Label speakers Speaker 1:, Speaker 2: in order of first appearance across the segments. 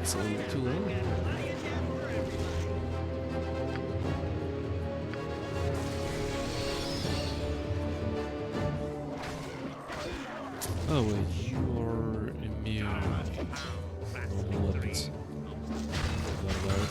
Speaker 1: It's a little too low. Oh wait, you are immune to normal weapons. Forgot about it.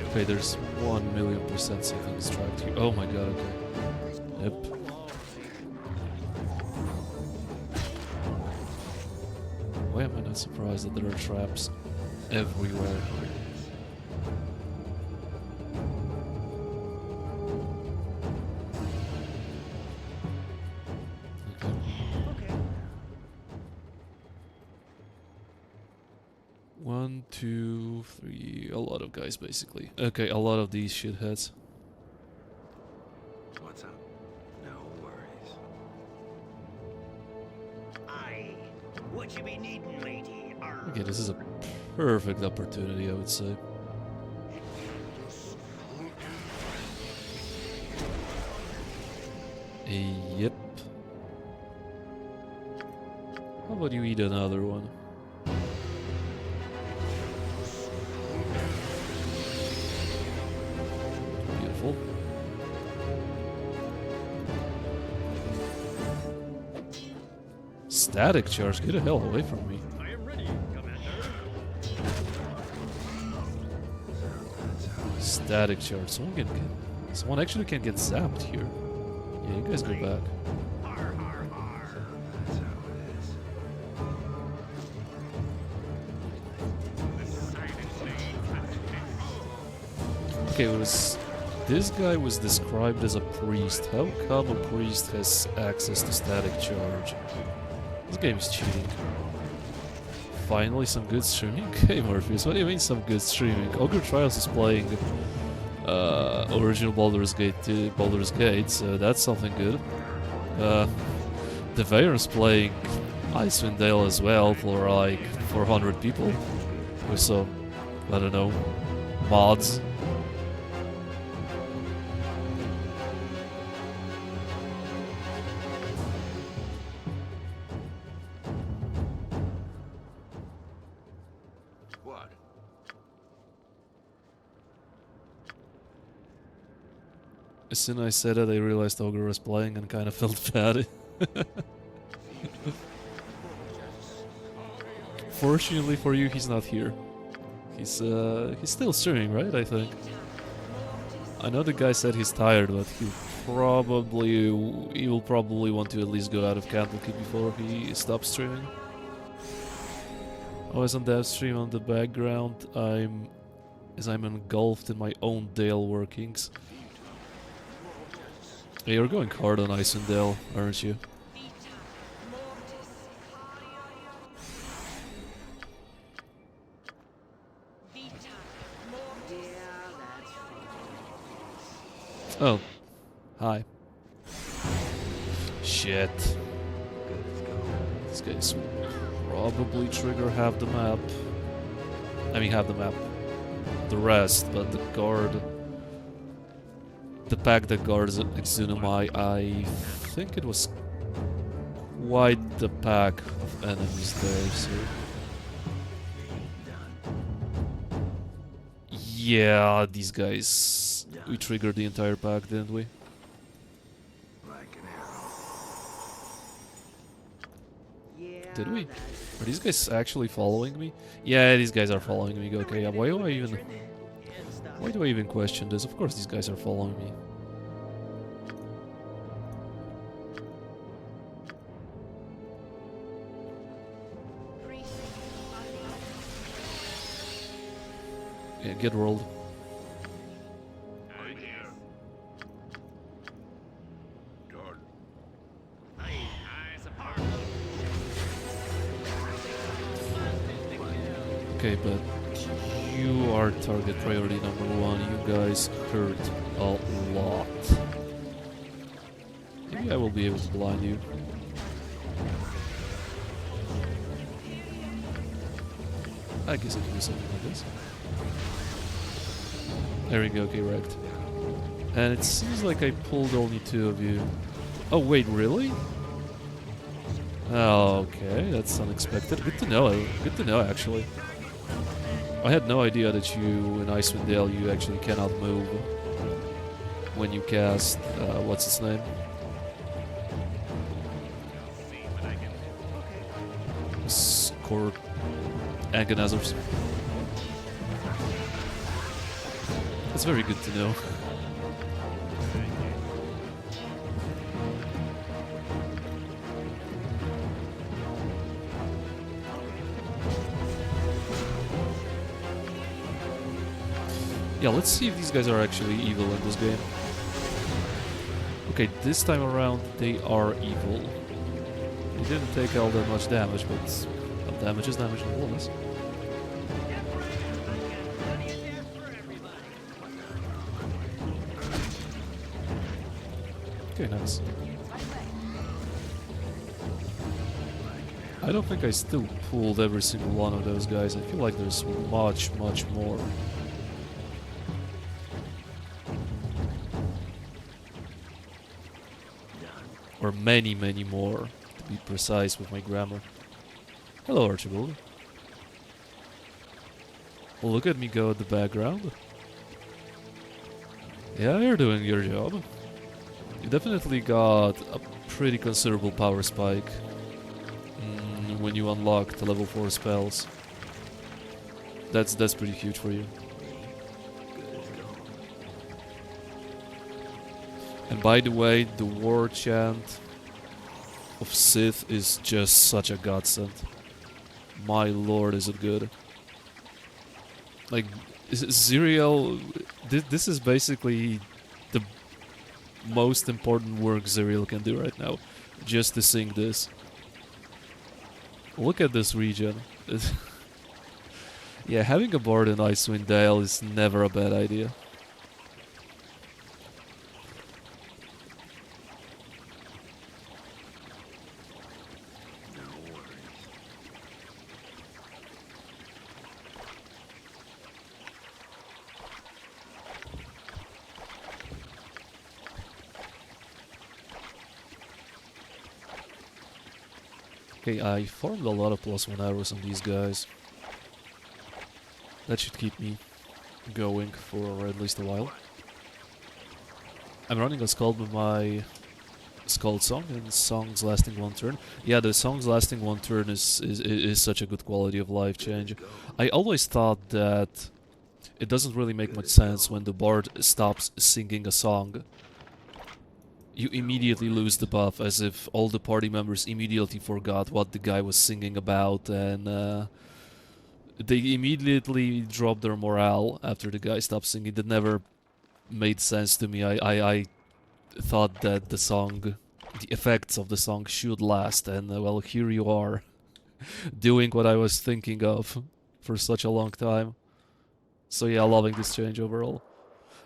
Speaker 1: Okay, there's 1,000,000% something distract you. Oh my god, okay. Yep. Why am I not surprised that there are traps everywhere here? Okay. 1, 2, 3, a lot of guys basically. Okay, a lot of these shitheads.
Speaker 2: What's up? No worries.
Speaker 3: What you be needing, matey?
Speaker 1: Okay, this is a perfect opportunity, I would say. Yep. How about you eat another one? Beautiful. Static charge, get the hell away from me.
Speaker 3: I am ready, Commander.
Speaker 1: Static charge, someone actually can get zapped here. Yeah, you guys go back.
Speaker 3: Har, har, har.
Speaker 2: That's how it is.
Speaker 1: Okay, this guy was described as a priest. How come a priest has access to static charge? This game is cheating. Finally, some good streaming. Okay, Morpheus, what do you mean some good streaming? Ogre Trials is playing original Baldur's Gate, so that's something good. The Vayr's playing Icewind Dale as well for like 400 people with some, I don't know, mods.
Speaker 2: What?
Speaker 1: As soon as I said it, I realized Ogre was playing and kind of felt bad. Fortunately for you, he's not here. He's still streaming, right? I think. I know the guy said he's tired, but he will probably want to at least go out of Candlekeep before he stops streaming. Always on that stream on the background, I'm engulfed in my own Dale workings. Yeah, you're going hard on Icewind Dale, aren't you? Oh, hi. Shit. This guy's probably trigger half the map. I mean, half the map. The rest, but the guard. The pack that guards Yxunomei, I think it was quite the pack of enemies there, so. Yeah, these guys. We triggered the entire pack, didn't we?
Speaker 2: Like an arrow.
Speaker 1: Did we? Are these guys actually following me? Yeah, these guys are following me. Okay, yeah, why do I even question this? Of course these guys are following me. Yeah, get rolled. Okay, but you are target priority number 1. You guys hurt a lot. Maybe I will be able to blind you. I guess I can do something like this. There we go, okay, wrecked. And it seems like I pulled only 2 of you. Oh, wait, really? Oh, okay, that's unexpected. Good to know, actually. I had no idea that you, in Icewind Dale, you actually cannot move when you cast, what's its name? Score Agonizers. That's very good to know. Yeah, let's see if these guys are actually evil in this game. Okay, this time around they are evil. They didn't take all that much damage, but damage is damage nonetheless. Okay, nice. I don't think I still pulled every single one of those guys. I feel like there's much, much more. Or many, many more, to be precise with my grammar. Hello, Archibald. Look at me go at the background. Yeah, you're doing your job. You definitely got a pretty considerable power spike when you unlock the level 4 spells. That's pretty huge for you. And by the way, the war chant of Sith is just such a godsend. My lord, is it good. Like, Ziriel, this is basically the most important work Ziriel can do right now. Just to sing this. Look at this region. Yeah, having a bard in Icewind Dale is never a bad idea. Okay, I farmed a lot of +1 arrows on these guys. That should keep me going for at least a while. I'm running a Scald with my Scald song and songs lasting 1 turn. Yeah, the songs lasting 1 turn is such a good quality of life change. I always thought that it doesn't really make much sense when the bard stops singing a song. You immediately lose the buff, as if all the party members immediately forgot what the guy was singing about, and they immediately drop their morale after the guy stops singing. That never made sense to me. I thought that the song, the effects of the song should last, and well, here you are, doing what I was thinking of for such a long time. So yeah, loving this change overall.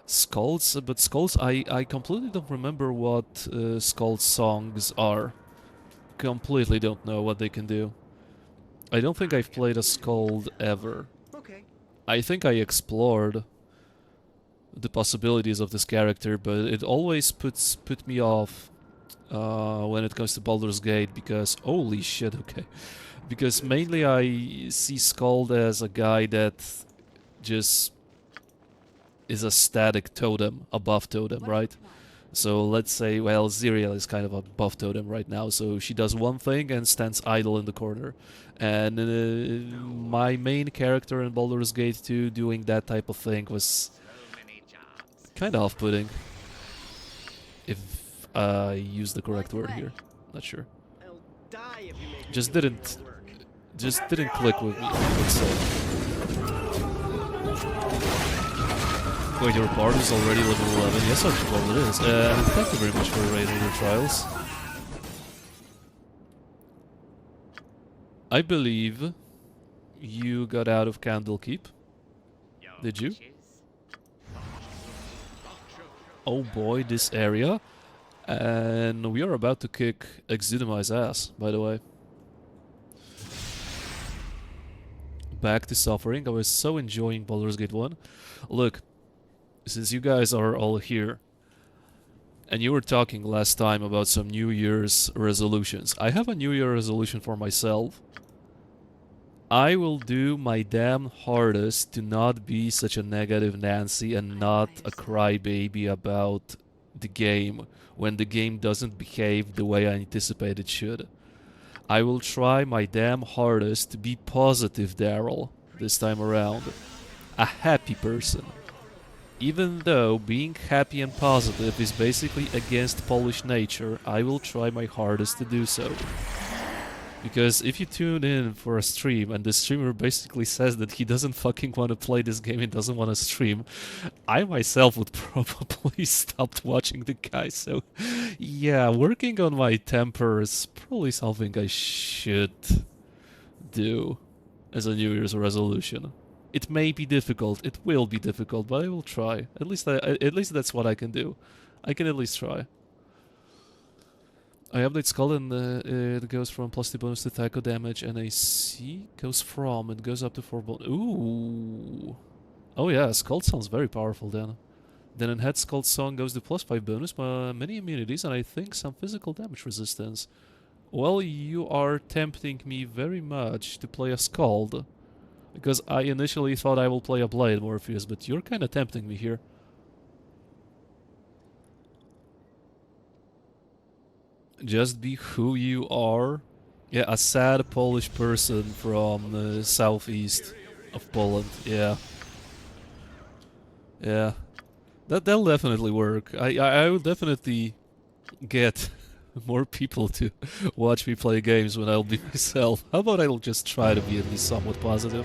Speaker 1: Skulls, but Skulls, I completely don't remember what Skulls songs are. Completely don't know what they can do. I don't think I've played a Skald ever.
Speaker 3: Okay.
Speaker 1: I think I explored the possibilities of this character, but it always put me off when it comes to Baldur's Gate, because holy shit, okay. Because mainly I see Skald as a guy that just is a static totem, a buff totem, right? So let's say, well, Ziriel is kind of a buff totem right now, so she does one thing and stands idle in the corner. And my main character in Baldur's Gate 2 doing that type of thing was kind of off-putting. If I use the correct word here, not sure. Just didn't click with me, let's say. Wait, your bard is already level 11. Yes, well, it is. Thank you very much for raiding your trials. I believe you got out of Candlekeep. Did you? Oh boy, this area. And we are about to kick Yxunomei's ass, by the way. Back to suffering. I was so enjoying Baldur's Gate 1. Look, since you guys are all here, and you were talking last time about some New Year's resolutions, I have a New Year resolution for myself. I will do my damn hardest to not be such a negative Nancy and not a crybaby about the game when the game doesn't behave the way I anticipate it should. I will try my damn hardest to be positive, Daryl, this time around. A happy person. Even though being happy and positive is basically against Polish nature, I will try my hardest to do so. Because if you tune in for a stream and the streamer basically says that he doesn't fucking want to play this game and doesn't want to stream, I myself would probably stop watching the guy. So yeah, working on my temper is probably something I should do as a New Year's resolution. It may be difficult, it will be difficult, but I will try. At least that's what I can do. I can at least try. I update Skull and it goes from plus 2 bonus to tackle damage, and AC goes from, it goes up to 4 bonus. Ooh. Oh yeah, Skull sounds very powerful then. Then in Head Skull Song goes to plus 5 bonus, many immunities, and I think some physical damage resistance. Well, you are tempting me very much to play a Skald. Because I initially thought I will play a Blade Morpheus, but you're kinda tempting me here. Just be who you are. Yeah, a sad Polish person from the southeast of Poland. Yeah. Yeah. That'll definitely work. I will definitely get more people to watch me play games when I'll be myself. How about I'll just try to be at least somewhat positive?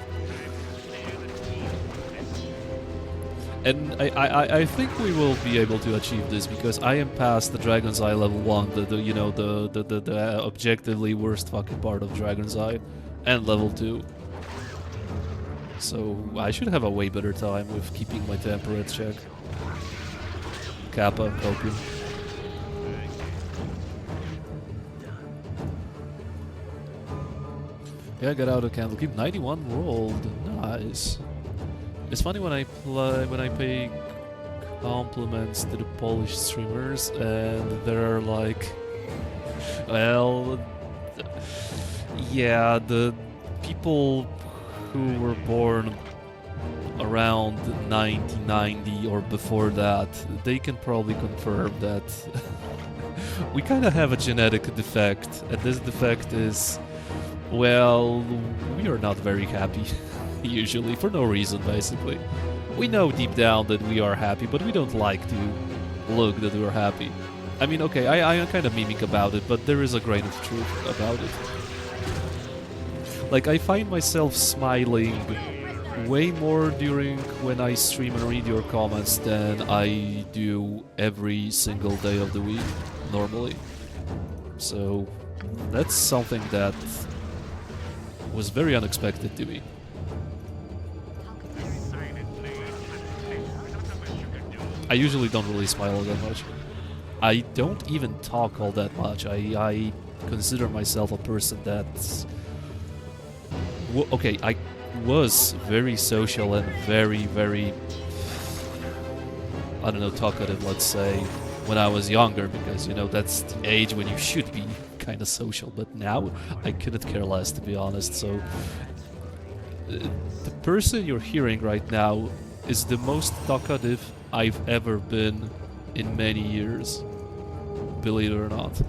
Speaker 1: And I think we will be able to achieve this because I am past the Dragon's Eye level 1, the objectively worst fucking part of Dragon's Eye, and level 2. So I should have a way better time with keeping my temper at check. Kappa, Koku. Yeah, got out of Candlekeep. 91 rolled. Nice. It's funny when I pay compliments to the Polish streamers and they're like, well, yeah, the people who were born around 1990 or before that, they can probably confirm that we kind of have a genetic defect, and this defect is, well, we are not very happy. Usually, for no reason, basically. We know deep down that we are happy, but we don't like to look that we're happy. I mean, okay, I am kind of miming about it, but there is a grain of truth about it. Like, I find myself smiling way more during when I stream and read your comments than I do every single day of the week, normally. So, that's something that was very unexpected to me. I usually don't really smile all that much. I don't even talk all that much. I consider myself a person that's... okay, I was very social and very, I don't know, talkative, let's say, when I was younger, because, you know, that's the age when you should be kind of social. But now, I couldn't care less, to be honest, so... the person you're hearing right now is the most talkative I've ever been in many years, believe it or not.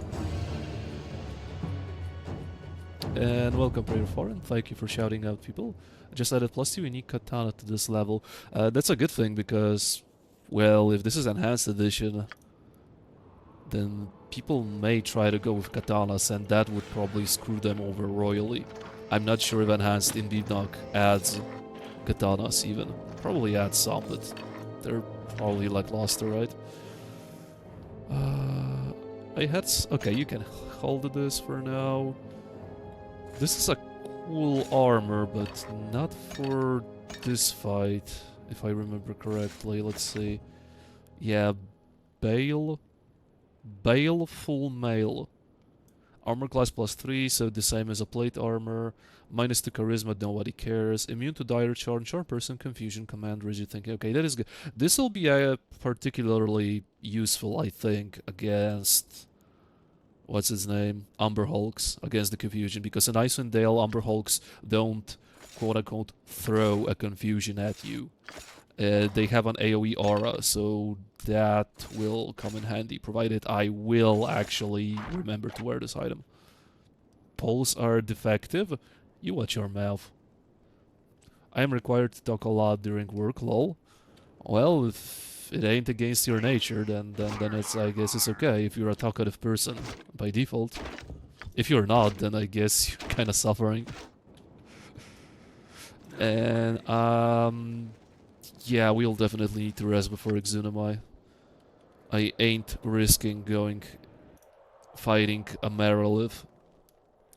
Speaker 1: And welcome, Prayer Foreign. Thank you for shouting out, people. I just added +2 unique katana to this level. That's a good thing because, well, if this is Enhanced Edition, then people may try to go with katanas, and that would probably screw them over royally. I'm not sure if Enhanced in Bivnock adds katanas even. Probably adds some, but they're probably lackluster, right? I had... okay, you can hold this for now. This is a cool armor, but not for this fight, if I remember correctly. Let's see. Yeah, Bale. Baleful Male. Armor class +3, so the same as a plate armor. -2 charisma, nobody cares. Immune to dire charge, sharp person, confusion, command, rigid thinking. Okay, that is good. This will be particularly useful, I think, against... What's his name? Umber Hulks, against the confusion, because in Icewind Dale, Umber Hulks don't, quote-unquote, throw a confusion at you. They have an AoE aura, so that will come in handy, provided I will actually remember to wear this item. Polls are defective. You watch your mouth. I am required to talk a lot during work, lol. Well, if it ain't against your nature, then it's, I guess it's okay if you're a talkative person by default. If you're not, then I guess you're kinda suffering. And, yeah, we'll definitely need to rest before Yxunomei. I ain't risking fighting a Marilith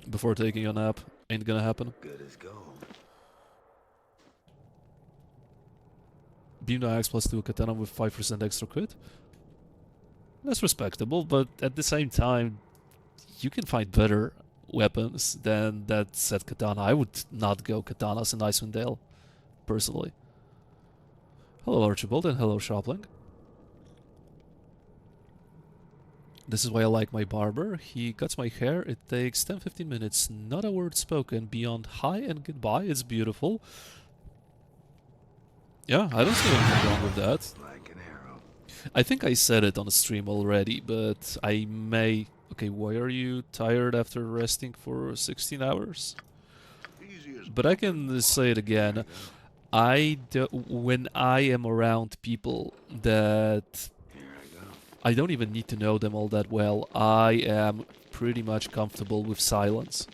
Speaker 1: before taking a nap. Ain't gonna happen.
Speaker 2: Good as gold.
Speaker 1: Beam the axe +2 katana with 5% extra crit. That's respectable, but at the same time, you can find better weapons than that set katana. I would not go katanas in Icewind Dale, personally. Hello Archibald and hello Shopling. This is why I like my barber. He cuts my hair. It takes 10-15 minutes. Not a word spoken beyond hi and goodbye. It's beautiful. Yeah, I don't see anything wrong with that.
Speaker 2: Like an arrow.
Speaker 1: I think I said it on the stream already, but I may... Okay, why are you tired after resting for 16 hours? But I can say it again. When I am around people that... I don't even need to know them all that well. I am pretty much comfortable with silence.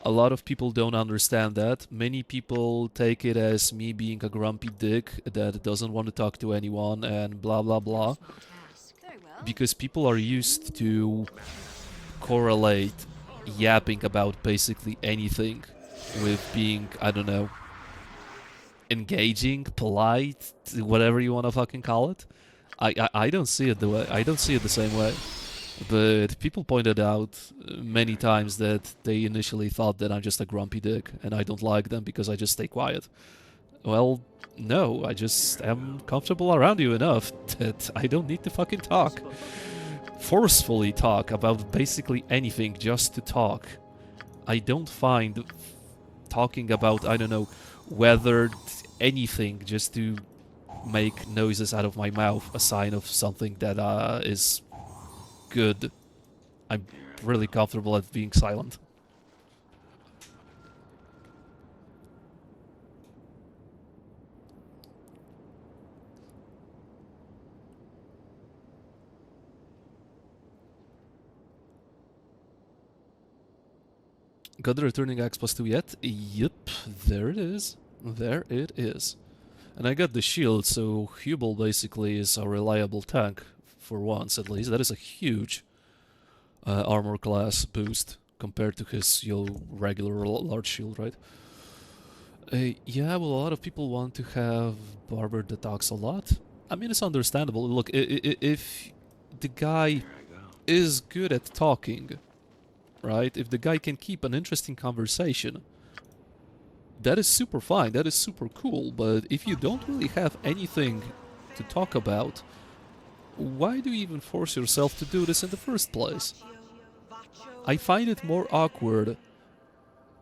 Speaker 1: A lot of people don't understand that. Many people take it as me being a grumpy dick that doesn't want to talk to anyone and blah blah blah. Because people are used to correlate yapping about basically anything with being, I don't know, engaging, polite, whatever you want to fucking call it. I don't see it the same way. But people pointed out many times that they initially thought that I'm just a grumpy dick and I don't like them because I just stay quiet. Well, no, I just am comfortable around you enough that I don't need to fucking talk. Forcefully talk about basically anything just to talk. I don't find talking about, I don't know, weather, anything just to make noises out of my mouth a sign of something that is good. I'm really comfortable at being silent. Got the returning axe +2 yet? Yep, there it is. There it is. And I got the shield, so Hubel basically is a reliable tank, for once at least. That is a huge armor class boost compared to his regular large shield, right? Yeah, well, a lot of people want to have Barber that talks a lot. I mean, it's understandable. Look, if the guy is good at talking, right? If the guy can keep an interesting conversation, that is super fine, that is super cool, but if you don't really have anything to talk about, why do you even force yourself to do this in the first place? I find it more awkward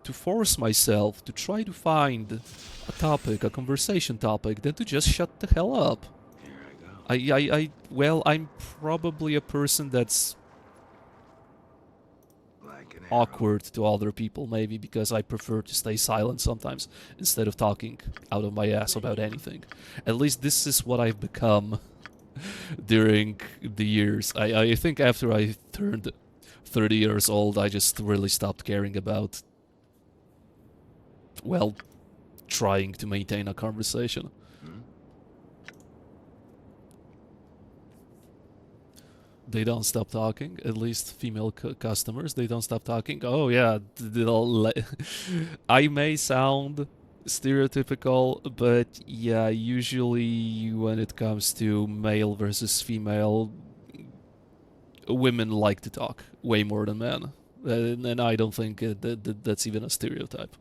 Speaker 1: to force myself to try to find a topic, a conversation topic, than to just shut the hell up. Well, I'm probably a person that's awkward to other people, maybe because I prefer to stay silent sometimes instead of talking out of my ass about anything. At least this is what I've become during the years. I think after I turned 30 years old, I just really stopped caring about, well, trying to maintain a conversation. They don't stop talking, at least female customers, they don't stop talking. Oh yeah, I may sound stereotypical, but yeah, usually when it comes to male versus female women like to talk way more than men. And I don't think that's even a stereotype.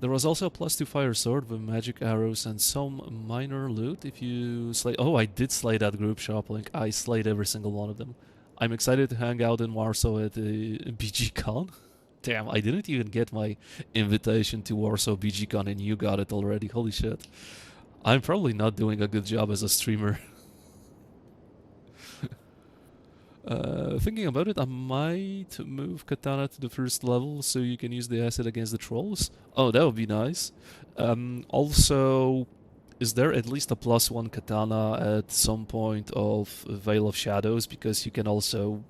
Speaker 1: There was also a +2 fire sword with magic arrows and some minor loot if you slay. Oh, I did slay that group shop link. I slayed every single one of them. I'm excited to hang out in Warsaw at BGCon. Damn, I didn't even get my invitation to Warsaw BGCon and you got it already. Holy shit. I'm probably not doing a good job as a streamer. Thinking about it, I might move Katana to the first level so you can use the acid against the trolls. Oh, that would be nice. Also, is there at least a +1 Katana at some point of Veil of Shadows? Because you can also,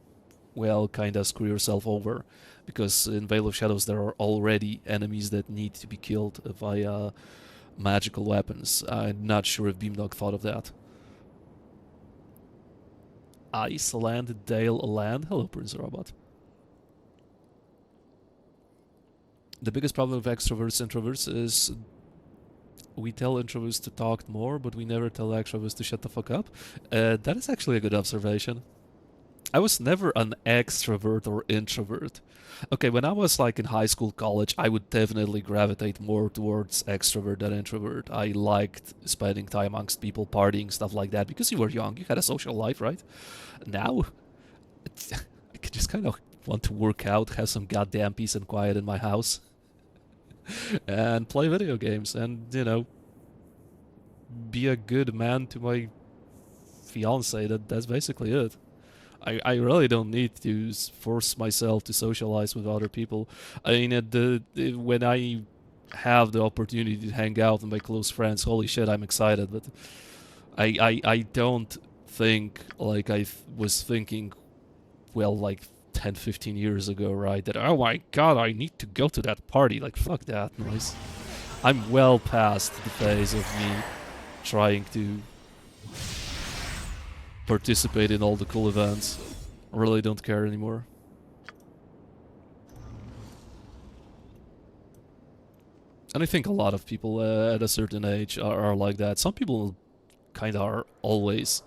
Speaker 1: well, kinda screw yourself over. Because in Veil of Shadows there are already enemies that need to be killed via magical weapons. I'm not sure if Beamdog thought of that. Iceland, Dale Land. Hello, Prince Robot. The biggest problem with extroverts, introverts is we tell introverts to talk more, but we never tell extroverts to shut the fuck up. That is actually a good observation. I was never an extrovert or introvert. Okay, when I was like in high school, college, I would definitely gravitate more towards extrovert than introvert. I liked spending time amongst people, partying, stuff like that, because you were young, you had a social life, right? Now, I could just kind of want to work out, have some goddamn peace and quiet in my house, and play video games, and, you know, be a good man to my fiance. That's basically it. I really don't need to force myself to socialize with other people. I mean, when I have the opportunity to hang out with my close friends, holy shit, I'm excited. But I don't think like was thinking, well, like 10, 15 years ago, right? That, oh my god, I need to go to that party. Like, fuck that noise. I'm well past the phase of me trying to participate in all the cool events. I really don't care anymore. And I think a lot of people at a certain age are like that. Some people kind of are always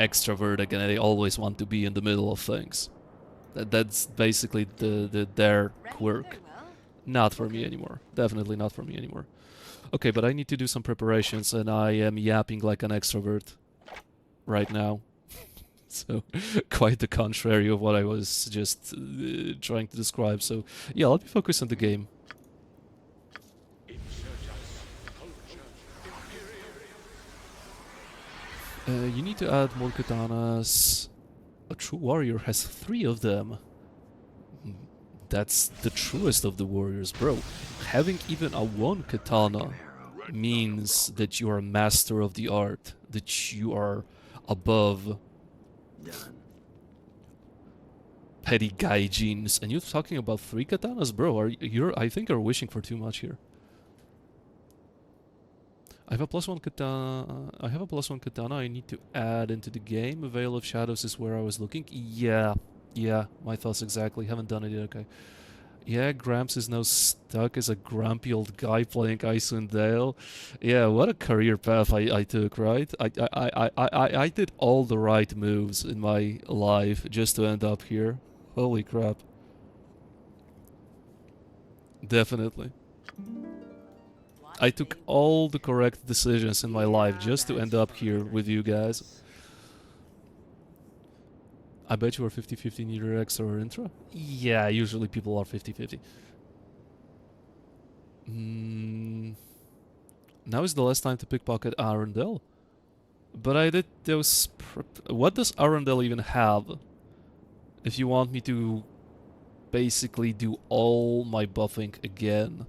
Speaker 1: extroverted and they always want to be in the middle of things. That's basically their quirk. Not for me anymore. Definitely not for me anymore. Okay, but I need to do some preparations and I am yapping like an extrovert right now. So, quite the contrary of what I was just trying to describe. So, yeah, let me focus on the game. You need to add more katanas. A true warrior has 3 of them. That's the truest of the warriors, bro. Having even a 1 katana means that you are a master of the art, that you are above
Speaker 2: Done.
Speaker 1: petty gaijins. And you're talking about 3 katanas, bro. I think you're wishing for too much here. I have a +1 katana. I have a +1 katana. I need to add into the game. Veil of Shadows is where I was looking. Yeah, my thoughts exactly. Haven't done it yet. Okay. Yeah, Gramps is now stuck as a grumpy old guy playing Yxunomei. Yeah, what a career path I took, right? I did all the right moves in my life just to end up here. Holy crap. Definitely. I took all the correct decisions in my life just to end up here with you guys. I bet you are 50-50 neither extra or intra? Yeah, usually people are 50-50. Now is the last time to pickpocket Arundel. But I did those... What does Arundel even have? If you want me to basically do all my buffing again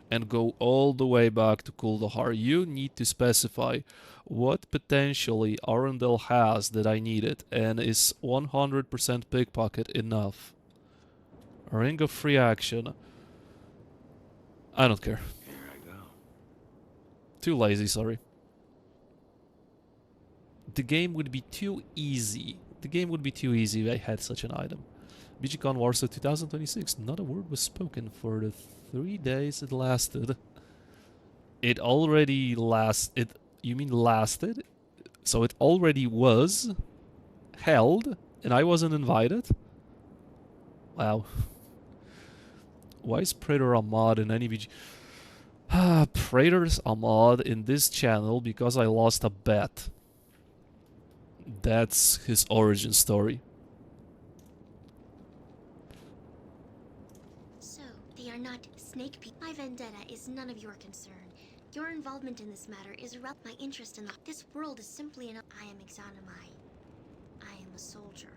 Speaker 1: and go all the way back to Kuldahar, you need to specify what potentially Arundel has that I needed, and is 100% pickpocket enough? A ring of free action. I don't care.
Speaker 2: Here I go.
Speaker 1: Too lazy, sorry. The game would be too easy. The game would be too easy if I had such an item. BGCon Warsaw 2026. Not a word was spoken for the 3 days it lasted. It already lasted. You mean lasted? So it already was held and I wasn't invited? Wow. Why is Praetor Ahmad in any VG? Praetor's Ahmad in this channel because I lost a bet. That's his origin story.
Speaker 4: So, they are not snake people. My vendetta is none of your concern. Your involvement in this matter is my interest in this world is simply enough. I am Yxunomei. I am a soldier.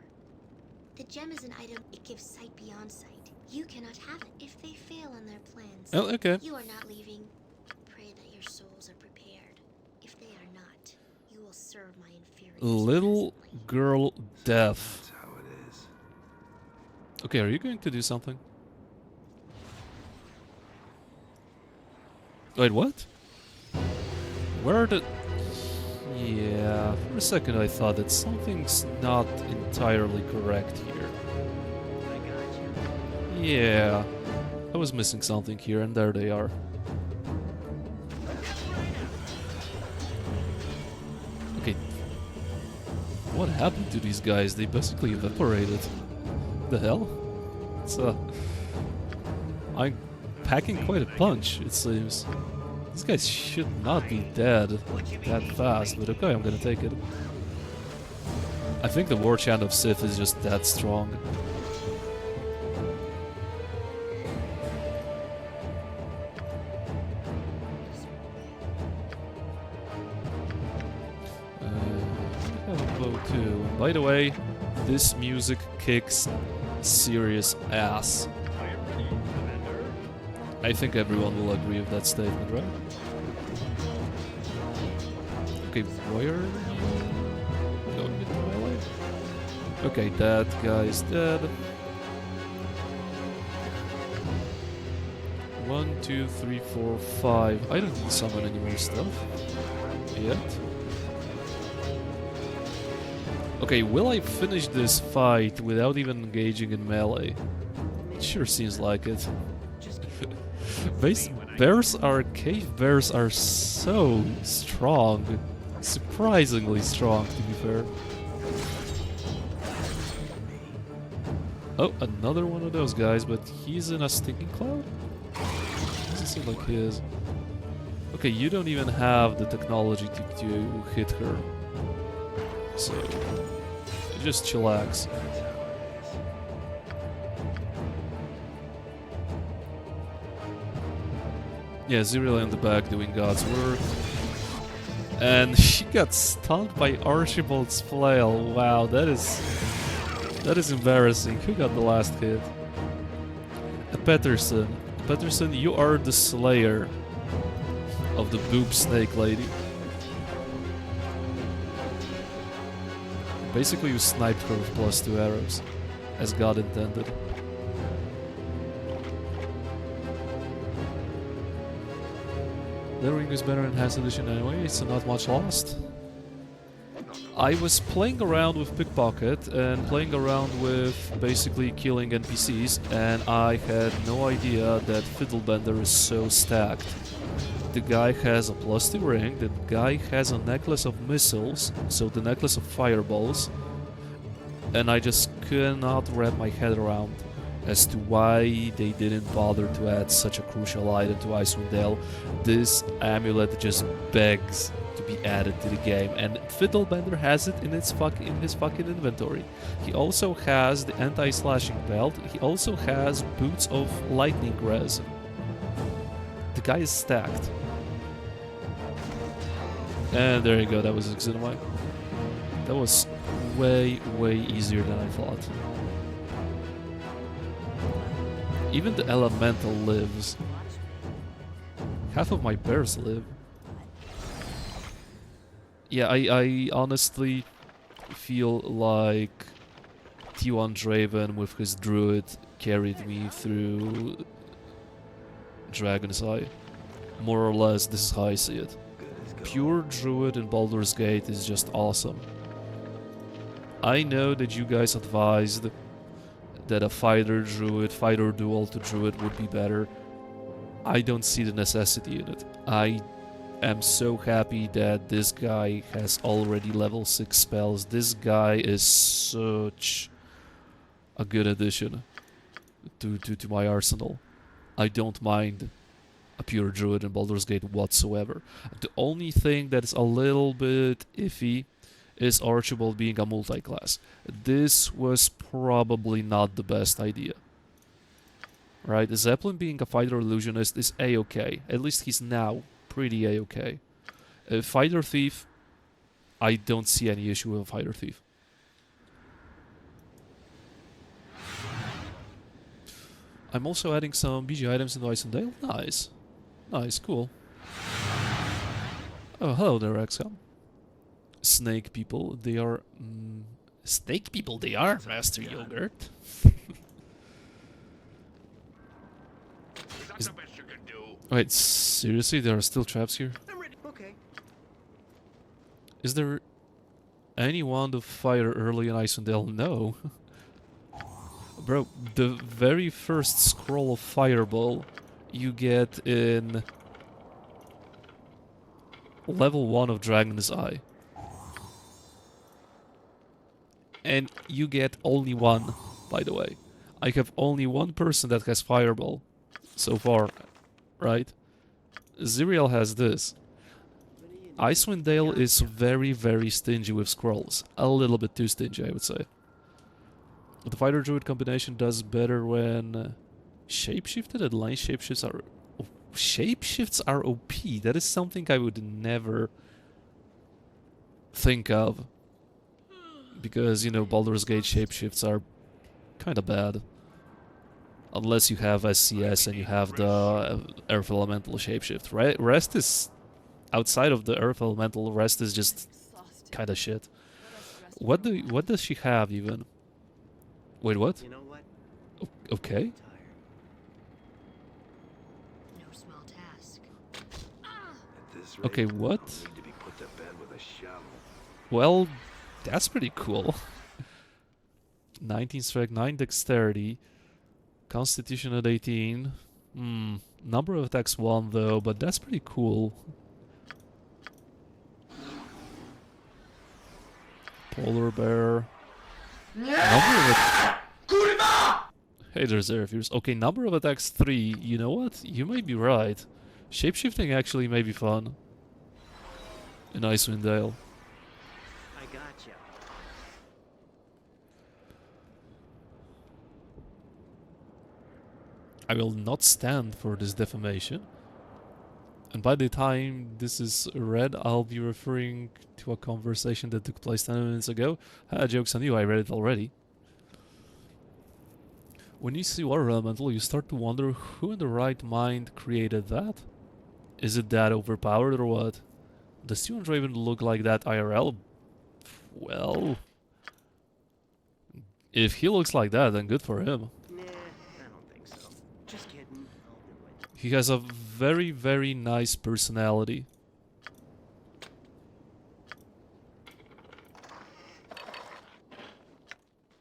Speaker 4: The gem is an item. It gives sight beyond sight. You cannot have it if they fail on their plans.
Speaker 1: Oh, okay.
Speaker 4: You are not leaving. Pray that your souls are prepared. If they are not, you will serve my inferiors.
Speaker 1: Little
Speaker 4: presently.
Speaker 1: girl deaf.
Speaker 2: That's how it is.
Speaker 1: Okay, are you going to do something? Wait, what? Where are the... Yeah, for a second I thought that something's not entirely correct here.
Speaker 3: I got you.
Speaker 1: Yeah, I was missing something here, and there they are. Okay, what happened to these guys? They basically evaporated. The hell? It's I'm packing quite a punch, it seems. These guys should not be dead that fast, but okay, I'm gonna take it. I think the War Chant of Sith is just that strong. I have a bow too. By the way, this music kicks serious ass.
Speaker 3: I am ready, Commander.
Speaker 1: I think everyone will agree with that statement, right? Okay, where are you going into my way? Okay, that guy's dead. 1, 2, 3, 4, 5. I don't need to summon any more stuff yet. Okay, will I finish this fight without even engaging in melee? It sure seems like it. Cave bears are so strong. Surprisingly strong, to be fair. Oh, another one of those guys, but he's in a stinking cloud? Doesn't seem like he is. Okay, you don't even have the technology to hit her. So, just chillax. Yeah, Ziriel in the back doing God's work. And she got stunned by Archibald's flail. Wow, that is embarrassing. Who got the last hit? Peterson. Peterson, you are the slayer of the boob snake lady. Basically, you sniped her with +2 arrows, as God intended. The ring is better in Enhanced Edition anyway, so not much lost. I was playing around with Pickpocket and playing around with basically killing NPCs, and I had no idea that Fiddlebender is so stacked. The guy has a +2 ring, the guy has a necklace of missiles, so the necklace of fireballs, and I just could not wrap my head around as to why they didn't bother to add such a crucial item to Icewind Dale. This amulet just begs to be added to the game, and Fiddlebender has it in his fucking inventory. He also has the anti-slashing belt, he also has boots of lightning res. The guy is stacked. And there you go, that was Yxunomei. That was way easier than I thought. Even the elemental lives. Half of my bears live. Yeah, I honestly feel like T1 Draven with his druid carried me through Dragon's Eye. More or less, this is how I see it. Pure druid in Baldur's Gate is just awesome. I know that you guys advised that a fighter duel to druid would be better. I don't see the necessity in it. I am so happy that this guy has already level 6 spells. This guy is such a good addition to my arsenal. I don't mind a pure druid in Baldur's Gate whatsoever. The only thing that is a little bit iffy is Archibald being a multi-class. This was probably not the best idea. Right, Zeppelin being a fighter illusionist is a-okay. At least he's now pretty a-okay. Fighter thief, I don't see any issue with a fighter thief. I'm also adding some BG items into Isendale. Nice. Nice, cool. Oh, hello there, XCOM. Snake people, they are... snake people they are, Master Yogurt.
Speaker 3: Is that the best you can do?
Speaker 1: Wait, seriously? There are still traps here?
Speaker 3: I'm ready. Okay.
Speaker 1: Is there anyone to fire early in Isendale? No. Bro, the very first scroll of Fireball you get in level 1 of Dragon's Eye. And you get only one, by the way. I have only one person that has Fireball so far, right? Ziriel has this. Icewind Dale is very, very stingy with scrolls. A little bit too stingy, I would say. The Fighter Druid combination does better when shapeshifted and line shapeshifts are... Shapeshifts are OP. That is something I would never think of. Because, you know, Baldur's Gate shapeshifts are kind of bad. Unless you have SCS and you have the Earth Elemental shapeshift. Rest is... Outside of the Earth Elemental, rest is just kind of shit. What does she have, even? Wait, what?
Speaker 3: You know what?
Speaker 1: Okay.
Speaker 3: I'm tired.
Speaker 4: No small task.
Speaker 2: At this
Speaker 1: Okay,
Speaker 2: rate,
Speaker 1: what?
Speaker 2: I'll need to be put to bed with a shovel.
Speaker 1: Well, that's pretty cool. 19 strength, 9 dexterity, constitution at 18. Number of attacks 1 though, but that's pretty cool. Polar bear. Hey there, Zephyrs. Okay, number of attacks 3. You know what? You might be right. Shapeshifting actually may be fun. In Icewind Dale.
Speaker 3: I gotcha.
Speaker 1: I will not stand for this defamation. And by the time this is read, I'll be referring to a conversation that took place 10 minutes ago. Joke's on you, I read it already. When you see Water Elemental, you start to wonder who in the right mind created that? Is it that overpowered or what? Does Stewart Draven look like that IRL? Well... If he looks like that, then good for him.
Speaker 3: Nah, I don't think so. Just kidding. I'll do it.
Speaker 1: He has a very, very nice personality.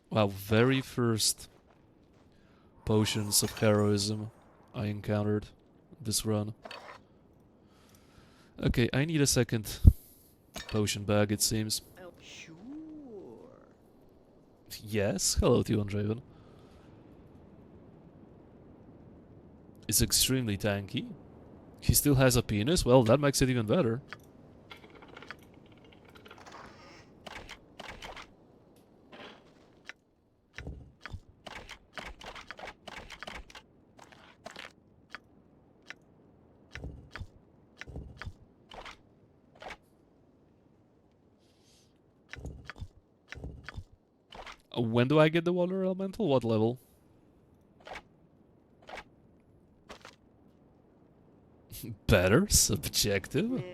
Speaker 1: Wow, very first potions of heroism I encountered this run. Okay, I need a second potion bag, it seems.
Speaker 3: Oh, sure.
Speaker 1: Yes, hello Tion Draven. It's extremely tanky. He still has a penis? Well, that makes it even better. When do I get the water elemental? What level? Better? Subjective?
Speaker 3: Nah, I don't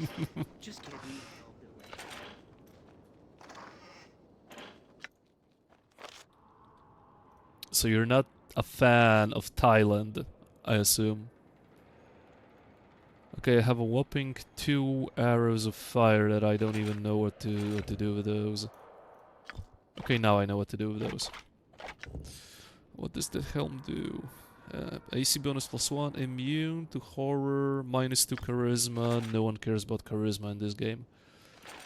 Speaker 3: think so. Just kidding. I'll do it.
Speaker 1: So you're not a fan of Thailand, I assume. Okay, I have a whopping 2 arrows of fire that I don't even know what to do with those. Okay, now I know what to do with those. What does the helm do? AC bonus +1, immune to horror, -2 charisma. No one cares about charisma in this game.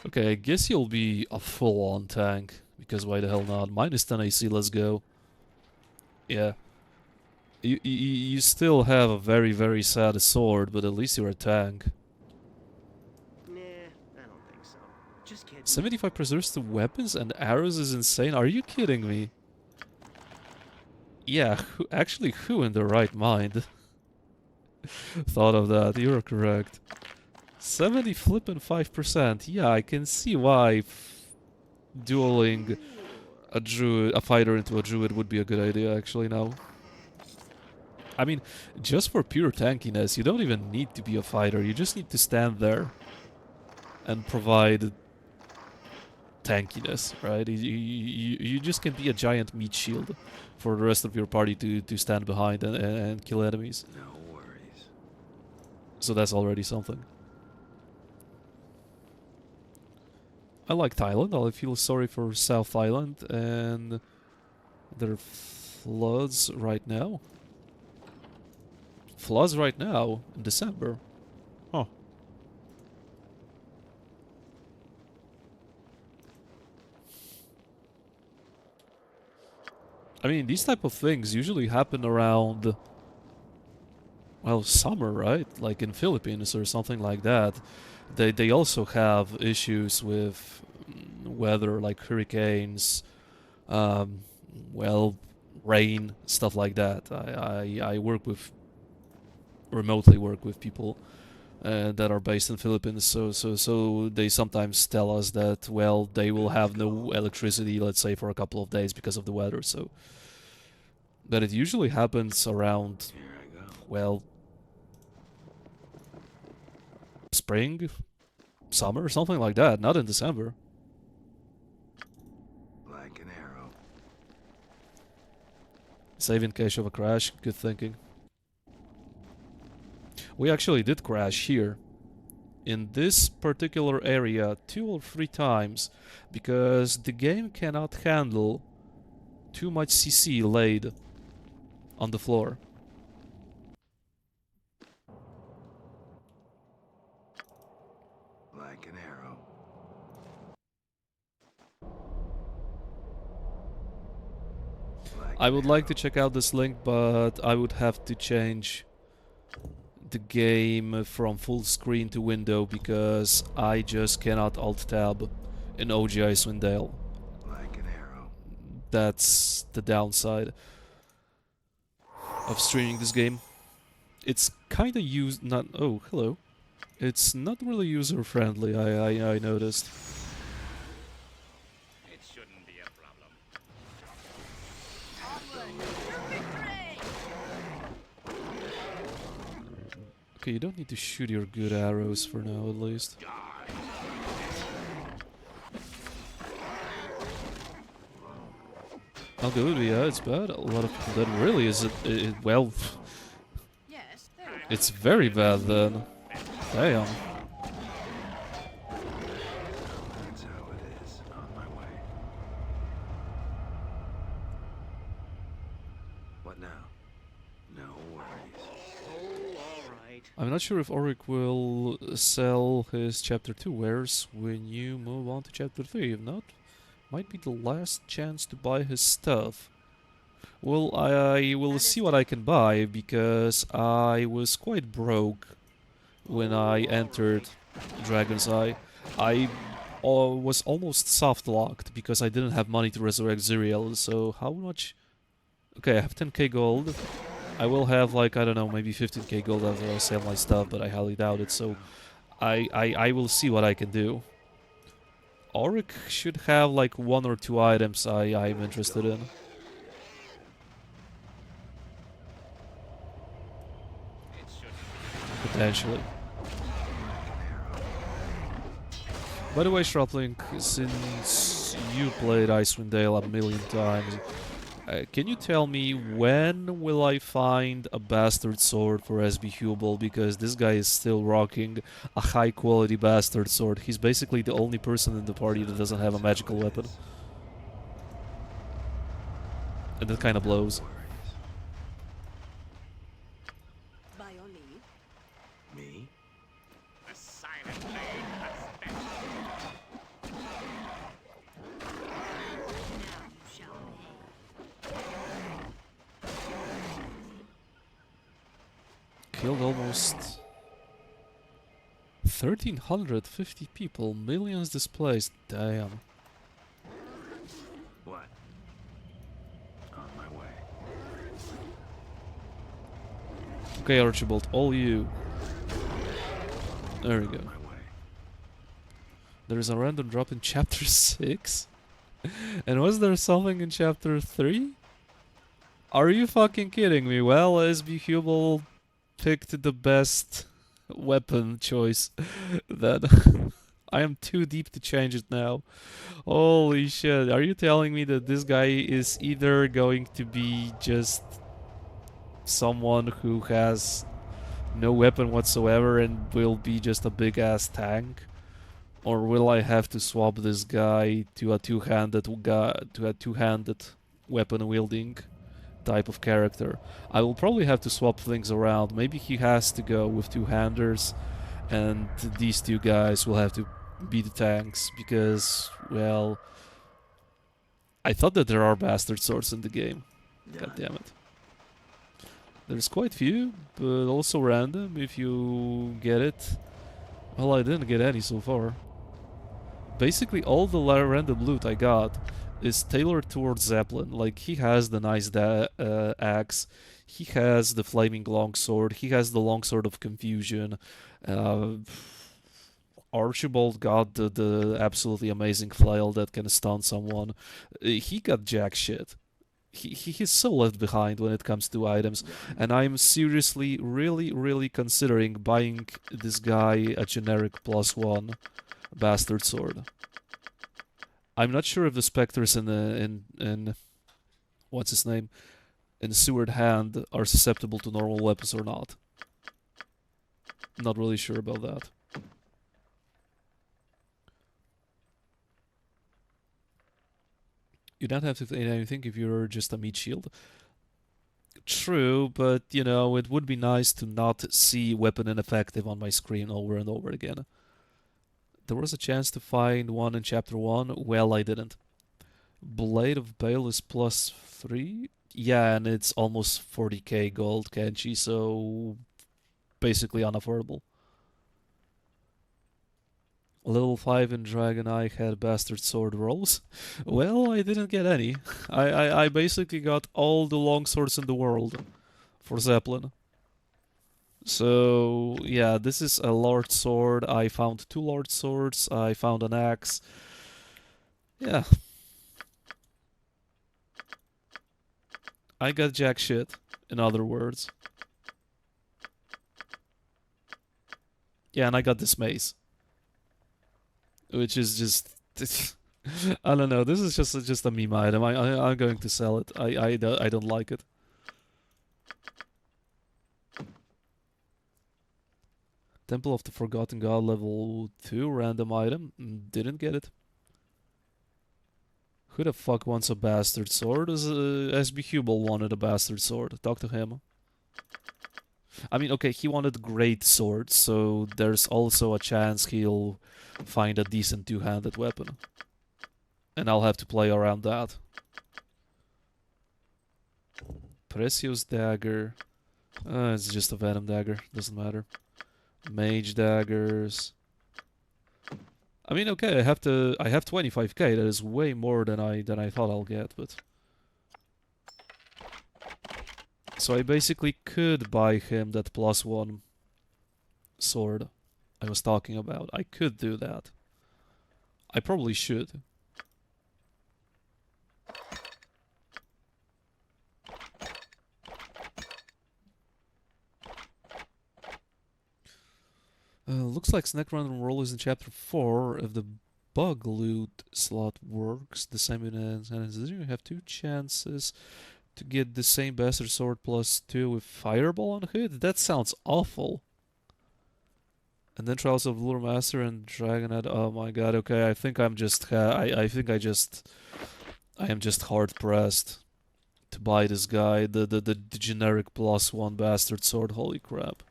Speaker 1: Okay, I guess you'll be a full-on tank, because why the hell not? -10 AC, let's go. Yeah. You still have a very, very sad sword, but at least you're a tank.
Speaker 3: Nah, I don't think so. Just kidding.
Speaker 1: 75 preserves to weapons and arrows is insane. Are you kidding me? Yeah, actually, who in their right mind thought of that? You're correct. 70 flippin' 5%. Yeah, I can see why dueling a druid, a fighter into a druid would be a good idea, actually, now. I mean, just for pure tankiness, you don't even need to be a fighter. You just need to stand there and provide tankiness, right? You just can be a giant meat shield for the rest of your party to stand behind and kill enemies.
Speaker 2: No worries.
Speaker 1: So that's already something. I like Thailand. I feel sorry for South Thailand and their floods right now. Floods right now in December. Huh. I mean, these type of things usually happen around, well, summer, right? Like in Philippines or something like that. They also have issues with weather, like hurricanes, well, rain, stuff like that. I remotely work with people that are based in Philippines, so they sometimes tell us that, well, they will have no electricity, let's say, for a couple of days because of the weather. So that it usually happens around,
Speaker 2: Here I go.
Speaker 1: well, spring, summer, something like that, not in December.
Speaker 2: Like an arrow.
Speaker 1: Save in case of a crash, good thinking. We actually did crash here, in this particular area, 2 or 3 times, because the game cannot handle too much CC laid on the floor.
Speaker 2: Like an arrow. Like
Speaker 1: I
Speaker 2: an
Speaker 1: would like to
Speaker 2: arrow.
Speaker 1: check out this link, but I would have to change the game from full screen to window because I just cannot alt-tab in OG Icewind Dale.
Speaker 2: Like an arrow.
Speaker 1: That's the downside of streaming this game. It's kinda not... Oh, hello. It's not really user-friendly, I noticed.
Speaker 3: It shouldn't be a problem.
Speaker 1: Okay, you don't need to shoot your good arrows for now, at least. Oh, good, yeah, it's bad. A lot of people dead. Really, is it well...
Speaker 5: Yes, there we go.
Speaker 1: It's very bad, then. Damn.
Speaker 2: That's how it is. On my way. What now? No worries.
Speaker 3: Oh, all right.
Speaker 1: I'm not sure if Auric will sell his Chapter 2 wares when you move on to Chapter 3. If not, might be the last chance to buy his stuff. Well, I will see what I can buy, because I was quite broke when I entered Dragon's Eye. I was almost soft-locked because I didn't have money to resurrect Ziriel, so how much... Okay, I have 10k gold. I will have, like, I don't know, maybe 15k gold after I sell my stuff, but I highly doubt it, so I will see what I can do. Auric should have, like, 1 or 2 items I'm interested in.
Speaker 3: It shouldn't.
Speaker 1: Potentially. By the way, Shroplink, since you played Icewind Dale a million times, can you tell me when will I find a bastard sword for SB Hubel? Because this guy is still rocking a high quality bastard sword. He's basically the only person in the party that doesn't have a magical weapon. And that kind of blows. Killed almost 1,350 people, millions displaced. Damn.
Speaker 2: What? On my way.
Speaker 1: Okay, Archibald, all you. There we go.
Speaker 2: On my way.
Speaker 1: There is a random drop in chapter 6. And was there something in chapter 3? Are you fucking kidding me? Well, SB Hubel picked the best weapon choice. Then I am too deep to change it now. Holy shit. Are you telling me that this guy is either going to be just someone who has no weapon whatsoever and will be just a big ass tank? Or will I have to swap this guy to a two-handed weapon wielding type of character? I will probably have to swap things around. Maybe he has to go with two-handers and these two guys will have to be the tanks because, well, I thought that there are bastard swords in the game. God damn it. There's quite few, but also random if you get it. Well, I didn't get any so far. Basically, all the random loot I got is tailored towards Zeppelin. Like, he has the nice axe, he has the flaming longsword, he has the longsword of confusion. Archibald got the absolutely amazing flail that can stun someone. He got jack shit. He's so left behind when it comes to items, and I'm seriously, really considering buying this guy a generic +1 bastard sword. I'm not sure if the specters in what's his name in Sewered Hand are susceptible to normal weapons or not. Not really sure about that. You don't have to say anything if you're just a meat shield. True, but you know, it would be nice to not see weapon ineffective on my screen over and over again. There was a chance to find one in chapter 1. Well, I didn't. Blade of Bale is +3. Yeah, and it's almost 40k gold Kenshi, so basically unaffordable. Level 5 in Dragon Eye had bastard sword rolls. Well, I didn't get any. I basically got all the long swords in the world for Zeppelin. So, yeah, this is a large sword. I found 2 large swords. I found an axe. Yeah. I got jack shit, in other words. Yeah, and I got this mace. Which is just... I don't know, this is just a meme item. I'm going to sell it. I don't like it. Temple of the Forgotten God level 2 random item. Didn't get it. Who the fuck wants a bastard sword? SB Hubel wanted a bastard sword. Talk to him. I mean, okay, he wanted great swords, so there's also a chance he'll find a decent two-handed weapon. And I'll have to play around that. Precious dagger. It's just a venom dagger. Doesn't matter. Mage daggers. I mean, okay, I have 25k. That is way more than I thought I'll get, but so I basically could buy him that +1 sword I was talking about. I could do that. I probably should. Looks like snack random roll is in chapter 4. If the bug loot slot works, the same as you have 2 chances to get the same bastard sword +2 with fireball on hit. That sounds awful. And then Trials of Lure Master and Dragonhead. Oh my god. Okay, I think I'm just I am just hard pressed to buy this guy. The generic +1 bastard sword. Holy crap.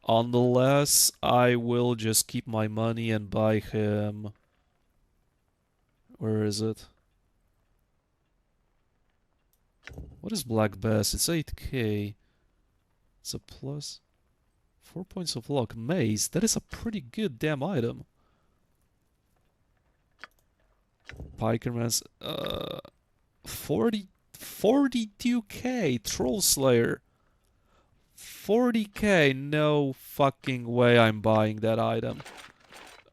Speaker 1: Unless I will just keep my money and buy him. Where is it? What is Black Bass? It's 8k. It's a plus. 4 points of luck. Maze. That is a pretty good damn item. Pikerman's 42k Troll Slayer. 40k. No fucking way I'm buying that item.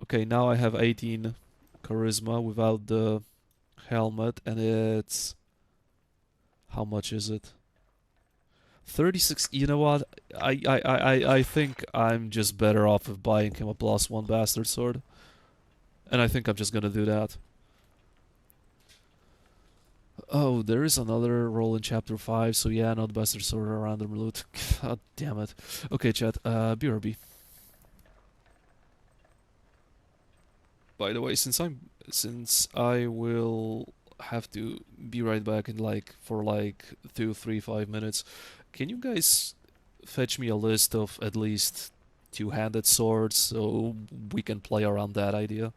Speaker 1: Okay, now I have 18 charisma without the helmet, and it's... How much is it? 36. You know what? I think I'm just better off of buying him a +1 bastard sword. And I think I'm just gonna do that. Oh, there is another roll in chapter 5, so yeah, not bastard sword or random loot. God damn it. Okay, chat, BRB. By the way, since I will have to be right back in for 2, 3, 5 minutes, can you guys fetch me a list of at least two-handed swords so we can play around that idea?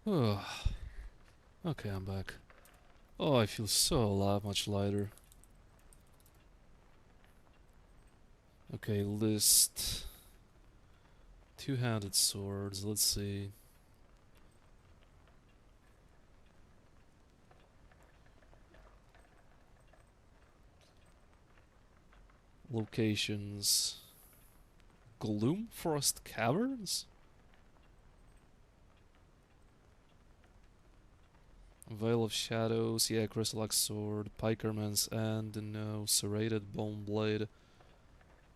Speaker 1: Okay, I'm back. Oh, I feel so much lighter. Okay, list. Two-handed swords, let's see. Locations. Gloomfrost Caverns? Veil of Shadows, yeah, Crystallic Sword, Pikerman's End, no, Serrated Bone Blade,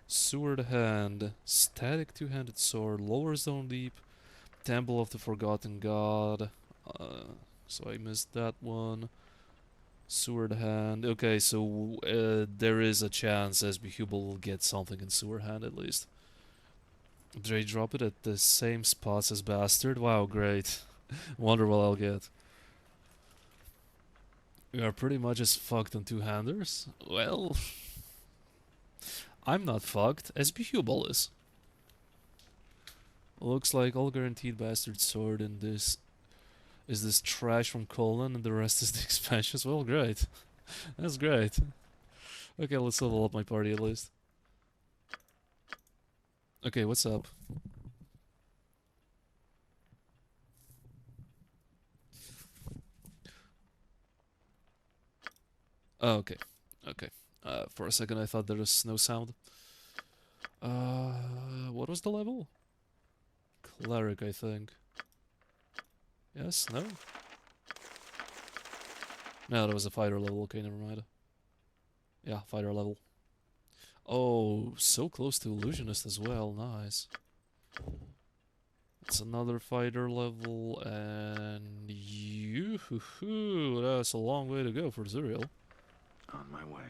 Speaker 1: Sewered Hand, Static Two-Handed Sword, Lower Zone Deep, Temple of the Forgotten God, so I missed that one. Sewered Hand, okay, so there is a chance SB Hubel will get something in Sewered Hand at least. Did I drop it at the same spots as Bastard? Wow, great. Wonder what I'll get. We are pretty much as fucked on two-handers. Well, I'm not fucked. SB Hubel is. Looks like all guaranteed Bastard Sword in this is this trash from Colon and the rest is the expansions. Well, great. That's great. Okay, let's level up my party at least. Okay, what's up? Oh, okay. Okay. For a second I thought there was no sound. What was the level? Cleric, I think. Yes? No? No, that was a fighter level. Okay, never mind. Yeah, fighter level. Oh, so close to illusionist as well. Nice. It's another fighter level, and that's a long way to go for Zuriel.
Speaker 2: On my way.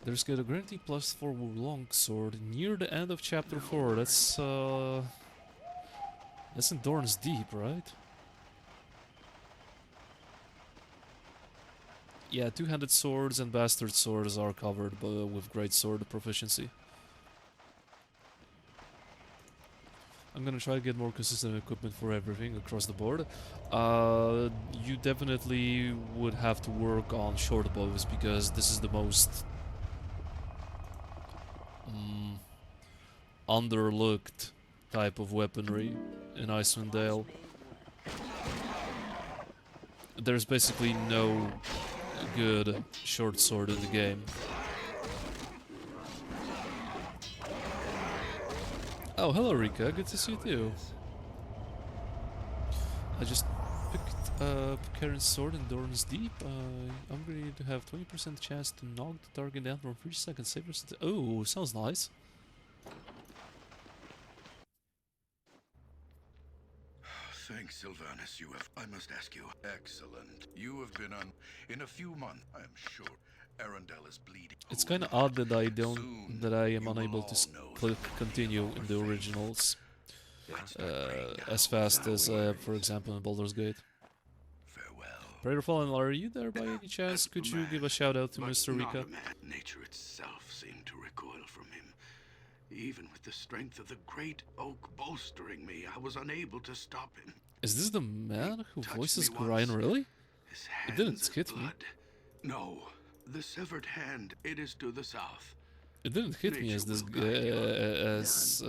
Speaker 1: There's got a guarantee +4 longsword near the end of chapter 4. That's in Dorn's Deep, right? Yeah, two-handed swords and bastard swords are covered with great sword proficiency. I'm gonna try to get more consistent equipment for everything across the board. You definitely would have to work on short bows because this is the most underlooked type of weaponry in Icewind Dale. There's basically no good short sword in the game. Oh, hello Rika, good to see you too. I just picked up Karen's sword in Dorn's Deep. I'm going to have 20% chance to knock the target down for 3 seconds. Oh, sounds nice.
Speaker 6: Thanks, Sylvanus. I must ask you. Excellent. You have been on in a few months, I am sure. Arundel is bleeding.
Speaker 1: It's kind of odd that I am unable to click continue in the originals as fast as, for example, in Baldur's Gate.
Speaker 6: Farewell.
Speaker 1: Prayer Fallen, are you there by any chance? Could you give a shout out to Mr. Rika?
Speaker 6: Nature itself seemed to recoil from him. Even with the strength of the great oak bolstering me, I was unable to stop him.
Speaker 1: Is this the man who voices Gorion, really? It didn't hit me.
Speaker 6: No, the Severed Hand, it is to the south.
Speaker 1: It didn't hit me as this as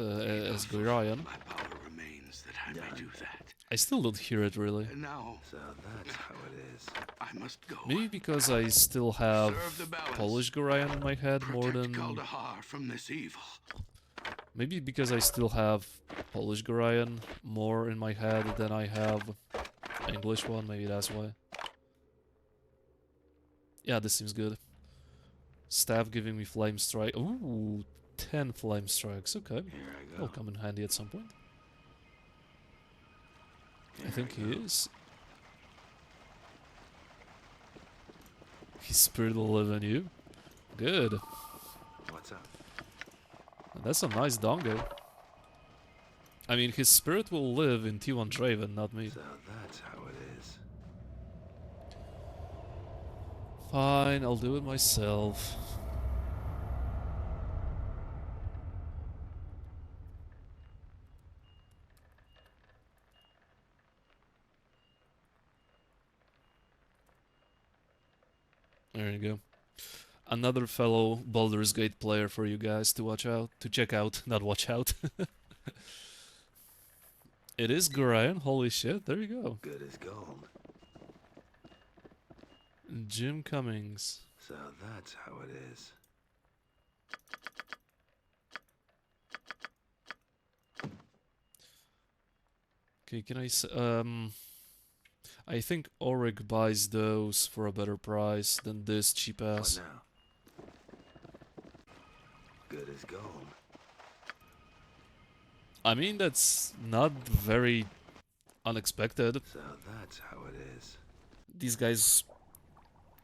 Speaker 1: Gorion.
Speaker 6: My power remains that I may do that.
Speaker 1: I still don't hear it really.
Speaker 6: And now,
Speaker 2: So that's how it is.
Speaker 6: I must go.
Speaker 1: Maybe because I still have
Speaker 6: Serve the balance.
Speaker 1: Polish Gorion in my head more
Speaker 6: Protect
Speaker 1: than...
Speaker 6: Kaldahar from this evil.
Speaker 1: Maybe because I still have Polish Gorion more in my head than I have English one, maybe that's why. Yeah, this seems good. Staff giving me flame strike. Ooh, 10 flame strikes. Okay,
Speaker 2: Here I go.
Speaker 1: that'll come in handy at some point. I think he is. His spirit will live in you. Good.
Speaker 2: What's up?
Speaker 1: That's a nice dongo. I mean, his spirit will live in T1 Draven, not me.
Speaker 2: So that's how it is.
Speaker 1: Fine, I'll do it myself. There you go. Another fellow Baldur's Gate player for you guys to watch out, to check out, not watch out. It is Gorion, holy shit, there you go.
Speaker 2: Good as gold.
Speaker 1: Jim Cummings.
Speaker 2: So that's how it is.
Speaker 1: Okay, can I think Auric buys those for a better price than this cheap
Speaker 2: What
Speaker 1: ass.
Speaker 2: now? Good as gold.
Speaker 1: I mean, that's not very unexpected.
Speaker 2: So that's how it is.
Speaker 1: These guys,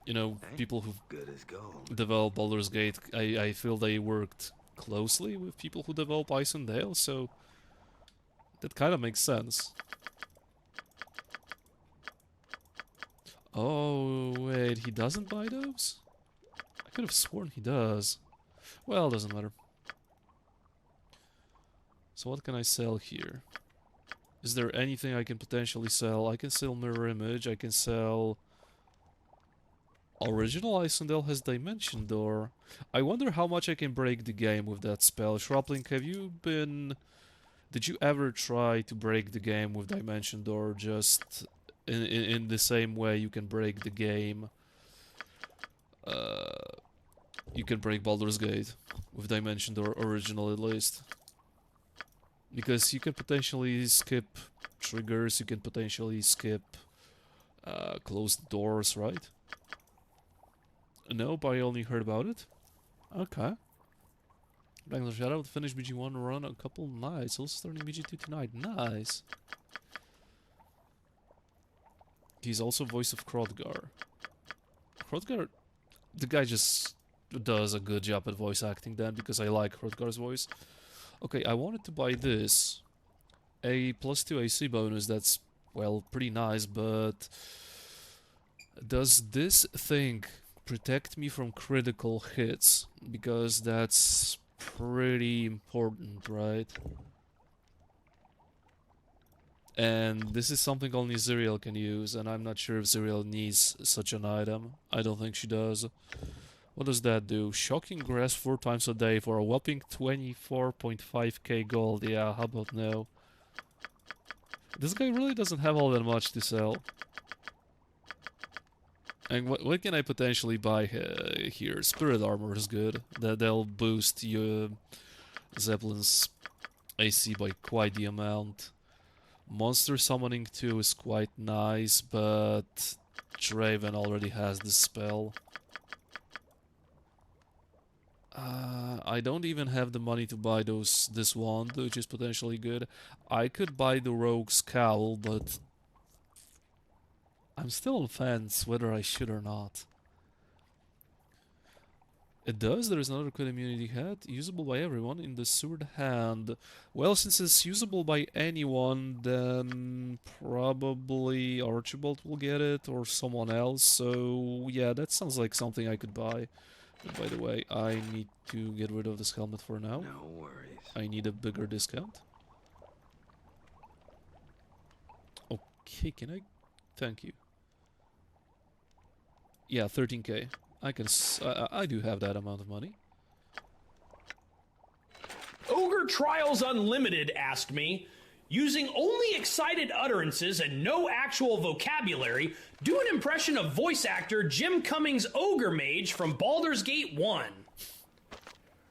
Speaker 1: you know,
Speaker 2: Eh?
Speaker 1: people who
Speaker 2: Good as gold.
Speaker 1: develop Baldur's Gate, I feel they worked closely with people who develop Icewind Dale, so that kind of makes sense. Oh, wait, he doesn't buy those? I could have sworn he does. Well, doesn't matter. So what can I sell here? Is there anything I can potentially sell? I can sell Mirror Image, I can sell... Original Icewind Dale has Dimension Door. I wonder how much I can break the game with that spell. Shroplink, have you been... Did you ever try to break the game with Dimension Door just in the same way you can break the game? You can break Baldur's Gate with Dimension Door, original at least. Because you can potentially skip triggers, you can potentially skip closed doors, right? Nope, I only heard about it. Okay. Bangalore Shadow finished BG1 run a couple nights. Also starting BG2 tonight. Nice. He's also voice of Hrothgar. Hrothgar, the guy just does a good job at voice acting then, because I like Hrothgar's voice. Okay, I wanted to buy this. A +2 AC bonus, that's, well, pretty nice, but... Does this thing protect me from critical hits? Because that's pretty important, right? And this is something only Ziriel can use, and I'm not sure if Ziriel needs such an item. I don't think she does. What does that do? Shocking Grass 4 times a day for a whopping 24.5k gold. Yeah, how about no? This guy really doesn't have all that much to sell. And what can I potentially buy here? Spirit Armor is good. That'll boost your Zeppelin's AC by quite the amount. Monster Summoning 2 is quite nice, but Draven already has this spell. I don't even have the money to buy this wand, which is potentially good. I could buy the Rogue's Cowl, but I'm still on the fence whether I should or not. It does, there is another crit immunity hat, usable by everyone in the Sewered Hand. Well, since it's usable by anyone, then probably Archibald will get it, or someone else, so yeah, that sounds like something I could buy. But by the way, I need to get rid of this helmet for now.
Speaker 2: No worries.
Speaker 1: I need a bigger discount. Okay, can I... Thank you. Yeah, 13k. I do have that amount of money.
Speaker 7: Ogre Trials Unlimited asked me, using only excited utterances and no actual vocabulary, do an impression of voice actor Jim Cummings' Ogre Mage from Baldur's Gate 1.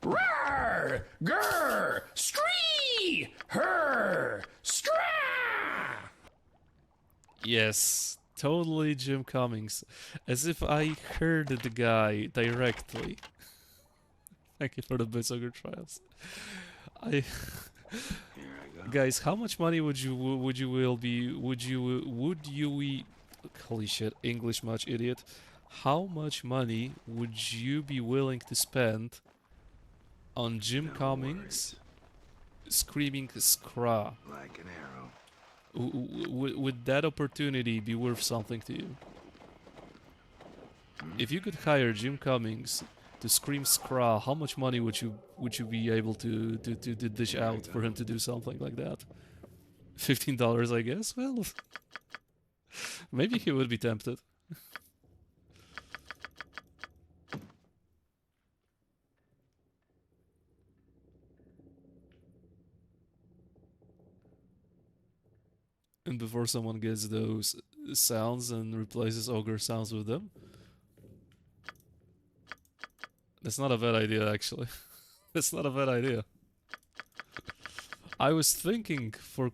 Speaker 7: Rawr! Grr! Stree! Her! Stra!
Speaker 1: Yes, totally Jim Cummings. As if I heard the guy directly. Thank you for the bits, Ogre Trials.
Speaker 2: Here I go.
Speaker 1: Guys, how much money would you holy shit, English much, idiot. How much money would you be willing to spend on Jim
Speaker 2: No
Speaker 1: Cummings screaming Scra?
Speaker 2: Like an arrow.
Speaker 1: Would that opportunity be worth something to you? If you could hire Jim Cummings to scream Scra, how much money would you be able to dish out for him to do something like that? $15, I guess? Well, maybe he would be tempted. And before someone gets those sounds and replaces ogre sounds with them. That's not a bad idea, actually. That's not a bad idea. I was thinking for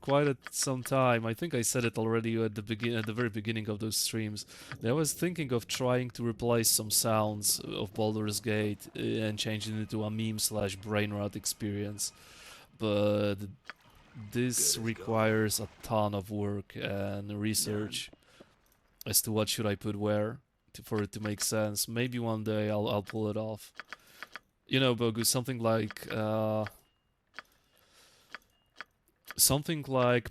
Speaker 1: some time, I think I said it already at the very beginning of those streams, that I was thinking of trying to replace some sounds of Baldur's Gate and changing it into a meme/brainrot experience. But this requires a ton of work and research as to what should I put where for it to make sense. Maybe one day I'll pull it off. You know, Bogus, something like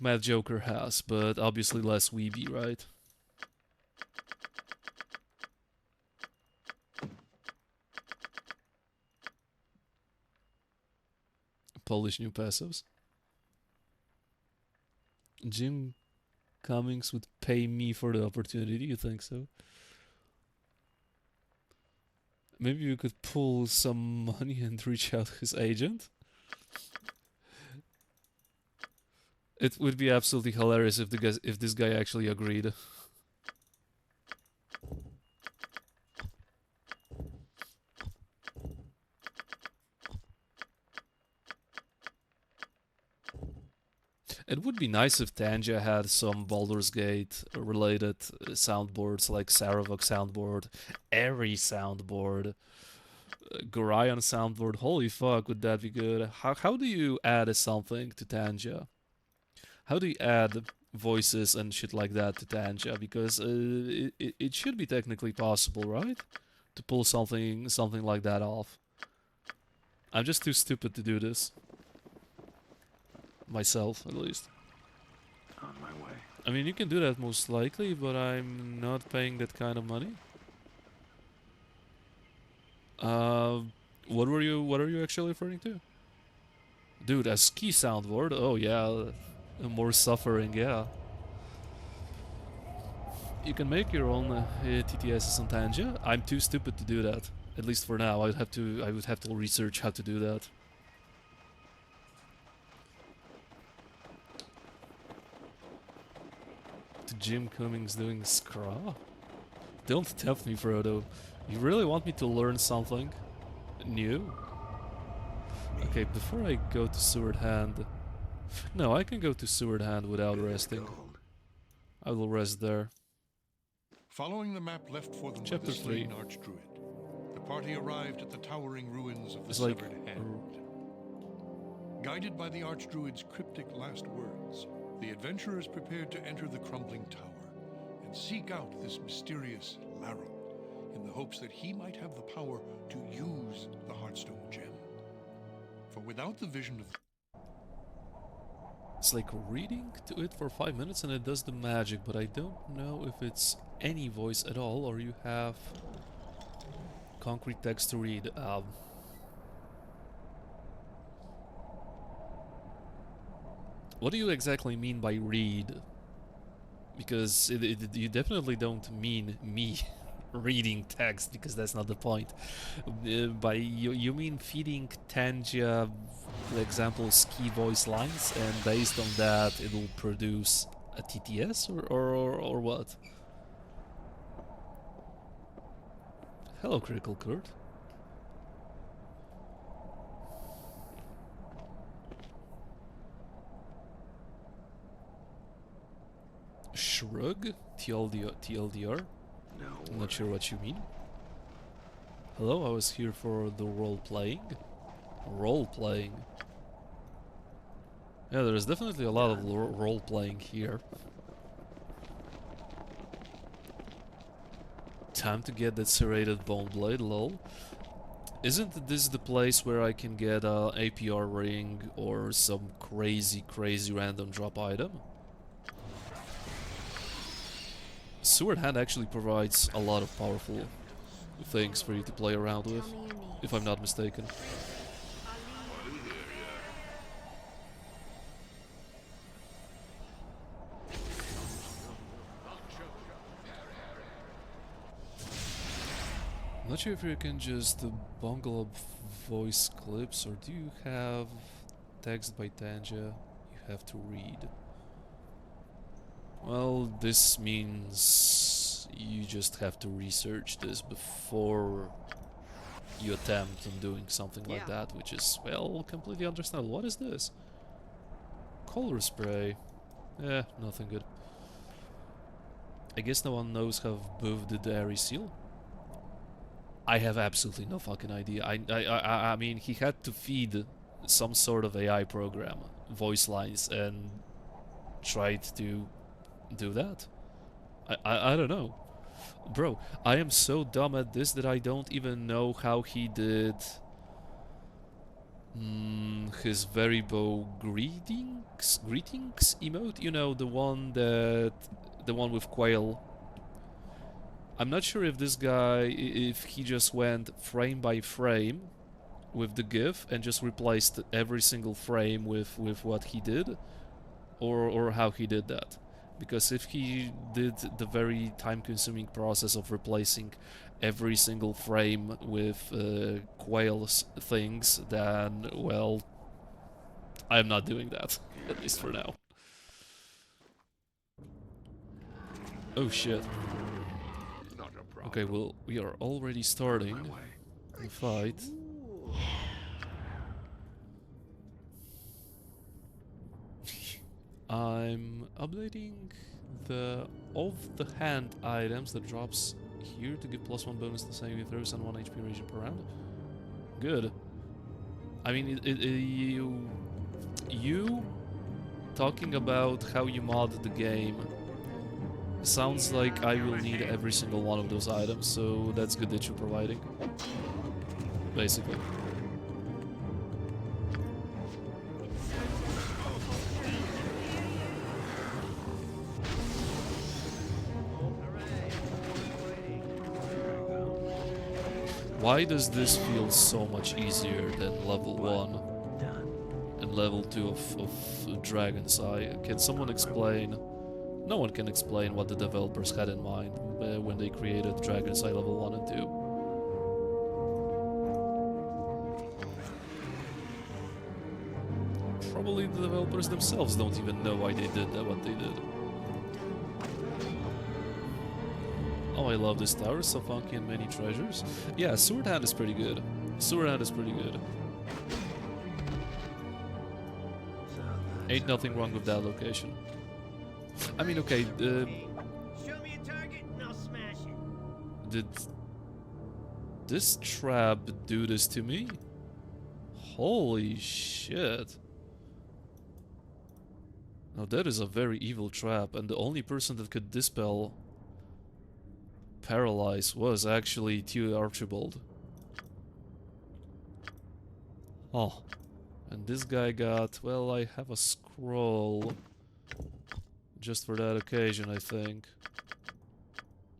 Speaker 1: Mad Joker has, but obviously less weeby, right? Polish new pesos. Jim Cummings would pay me for the opportunity, you think so? Maybe you could pull some money and reach out to his agent? It would be absolutely hilarious if this guy actually agreed. It would be nice if Tanja had some Baldur's Gate related soundboards like Saravok soundboard, Airy soundboard, Gorion soundboard. Holy fuck, would that be good? How do you add something to Tanja? How do you add voices and shit like that to Tanja? Because it should be technically possible, right? To pull something like that off. I'm just too stupid to do this. Myself, at least.
Speaker 2: On my way.
Speaker 1: I mean, you can do that most likely, but I'm not paying that kind of money. What are you actually referring to? Dude, a ski soundboard? Oh yeah, more suffering, yeah. You can make your own TTSs on Tanja. I'm too stupid to do that. At least for now. I would have to research how to do that. Jim Cummings doing Scraw? Don't tempt me, Frodo. You really want me to learn something new? Okay, before I go to Sewered Hand... No, I can go to Sewered Hand without resting. I will rest there.
Speaker 8: Following the map left for them by
Speaker 1: Chapter
Speaker 8: the slain
Speaker 1: 3.
Speaker 8: Archdruid, the party arrived at the towering ruins of the
Speaker 1: It's like...
Speaker 8: Severed Hand. Guided by the Archdruid's cryptic last words, the adventurers prepared to enter the crumbling tower and seek out this mysterious Laryl in the hopes that he might have the power to use the Heartstone gem. For without the vision of...
Speaker 1: It's like reading to it for 5 minutes and it does the magic, but I don't know if it's any voice at all or you have concrete text to read. What do you exactly mean by read? Because you definitely don't mean me reading text, because that's not the point. You mean feeding Tanja, for example, ski voice lines, and based on that it will produce a TTS or what? Hello, Critical Kurt. Shrug? TLDR?
Speaker 2: No.
Speaker 1: I'm not sure what you mean. Hello, I was here for the role-playing. Role-playing. Yeah, there's definitely a lot of role-playing here. Time to get that serrated bone blade, lol. Isn't this the place where I can get a APR ring or some crazy random drop item? Sewered Hand actually provides a lot of powerful things for you to play around with, if I'm not mistaken. I'm not sure if you can just bungle up voice clips, or do you have text by Tanja you have to read? Well, this means you just have to research this before you attempt on doing something like that, which is, well, completely understandable. What is this? Color spray. Eh, nothing good. I guess no one knows how Booth did the Ares seal. I have absolutely no fucking idea. I mean, he had to feed some sort of AI program voice lines and tried to do that. I don't know. Bro, I am so dumb at this that I don't even know how he did his very bow greetings emote. You know, the one with Quail. I'm not sure if this guy, if he just went frame by frame with the GIF and just replaced every single frame with what he did, or how he did that. Because if he did the very time-consuming process of replacing every single frame with Quail's things, then, well, I'm not doing that, at least for now. Oh shit. Okay, well, we are already starting the fight. I'm updating the off-the-hand items that drops here to give +1 bonus to saving throws and 1 HP region per round. Good. I mean, you talking about how you mod the game sounds like I will need every single one of those items, so that's good that you're providing. Basically. Why does this feel so much easier than level 1 and level 2 of Dragon's Eye? Can someone explain? No one can explain what the developers had in mind when they created Dragon's Eye level 1 and 2. Probably the developers themselves don't even know why they did that, what they did. Oh, I love this tower, so funky and many treasures. Yeah, Sewered Hand is pretty good. Sewered Hand is pretty good. Ain't nothing wrong with that location. I mean, okay,
Speaker 3: Show me a target and I'll smash it.
Speaker 1: did this trap do this to me? Holy shit. Now that is a very evil trap, and the only person that could dispel Paralyze was actually Tio Archibald. Oh. And this guy got... well, I have a scroll just for that occasion, I think.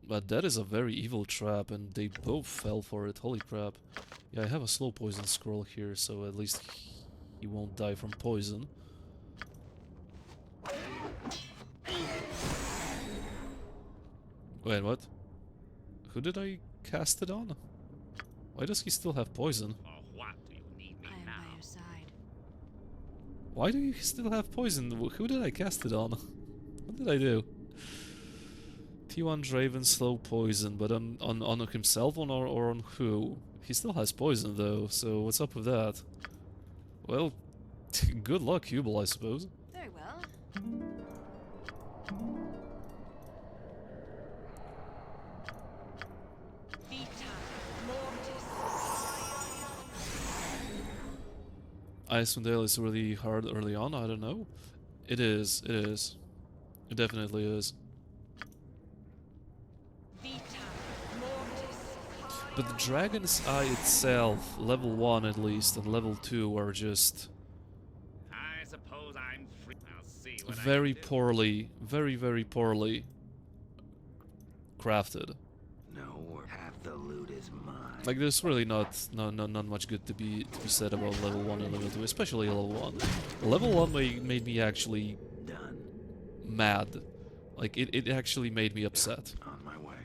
Speaker 1: But that is a very evil trap, and they both fell for it. Holy crap. Yeah, I have a slow poison scroll here, so at least he won't die from poison. Wait, what? Who did I cast it on? Why does he still have poison?
Speaker 3: What do you need me
Speaker 5: I am
Speaker 3: now?
Speaker 5: by your side.
Speaker 1: Why do you still have poison? Who did I cast it on? What did I do? T1 Draven slow poison, but on himself or on who? He still has poison though, so what's up with that? Well, good luck, Hubel, I suppose.
Speaker 5: Very well.
Speaker 1: Icewind is really hard early on, I don't know. It is, it is. It definitely is. But the Dragon's Eye itself, level 1 at least, and level 2 are just...
Speaker 3: I suppose I'm free. I'll see what
Speaker 1: very
Speaker 3: I can do.
Speaker 1: poorly, very poorly crafted.
Speaker 2: No, half the loot is mine.
Speaker 1: Like, there's really not much good to be said about level 1 and level 2, especially level 1. Level 1 made me actually
Speaker 2: Done.
Speaker 1: mad. Like, it actually made me upset.
Speaker 2: On my way.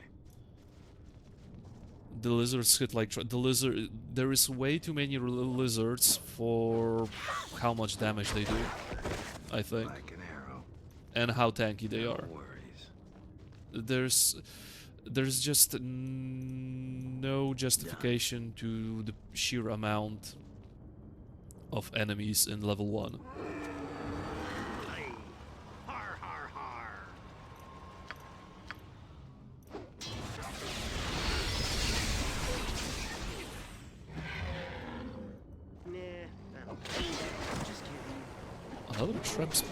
Speaker 1: The lizards hit like... the lizard... there is way too many lizards for how much damage they do, I think.
Speaker 2: Like an arrow.
Speaker 1: and how tanky they
Speaker 2: No
Speaker 1: are.
Speaker 2: worries.
Speaker 1: There's just no justification to the sheer amount of enemies in level 1.
Speaker 3: Aye. Har har har. Nah, just kidding.
Speaker 1: Another traps.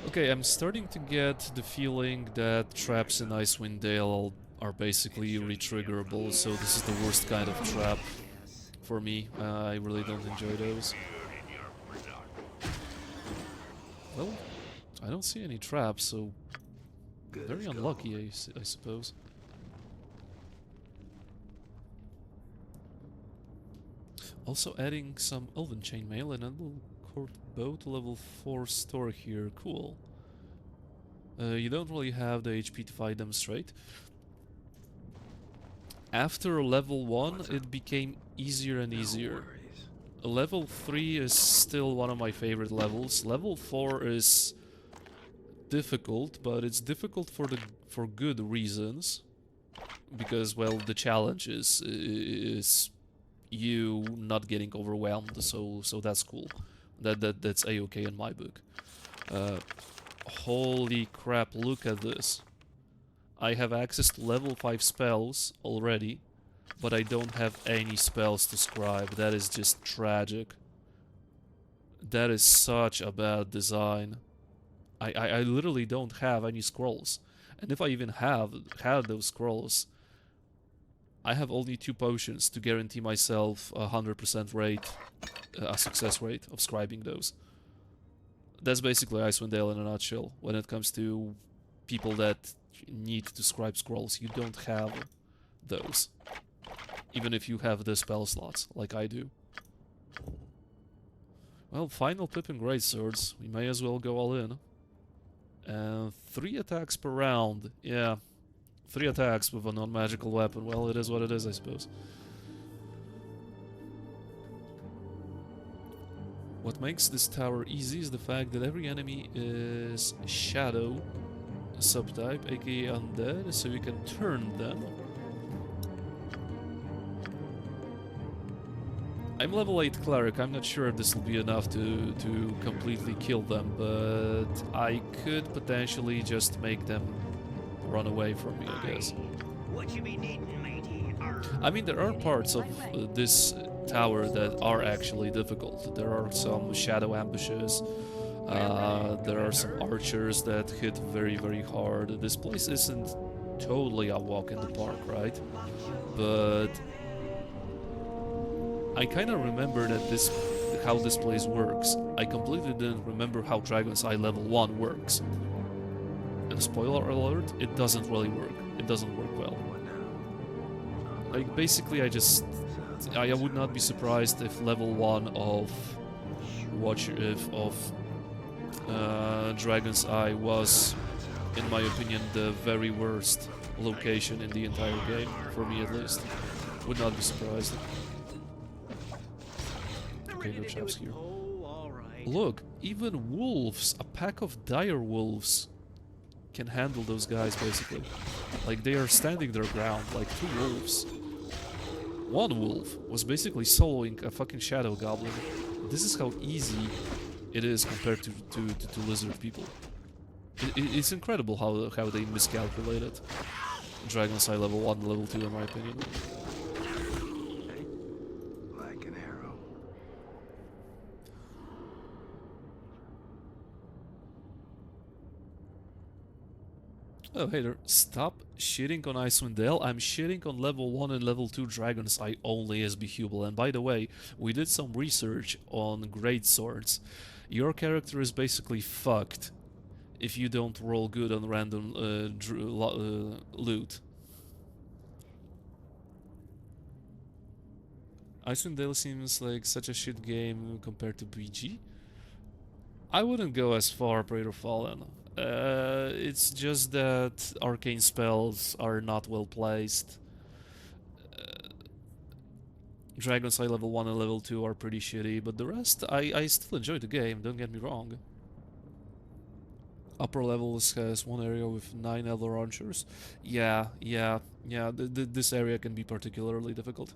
Speaker 1: Okay, I'm starting to get the feeling that traps in Icewind Dale are basically retriggerable, so this is the worst kind of trap for me. I really don't enjoy those. Well, I don't see any traps, so
Speaker 2: Good
Speaker 1: very
Speaker 2: as gold.
Speaker 1: unlucky, I suppose. Also adding some Elven Chainmail and a little court bow to level 4 store here. Cool. You don't really have the HP to fight them straight. After level 1, it became easier and easier. Level 3 is still one of my favorite levels. Level 4 is difficult, but it's difficult for good reasons. Because, well, the challenge is you not getting overwhelmed, so that's cool. That's a-okay in my book. Holy crap, look at this. I have access to level 5 spells already, but I don't have any spells to scribe. That is just tragic. That is such a bad design. I literally don't have any scrolls. And if I even had those scrolls, I have only 2 potions to guarantee myself a 100% rate, a success rate of scribing those. That's basically Icewind Dale in a nutshell. When it comes to people that need to scribe scrolls, you don't have those. Even if you have the spell slots, like I do. Well, final Pippin Greatswords. We may as well go all in. 3 attacks per round. Yeah. 3 attacks with a non-magical weapon. Well, it is what it is, I suppose. What makes this tower easy is the fact that every enemy is Shadow subtype, aka Undead, so you can turn them. I'm level 8 Cleric, I'm not sure if this will be enough to completely kill them, but I could potentially just make them run away from me, I guess.
Speaker 3: What you be needing, matey?
Speaker 1: I mean, there are parts of this tower that are actually difficult. There are some shadow ambushes, there are some archers that hit very, very hard. This place isn't totally a walk in the park, right? But I kind of remember that how this place works. I completely didn't remember how Dragon's Eye level 1 works. And spoiler alert, it doesn't really work. It doesn't work well. Like, basically, I would not be surprised if level 1 of Dragon's Eye was, in my opinion, the very worst location in the entire game, for me at least. Would not be surprised. Okay, no traps here. Look, even wolves, a pack of dire wolves, can handle those guys, basically. Like, they are standing their ground, like 2 wolves. 1 wolf was basically soloing a fucking shadow goblin. This is how easy it is compared to lizard people. It's incredible how they miscalculated Dragon's Eye level 1 and level 2, in my opinion.
Speaker 2: Like an arrow.
Speaker 1: Oh, hey there. Stop shitting on Icewind Dale. I'm shitting on level 1 and level 2 Dragon's Eye only as Behubel. And by the way, we did some research on great swords. Your character is basically fucked if you don't roll good on random loot. Icewind Dale seems like such a shit game compared to BG. I wouldn't go as far, Praetor Fallen. It's just that arcane spells are not well placed. Dragon's Eye level 1 and level 2 are pretty shitty, but the rest, I still enjoy the game, don't get me wrong. Upper levels has one area with 9 Elder Archers. Yeah. This area can be particularly difficult.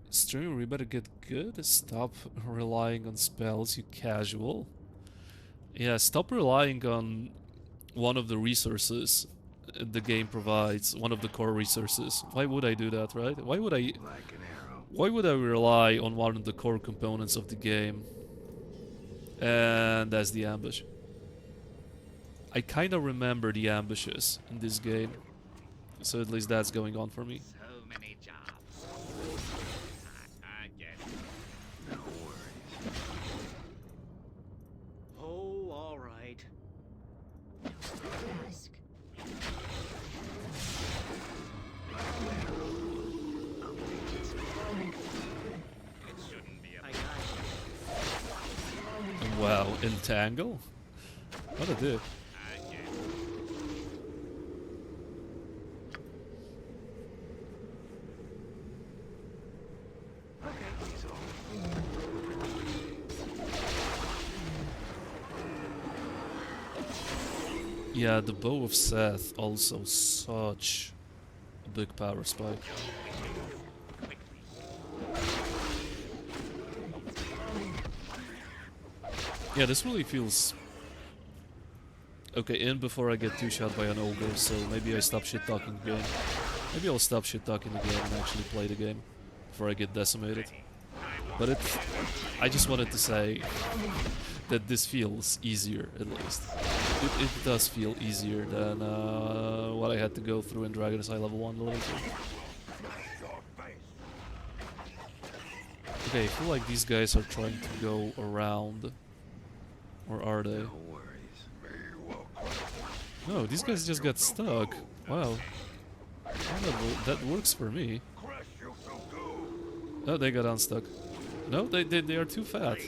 Speaker 1: Streamer, we better get good. Stop relying on spells, you casual. Yeah, stop relying on one of the resources the game provides, one of the core resources. Why would I do that, right? Why would I...
Speaker 2: Like an arrow.
Speaker 1: Why would I rely on one of the core components of the game? And that's the ambush. I kind of remember the ambushes in this game. So at least that's going on for me.
Speaker 3: So many jobs. I get it.
Speaker 2: No worries.
Speaker 3: Oh, all right.
Speaker 4: Ask.
Speaker 3: It shouldn't be a
Speaker 2: I got
Speaker 1: Wow, entangle? What a dick.
Speaker 3: I get it.
Speaker 2: He's all.
Speaker 1: Yeah, the Bow of Seth also such a big power spike. Yeah, this really feels... Okay, in before I get two-shot by an ogre, so maybe I stop shit-talking the game. Maybe I'll stop shit-talking the game and actually play the game before I get decimated. But I just wanted to say that this feels easier, at least. It does feel easier than what I had to go through in Dragon's Eye level 1 and level 2. Okay, I feel like these guys are trying to go around. Or are they?
Speaker 2: No worries.
Speaker 1: No, these guys just got stuck. Wow. That works for me. Oh, they got unstuck. No, they are too fat.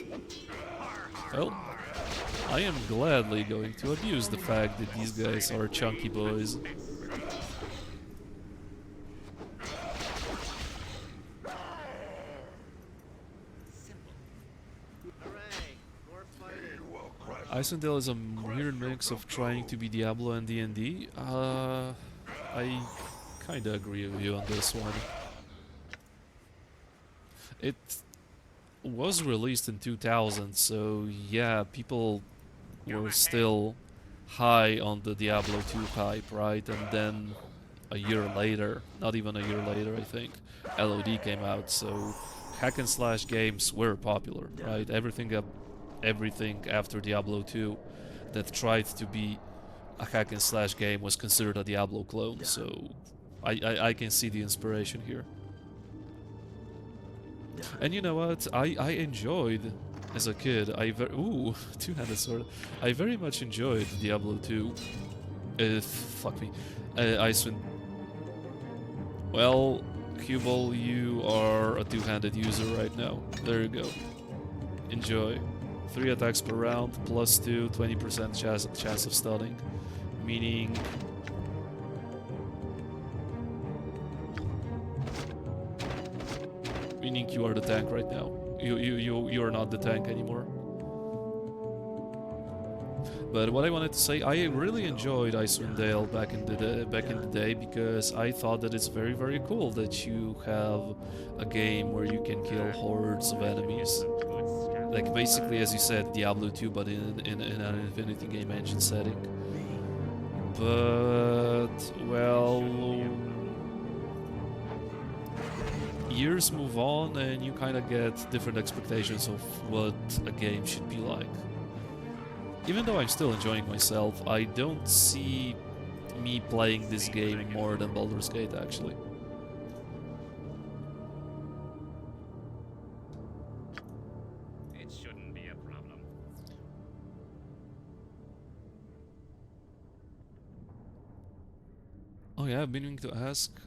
Speaker 1: Well, I am gladly going to abuse the fact that these guys are chunky boys. Isundale is a weird mix of trying to be Diablo and D&D. I kinda agree with you on this one. It was released in 2000, so yeah, people were still high on the Diablo 2 hype, right? And then a year later, not even a year later, I think, LOD came out, so hack and slash games were popular, right? Everything after Diablo 2 that tried to be a hack and slash game was considered a Diablo clone, so I can see the inspiration here. And you know what? I enjoyed, as a kid, ooh, two-handed sword. I very much enjoyed Diablo 2. Fuck me. Icewind. Well, Cubal, you are a two-handed user right now. There you go. Enjoy. 3 attacks per round, plus 2, 20% chance of stunning. Meaning... Meaning you are the tank right now. You are not the tank anymore. But what I wanted to say, I really enjoyed Icewind Dale back in the day because I thought that it's very, very cool that you have a game where you can kill hordes of enemies. Like basically, as you said, Diablo 2, but in an Infinity Game Engine setting. But well, years move on, and you kind of get different expectations of what a game should be like. Even though I'm still enjoying myself, I don't see me playing this game more than Baldur's Gate, actually.
Speaker 3: It shouldn't be a problem.
Speaker 1: Oh yeah, I've been meaning to ask,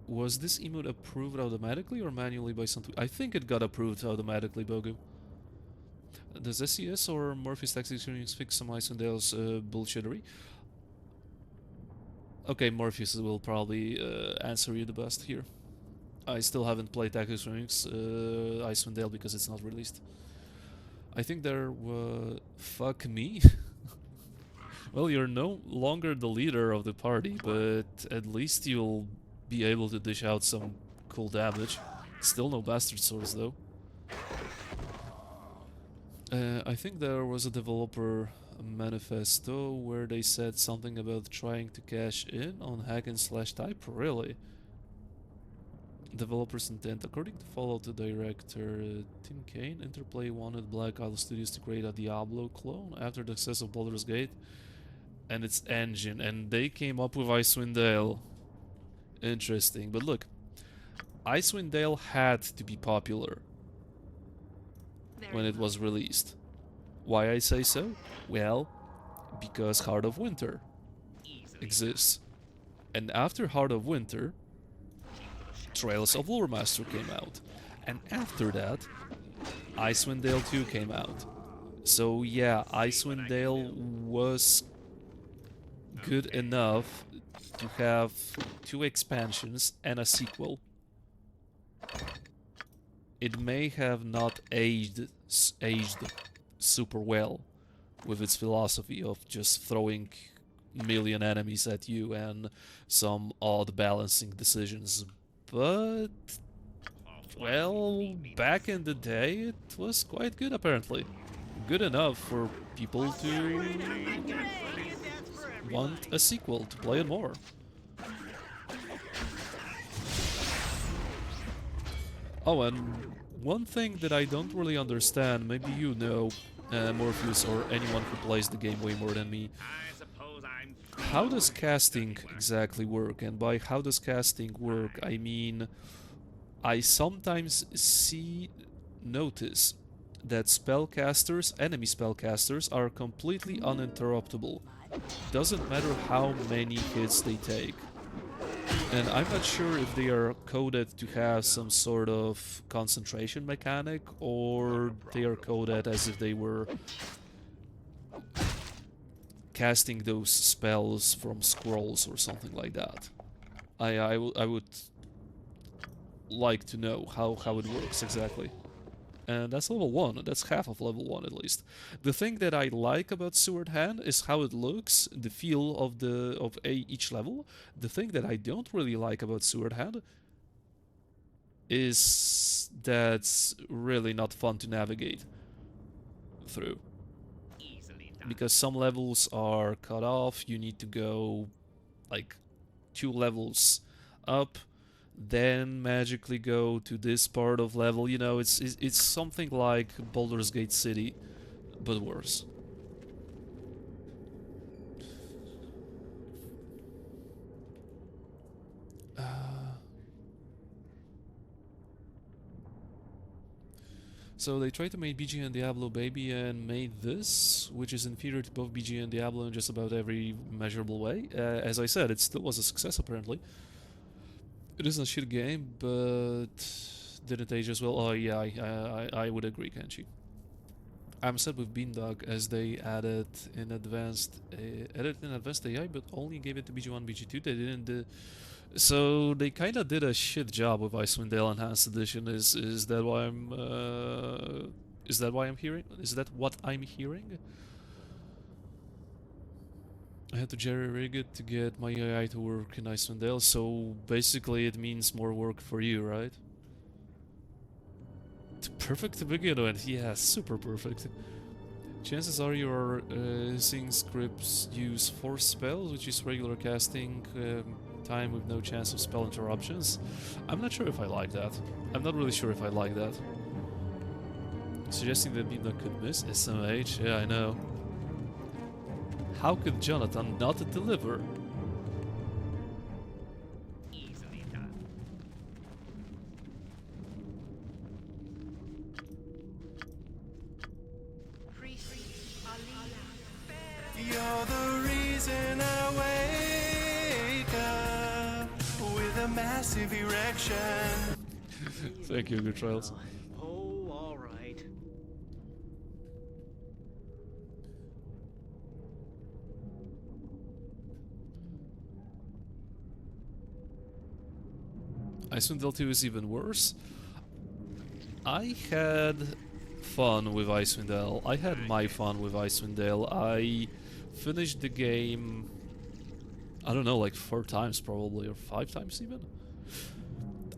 Speaker 1: was this emote approved automatically or manually by some... I think it got approved automatically, Bogu. Does SES or Morpheus Tax Experience fix some Isundale's bullshittery? Okay, Morpheus will probably answer you the best here. I still haven't played Tax Experience Icewind Dale because it's not released. I think there were... Fuck me. Well, you're no longer the leader of the party, but at least you'll be able to dish out some cool damage. Still no bastard swords, though. I think there was a developer manifesto where they said something about trying to cash in on hack and slash type. Really? Developer's intent. According to Fallout director Tim Kaine, Interplay wanted Black Isle Studios to create a Diablo clone after the success of Baldur's Gate and its engine, and they came up with Icewind Dale. Interesting, but look, Icewind Dale had to be popular when it was released. Why I say so? Well, because Heart of Winter exists. And after Heart of Winter, Trails of Loremaster came out. And after that, Icewind Dale 2 came out. So yeah, Icewind Dale was good enough to have 2 expansions and a sequel. It may have not aged super well with its philosophy of just throwing a million enemies at you and some odd balancing decisions, but well, back in the day it was quite good apparently. Good enough for people to want a sequel, to play it more. Oh, and one thing that I don't really understand, maybe you know, Morpheus, or anyone who plays the game way more than me, how does casting exactly work? And by how does casting work, I mean, I sometimes notice that spellcasters, enemy spellcasters, are completely uninterruptible. Doesn't matter how many hits they take. And I'm not sure if they are coded to have some sort of concentration mechanic, or they are coded as if they were casting those spells from scrolls or something like that. I would like to know how it works exactly. And that's level 1, that's half of level 1 at least. The thing that I like about Sewered Hand is how it looks, the feel of each level. The thing that I don't really like about Sewered Hand is that's really not fun to navigate through. Because some levels are cut off, you need to go like 2 levels up, then magically go to this part of level. You know, it's something like Baldur's Gate City, but worse. So they tried to make BG and Diablo baby and made this, which is inferior to both BG and Diablo in just about every measurable way. As I said, it still was a success apparently. It isn't a shit game, but didn't age as well. Oh yeah, I would agree, Kenshi. I'm sad with Beandog as they added in advanced AI, but only gave it to BG1, BG2. They didn't. So they kind of did a shit job with Icewind Dale Enhanced Edition. Is that why I'm? Is that why I'm hearing? Is that what I'm hearing? I had to jerry-rig it to get my AI to work in Icewind Dale, so basically it means more work for you, right? Perfect to begin with, yeah, super perfect. Chances are your seeing scripts use force spells, which is regular casting time with no chance of spell interruptions. I'm not sure if I like that. I'm not really sure if I like that. Suggesting that Nina could miss SMH, yeah, I know. How could Jonathan not deliver?
Speaker 3: Easily done.
Speaker 9: You're the reason I wake up with a massive erection.
Speaker 1: Thank you, good trials.
Speaker 3: Oh, all right.
Speaker 1: Icewind Dale 2 is even worse. I had fun with Icewind Dale. I had my fun with Icewind Dale. I finished the game, I don't know, like 4 times probably, or 5 times even.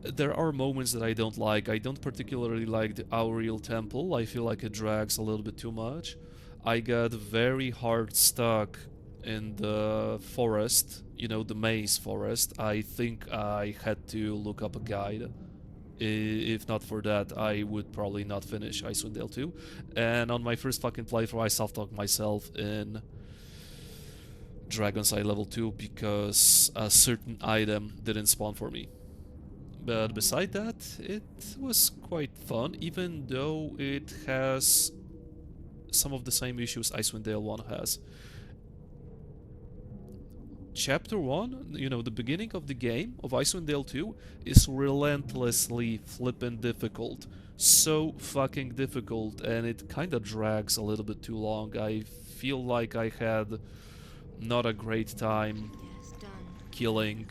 Speaker 1: There are moments that I don't like. I don't particularly like the Auriel Temple. I feel like it drags a little bit too much. I got very hard stuck in the forest, you know, the maze forest. I think I had to look up a guide. If not for that, I would probably not finish Icewind Dale 2. And on my first fucking playthrough, I self-talked myself in Dragon's Eye level 2 because a certain item didn't spawn for me. But beside that, it was quite fun, even though it has some of the same issues Icewind Dale 1 has. Chapter 1, you know, the beginning of the game of Icewind Dale 2 is relentlessly flippin' difficult. So fucking difficult, and it kinda drags a little bit too long. I feel like I had not a great time killing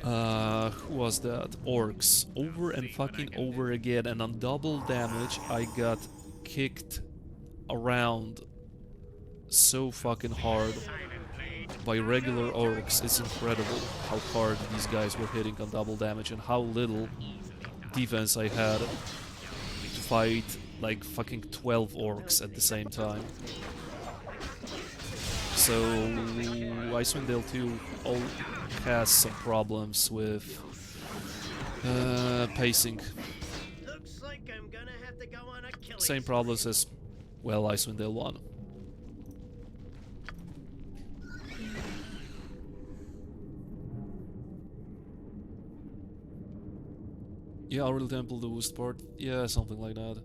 Speaker 1: who was that? Orcs. Over and fucking over again, and on double damage I got kicked around so fucking hard by regular orcs. It's incredible how hard these guys were hitting on double damage and how little defense I had to fight like fucking 12 orcs at the same time. So Icewind Dale 2 has some problems with pacing.
Speaker 3: Looks like I'm gonna have to go on a killing
Speaker 1: Same problems as, well, Icewind Dale 1. Yeah, Auriel Temple, the worst part. Yeah, something like that.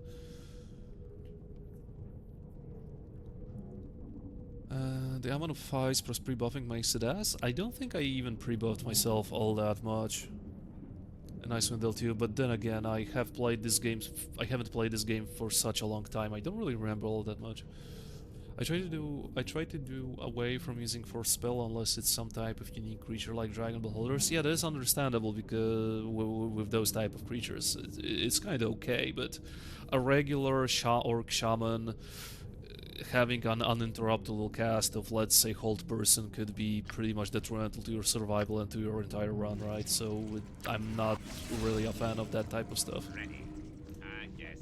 Speaker 1: The amount of fights plus pre-buffing makes it ass. I don't think I even pre-buffed myself all that much in Icewind Dale 2, but then again, I haven't played this game for such a long time. I don't really remember all that much. I try to do away from using Force Spell unless it's some type of unique creature like Dragon Beholders. Yeah, that is understandable because with those type of creatures, it's kind of okay, but a regular Orc Shaman having an uninterruptible cast of, let's say, Hold Person could be pretty much detrimental to your survival and to your entire run, right? So I'm not really a fan of that type of stuff.
Speaker 3: Yes.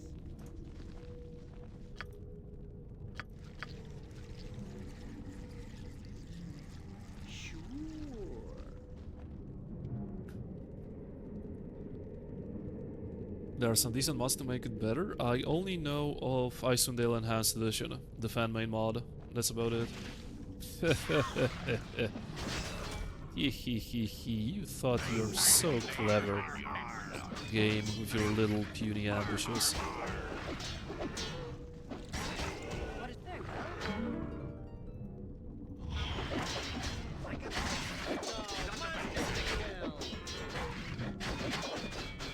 Speaker 1: There are some decent mods to make it better. I only know of Icewind Dale Enhanced Edition, the fan main mod. That's about it. You thought you were so clever, game, with your little puny ambushes.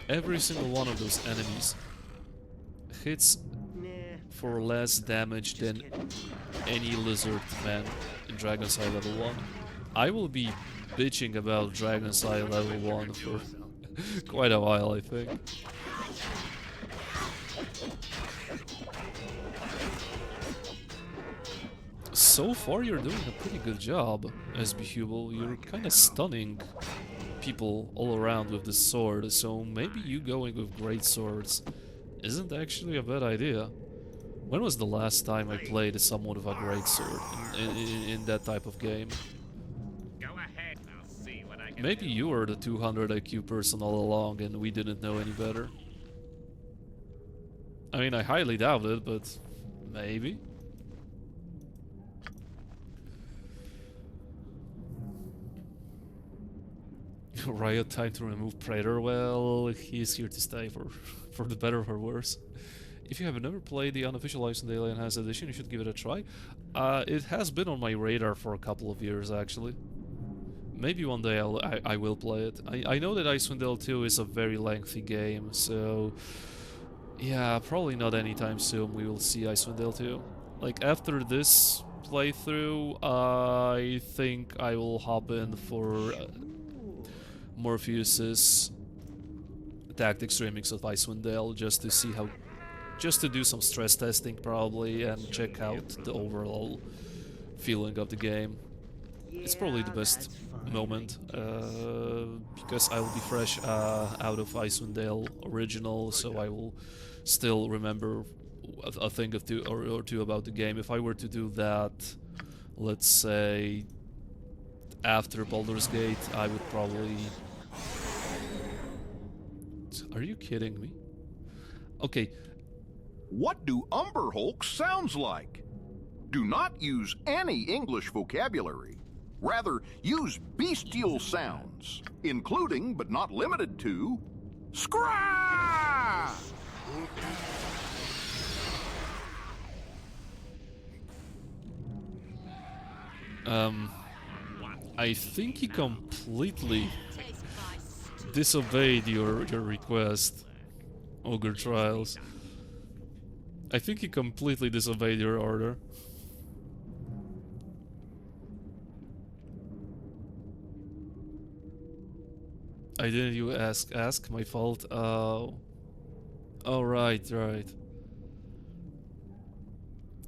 Speaker 1: Every single one of those enemies hits for less damage than any lizard man in Dragon's Eye level 1. I will be bitching about Dragon's Eye level 1 for quite a while, I think. So far you're doing a pretty good job, SB Hubel. You're kinda stunning people all around with this sword, so maybe you going with great swords isn't actually a bad idea. When was the last time I played someone with a great sword in that type of game?
Speaker 3: Go ahead, I'll see what I can
Speaker 1: Maybe you were the 200 IQ person all along and we didn't know any better. I mean, I highly doubt it, but maybe. Riot time to remove Praetor. Well, he's here to stay for the better or worse. If you have never played the unofficial Icewind Dale Enhanced Edition, you should give it a try. It has been on my radar for a couple of years, actually. Maybe one day I will play it. I know that Icewind Dale 2 is a very lengthy game, so yeah, probably not anytime soon we will see Icewind Dale 2. Like, after this playthrough, I think I will hop in for Morpheus's Tactics remix of Icewind Dale just to see how just to do some stress testing probably and check out the overall feeling of the game. It's probably the best moment, because I will be fresh out of Icewind Dale original, so I will still remember a thing or two about the game. If I were to do that, let's say, after Baldur's Gate, I would probably... Are you kidding me? Okay.
Speaker 10: What do Umberhulk sounds like? Do not use any English vocabulary. Rather, use bestial sounds, including, but not limited to, scrah!
Speaker 1: I think he completely disobeyed your request, Ogre Trials. I think he completely disobeyed your order. I didn't you ask? My fault. Oh, right.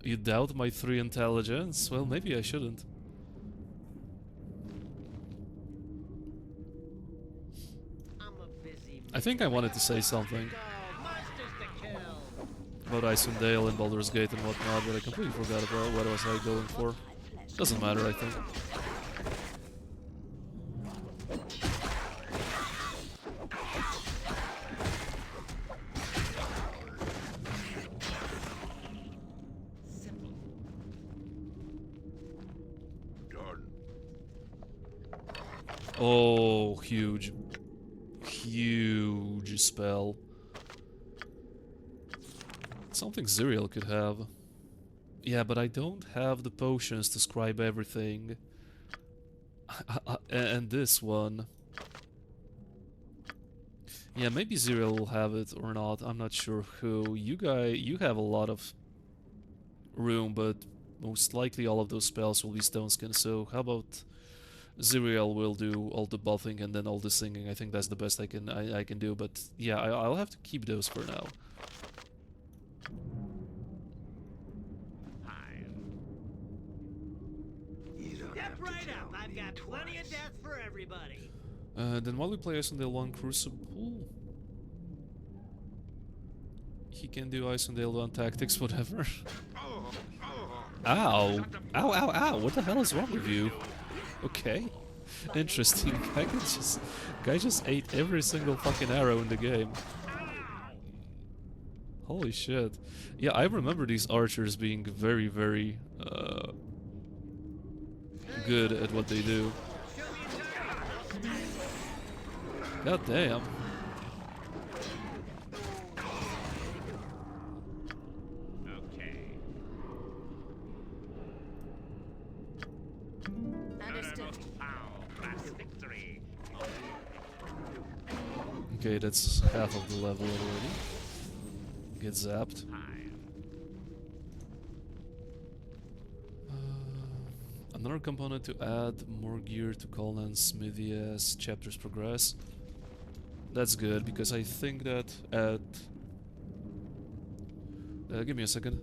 Speaker 1: You doubt my 3 intelligence? Well, maybe I shouldn't. I think I wanted to say something about Icewind Dale and Baldur's Gate and whatnot, but I completely forgot about what was I going for. Doesn't matter, I think. Oh, huge. Huge spell. Something Ziriel could have. Yeah, but I don't have the potions to scribe everything. And this one. Yeah, maybe Ziriel will have it or not. I'm not sure who. You have a lot of room, but most likely all of those spells will be stone skin. So how about Ziriel will do all the buffing and then all the singing. I think that's the best I can do. But yeah, I'll have to keep those for now.
Speaker 3: Step right up. I've got plenty of death for everybody.
Speaker 1: Then while we play Icewind Dale 1 Crucible, he can do Icewind Dale 1 Tactics, whatever. Ow! Ow, ow, ow! What the hell is wrong with you? Okay. Interesting. Guy just ate every single fucking arrow in the game. Holy shit. Yeah, I remember these archers being very, very good at what they do. God damn. Okay, that's half of the level already. Get zapped. Another component to add more gear to Colan's smithy as chapters progress. That's good, because I think that at... give me a second.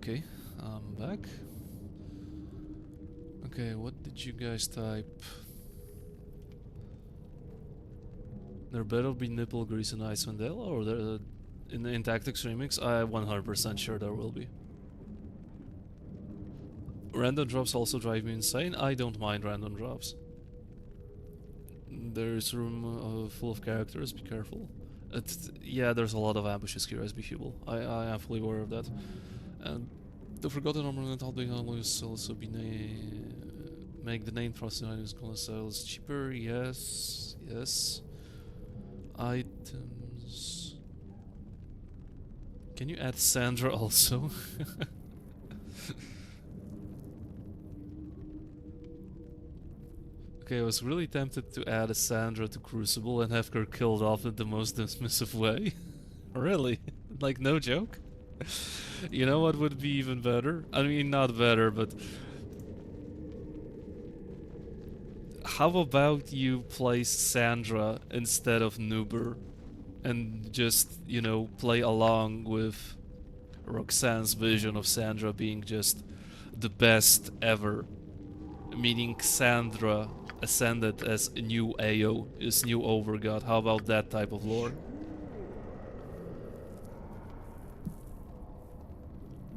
Speaker 1: Okay, I'm back. Okay, what did you guys type? There better be nipple grease in Icewind Dale, or there, in Tactics Remix? I'm 100% sure there will be. Random drops also drive me insane. I don't mind random drops. There's room full of characters, be careful. Yeah, there's a lot of ambushes here, as Behubel. I am fully aware of that. And the Forgotten Armament I'll be also be make the name trust items gonna sales cheaper, yes, yes. Items. Can you add Sandra also? Okay, I was really tempted to add a Sandra to Crucible and have her killed off in the most dismissive way. Really? Like, no joke? You know what would be even better? I mean, not better, but... How about you play Sandra instead of Nuber? And just, you know, play along with Roxanne's vision of Sandra being just the best ever. Meaning Sandra ascended as a new AO, is new overgod. How about that type of lore?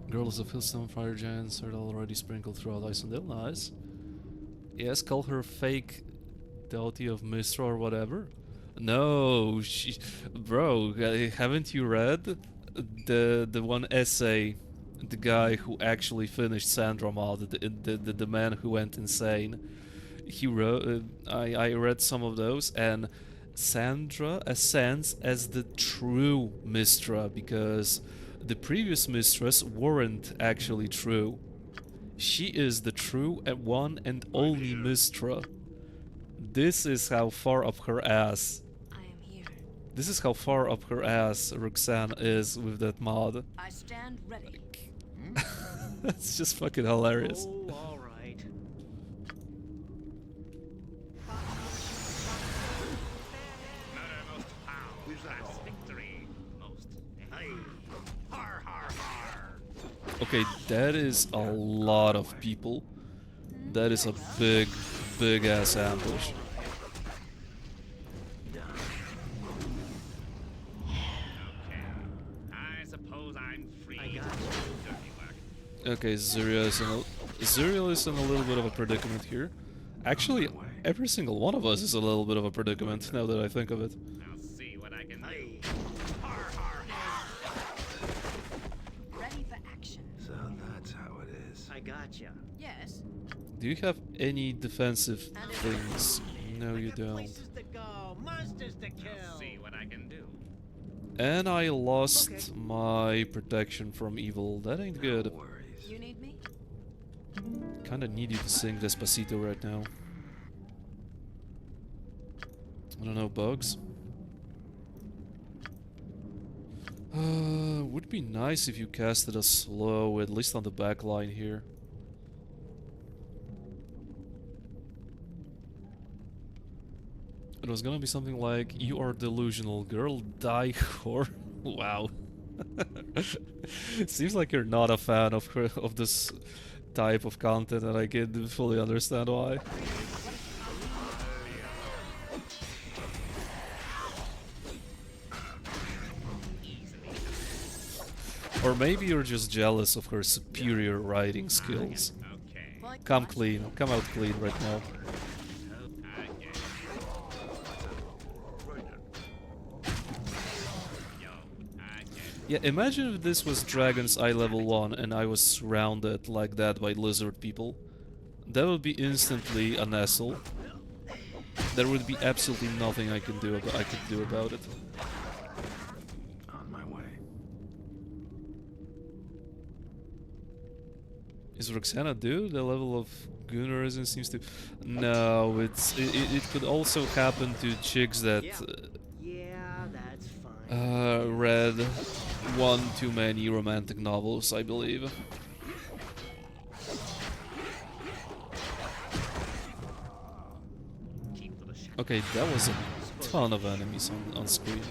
Speaker 1: Girls of Hillstone Fire Giants are already sprinkled throughout Icewind Dale. Nice. Yes, call her fake deity of Mistra or whatever. No, she... Bro, haven't you read the one essay? The guy who actually finished Sandra mod, the man who went insane. He wrote, I read some of those, and Sandra ascends as the true Mistra because the previous Mistras weren't actually true. She is the true and one and only Mistra. This is how far up her ass.
Speaker 5: I am here.
Speaker 1: This is how far up her ass Roxanne is with that mod.
Speaker 5: I stand ready.
Speaker 1: That's just fucking hilarious.
Speaker 3: Oh, all right.
Speaker 1: Okay, that is a lot of people. That is a big, big ass ambush.
Speaker 3: I suppose I'm free.
Speaker 1: Okay, Zuriel is in a little bit of a predicament here. Actually, every single one of us is a little bit of a predicament now that I think of it.
Speaker 3: I'll see what I can do.
Speaker 5: Ready for action.
Speaker 2: So that's how it is.
Speaker 3: I gotcha.
Speaker 5: Yes.
Speaker 1: Do you have any defensive things? No, you don't.
Speaker 3: Places to go, monsters to kill.
Speaker 2: I'll see what I can do.
Speaker 1: And I lost my protection from evil. That ain't good.
Speaker 2: No worries.
Speaker 5: You need me?
Speaker 1: Kinda need you to sing Despacito right now. I don't know, bugs? Would be nice if you casted a slow, at least on the back line here. It was gonna be something like, you are delusional, girl, die whore. Wow. Seems like you're not a fan of this type of content, and I can fully understand why. Or maybe you're just jealous of her superior writing skills. Come clean, come out clean right now. Yeah, imagine if this was Dragon's Eye level 1 and I was surrounded like that by lizard people. That would be instantly a Nestle. There would be absolutely nothing I could do about it.
Speaker 2: On my way.
Speaker 1: Is Roxana due? The level of Gunnarism seems to... No, it could also happen to chicks that
Speaker 3: Yeah, that's fine.
Speaker 1: read one too many romantic novels, I believe. Okay, that was a ton of enemies on screen.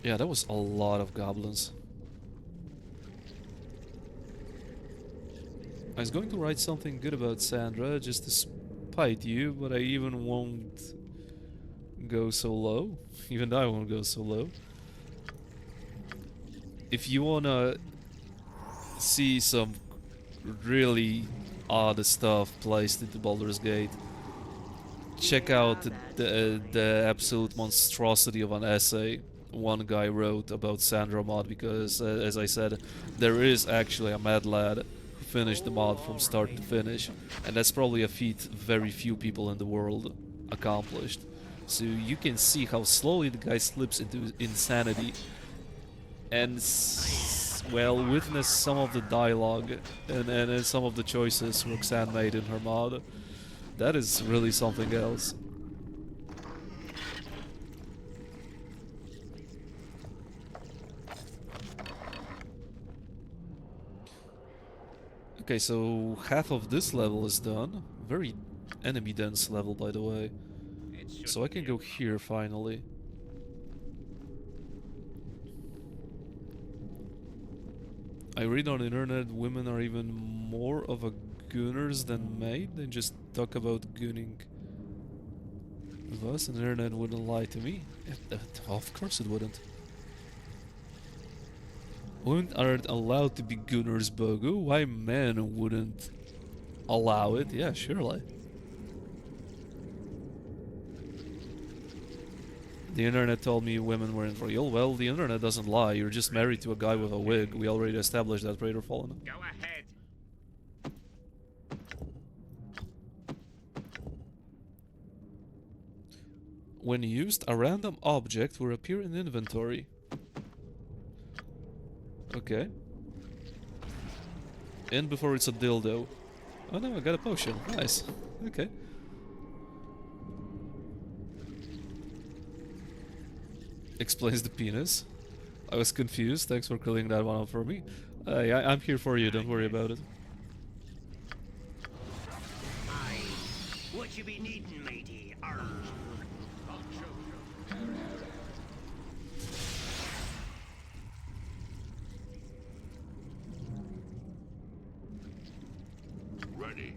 Speaker 1: Yeah, that was a lot of goblins. I was going to write something good about Sandra just to spite you, but I even won't go so low. Even I won't go so low. If you wanna see some really odd stuff placed into Baldur's Gate, check out the absolute monstrosity of an essay one guy wrote about Sandra mod, because as I said, there is actually a mad lad who finished the mod from start to finish, and that's probably a feat very few people in the world accomplished. So you can see how slowly the guy slips into insanity, and well, witness some of the dialogue and some of the choices Roxanne made in her mod. That is really something else. Okay, so half of this level is done. Very enemy dense level, by the way. So I can go here finally. I read on the internet women are even more of a gooners than maid. They just talk about gooning with us, and the internet wouldn't lie to me. Of course it wouldn't. Women aren't allowed to be gooners, Bogu. Why men wouldn't allow it? Yeah, surely. The internet told me women weren't real. Well, the internet doesn't lie. You're just married to a guy with a wig. We already established that, Raider Fallen.
Speaker 2: Go ahead.
Speaker 1: When used, a random object will appear in inventory. Okay. In before it's a dildo. Oh no, I got a potion. Nice. Okay. Explains the penis. I was confused. Thanks for clearing that one up for me. Yeah, I'm here for you. Don't worry about it.
Speaker 3: What you be needin', matey? Arr.
Speaker 6: Ready.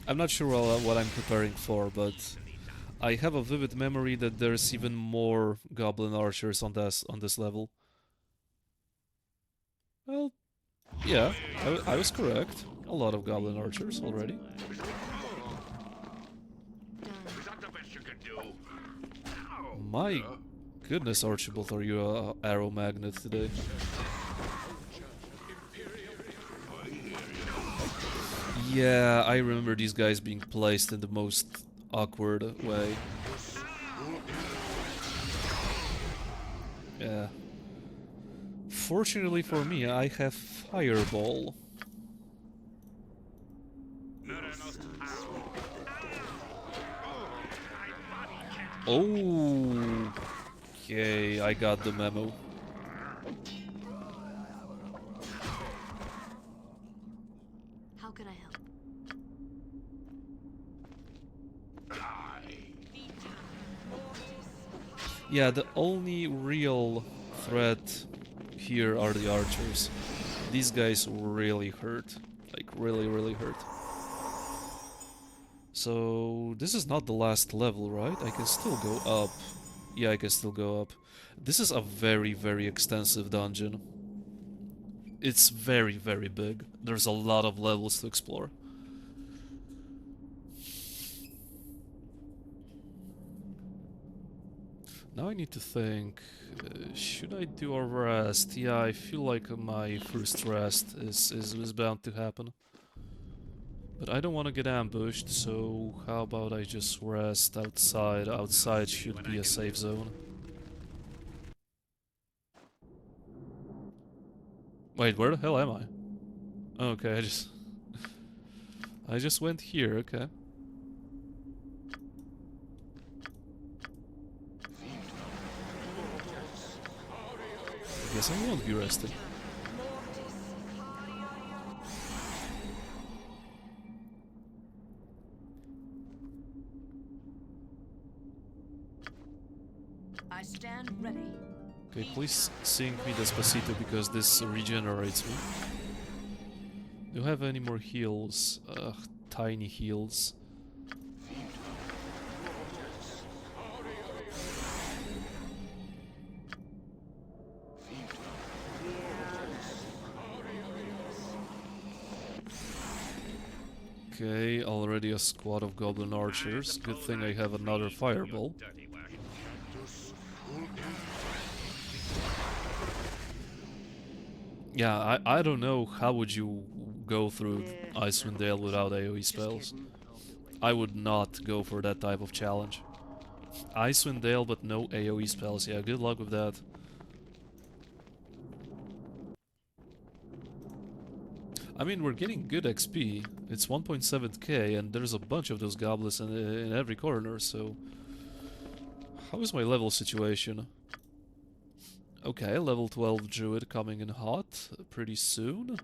Speaker 1: I'm not sure what I'm preparing for, but I have a vivid memory that there's even more goblin archers on this level. Well, yeah, I was correct. A lot of goblin archers already.
Speaker 6: Is that the best you can do?
Speaker 1: My goodness, Archibald, are you a arrow magnet today? Yeah, I remember these guys being placed in the most awkward way. Yeah. Fortunately for me, I have Fireball. Okay, I got the memo.
Speaker 5: How can I help?
Speaker 1: Yeah, the only real threat here are the archers. These guys really hurt. Like, really hurt. So, this is not the last level, right? I can still go up. Yeah, I can still go up. This is a very extensive dungeon. It's very big. There's a lot of levels to explore. Now I need to think, should I do a rest? Yeah, I feel like my first rest is bound to happen. But I don't want to get ambushed, so how about I just rest outside? Outside should be a safe zone. Wait, where the hell am I? Oh, okay, I just went here, okay. I guess I won't be resting.
Speaker 5: I stand ready.
Speaker 1: Okay, please sing me Despacito because this regenerates me. Do you have any more heals? Tiny heals. Okay, already a squad of goblin archers. Good thing I have another fireball. Yeah, I don't know how would you go through Icewind Dale without AoE spells. I would not go for that type of challenge. Icewind Dale but no AoE spells, yeah, good luck with that. I mean, we're getting good XP. It's 1.7k and there's a bunch of those goblins in every corner, so... How is my level situation? Okay, level 12 druid coming in hot pretty soon.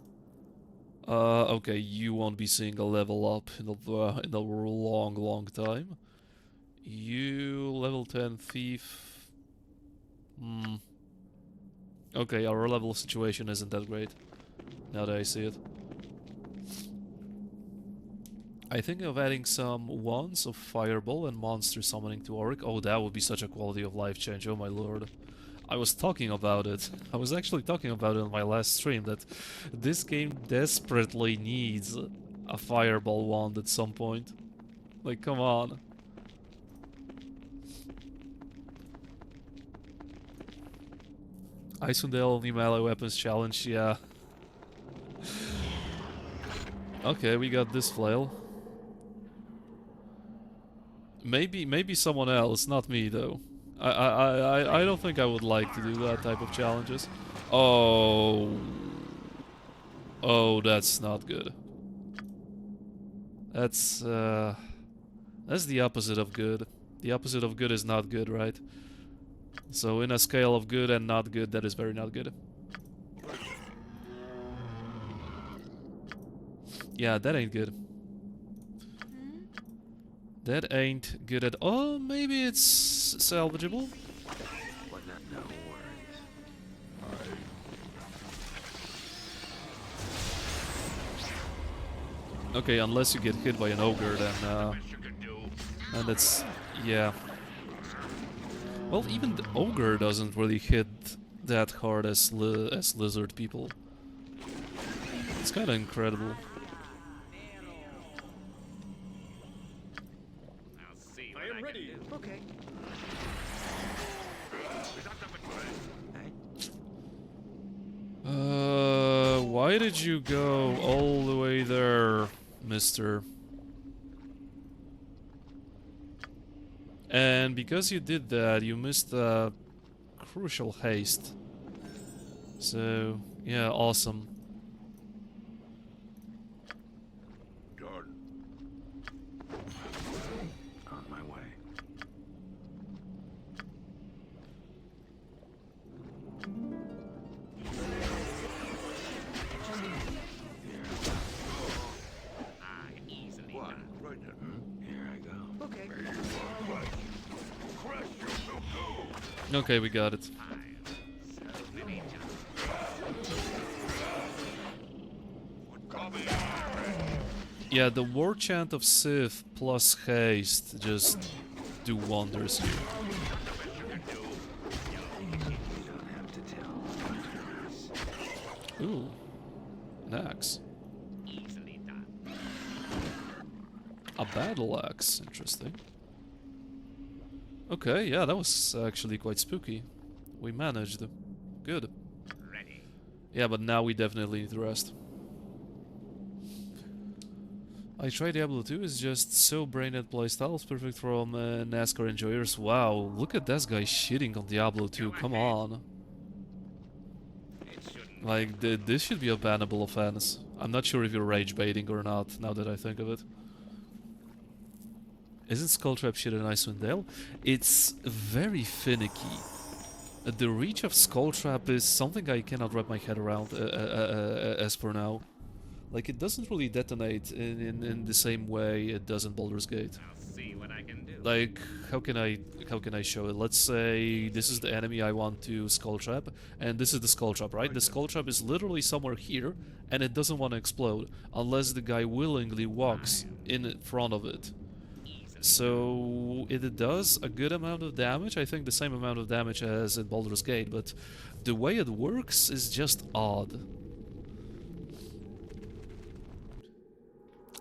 Speaker 1: Okay, you won't be seeing a level up in a long time. You level 10 thief. Okay, our level situation isn't that great. Now that I see it. I think of adding some wands of fireball and monster summoning to Auric. Oh, that would be such a quality of life change, oh my lord. I was talking about it. I was actually talking about it on my last stream, that this game desperately needs a fireball wand at some point. Like, come on. Icewind Dale only melee weapons challenge, yeah. Okay, we got this flail. Maybe someone else, not me though. I don't think I would like to do that type of challenges. Oh. Oh, that's not good. That's the opposite of good. The opposite of good is not good, right? So in a scale of good and not good, that is very not good. Yeah, that ain't good. That ain't good at all. Maybe it's salvageable.
Speaker 2: No worries.
Speaker 1: Okay, unless you get hit by an ogre, then and it's yeah. Well, even the ogre doesn't really hit that hard as lizard people. It's kind of incredible.
Speaker 3: I am ready. Okay.
Speaker 1: Why did you go all the way there, mister? And because you did that, you missed a crucial haste. So, yeah, awesome.
Speaker 6: Done.
Speaker 2: On my way.
Speaker 6: What? Right there.
Speaker 2: Here I go.
Speaker 3: Okay.
Speaker 1: Okay, we got it. Yeah, the war chant of Sith plus haste just do wonders here. Ooh, an axe. A battle axe, interesting. Okay, yeah, that was actually quite spooky. We managed. Good. Yeah, but now we definitely need to rest. I tried Diablo 2, it's just so brain-dead playstyles, perfect from NASCAR enjoyers. Wow, look at this guy shitting on Diablo 2, come on. Like, this should be a bannable offense. I'm not sure if you're rage baiting or not, now that I think of it. Isn't Skulltrap shit in Icewind Dale? It's very finicky. The reach of Skulltrap is something I cannot wrap my head around as for now. Like, it doesn't really detonate in the same way it does in Baldur's Gate.
Speaker 2: I'll see what I can do.
Speaker 1: Like, how can I show it? Let's say this is the enemy I want to skull trap, and this is the skull trap, right? The skull trap is literally somewhere here, and it doesn't want to explode unless the guy willingly walks in front of it. So it does a good amount of damage. I think the same amount of damage as in Baldur's Gate, but the way it works is just odd.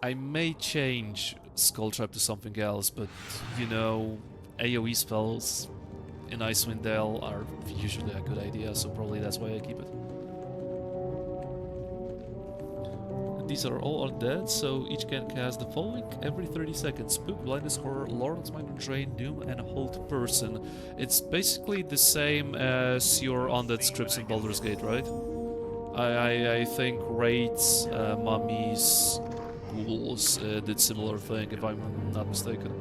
Speaker 1: I may change Skull Trap to something else, but, you know, AoE spells in Icewind Dale are usually a good idea, so probably that's why I keep it. These are all undead, so each can cast the following every 30 seconds. Spook, Blindness, Horror, Lawrence Minor Drain, Doom, and Hold Person. It's basically the same as your undead scripts in Baldur's Gate, right? I think Raids, Mummies, Ghouls did similar thing, if I'm not mistaken.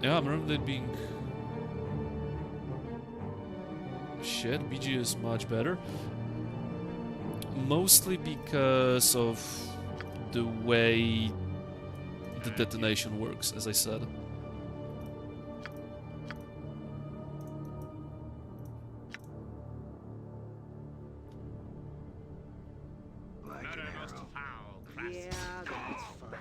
Speaker 1: Yeah, I remember it being... Shit, BG is much better. Mostly because of the way the detonation works, as I said.
Speaker 3: Yeah, that's fine.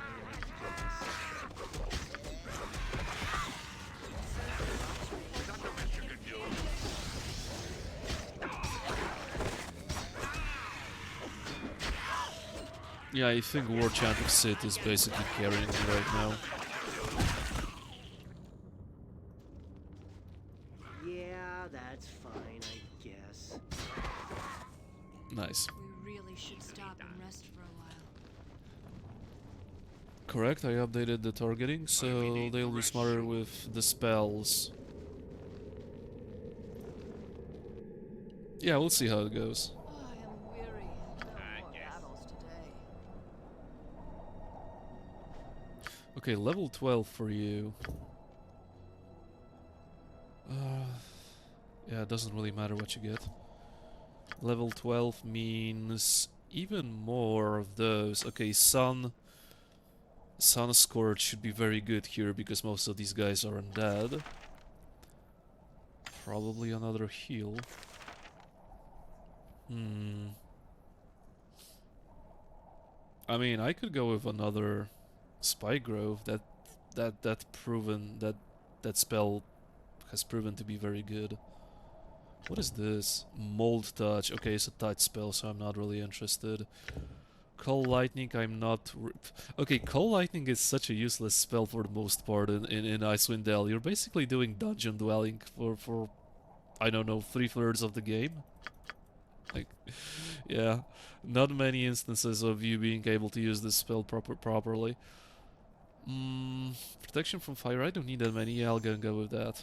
Speaker 1: Yeah, I think War Chant of Sith is basically carrying me right now.
Speaker 3: Yeah, that's fine, I guess.
Speaker 1: Nice.
Speaker 5: We really should stop and rest for a while.
Speaker 1: Correct, I updated the targeting, so they'll be smarter with the spells. Yeah, we'll see how it goes.
Speaker 5: I am weary. No more battles today.
Speaker 1: Okay, level 12 for you. Yeah, it doesn't really matter what you get. Level 12 means even more of those. Okay, Sun Scourge should be very good here because most of these guys are undead. Probably another heal. I mean, I could go with another Spike Grove. That spell has proven to be very good. What is this? Mold Touch. Okay, it's a touch spell, so I'm not really interested. Cold Lightning, I'm not... Okay, Cold Lightning is such a useless spell for the most part in Icewind Dale. You're basically doing dungeon dwelling for I don't know, 3/3 of the game. Like, yeah, not many instances of you being able to use this spell properly. Protection from fire, I don't need that many. Yeah, I'll go with that.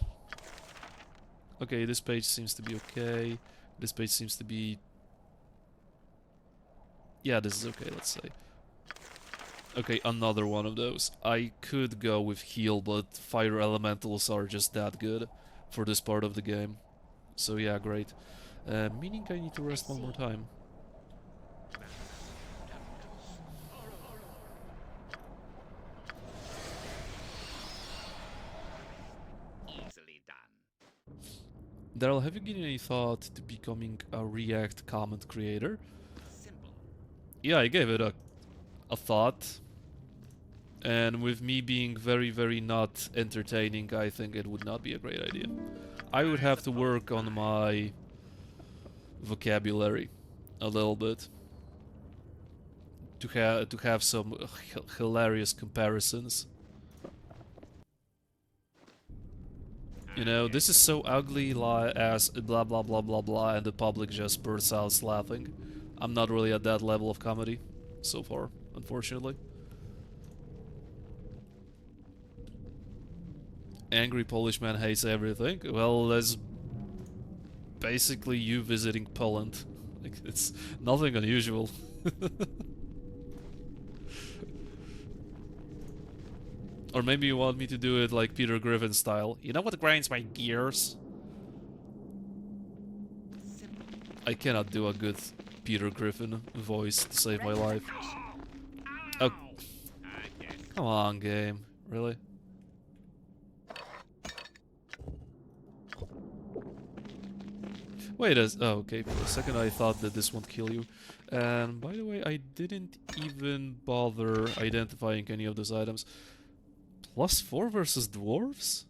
Speaker 1: Okay, this page seems to be okay. This page seems to be... Yeah, this is okay, let's say. Okay, another one of those. I could go with heal, but fire elementals are just that good for this part of the game. So yeah, great. Meaning I need to rest one more time.
Speaker 2: Easily done.
Speaker 1: Daryl, have you given any thought to becoming a React comment creator?
Speaker 2: Simple.
Speaker 1: Yeah, I gave it a thought. And with me being very, very not entertaining, I think it would not be a great idea. I would have to work on my vocabulary a little bit to have some hilarious comparisons. You know, this is so ugly as blah blah blah blah blah, and the public just bursts out laughing. I'm not really at that level of comedy so far, unfortunately. Angry Polish man hates everything. Well, that's basically you visiting Poland. Like, it's nothing unusual. Or maybe you want me to do it like Peter Griffin style. You know what grinds my gears? I cannot do a good Peter Griffin voice to save my life. Oh. Come on, game. Really? Wait a... Oh, okay. For a second I thought that this won't kill you. And by the way, I didn't even bother identifying any of those items. +4 versus dwarves?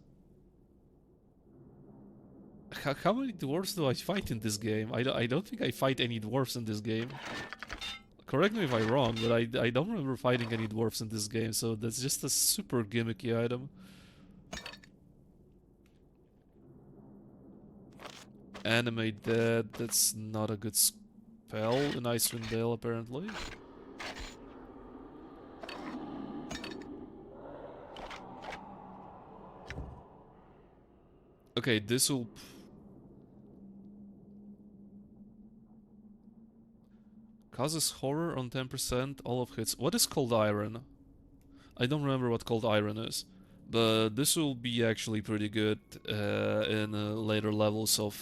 Speaker 1: How many dwarves do I fight in this game? I don't think I fight any dwarves in this game. Correct me if I'm wrong, but I don't remember fighting any dwarves in this game, so that's just a super gimmicky item. Animate Dead, that's not a good spell in Icewind Dale, apparently. Okay, this will... Causes horror on 10%, all of hits. What is Cold Iron? I don't remember what Cold Iron is. But this will be actually pretty good in later levels of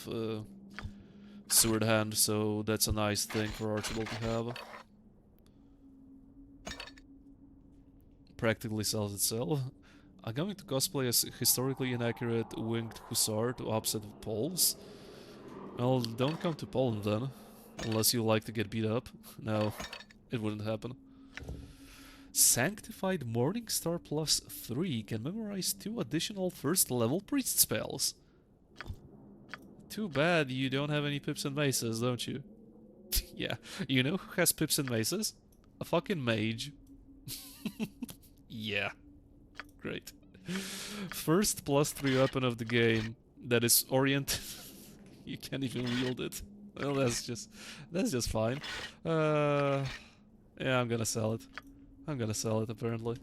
Speaker 1: Sewered Hand, so that's a nice thing for Archibald to have. Practically sells itself. I'm going to cosplay as historically inaccurate winged hussar to upset Poles. Well, don't come to Poland then. Unless you like to get beat up. No, it wouldn't happen. Sanctified Morningstar +3 can memorize 2 additional first level priest spells. Too bad you don't have any pips and maces, don't you? Yeah, you know who has pips and maces? A fucking mage. Yeah. Great. First +3 weapon of the game that is oriented. You can't even wield it. Well, that's just fine. Yeah, I'm gonna sell it. I'm gonna sell it, apparently.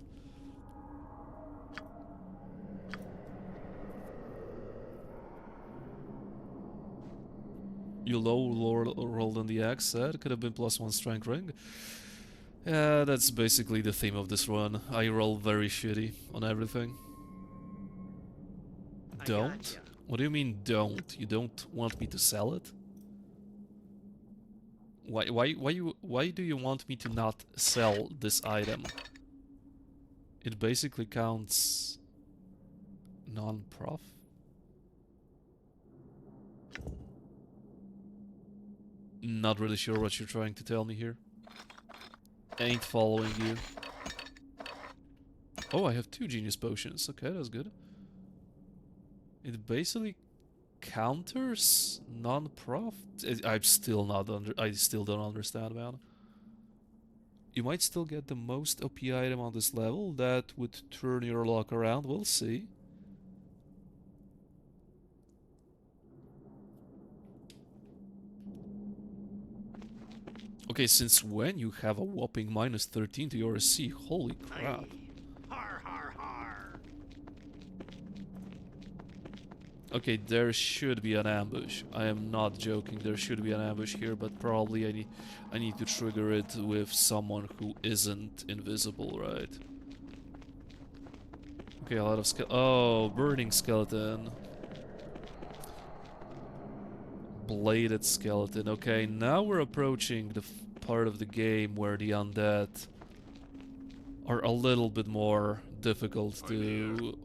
Speaker 1: You rolled on the axe set. Could have been +1 strength ring. Yeah, that's basically the theme of this run. I roll very shitty on everything. Don't? What do you mean don't? You don't want me to sell it? Why do you want me to not sell this item? It basically counts non-prof. Not really sure what you're trying to tell me here. Ain't following you. Oh, I have 2 genius potions. Okay, that's good. It basically counters non-prof. I still don't understand, man. You might still get the most OP item on this level that would turn your luck around. We'll see. Okay, since when you have a whopping -13 to your SC? Holy crap.
Speaker 3: Har har har.
Speaker 1: Okay, there should be an ambush. I am not joking. There should be an ambush here, but probably I need to trigger it with someone who isn't invisible, right? Okay, a lot of oh, burning skeleton. Bladed skeleton. Okay, now we're approaching the part of the game where the undead are a little bit more difficult to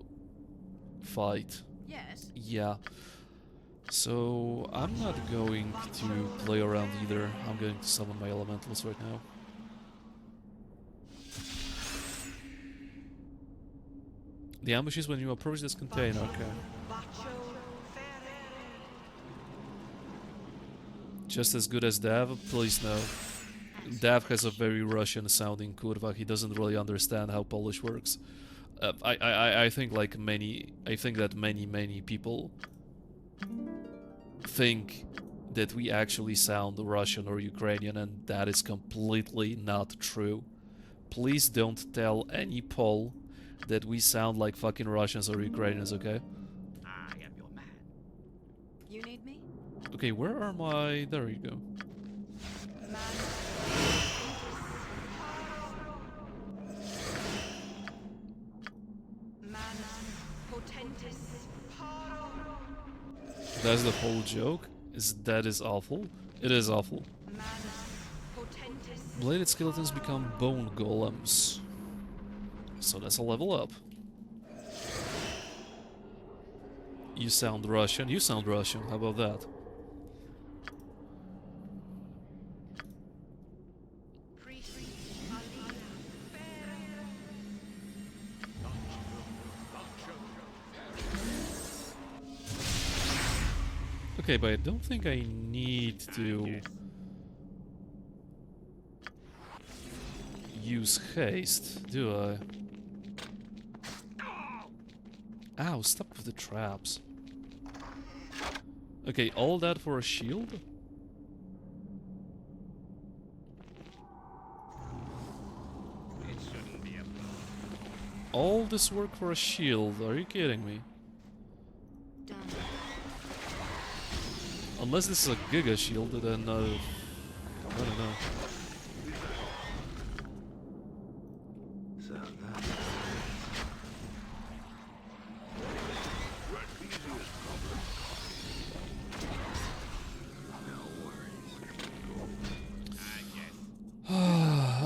Speaker 1: fight.
Speaker 5: Yes.
Speaker 1: Yeah. So I'm not going to play around either. I'm going to summon my elementals right now. The ambush is when you approach this container, okay. Just as good as Dav? Please no. Dav has a very Russian sounding kurva. He doesn't really understand how Polish works. I think like many people think that we actually sound Russian or Ukrainian, and that is completely not true. Please don't tell any Pole that we sound like fucking Russians or Ukrainians, okay?
Speaker 2: I am your man.
Speaker 5: You need me?
Speaker 1: Okay, where are my... There you go. That's the whole joke? That is awful? It is awful. Bladed skeletons become bone golems. So that's a level up. You sound Russian. You sound Russian. How about that? Okay, but I don't think I need to use haste, do I? Ow, stop with the traps. Okay, all that for a shield? All this work for a shield? Are you kidding me? Unless this is a Giga shield, then I don't know.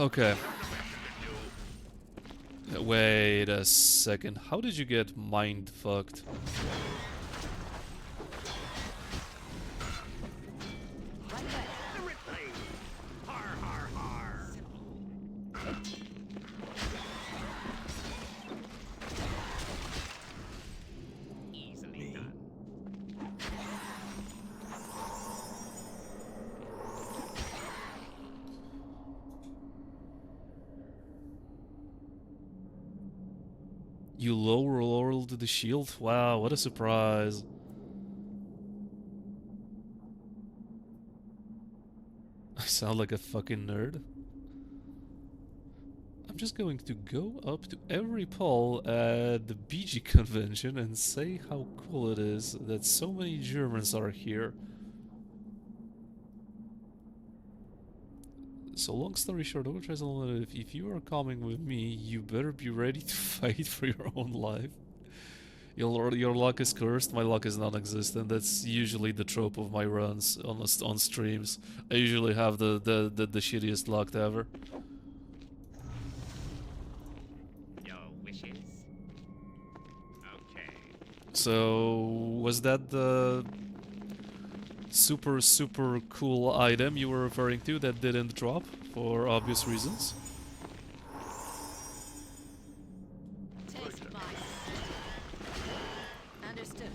Speaker 1: Okay. Wait a second. How did you get mind fucked? You lowered the shield? Wow, what a surprise. I sound like a fucking nerd. I'm just going to go up to every pole at the BG convention and say how cool it is that so many Germans are here. So long story short, Overdrive Unlimited, if you are coming with me, you better be ready to fight for your own life. Your luck is cursed, my luck is non-existent. That's usually the trope of my runs on streams. I usually have the shittiest luck ever.
Speaker 2: Your wishes? Okay.
Speaker 1: So, was that the super cool item you were referring to that didn't drop for obvious reasons?
Speaker 5: Taste my understood.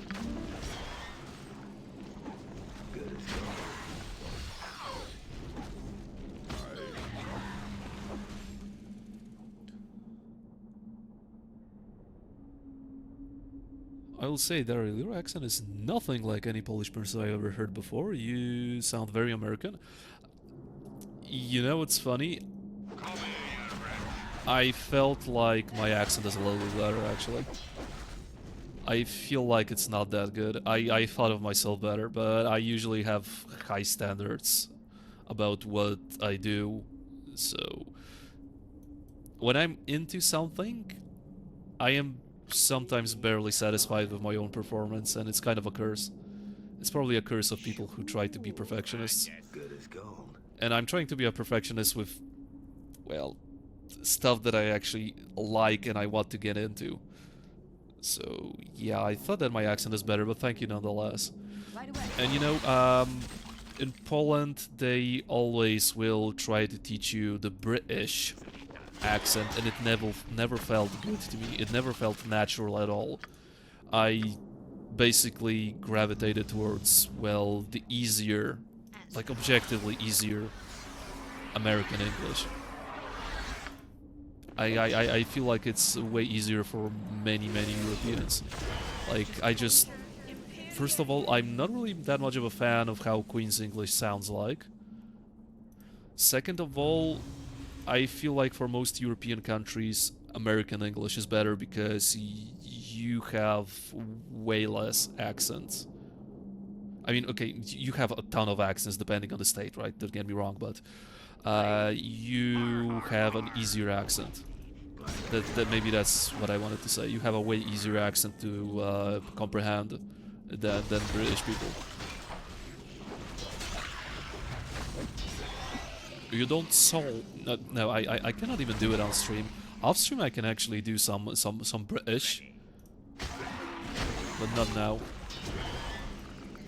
Speaker 1: I will say, Daryl, your accent is nothing like any Polish person I ever heard before. You sound very American. You know what's funny? I felt like my accent is a little bit better, actually. I feel like it's not that good. I thought of myself better, but I usually have high standards about what I do. So, when I'm into something, I am sometimes barely satisfied with my own performance, and it's kind of a curse. It's probably a curse of people who try to be perfectionists.
Speaker 9: Good as gold.
Speaker 1: And I'm trying to be a perfectionist with, well, stuff that I actually like and I want to get into. So, yeah, I thought that my accent is better, but thank you nonetheless.
Speaker 5: Right away.
Speaker 1: And you know, in Poland, they always will try to teach you the British accent, and it never felt good to me. It never felt natural at all. I basically gravitated towards, well, the easier, like objectively easier American English. I feel like it's way easier for many Europeans. Like, first of all, I'm not really that much of a fan of how Queen's English sounds like. Second of all, I feel like for most European countries, American English is better because you have way less accents. I mean, okay, you have a ton of accents depending on the state, right? Don't get me wrong, but you have an easier accent. That maybe that's what I wanted to say. You have a way easier accent to comprehend than British people. You don't solve... No, I cannot even do it on stream. Off stream I can actually do some British, but not now.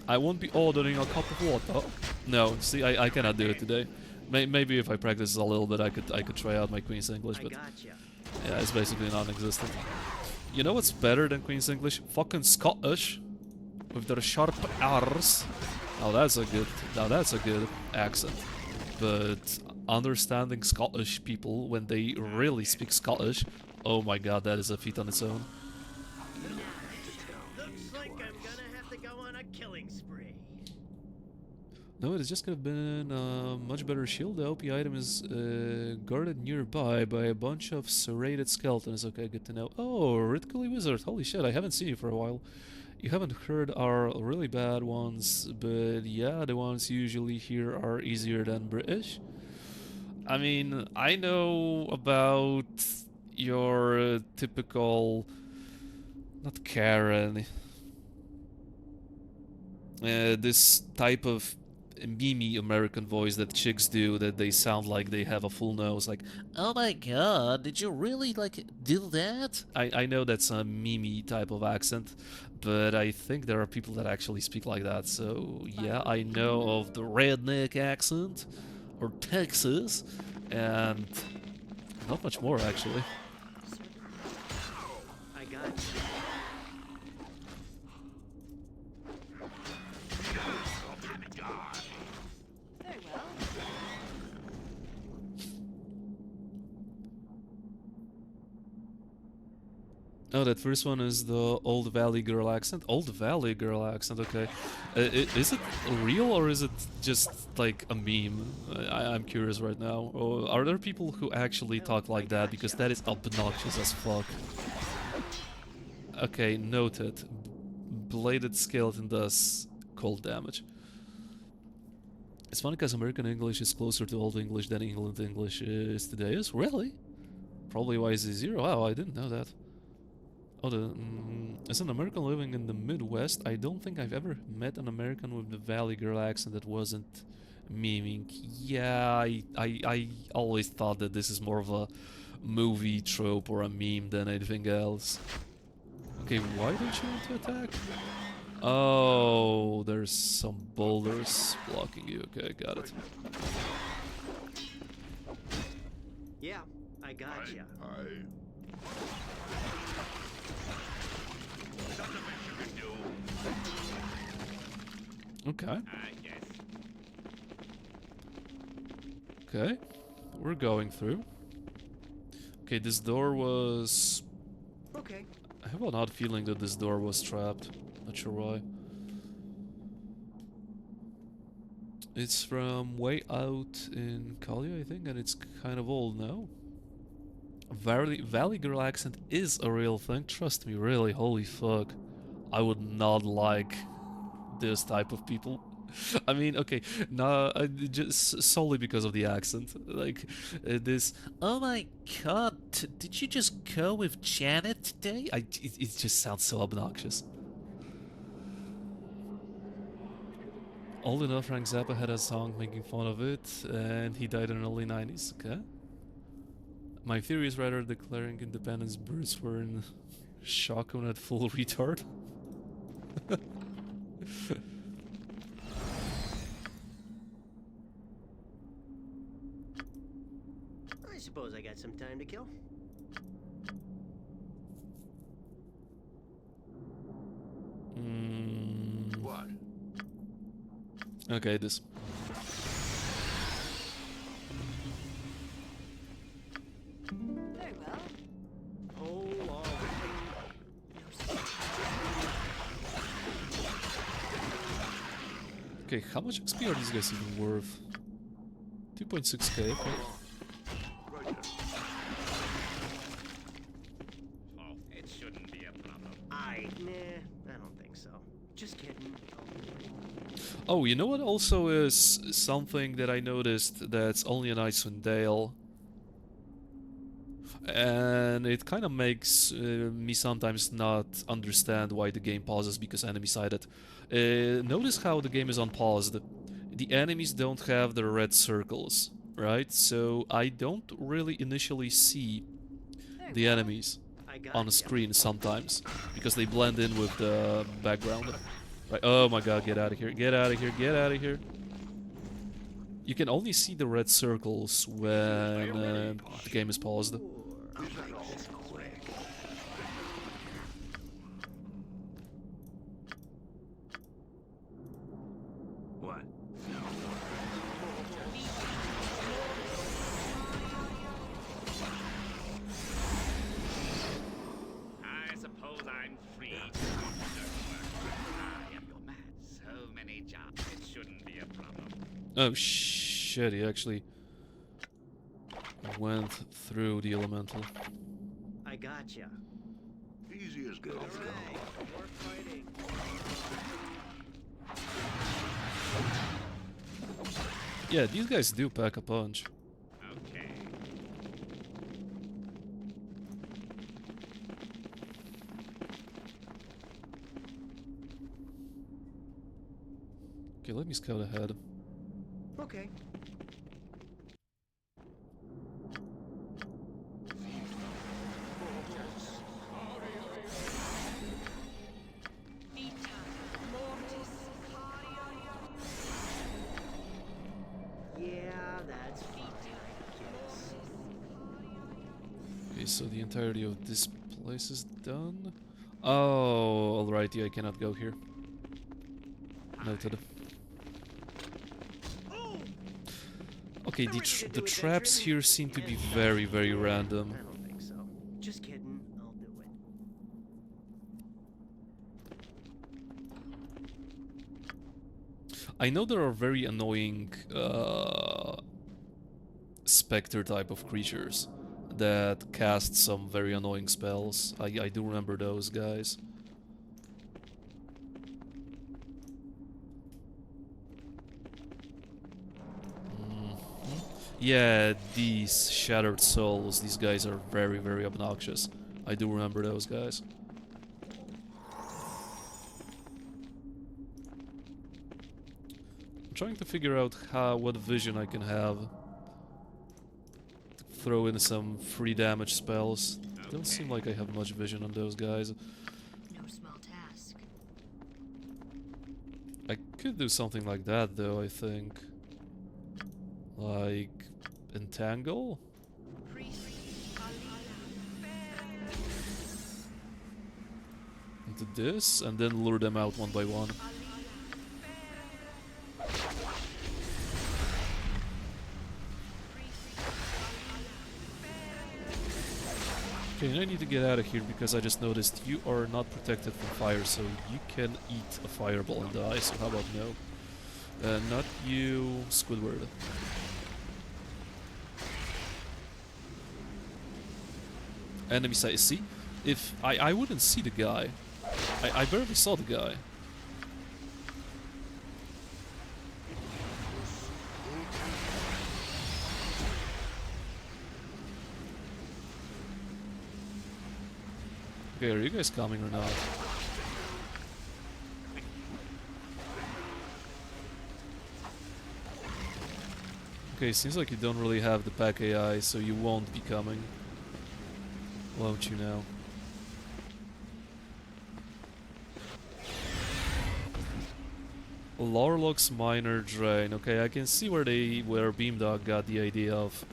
Speaker 1: I won't be ordering a cup of water. No, see, I cannot do it today. Maybe if I practice a little bit, I could try out my Queen's English, but yeah, it's basically non-existent. You know what's better than Queen's English? Fucking Scottish, with their sharp R's. Now that's a good accent. But understanding Scottish people when they really speak Scottish, oh my god, that is a feat on its own.
Speaker 3: Looks like I'm gonna have to go on a killing spree.
Speaker 1: No, it just could have been a much better shield. The OP item is guarded nearby by a bunch of serrated skeletons. Okay, good to know. Oh, Ridcully Wizard. Holy shit, I haven't seen you for a while. You haven't heard our really bad ones, but yeah, the ones usually here are easier than British. I mean, I know about your typical... not Karen. This type of meme American voice that chicks do, that they sound like they have a full nose, like, oh my god, did you really, like, do that? I know that's a meme type of accent, but I think there are people that actually speak like that, so yeah, I know of the redneck accent, or Texas, and not much more, actually.
Speaker 3: I got you.
Speaker 5: Very well.
Speaker 1: Oh, that first one is the Old Valley Girl accent? Old Valley Girl accent, okay. Is it real or is it just like a meme? I'm curious right now. Or are there people who actually talk like that? Because that is obnoxious as fuck. Okay, noted. Bladed skeleton does cold damage. It's funny because American English is closer to Old English than England English is today. Is really? Probably why is it 0? Wow, I didn't know that. Oh, as an American living in the Midwest, I don't think I've ever met an American with the Valley Girl accent that wasn't memeing. Yeah, I always thought that this is more of a movie trope or a meme than anything else. Okay, why don't you want to attack? Oh, there's some boulders blocking you. Okay, got it.
Speaker 3: Yeah, I got you.
Speaker 1: Okay.
Speaker 2: Yes.
Speaker 1: Okay, we're going through. Okay, this door was...
Speaker 3: Okay.
Speaker 1: I have an odd feeling that this door was trapped. Not sure why. It's from way out in Kalia, I think, and it's kind of old now. Valley Girl accent is a real thing, trust me, really, holy fuck. I would not like this type of people. I mean, okay, no, just solely because of the accent. Like, this, oh my god, did you just go with Janet today? It just sounds so obnoxious. Old enough, Frank Zappa had a song making fun of it, and he died in the early 90s, okay? My theory is rather declaring independence, birds were in shock when at full retard.
Speaker 3: I suppose I got some time to kill.
Speaker 6: What?
Speaker 1: Okay, this.
Speaker 5: Very well.
Speaker 3: Oh, all
Speaker 1: Okay, how much XP are these guys even worth? 2.6k, okay.
Speaker 2: Oh, it shouldn't be a problem.
Speaker 3: nah, I don't think so. Just kidding.
Speaker 1: Oh, you know what also is something that I noticed that's only in Icewind Dale? And it kind of makes me sometimes not understand why the game pauses because enemy-sided. Notice how the game is unpaused. The enemies don't have the red circles, right? So I don't really initially see the enemies on the screen sometimes, because they blend in with the background. Right, oh my god, get out of here, get out of here, get out of here. You can only see the red circles when the game is paused.
Speaker 2: What? I suppose I'm free. I am your man. So many jobs. It shouldn't be a problem.
Speaker 1: Oh shit, he actually went through the elemental.
Speaker 3: I gotcha.
Speaker 6: Easy as go.
Speaker 3: More fighting.
Speaker 1: Yeah, these guys do pack a punch.
Speaker 2: Okay.
Speaker 1: Okay, let me scout ahead.
Speaker 3: Okay. Yeah, that's fine, I guess.
Speaker 1: Okay, so the entirety of this place is done. Oh, alrighty, I cannot go here. Noted. Okay, the traps here seem to be very, very random.
Speaker 3: I don't think so. Just kidding. I'll do it.
Speaker 1: I know there are very annoying specter type of creatures that cast some very annoying spells. I do remember those guys. Yeah, these Shattered Souls, these guys are very, very obnoxious. I do remember those guys. I'm trying to figure out what vision I can have. Throw in some free damage spells. Don't seem like I have much vision on those guys.
Speaker 4: No small task.
Speaker 1: I could do something like that though, I think. Like entangle? Into this, and then lure them out one by one. Okay, I need to get out of here because I just noticed you are not protected from fire, so you can eat a fireball and die, so how about no? Not you, Squidward. Enemy side. See, if I wouldn't see the guy. I barely saw the guy. Okay, are you guys coming or not? Okay, seems like you don't really have the pack AI, so you won't be coming. Won't you now? Lorlock's Minor Drain. Okay, I can see where Beamdog got the idea of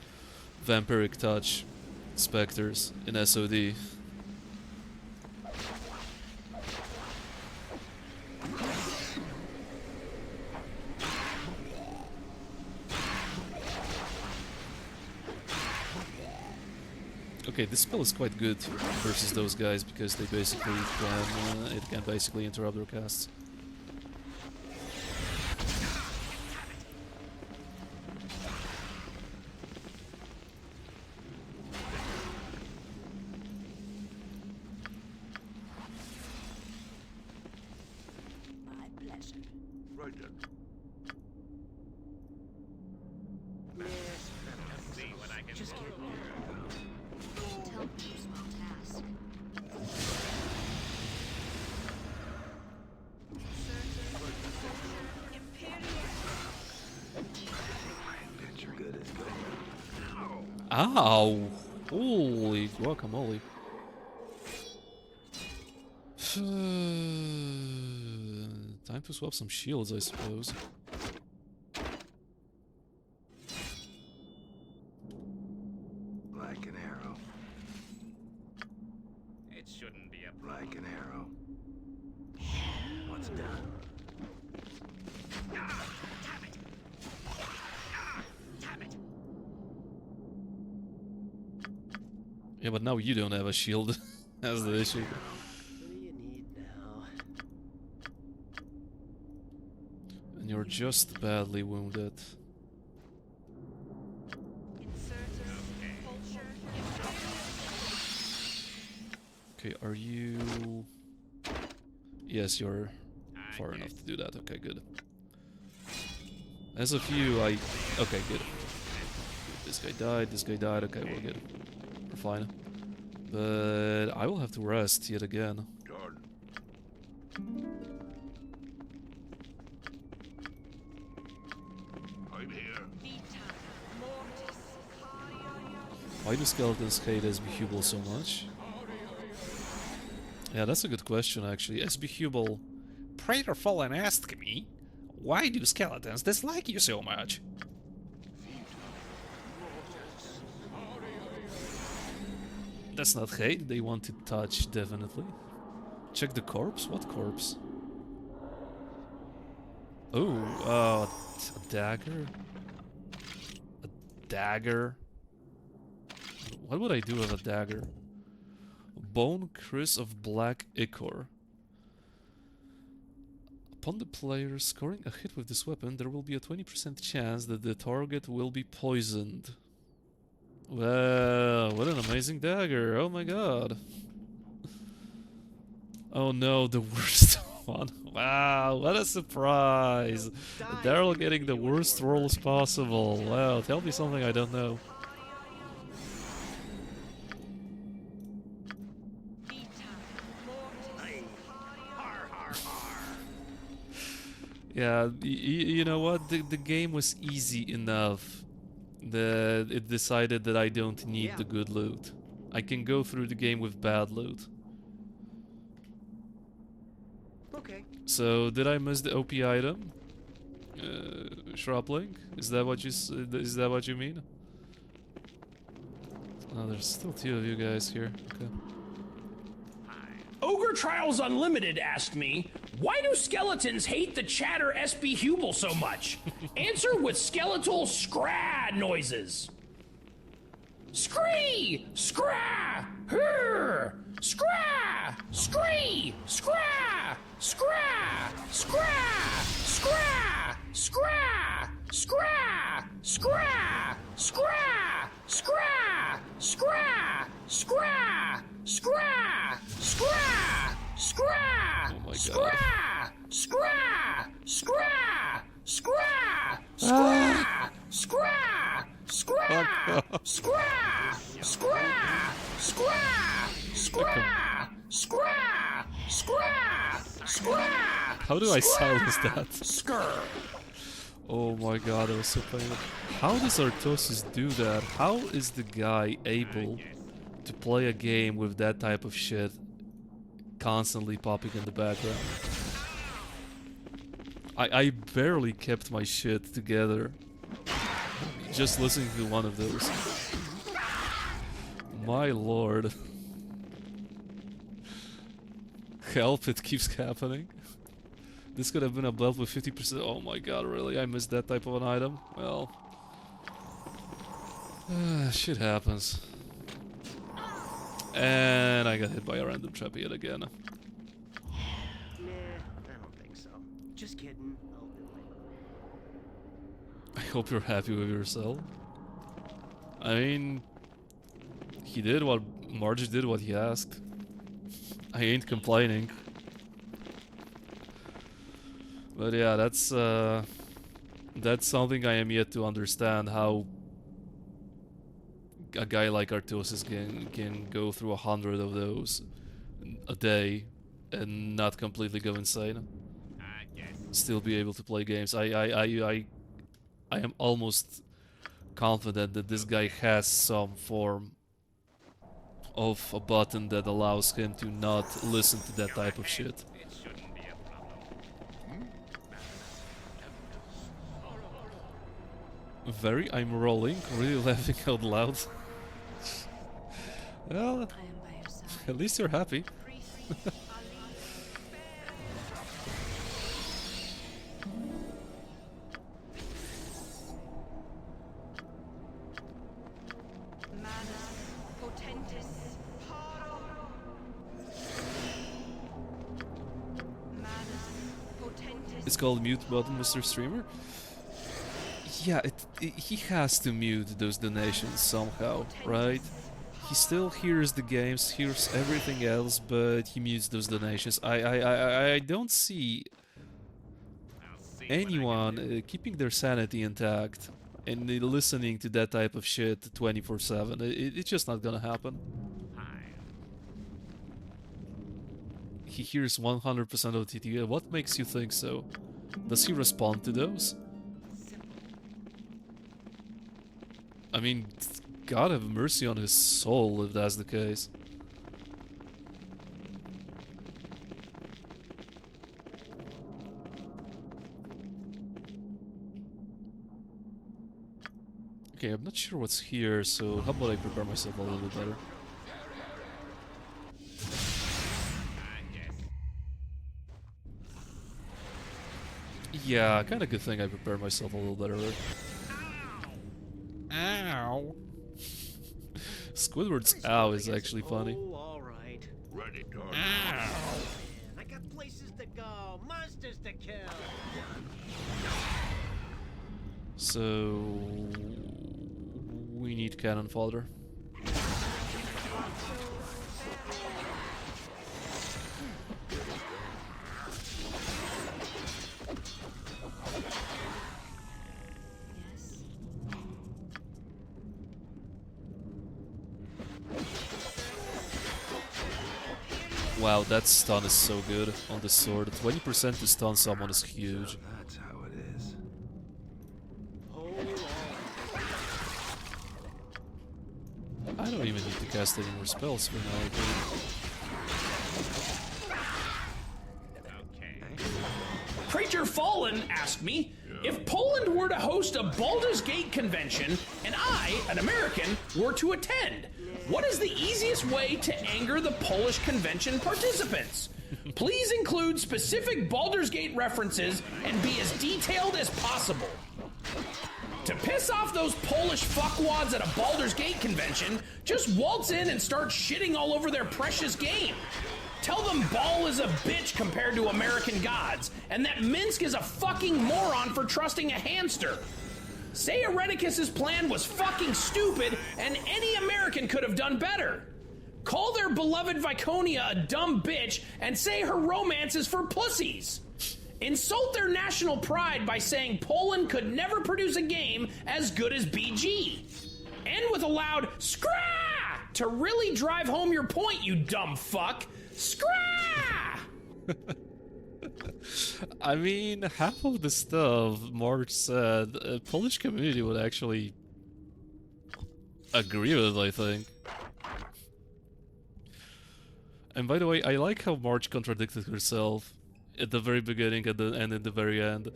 Speaker 1: Vampiric Touch Spectres in SOD. Okay, this spell is quite good versus those guys because they basically can it can basically interrupt their casts.
Speaker 5: My pleasure.
Speaker 6: Right then.
Speaker 2: See what I can
Speaker 3: Just
Speaker 2: do.
Speaker 3: kidding.
Speaker 4: Tell me no small task.
Speaker 1: Ow! Holy guacamole. Time to swap some shields, I suppose.
Speaker 9: Like an arrow.
Speaker 2: It shouldn't be a
Speaker 9: Like an arrow. What's done?
Speaker 2: Ah, damn it! Ah, damn it!
Speaker 1: Yeah, but now you don't have a shield. That's the issue.
Speaker 3: What do you need now?
Speaker 1: And you're just badly wounded. Okay, are you... Yes, you're far enough to do that. Okay, good. As of you, Okay, good. This guy died, okay, we're good. We're fine. But I will have to rest yet again.
Speaker 6: Done. I'm here.
Speaker 1: Why do skeletons hate SB Hubel so much? Yeah, that's a good question, actually. SB Hubel... Praetor Fallen asked me, why do skeletons dislike you so much? That's not hate, they want to touch, definitely. Check the corpse? What corpse? Oh, a dagger? A dagger? What would I do with a dagger? Bone Chris of Black Ichor. Upon the player scoring a hit with this weapon, there will be a 20% chance that the target will be poisoned. Wow, what an amazing dagger! Oh my god! Oh no, the worst one. Wow, what a surprise! Daryl getting the worst rolls possible. Wow, tell me something I don't know. Yeah, you know what? The game was easy enough that it decided that I don't need the good loot. I can go through the game with bad loot.
Speaker 3: Okay.
Speaker 1: So, did I miss the OP item? Shrubling? Is that what you mean? Oh, there's still two of you guys here. Okay.
Speaker 7: Ogre Trials Unlimited asked me, why do skeletons hate the chatter SB Hubel so much? Answer with skeletal scrah noises. Scree! Scrah! Her! Scrah! Scree! Scrah! Scrah! Scrah! Scrah! Scrah! Scrah! Scrah! Scrah! Scrah! Scrah! Scrah! Scrah! Scrah! Scrah!
Speaker 1: Oh my god.
Speaker 7: Scrah! Scrah! Scrah! Scrah! Scrah! Scrah! Scrah! Scrah! Scrah! Scrah! Scrah! Scrah! Scrah! Scrah!
Speaker 1: How do I silence that?
Speaker 7: Skrr!
Speaker 1: Oh my god, that was so painful. How does Artosis do that? How is the guy able to play a game with that type of shit constantly popping in the background? I barely kept my shit together just listening to one of those. My lord. Help, it keeps happening. This could have been a belt with 50%. Oh my god, really? I missed that type of an item? Well. Shit happens. And I got hit by a random trap yet again.
Speaker 3: Nah, I don't think so. Just kidding. I'll do it.
Speaker 1: I hope you're happy with yourself. I mean, Marge did what he asked. I ain't complaining. But yeah, that's something I am yet to understand, how a guy like Artosis can go through 100 of those a day and not completely go insane. Still be able to play games. I am almost confident that this guy has some form of a button that allows him to not listen to that type of shit.
Speaker 2: It shouldn't be a problem.
Speaker 1: Very, I'm rolling, really laughing out loud. Well,
Speaker 5: I am by your side.
Speaker 1: at least you're happy. It's called mute button, Mr. Streamer. Yeah, he has to mute those donations somehow, right? He still hears the games, hears everything else, but he mutes those donations. I don't see anyone keeping their sanity intact and listening to that type of shit 24/7. It's just not gonna happen. He hears 100% of TT. What makes you think so? Does he respond to those? I mean, God have mercy on his soul if that's the case. Okay, I'm not sure what's here, so how about I prepare myself a little bit better? Yeah, kind of good thing I prepared myself a little better. Ow! Squidward's ow is actually funny.
Speaker 3: Oh, all right.
Speaker 6: Ready,
Speaker 3: Ow! I got places to go, monsters to kill.
Speaker 1: So we need cannon fodder. Wow, that stun is so good on the sword. 20% to stun someone is huge.
Speaker 9: That's how it is.
Speaker 1: I don't even need to cast any more spells for now, I think.
Speaker 7: Preacher Fallen asked me, if Poland were to host a Baldur's Gate convention and I, an American, were to attend, what is the easiest way to anger the Polish convention participants? Please include specific Baldur's Gate references and be as detailed as possible. To piss off those Polish fuckwads at a Baldur's Gate convention, just waltz in and start shitting all over their precious game. Tell them Ball is a bitch compared to American gods, and that Minsk is a fucking moron for trusting a hamster. Say Ereticus's plan was fucking stupid, and any American could have done better. Call their beloved Viconia a dumb bitch, and say her romance is for pussies. Insult their national pride by saying Poland could never produce a game as good as BG. End with a loud scrah to really drive home your point, you dumb fuck. Scrah!
Speaker 1: I mean, half of the stuff March said, Polish community would actually agree with, I think. And by the way, I like how March contradicted herself at the very beginning and at the very end.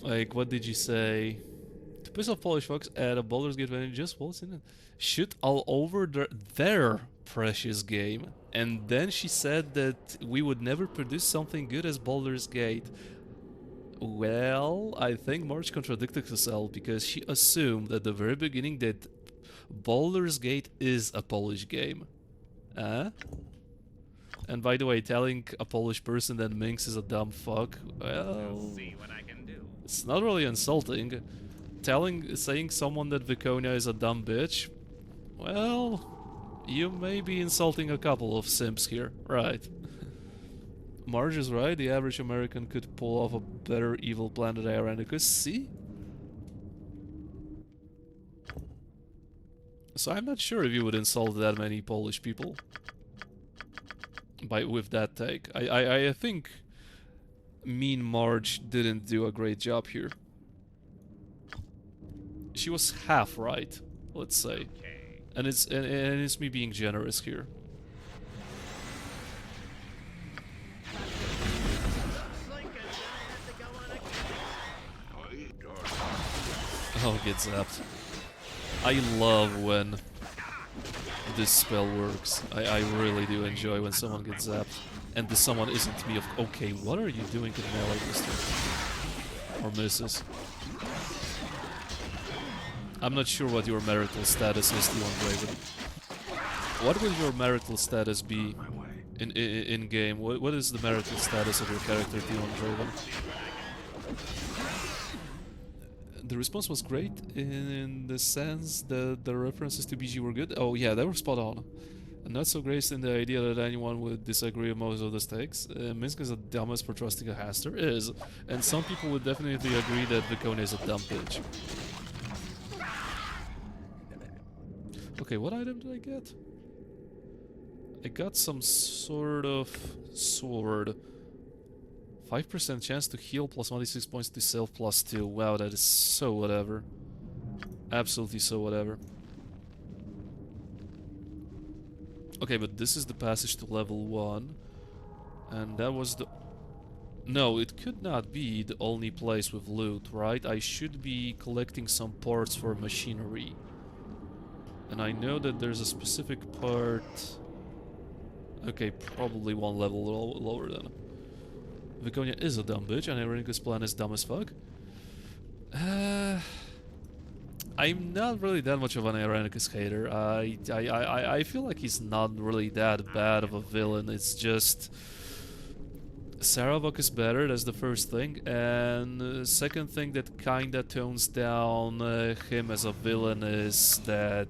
Speaker 1: Like, what did you say? To piss off Polish folks at a Baldur's Gate venue, just waltz in and shoot all over their precious game. And then she said that we would never produce something good as Baldur's Gate. Well, I think March contradicted herself because she assumed at the very beginning that Baldur's Gate is a Polish game. And by the way, telling a Polish person that Minx is a dumb fuck, well,
Speaker 2: See what I can do.
Speaker 1: it's not really insulting. Saying someone that Viconia is a dumb bitch, well, you may be insulting a couple of simps here, right? Marge is right, the average American could pull off a better evil plan than Irenicus. See? So I'm not sure if you would insult that many Polish people with that take. I think Mean Marge didn't do a great job here. She was half right, let's say.
Speaker 2: Okay.
Speaker 1: And it's me being generous here. Oh, get zapped. I love when this spell works. I really do enjoy when someone gets zapped. And the someone isn't me of, okay, what are you doing in melee this time? Or misses. I'm not sure what your marital status is, Dion Draven. What will your marital status be in game? What is the marital status of your character, Dion Draven? The response was great in the sense that the references to BG were good. Oh yeah, they were spot on. And not so great in the idea that anyone would disagree with most of the stakes. Minsk is the dumbest for trusting a Haster. Is. And some people would definitely agree that Viconia is a dumb bitch. Okay, what item did I get? I got some sort of sword. 5% chance to heal plus 1d6 points to self plus 2. Wow, that is so whatever. Absolutely so whatever. Okay, but this is the passage to level 1. And that was the... No, it could not be the only place with loot, right? I should be collecting some parts for machinery. And I know that there's a specific part... Okay, probably one level lower then. Viconia is a dumb bitch, and Irenicus' plan is dumb as fuck. I'm not really that much of an Irenicus hater. I feel like he's not really that bad of a villain. It's just... Saravok is better, that's the first thing. And second thing that kinda tones down him as a villain is that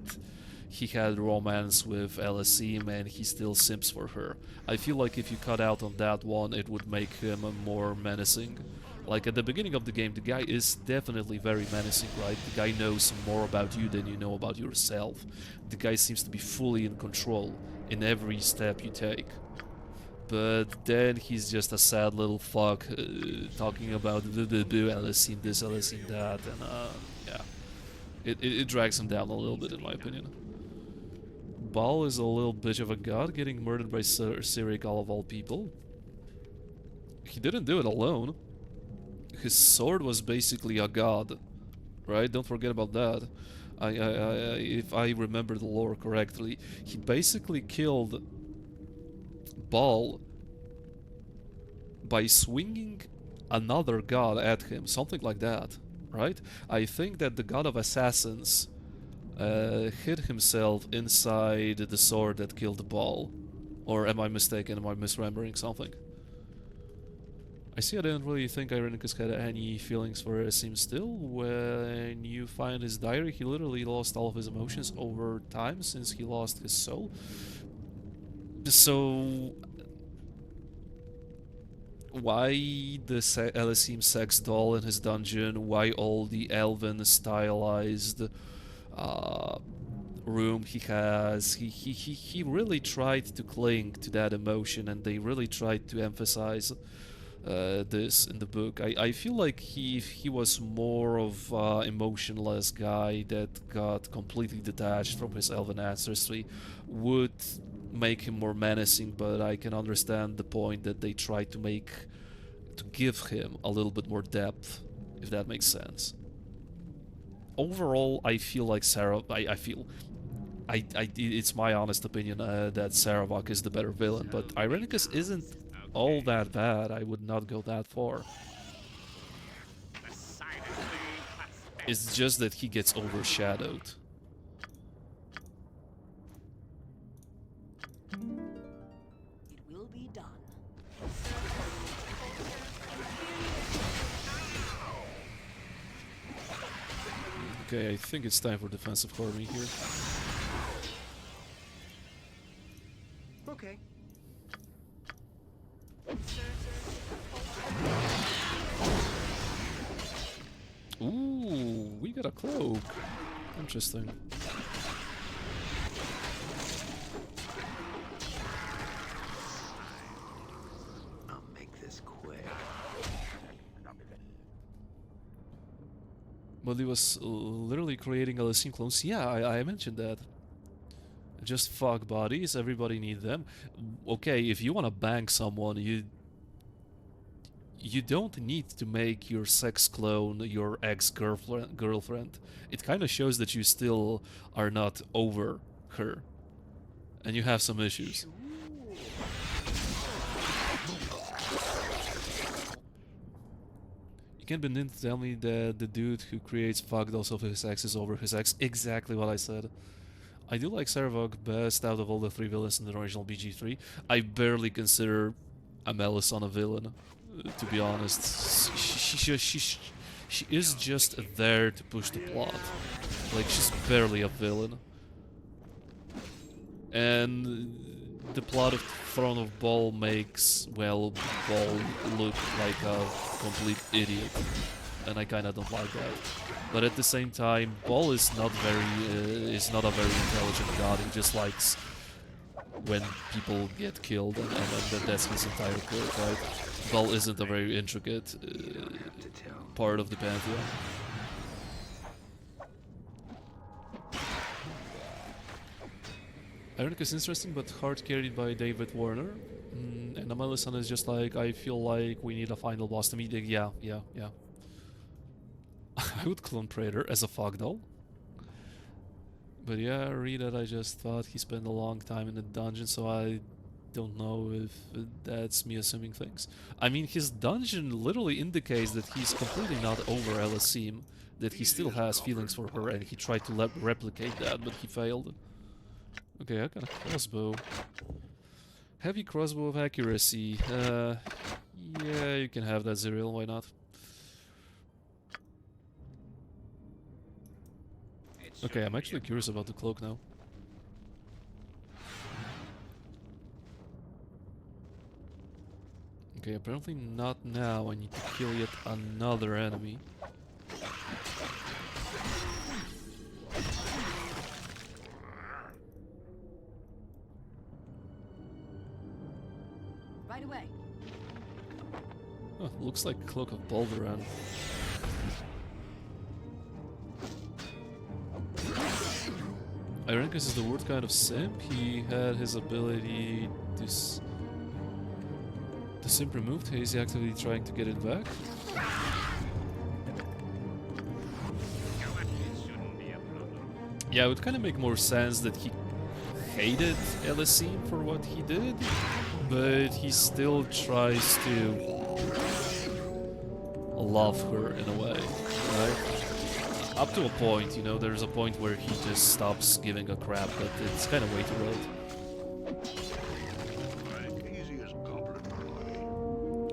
Speaker 1: he had romance with Elasim and he still simps for her. I feel like if you cut out on that one, it would make him more menacing. Like at the beginning of the game, the guy is definitely very menacing, right? The guy knows more about you than you know about yourself. The guy seems to be fully in control in every step you take. But then he's just a sad little fuck talking about Elasim this, Elasim that, and yeah. It drags him down a little bit in my opinion. Baal is a little bitch of a god, getting murdered by Sirigal of all people. He didn't do it alone. His sword was basically a god, right? Don't forget about that. If I remember the lore correctly, he basically killed Baal by swinging another god at him, something like that, right? I think that the god of assassins hid himself inside the sword that killed Baal. Or am I mistaken? Am I misremembering something? I see I didn't really think Irenicus had any feelings for Elasim still. When you find his diary, he literally lost all of his emotions over time since he lost his soul. So... why the Elasim sex doll in his dungeon? Why all the elven stylized room he has? He really tried to cling to that emotion, and they really tried to emphasize this in the book. I feel like he was more of an emotionless guy that got completely detached from his elven ancestry. Would make him more menacing, but I can understand the point that they tried to give him a little bit more depth, if that makes sense. Overall, I feel like it's my honest opinion that Saravok is the better villain, but Irenicus isn't all that bad. I would not go that far. It's just that he gets overshadowed.
Speaker 5: It will be done.
Speaker 1: Okay, I think it's time for defensive farming here.
Speaker 3: Okay.
Speaker 1: Ooh, we got a cloak. Interesting.
Speaker 9: I'll make this quick.
Speaker 1: But he was literally creating Elasim clones. Yeah, I mentioned that. just fuck bodies. Everybody need them. Okay, if you want to bang someone, you don't need to make your sex clone your ex-girlfriend. It kind of shows that you still are not over her. And you have some issues. You can't be to tell me that the dude who creates fuck dolls of his ex is over his ex. Exactly what I said. I do like Saravog best out of all the 3 villains in the original BG3. I barely consider Amelis a villain, to be honest. She is just there to push the plot. Like, she's barely a villain. And the plot of Throne of Ball makes, well, Ball look like a complete idiot. And I kinda don't like that. But at the same time, Ball is not a very intelligent god. He just likes when people get killed, and that's his entire quirk, right? Ball isn't a very intricate part of the Pantheon. Ironicus is interesting, but hard carried by David Warner. And Amelis is just like, I feel like we need a final boss to meet. Yeah. I would clone Praetor as a fog doll. But yeah, read that. I just thought he spent a long time in the dungeon, so I don't know if that's me assuming things. I mean, his dungeon literally indicates that he's completely not over Elasim, that he still has feelings for her, and he tried to replicate that, but he failed. Okay, I got a crossbow. Heavy crossbow of accuracy. Yeah, you can have that, Zerial, why not? Okay, I'm actually curious about the cloak now. Okay, apparently not now. I need to kill yet another enemy.
Speaker 5: Right away.
Speaker 1: Oh, looks like Cloak of Balderan. Ironicus is the word kind of simp. He had his ability to simp removed. He's actively trying to get it back. Yeah, it would kind of make more sense that he hated Elasim for what he did, but he still tries to love her in a way, right? Up to a point, you know, there's a point where he just stops giving a crap, but it's kind of way too late.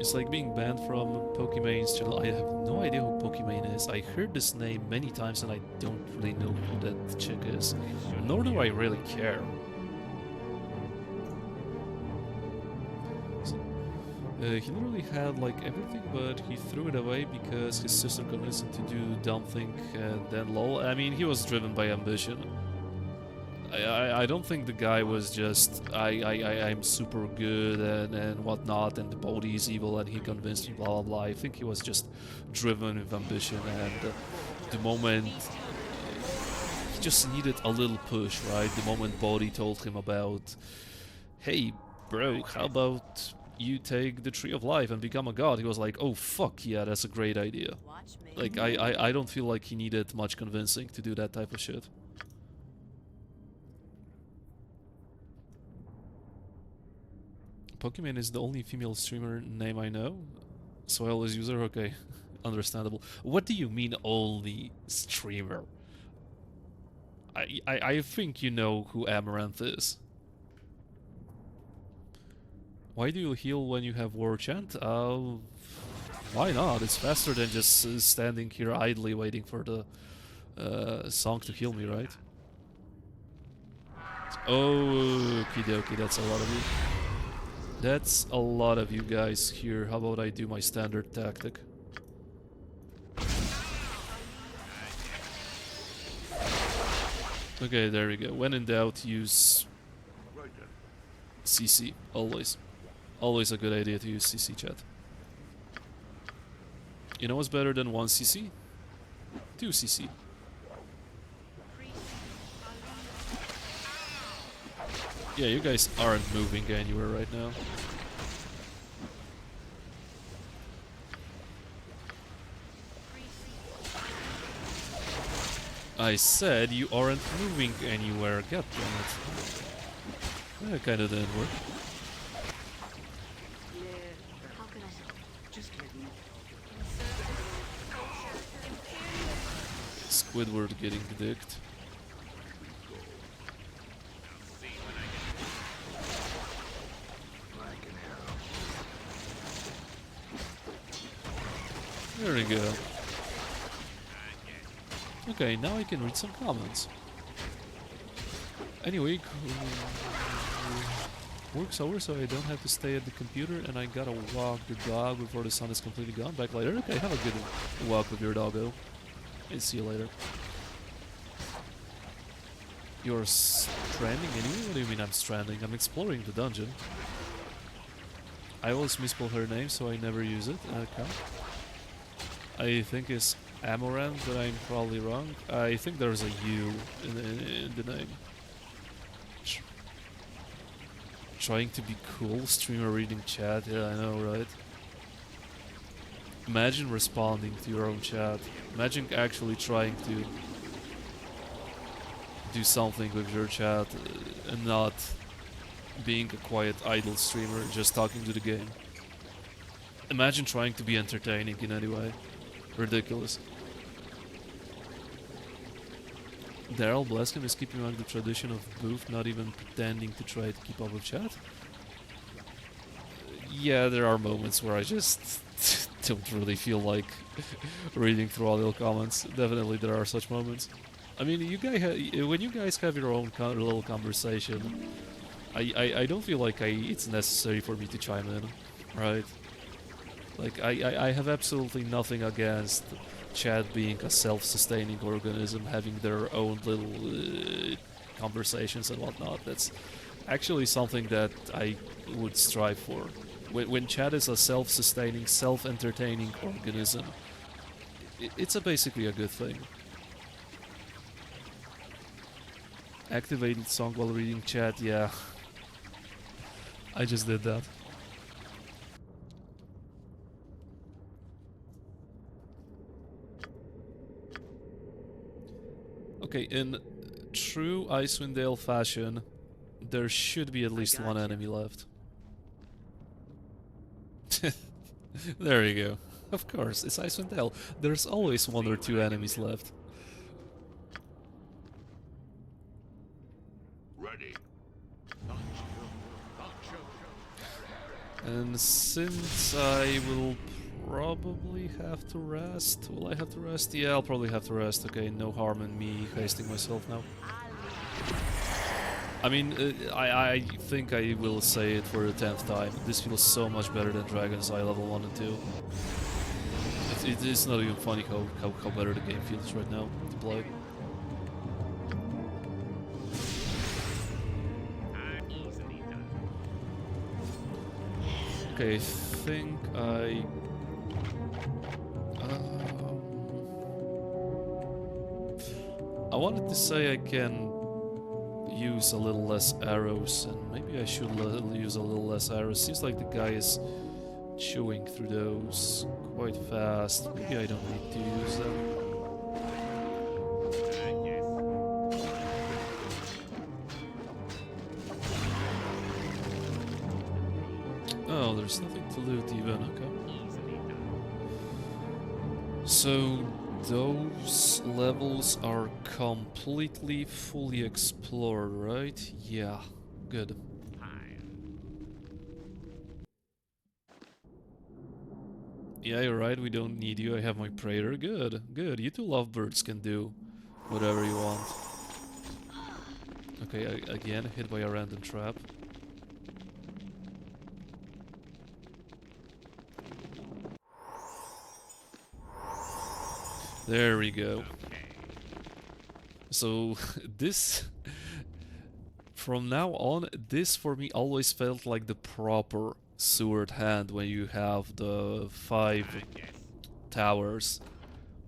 Speaker 1: It's like being banned from Pokemane's channel. I have no idea who Pokemane is. I heard this name many times and I don't really know who that chick is. Nor do I really care. He literally had like everything, but he threw it away because his sister convinced him to do dumb thing and then lol. I mean, he was driven by ambition. I don't think the guy was just I'm super good and whatnot, and the body is evil and he convinced me blah blah blah. I think he was just driven with ambition, and the moment he just needed a little push, right? The moment Bodhi told him about, hey bro, how about you take the Tree of Life and become a god, he was like, oh fuck yeah, that's a great idea. Like I don't feel like he needed much convincing to do that type of shit. Pokemon is the only female streamer name I know, so I always use her. Okay, understandable. What do you mean only streamer? I think you know who Amaranth is. Why do you heal when you have War Chant? Why not? It's faster than just standing here idly waiting for the song to heal me, right? Oh, okie dokie, that's a lot of you. That's a lot of you guys here. How about I do my standard tactic? Okay, there we go. When in doubt, use CC. Always. Always a good idea to use CC, chat. You know what's better than 1 CC? 2 CC. Yeah, you guys aren't moving anywhere right now. I said you aren't moving anywhere. God damn it. That kinda didn't work.
Speaker 4: How could I help?
Speaker 5: Just kidding.
Speaker 1: Squidward getting dicked. There we go. Okay, now I can read some comments. Anyway, work's over, so I don't have to stay at the computer, and I gotta walk the dog before the sun is completely gone. Back later. Okay, have a good walk with your doggo. And see you later. You're stranding anyway? What do you mean I'm stranding? I'm exploring the dungeon. I always misspell her name, so I never use it. Okay. I think it's Amaranth, but I'm probably wrong. I think there's a U in the name. Trying to be cool, streamer reading chat. Yeah, I know, right? Imagine responding to your own chat. Imagine actually trying to do something with your chat and not being a quiet, idle streamer, just talking to the game. Imagine trying to be entertaining in any way. Ridiculous. Daryl Blaskin is keeping on the tradition of Booth not even pretending to try to keep up with chat. Yeah, there are moments where I just don't really feel like reading through all the comments. Definitely there are such moments. I mean, you guys when you guys have your own little conversation, I don't feel like it's necessary for me to chime in, right? Like, I have absolutely nothing against chat being a self-sustaining organism, having their own little conversations and whatnot. That's actually something that I would strive for. When chat is a self-sustaining, self-entertaining organism, it's basically a good thing. Activated song while reading chat, yeah. I just did that. Okay, in true Icewind Dale fashion, there should be at least one enemy left. There you go. Of course, it's Icewind Dale. There's always one or two enemies left.
Speaker 6: Ready.
Speaker 1: And since I will probably have to rest... Will I have to rest? Yeah, I'll probably have to rest. Okay, no harm in me hasting myself now. I mean, I think I will say it for the 10th time. This feels so much better than Dragon's Eye level 1 and 2. It's not even funny how better the game feels right now to play. Okay, I think I wanted to say I can use a little less arrows, and maybe I should use a little less arrows. Seems like the guy is chewing through those quite fast. Maybe I don't need to use them. Oh, there's nothing to loot even, okay. So those levels are completely fully explored, right? Yeah, good. Yeah, you're right, we don't need you. I have my prayer. Good, good. You two lovebirds can do whatever you want. Okay, again, hit by a random trap. There we go. So, this... From now on, this for me always felt like the proper Sewered Hand when you have the 5 towers.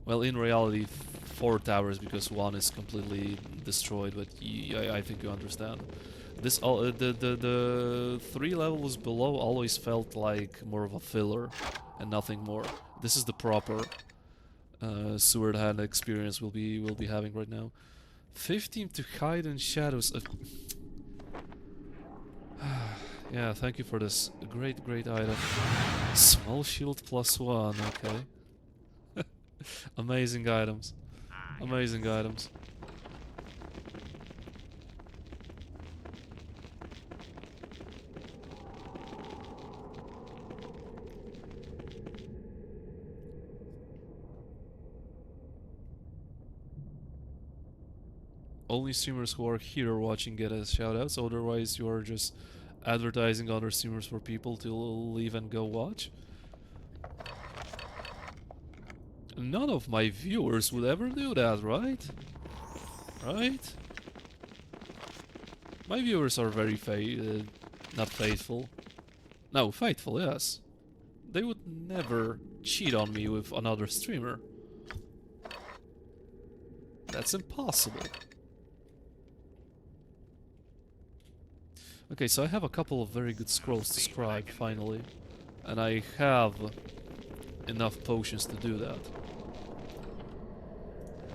Speaker 1: Well, in reality, 4 towers because one is completely destroyed, but I think you understand. This the 3 levels below always felt like more of a filler and nothing more. This is the proper Sewered Hand experience we'll be having right now. 15 to hide in shadows. Yeah, thank you for this great item. Small shield +1. Okay. Amazing items. Amazing items. Only streamers who are here watching get a shoutouts, otherwise you are just advertising other streamers for people to leave and go watch. None of my viewers would ever do that, right? Right? My viewers are very not faithful. No, faithful, yes. They would never cheat on me with another streamer. That's impossible. Okay, so I have a couple of very good scrolls to scribe, finally. And I have enough potions to do that.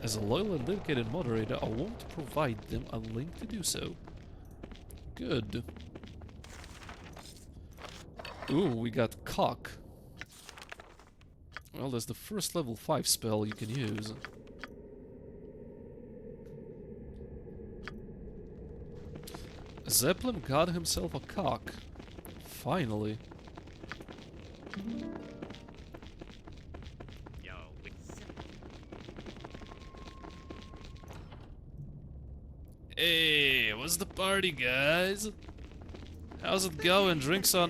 Speaker 1: As a loyal and dedicated moderator, I won't provide them a link to do so. Good. Ooh, we got Cock. Well, that's the first level 5 spell you can use. Zeppelin got himself a cock. Finally. Hey, what's the party, guys? How's it going? Drinks on,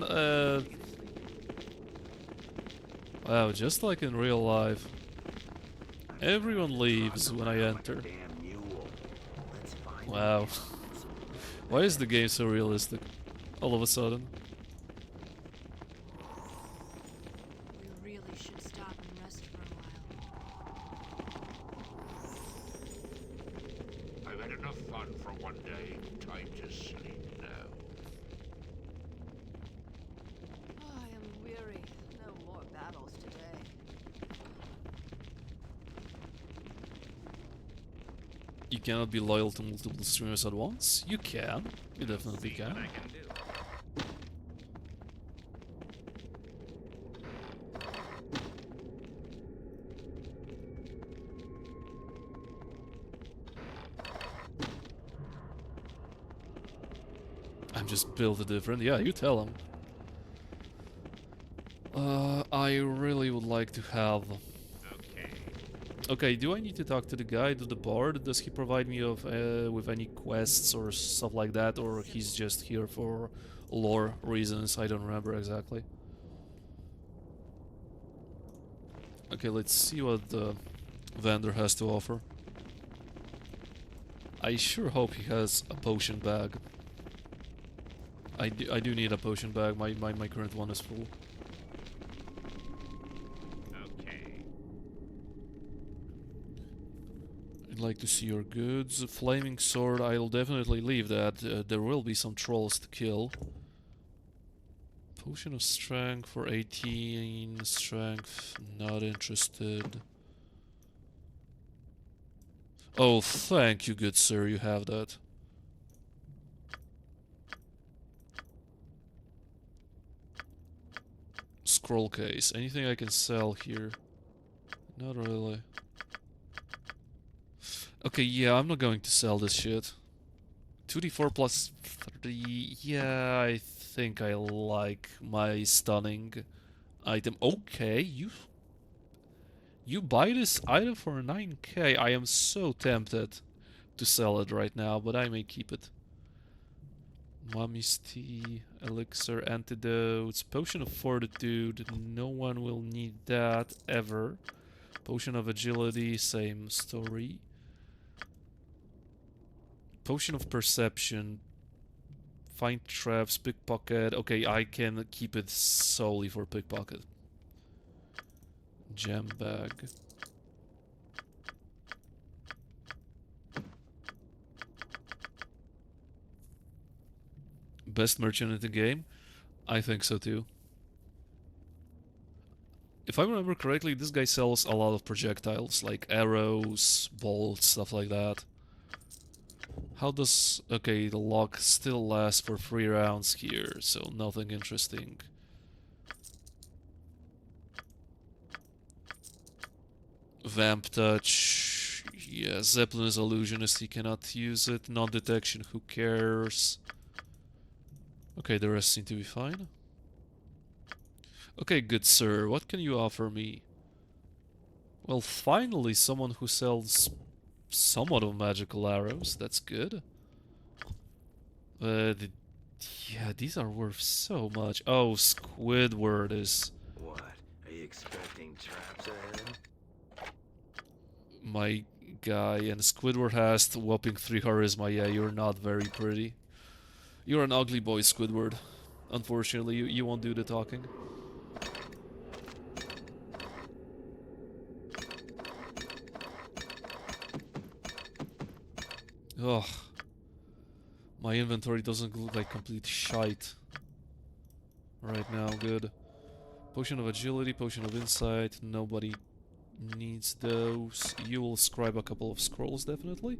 Speaker 1: Wow, just like in real life. Everyone leaves when I enter. Wow. Why is the game so realistic? All of a sudden.
Speaker 5: We really should stop and rest for a while.
Speaker 11: I've had enough fun for one day. Time to sleep now.
Speaker 5: Oh, I am weary. No more battles today.
Speaker 1: You cannot be loyal to multiple streamers at once? You can. You definitely can. I'm just built different. Yeah, you tell him. I really would like to have... Okay, do I need to talk to the guy, to the bard? Does he provide me with any quests or stuff like that? Or he's just here for lore reasons? I don't remember exactly. Okay, let's see what the vendor has to offer. I sure hope he has a potion bag. I do need a potion bag. My current one is full. I'd like to see your goods. Flaming sword, I'll definitely leave that. There will be some trolls to kill. Potion of strength for 18 strength, not interested. Oh, thank you, good sir, you have that. Scroll case, anything I can sell here? Not really. Okay, yeah, I'm not going to sell this shit. 2d4 plus 30. Yeah, I think I like my stunning item. Okay, you buy this item for 9k. I am so tempted to sell it right now, but I may keep it. Mummy's tea, elixir, antidotes, potion of fortitude. No one will need that ever. Potion of agility, same story. Potion of perception. Find traps, pickpocket. Okay, I can keep it solely for pickpocket. Gem bag. Best merchant in the game? I think so too. If I remember correctly, this guy sells a lot of projectiles, like arrows, bolts, stuff like that. How does... Okay, the lock still lasts for 3 rounds here, so nothing interesting. Vamp touch... Yeah, Zeppelin is illusionist, he cannot use it. Non-detection, who cares? Okay, the rest seem to be fine. Okay, good sir, what can you offer me? Well, finally someone who sells somewhat of magical arrows, that's good. Yeah, these are worth so much. Oh, Squidward is...
Speaker 9: What? Are you expecting traps ahead?
Speaker 1: my guy, and Squidward has whopping 3 charisma. Yeah, you're not very pretty. You're an ugly boy, Squidward. Unfortunately, you won't do the talking. Ugh. My inventory doesn't look like complete shite right now. Good. Potion of agility, potion of insight. Nobody needs those. You will scribe a couple of scrolls, definitely.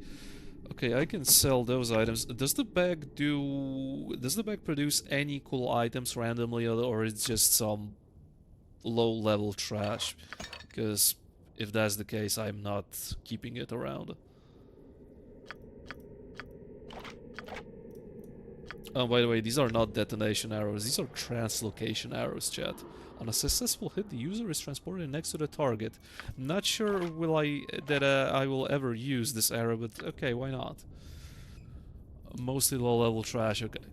Speaker 1: Okay, I can sell those items. Does the bag produce any cool items randomly, or it's just some low-level trash? Because if that's the case, I'm not keeping it around. Oh, by the way, these are not detonation arrows, these are translocation arrows, chat. On a successful hit, the user is transported next to the target. Not sure I will ever use this arrow, but okay, why not? Mostly low-level trash, okay.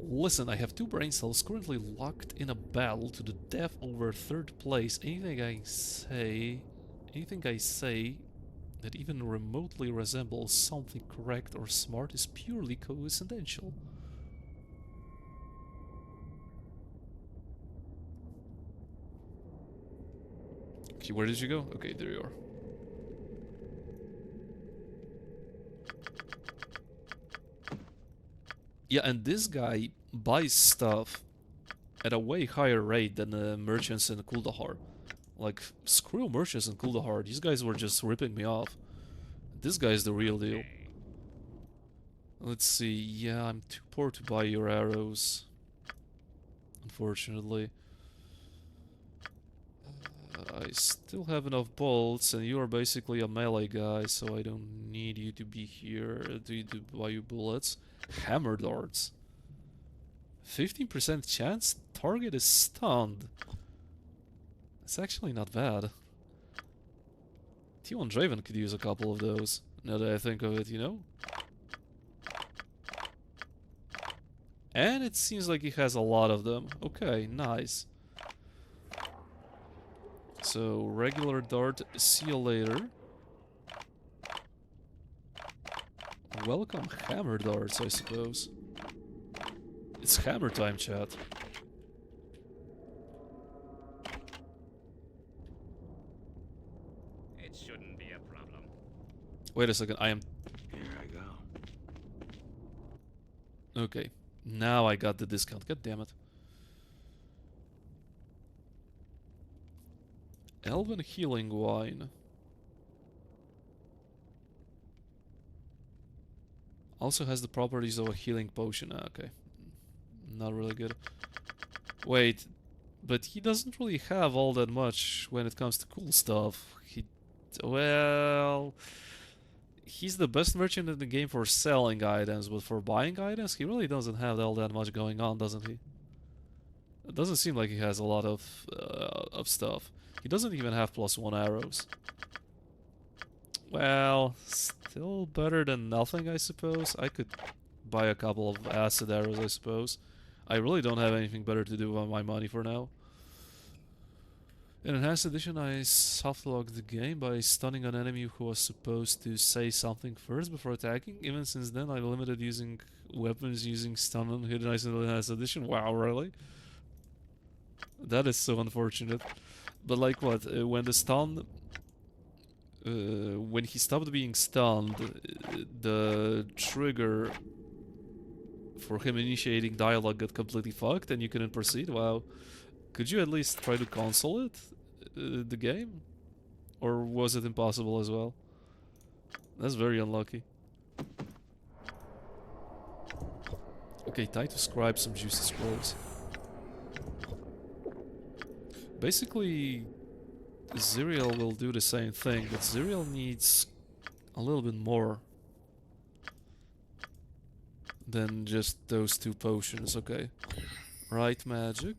Speaker 1: Listen, I have 2 brain cells currently locked in a battle to the death over 3rd place. Anything I say that even remotely resembles something correct or smart is purely coincidental. Okay, where did you go? Okay, there you are. Yeah, and this guy buys stuff at a way higher rate than the merchants in Kuldahar. Like, screw merchants in Kuldahar, these guys were just ripping me off. This guy's the real deal. Let's see, yeah, I'm too poor to buy your arrows, unfortunately. I still have enough bolts, and you are basically a melee guy, so I don't need you to be here to buy you bullets. Hammer darts. 15% chance target is stunned. It's actually not bad. T1 Draven could use a couple of those, now that I think of it, you know? And it seems like he has a lot of them. Okay, nice. So, regular dart, see you later. Welcome hammer darts, I suppose. It's hammer time, chat.
Speaker 2: It shouldn't be a problem.
Speaker 1: Wait a second, I am...
Speaker 9: Here I go.
Speaker 1: Okay, now I got the discount, god damn it. Elven Healing Wine. Also has the properties of a healing potion. Okay. Not really good. Wait, but he doesn't really have all that much when it comes to cool stuff. Well... He's the best merchant in the game for selling items, but for buying items, he really doesn't have all that much going on, doesn't he? It doesn't seem like he has a lot of stuff. He doesn't even have +1 arrows. Well, still better than nothing, I suppose. I could buy a couple of acid arrows, I suppose. I really don't have anything better to do with my money for now. In Enhanced Edition, I softlocked the game by stunning an enemy who was supposed to say something first before attacking. Even since then, I limited using weapons using stun on Hidden Ice in Enhanced Edition. Wow, really? That is so unfortunate. But like what? When the stun when he stopped being stunned, the trigger for him initiating dialogue got completely fucked and you couldn't proceed. Wow. Could you at least try to console it, the game? Or was it impossible as well? That's very unlucky. Okay, time to scribe some juicy scrolls. Basically, Ziriel will do the same thing, but Ziriel needs a little bit more than just those 2 potions, okay. Right magic.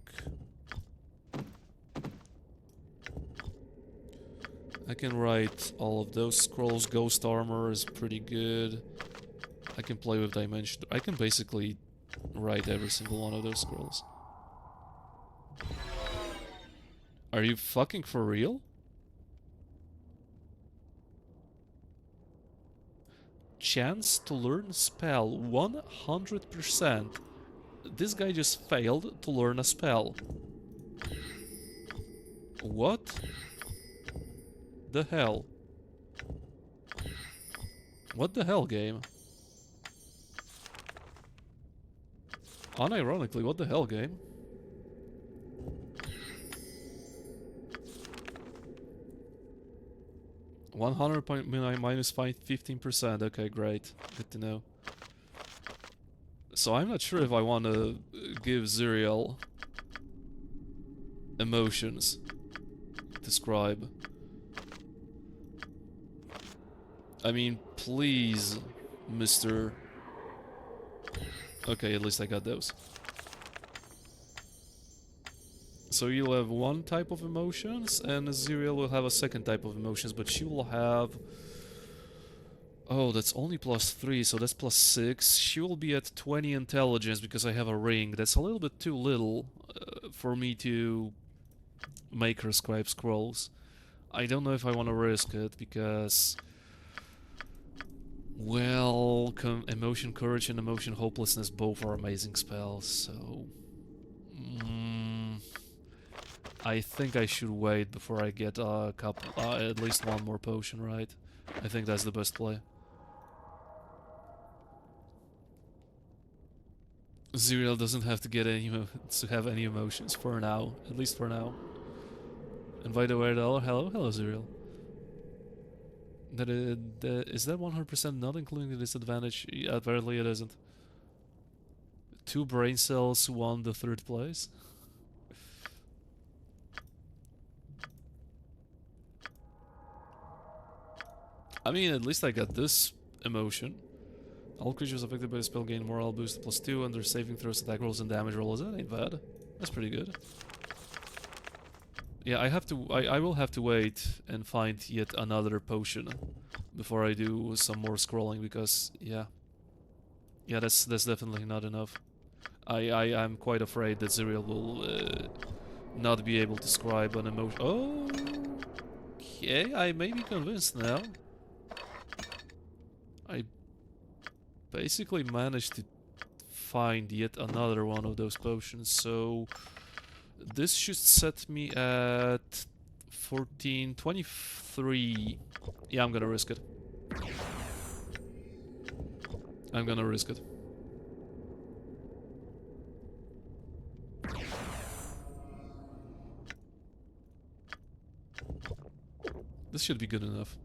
Speaker 1: I can write all of those scrolls. Ghost armor is pretty good. I can play with dimension. I can basically write every single one of those scrolls. Are you fucking for real? Chance to learn spell 100%. This guy just failed to learn a spell. What the hell? What the hell, game? Unironically, what the hell, game? minus 15%. Okay, great. Good to know. So I'm not sure if I want to give Ziriel emotions to scribe. I mean, please, Mr. Okay, at least I got those. So you'll have one type of emotions, and Ziriel will have a second type of emotions, but she will have... Oh, that's only +3, so that's +6. She will be at 20 intelligence because I have a ring. That's a little bit too little for me to make her scribe scrolls. I don't know if I want to risk it, because... Well, Emotion Courage and Emotion Hopelessness both are amazing spells, so... I think I should wait before I get a couple, at least one more potion, right? I think that's the best play. Ziriel doesn't have to get any emotions for now, at least for now. And by the way, hello, Ziriel. Is that 100% not including the disadvantage? Yeah, apparently it isn't. 2 brain cells won the 3rd place. I mean, at least I got this emotion. All creatures affected by the spell gain morale boost +2 under saving throws, attack rolls, and damage rolls. That ain't bad. That's pretty good. Yeah, I will have to wait and find yet another potion before I do some more scrolling, because yeah, that's definitely not enough. I'm quite afraid that Ziriel will not be able to scribe an emotion. Oh, okay, I may be convinced now. I basically managed to find yet another one of those potions, so this should set me at 23. Yeah, I'm gonna risk it. I'm gonna risk it. This should be good enough.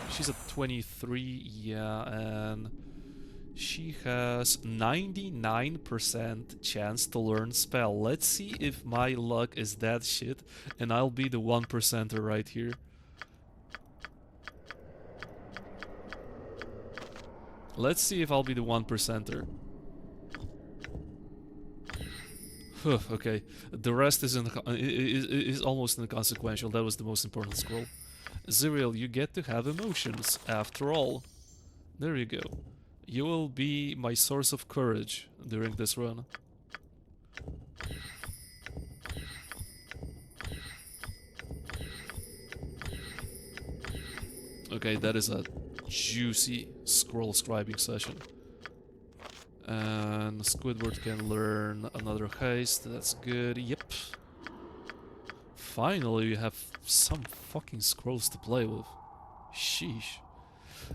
Speaker 1: She's at 23, yeah, and she has 99% chance to learn spell. Let's see if my luck is that shit, and I'll be the 1%er right here. Let's see if I'll be the 1%er. Okay, the rest is almost inconsequential. That was the most important scroll. Ziriel, you get to have emotions, after all. There you go. You will be my source of courage during this run. Okay, that is a juicy scroll scribing session. And Squidward can learn another haste, that's good, yep. Finally, you have some fucking scrolls to play with. Sheesh.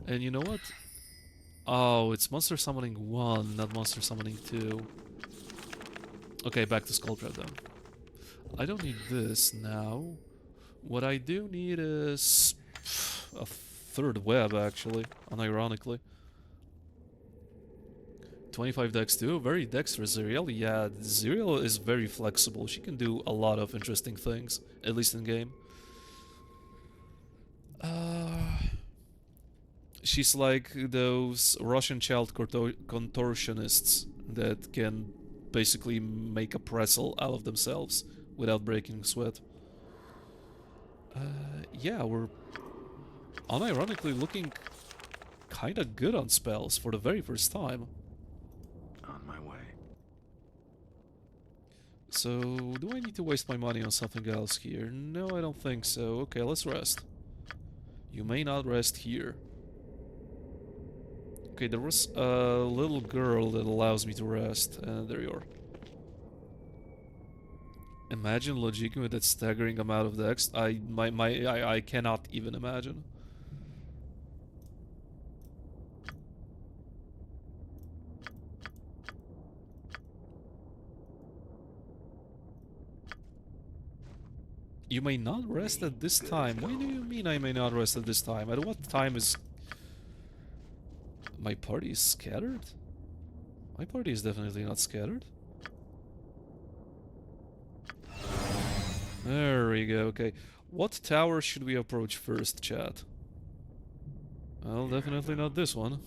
Speaker 1: And you know what? Oh, it's Monster Summoning 1, not Monster Summoning 2. Okay, back to Skulltrap then. I don't need this now. What I do need is a third web, actually, unironically. 25 dex too, very dexterous Zerial. Yeah, Zerial is very flexible. She can do a lot of interesting things, at least in game. She's like those Russian child contortionists that can basically make a pretzel out of themselves without breaking sweat. Yeah, we're unironically looking kinda good on spells for the very first time.
Speaker 9: On my way.
Speaker 1: So, do I need to waste my money on something else here? No, I don't think so. Okay, let's rest. You may not rest here. Okay, there was a little girl that allows me to rest, and there you are. Imagine logicking with that staggering amount of dex. I cannot even imagine. You may not rest at this time. What do you mean I may not rest at this time? At what time is... My party is scattered? My party is definitely not scattered. There we go, okay. What tower should we approach first, chat? Well, definitely not this one.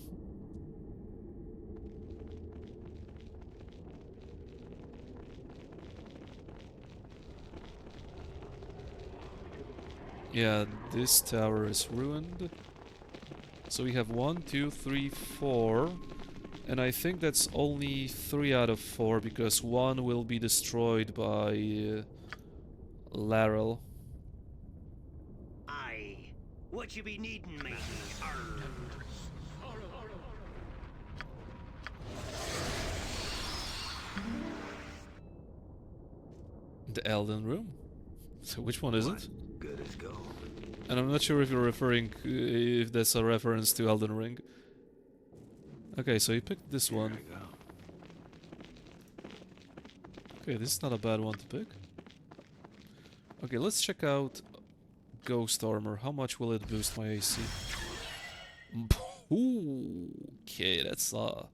Speaker 1: Yeah, this tower is ruined. So we have 1, 2, 3, 4. And I think that's only 3 out of 4 because 1 will be destroyed by Laryl.
Speaker 3: Aye. What you be needing, matey?
Speaker 1: The Elden Room? So which one is it?
Speaker 9: Good as gold.
Speaker 1: And I'm not sure if you're referring, if that's a reference to Elden Ring. Okay, so you picked this one. Okay, this is not a bad one to pick. Okay, let's check out Ghost Armor. How much will it boost my AC? Ooh, okay, that's a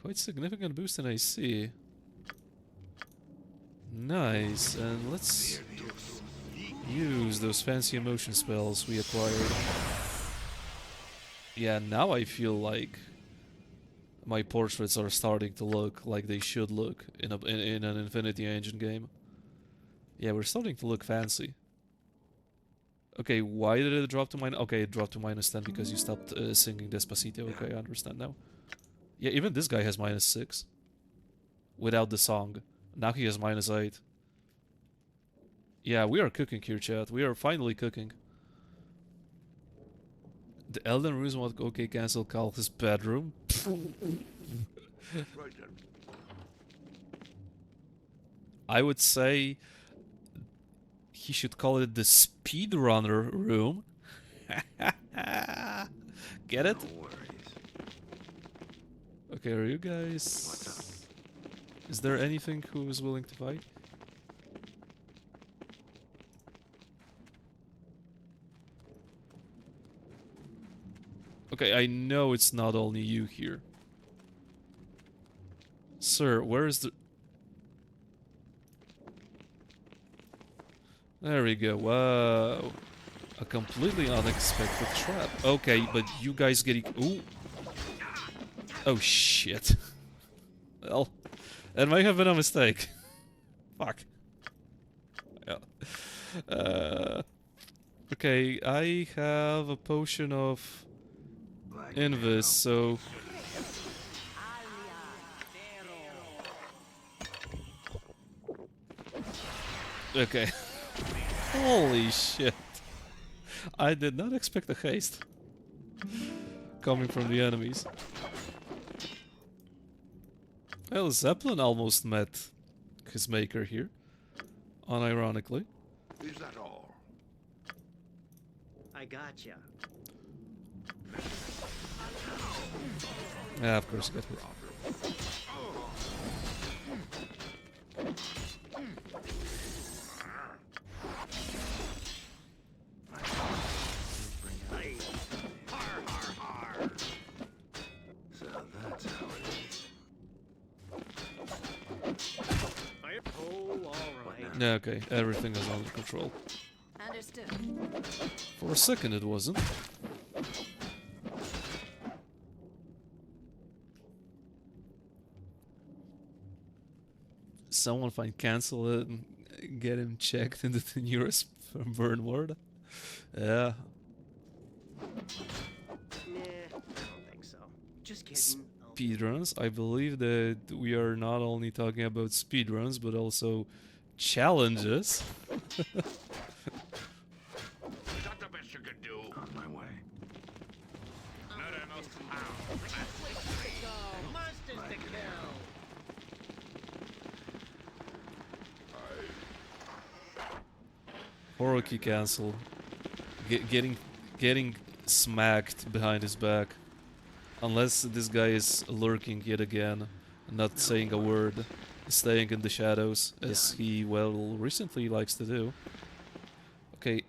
Speaker 1: quite significant boost in AC. Nice, and let's use those fancy emotion spells we acquired. Yeah, now I feel like my portraits are starting to look like they should look in an Infinity Engine game. Yeah, we're starting to look fancy. Okay, why did it drop to minus... Okay, it dropped to -10 because you stopped singing Despacito. Okay, I understand now. Yeah, even this guy has -6. Without the song. Now he has -8. Yeah, we are cooking here, chat. We are finally cooking. The Elden Ring mod, okay, cancel Cal's bedroom.
Speaker 11: Right then.
Speaker 1: I would say he should call it the speedrunner room. Get it?
Speaker 9: No worries.
Speaker 1: Okay, are you guys... Is there anything who is willing to fight? Okay, I know it's not only you here. Sir, where is the... There we go. Wow. A completely unexpected trap. Okay, but you guys getting... Ooh. Oh, shit. Well, that might have been a mistake. Fuck. Yeah. Okay, I have a potion of Invis, so... Okay. Holy shit. I did not expect a haste coming from the enemies. Well, Zeppelin almost met his maker here, unironically.
Speaker 11: Is that all?
Speaker 3: I gotcha.
Speaker 1: Yeah, of course you got hit.
Speaker 3: Har har har.
Speaker 9: So that's how it is.
Speaker 3: Oh, all right.
Speaker 1: Yeah, okay, everything is under control.
Speaker 5: Understood.
Speaker 1: For a second it wasn't. Someone find cancel it and get him checked into the nearest burn ward. Yeah.
Speaker 3: Nah, I don't think so. Just kidding.
Speaker 1: Speedruns. I believe that we are not only talking about speedruns, but also challenges.
Speaker 11: Is that the best you could do?
Speaker 9: On my way.
Speaker 2: Murder most pound.
Speaker 3: Monsters to kill.
Speaker 1: Horror-key cancel. Getting smacked behind his back. Unless this guy is lurking yet again, not saying a word, staying in the shadows, as he, well, recently likes to do. Okay,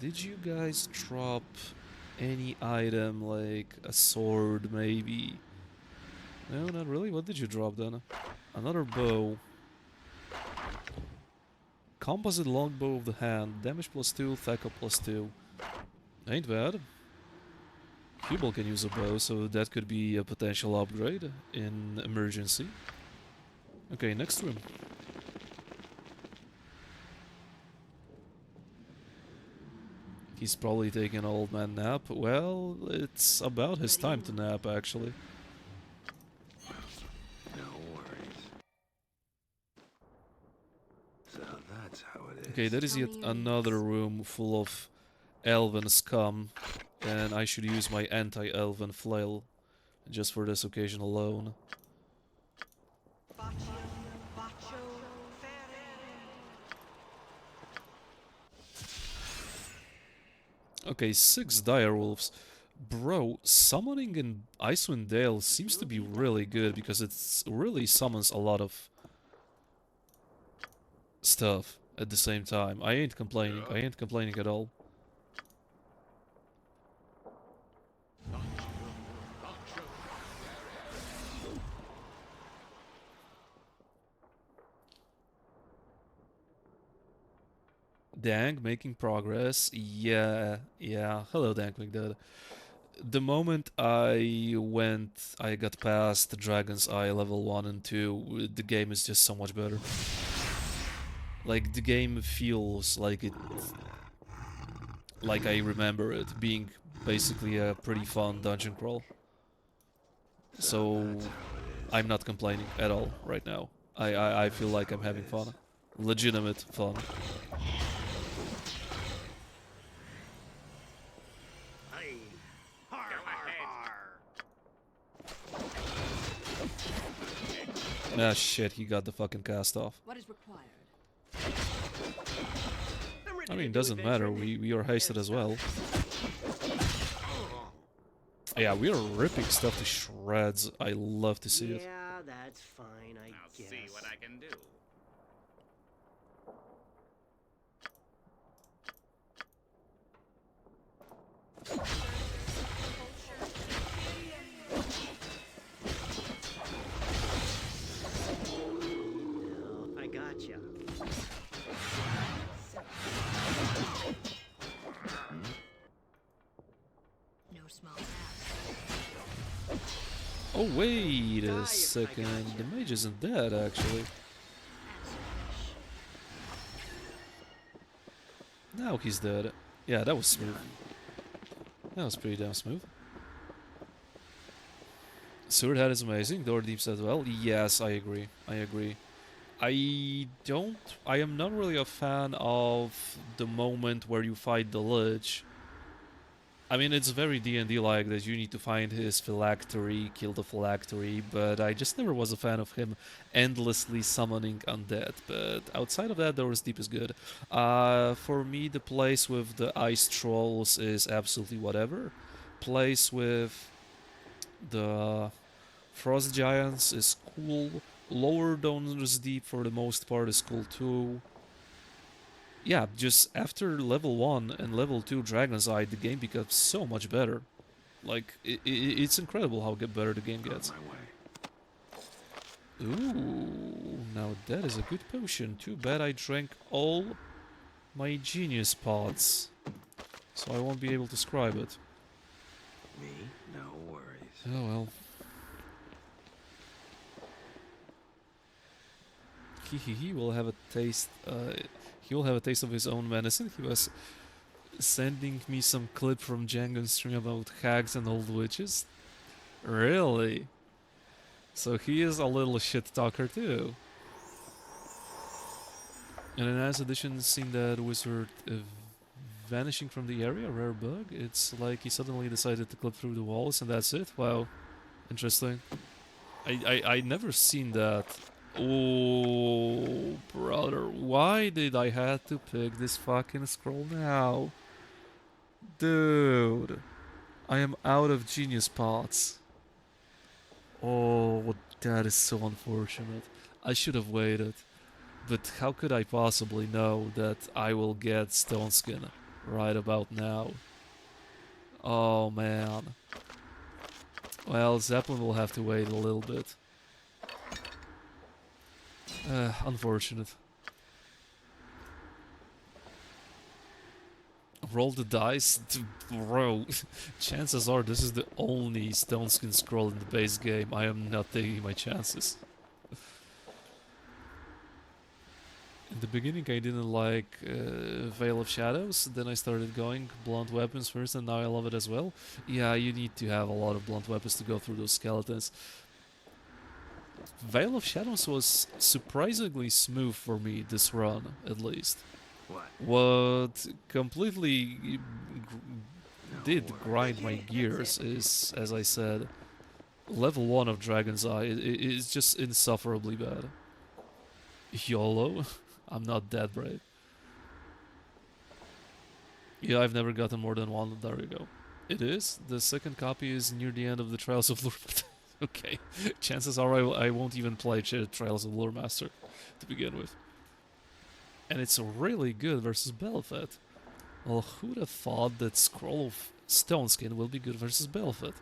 Speaker 1: did you guys drop any item, like a sword, maybe? No, not really? What did you drop then? Another bow. Composite longbow of the hand, damage +2, attack up +2. Ain't bad. Hubel can use a bow, so that could be a potential upgrade in emergency. Okay, next room. He's probably taking an old man nap. Well, it's about his time to nap, actually.
Speaker 9: No worries. So that's how it is.
Speaker 1: Okay, that is yet another room full of elven scum, and I should use my anti-elven flail just for this occasion alone. Okay, 6 direwolves. Bro, summoning in Icewind Dale seems to be really good because it really summons a lot of stuff at the same time. I ain't complaining. I ain't complaining at all. Dank making progress. Yeah. Hello, Dank McDad. The moment I got past Dragon's Eye level 1 and 2, the game is just so much better. Like, the game feels like like I remember it being basically a pretty fun dungeon crawl. So, I'm not complaining at all right now. I feel like I'm having fun. Legitimate fun. Ah, shit, he got the fucking cast off.
Speaker 5: What is required?
Speaker 1: I mean, doesn't matter, we are hasted as well. Yeah, we are ripping stuff to shreds. I love to see it.
Speaker 3: Yeah, that's fine, I
Speaker 2: I'll
Speaker 3: guess.
Speaker 2: see what I can do.
Speaker 3: No, I gotcha.
Speaker 5: No small task.
Speaker 1: Oh, wait a second. The mage isn't dead, actually. Now he's dead. Yeah, that was smooth. That was pretty damn smooth. Sewered Hand is amazing. Door Deeps as well. Yes, I agree. I agree. I am not really a fan of the moment where you fight the Lich. I mean, it's very D&D-like that you need to find his phylactery, kill the phylactery, but I just never was a fan of him endlessly summoning undead. But outside of that, Door's Deep is good. For me, the place with the ice trolls is absolutely whatever. Place with the frost giants is cool. Lower Door's Deep, for the most part, is cool too. Yeah, just after level 1 and level 2 Dragon's Eye, the game becomes so much better. Like, it's incredible how better the game gets. Ooh, now that is a good potion. Too bad I drank all my genius pods, so I won't be able to scribe it.
Speaker 9: Me? No worries.
Speaker 1: Oh well. He will have a taste. He will have a taste of his own medicine. He was sending me some clip from Django's stream about hags and old witches. Really? So he is a little shit talker too. And in As Edition, seen that wizard vanishing from the area, rare bug. It's like he suddenly decided to clip through the walls and that's it. Wow, interesting. I never seen that. Oh, brother, why did I have to pick this fucking scroll now? Dude, I am out of genius pots. Oh, that is so unfortunate. I should have waited. But how could I possibly know that I will get Stone Skin right about now? Oh, man. Well, Zeppelin will have to wait a little bit. Unfortunate. Roll the dice? Bro, chances are this is the only Stone Skin scroll in the base game. I am not taking my chances. In the beginning I didn't like Veil of Shadows, then I started going blunt weapons first and now I love it as well. Yeah, you need to have a lot of blunt weapons to go through those skeletons. Veil of Shadows was surprisingly smooth for me this run, at least. What completely did grind my gears is, as I said, level 1 of Dragon's Eye is just insufferably bad. YOLO? I'm not that brave. Yeah, I've never gotten more than one. There you go. It is. The second copy is near the end of the Trials of Lure. Okay. Chances are I won't even play Trials of Lure Master to begin with. And it's really good versus Belfet. Well, who'd have thought that Scroll of Stone Skin will be good versus Belfet?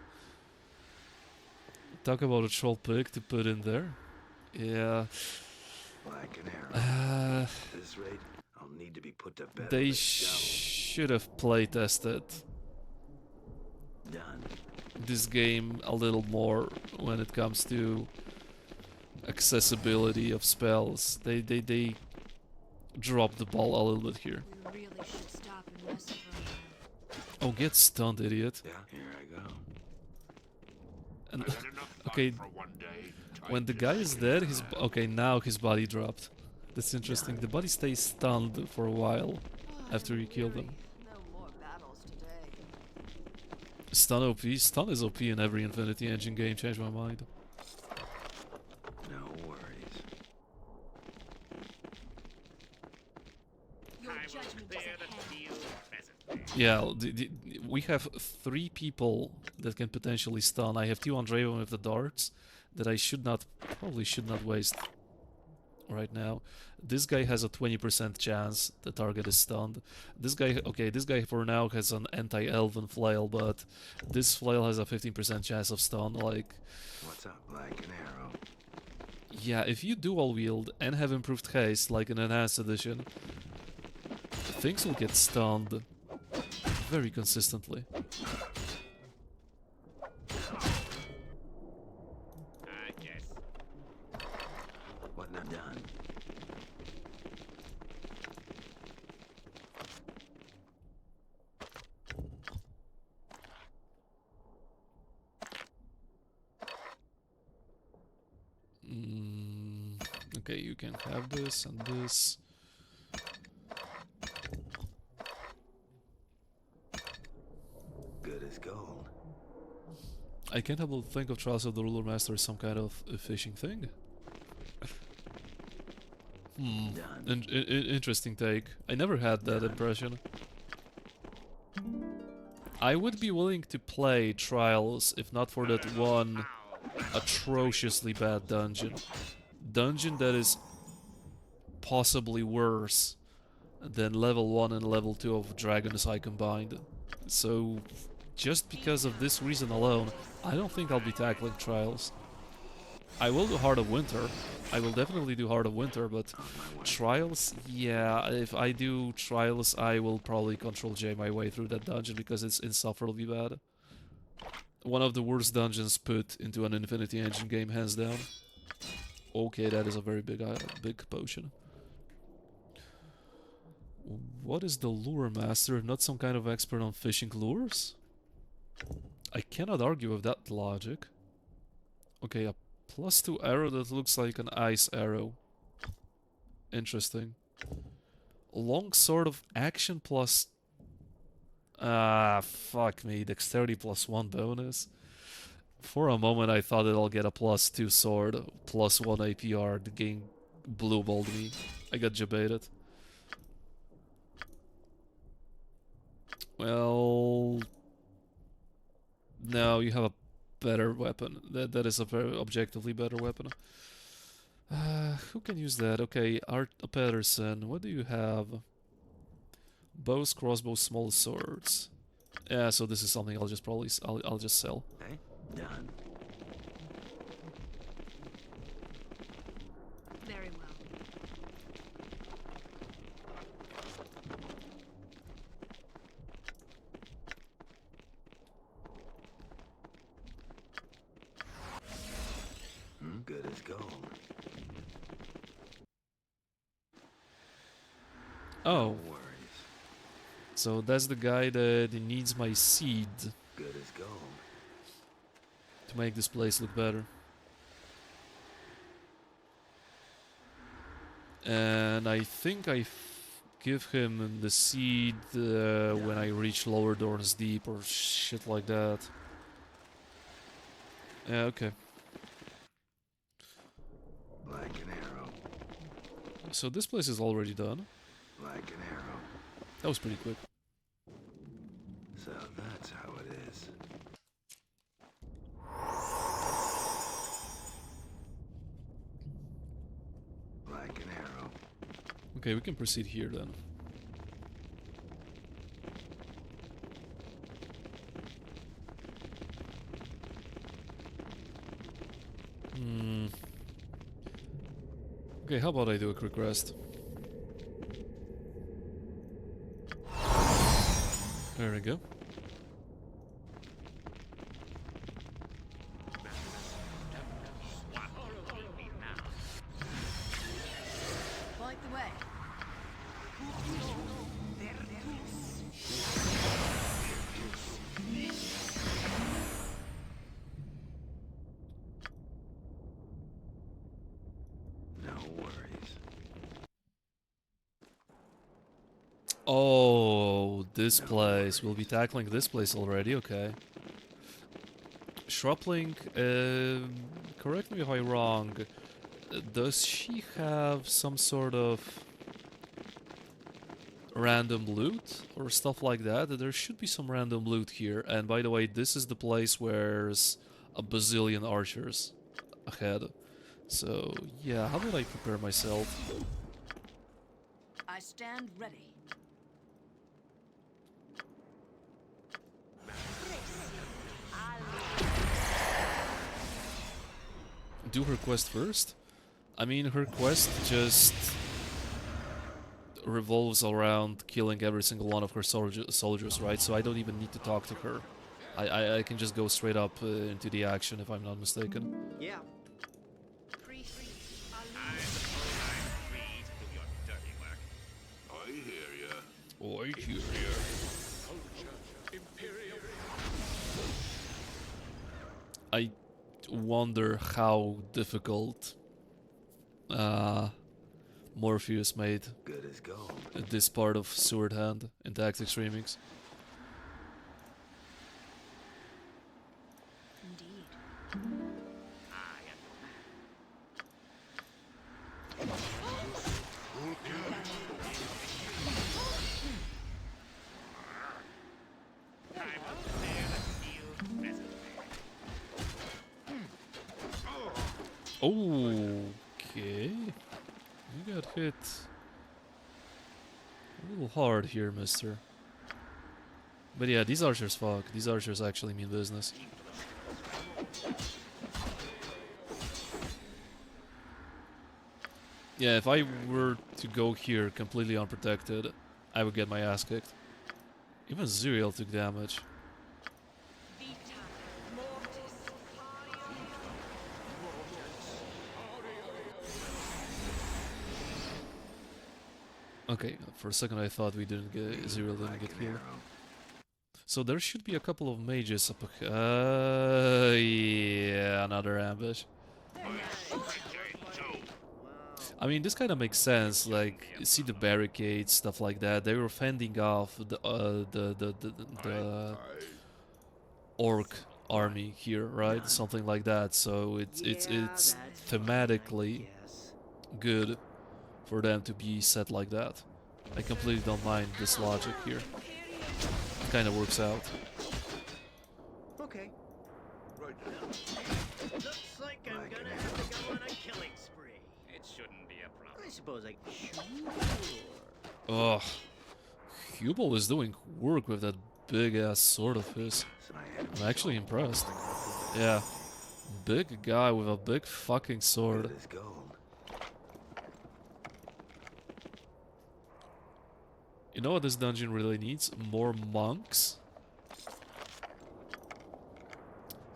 Speaker 1: Talk about a troll pick to put in there. Yeah.
Speaker 9: Like an arrow. At this rate, I'll need to be put to bed.
Speaker 1: They should have playtested this game a little more when it comes to accessibility of spells. They dropped the ball a little bit here.
Speaker 5: We really should stop and rest for a while.
Speaker 1: Oh, get stunned, idiot.
Speaker 9: Yeah, here I go.
Speaker 1: And okay, when the guy is dead, okay, now his body dropped. That's interesting. The body stays stunned for a while after you kill them.
Speaker 5: No more battles today.
Speaker 1: Stun OP? Stun is OP in every Infinity Engine game, changed my mind.
Speaker 9: No worries.
Speaker 5: Your judgment is at hand.
Speaker 1: Yeah, we have 3 people that can potentially stun. I have 2 on Draven with the darts that I probably should not waste right now. This guy has a 20% chance the target is stunned. This guy, okay, this guy for now has an anti-elven flail, but this flail has a 15% chance of stun, like...
Speaker 9: What's up, like an arrow?
Speaker 1: Yeah, if you dual wield and have improved haste, like in Enhanced Edition, things will get stunned very consistently.
Speaker 9: What not done?
Speaker 1: Okay, you can have this and this. I can't help but think of Trials of the Ruler Master as some kind of a fishing thing. Interesting take. I never had that impression. I would be willing to play Trials if not for that one atrociously bad dungeon. Dungeon that is possibly worse than level 1 and level 2 of Dragon's Eye combined. So, just because of this reason alone, I don't think I'll be tackling Trials. I will do Heart of Winter. I will definitely do Heart of Winter, but Trials, yeah, if I do Trials, I will probably Control J my way through that dungeon because it's insufferably bad. One of the worst dungeons put into an Infinity Engine game, hands down. Okay, that is a very big potion. What is the Lure Master? Not some kind of expert on fishing lures? I cannot argue with that logic. Okay, a +2 arrow that looks like an ice arrow. Interesting. Long sword of action plus... Ah, fuck me. Dexterity +1 bonus. For a moment I thought I'll get a +2 sword, +1 APR. The game blue-balled me. I got jebaited. Well... No, you have a better weapon. That is a very objectively better weapon. Who can use that? Okay, Art Pedersen, what do you have? Bows, crossbows, small swords. Yeah, so this is something I'll just probably I'll just sell.
Speaker 9: Okay, done.
Speaker 5: Very well.
Speaker 9: Good as gold.
Speaker 1: Oh.
Speaker 9: No worries.
Speaker 1: So that's the guy that needs my seed
Speaker 9: Good as gold.
Speaker 1: to make this place look better. And I think I give him the seed when I reach Lower Dorn's Deep or shit like that. Yeah, okay.
Speaker 9: Like an arrow.
Speaker 1: So this place is already done.
Speaker 9: Like an arrow.
Speaker 1: That was pretty quick.
Speaker 9: So that's how it is. Like an arrow.
Speaker 1: Okay, we can proceed here then. Okay, how about I do a quick rest? There we go.
Speaker 5: Light the way.
Speaker 9: No worries.
Speaker 1: Oh, this place. We'll be tackling this place already, okay. Shrubling, correct me if I'm wrong. Does she have some sort of random loot or stuff like that? There should be some random loot here. And by the way, this is the place where's a bazillion archers ahead. So, yeah, how did I prepare myself?
Speaker 5: I stand ready.
Speaker 1: Do her quest first? I mean, her quest just revolves around killing every single one of her soldiers, right? So I don't even need to talk to her. I can just go straight up into the action if I'm not mistaken.
Speaker 3: Yeah.
Speaker 11: I hear ya.
Speaker 1: Oh, I hear I wonder how difficult Morpheus made
Speaker 9: Good as gold.
Speaker 1: this part of Sewered Hand in Tactics Remix.
Speaker 4: Indeed.
Speaker 1: Okay. You got hit a little hard here, mister. But yeah, these archers fuck. These archers actually mean business. Yeah, if I were to go here completely unprotected, I would get my ass kicked. Even Zuriel took damage. Okay, for a second I thought we didn't get Zuriel didn't get killed. So there should be a couple of mages up. Yeah, another ambush. I mean, this kind of makes sense. Like, you see the barricades, stuff like that. They were fending off the orc army here, right? Something like that. So it's thematically good for them to be set like that. I completely don't mind this logic here. It kind of works out.
Speaker 3: Okay. Right. Looks like I'm gonna have to go on a killing spree.
Speaker 2: It shouldn't be a problem.
Speaker 3: I suppose I sure.
Speaker 1: Ugh. Hubel is doing work with that big ass sword of his. I'm actually impressed. Yeah. Big guy with a big fucking sword. You know what this dungeon really needs? More monks.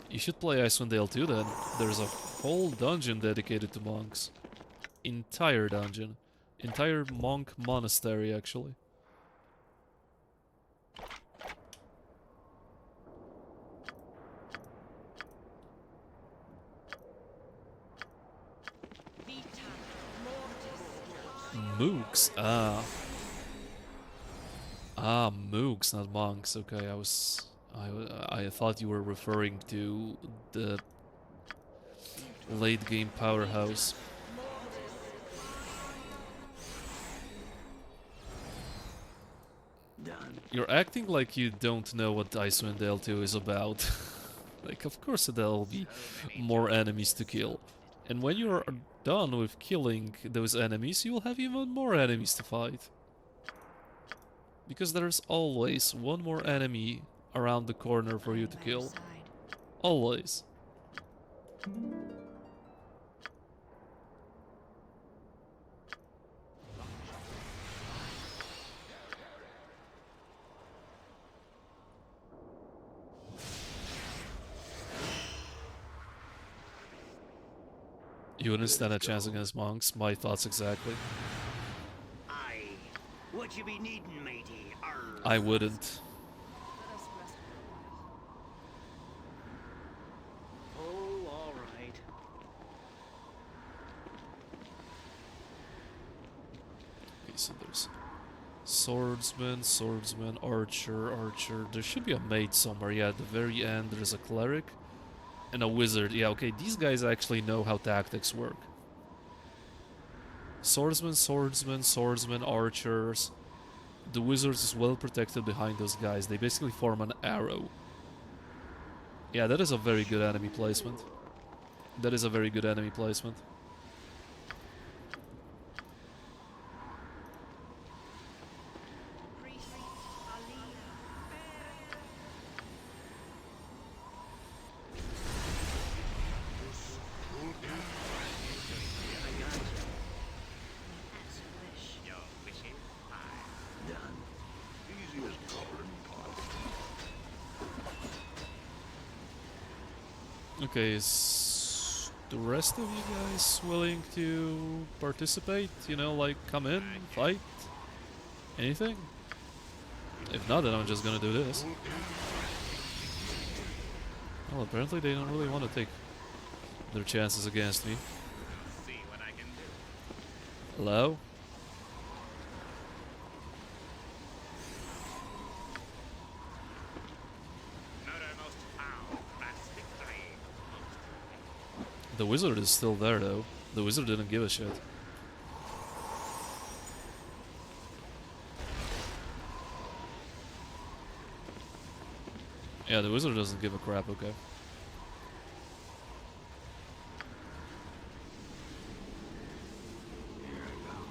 Speaker 1: You should play Icewind Dale too then. There's a whole dungeon dedicated to monks. Entire dungeon. Entire monk monastery, actually. Mooks, mooks, not monks. Okay, I thought you were referring to the late game powerhouse. You're acting like you don't know what Icewind Dale 2 is about. Like, of course there'll be more enemies to kill. And when you're done with killing those enemies, you will have even more enemies to fight. Because there's always one more enemy around the corner for you to kill. Always. You wouldn't stand a chance against monks. My thoughts exactly.
Speaker 3: What you be needing, matey?
Speaker 1: I wouldn't.
Speaker 3: Oh, all right.
Speaker 1: Okay, so there's swordsman, swordsman, archer, archer. There should be a mage somewhere. Yeah, at the very end there's a cleric and a wizard. Yeah, okay, these guys actually know how tactics work. Swordsman, swordsman, swordsman, archers. The wizard is well protected behind those guys. They basically form an arrow. Yeah, that is a very good enemy placement. That is a very good enemy placement. Okay, is the rest of you guys willing to participate? You know, like, come in, fight? Anything? If not, then I'm just gonna do this. Well, apparently they don't really want to take their chances against me.
Speaker 2: See what I can do.
Speaker 1: Hello? The wizard is still there though. The wizard didn't give a shit. Yeah, the wizard doesn't give a crap, okay.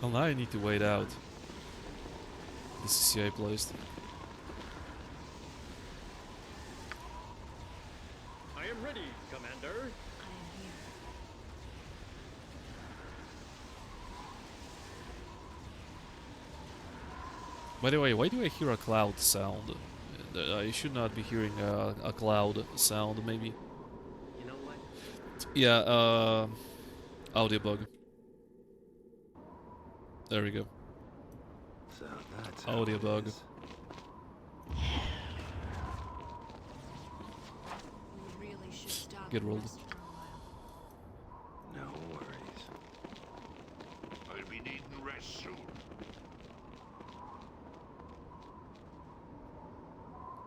Speaker 1: Well, now I need to wait out. This is CA placed.
Speaker 3: I am ready, Commander.
Speaker 5: I am here.
Speaker 1: By the way, why do I hear a cloud sound? I should not be hearing a cloud sound, maybe.
Speaker 3: You know what?
Speaker 1: Yeah, audio bug. There we go.
Speaker 9: So that's how
Speaker 1: Audio
Speaker 9: it
Speaker 1: bug.
Speaker 9: is.
Speaker 5: We really should stop
Speaker 1: Get
Speaker 5: and
Speaker 1: rolled.
Speaker 5: rest for a while.
Speaker 9: No worries.
Speaker 11: I'll be needing rest soon.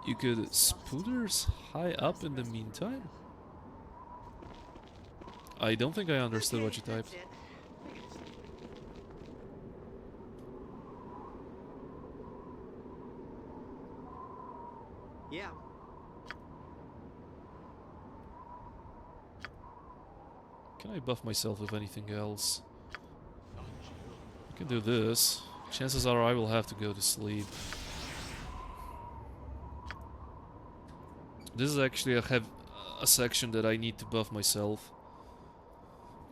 Speaker 1: You could spooters high up in the meantime? I don't think I understood what you typed.
Speaker 3: That's it. Yeah.
Speaker 1: Can I buff myself with anything else? I can do this. Chances are I will have to go to sleep. This is actually a section that I need to buff myself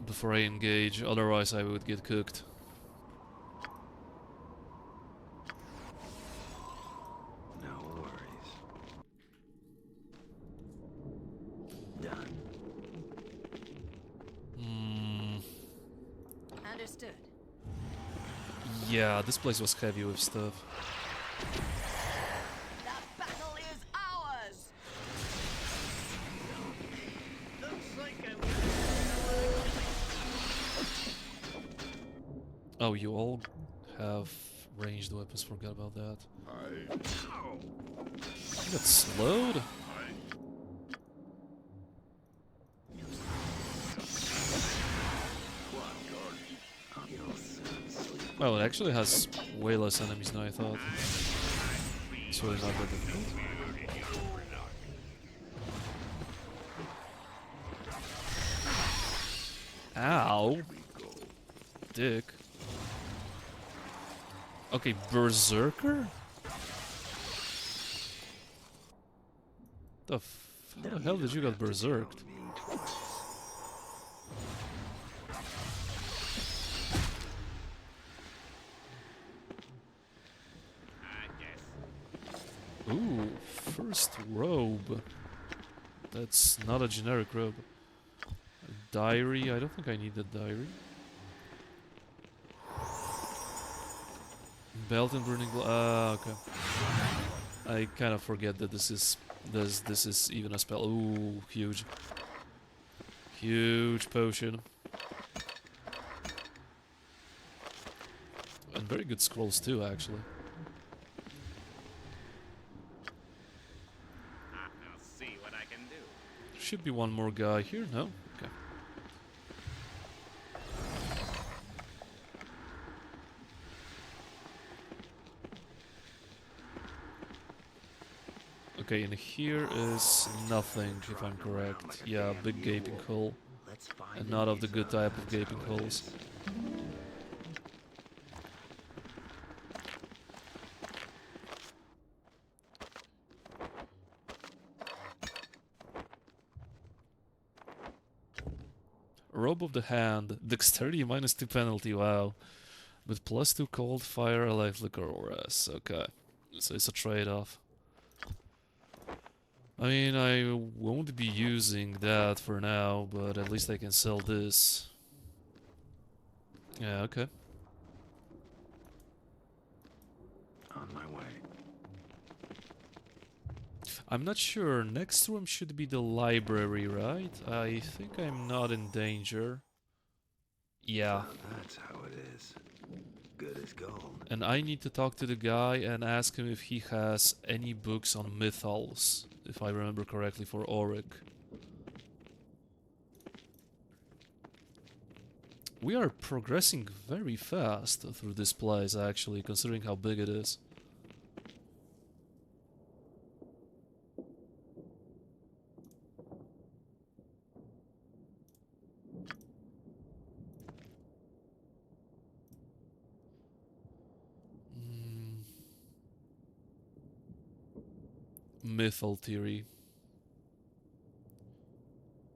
Speaker 1: before I engage, otherwise I would get cooked.
Speaker 9: No worries. Done.
Speaker 5: Understood.
Speaker 1: Yeah, this place was heavy with stuff.
Speaker 5: The battle is ours!
Speaker 3: Looks like I'm gonna have
Speaker 1: Oh, you all have ranged weapons, forgot about that.
Speaker 11: I
Speaker 1: You got slowed? Well, it actually has way less enemies than I thought. It's really not that difficult. Ow! Dick. Okay, Berserker? How the hell did you get berserked? Ooh, first robe. That's not a generic robe. A diary, I don't think I need a diary. Belt and burning okay. I kind of forget that this is even a spell. Ooh, huge. Huge potion. And very good scrolls too, actually.
Speaker 2: I'll see what I can do.
Speaker 1: Should be one more guy here, no? Okay. Okay, and here is nothing, if I'm correct. Yeah, big gaping hole. And not of the good type of gaping holes. Robe of the Hand, Dexterity -2 penalty, wow. With +2 cold, fire, electric, or auras. Okay, so it's a trade-off. I mean, I won't be using that for now, but at least I can sell this. Yeah, okay.
Speaker 9: On my way.
Speaker 1: I'm not sure. Next room should be the library, right? I think I'm not in danger. Yeah.
Speaker 9: So that's how it is. Good as gold.
Speaker 1: And I need to talk to the guy and ask him if he has any books on mythals, if I remember correctly, for Auric. We are progressing very fast through this place, actually, considering how big it is. Mythal theory.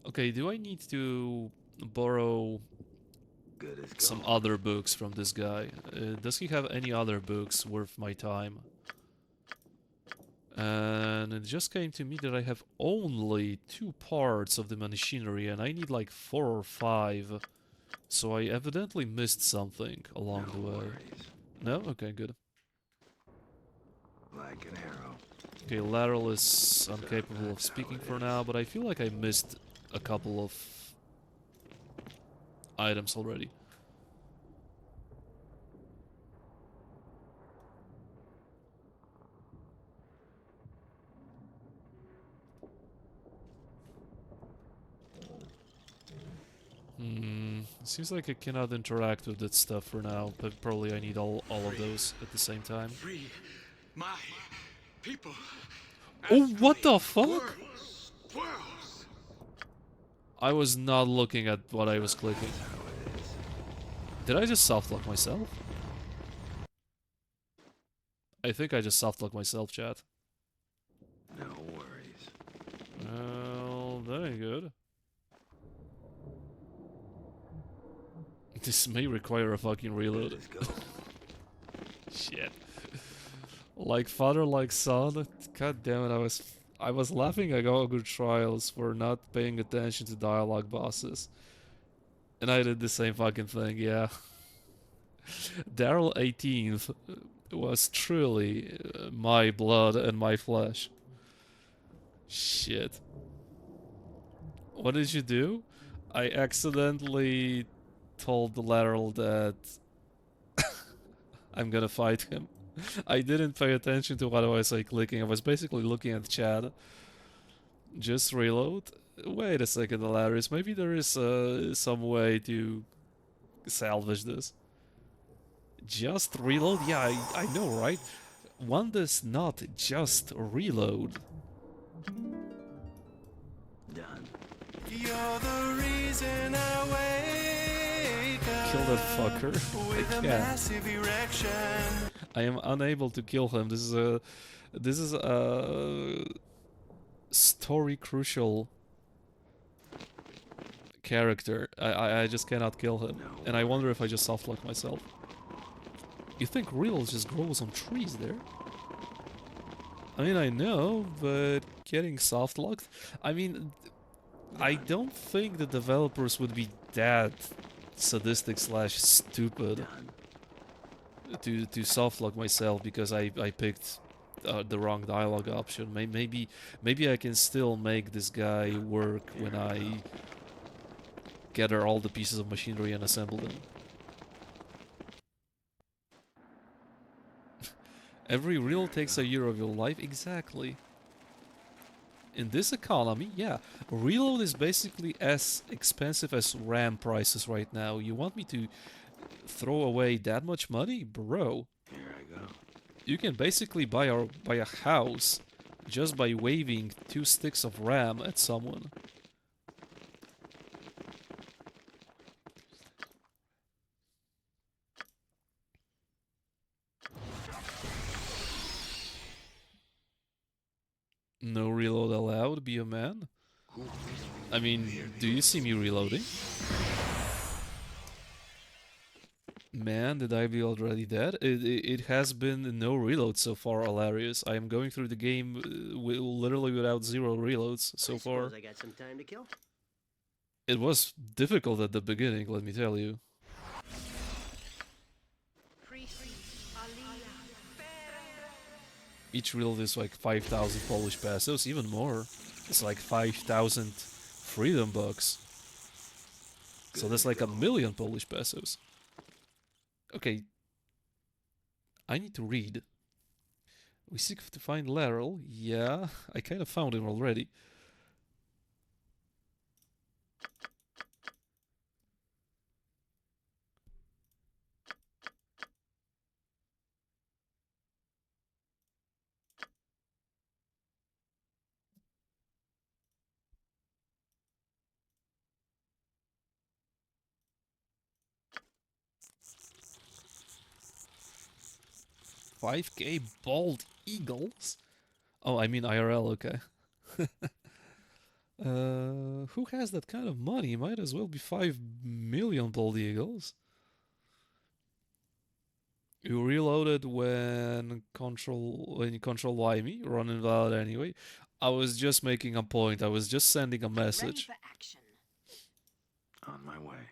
Speaker 1: Okay, do I need to borrow some other books from this guy? Does he have any other books worth my time? And it just came to me that I have only 2 parts of the machinery and I need like 4 or 5. So I evidently missed something along the way. No? Okay, good.
Speaker 9: Like an arrow.
Speaker 1: Okay, Lateral is incapable of speaking for now, but I feel like I missed a couple of items already. Seems like I cannot interact with that stuff for now, but probably I need all of those at the same time.
Speaker 6: Free my people.
Speaker 1: Oh, what the fuck?
Speaker 6: Squirrels.
Speaker 1: I was not looking at what I was clicking. Did I just softlock myself? I think I just softlocked myself, chat.
Speaker 9: No worries.
Speaker 1: Well, very good. This may require a fucking reload. Shit. Like father, like son. God damn it, I was laughing at Ogre Trials for not paying attention to dialogue bosses. And I did the same fucking thing, yeah. Daryl 18th was truly my blood and my flesh. Shit. What did you do? I accidentally told the Lateral that I'm gonna fight him. I didn't pay attention to what I was like clicking. I was basically looking at chat. Just reload. Wait a second, Hilarious. Maybe there is some way to salvage this. Just reload? Yeah, I know, right? One does not just reload.
Speaker 9: Done.
Speaker 12: You're the reason I wake up.
Speaker 1: Kill that fucker.
Speaker 12: With a massive erection.
Speaker 1: I am unable to kill him. This is a story crucial character. I just cannot kill him. And I wonder if I just softlock myself. You think real just grows on trees there? I mean, I know, but getting softlocked? I mean, I don't think the developers would be that sadistic / stupid to softlock myself because I picked the wrong dialogue option. Maybe I can still make this guy work when I gather all the pieces of machinery and assemble them. Every reel takes a year of your life, exactly. In this economy, yeah, reload is basically as expensive as RAM prices right now. You want me to throw away that much money? Bro.
Speaker 9: Here I go.
Speaker 1: You can basically buy a house just by waving 2 sticks of RAM at someone. No reload allowed, be a man? I mean, do you see me reloading? Man, did I be already dead? It has been no reload so far, Hilarious. I am going through the game literally without 0 reloads so far.
Speaker 3: I got some time to kill.
Speaker 1: It was difficult at the beginning, let me tell you. Each reload is like 5,000 Polish pesos, even more. It's like 5,000 freedom bucks. So that's like 1,000,000 Polish pesos. Okay. I need to read. We seek to find Lateral. Yeah, I kind of found him already. 5k bald eagles? Oh, I mean IRL, okay. Who has that kind of money? Might as well be 5 million bald eagles. You reloaded when you control Y me, run invalid anyway. I was just making a point. I was just sending a message.
Speaker 5: Ready for action.
Speaker 9: On my way.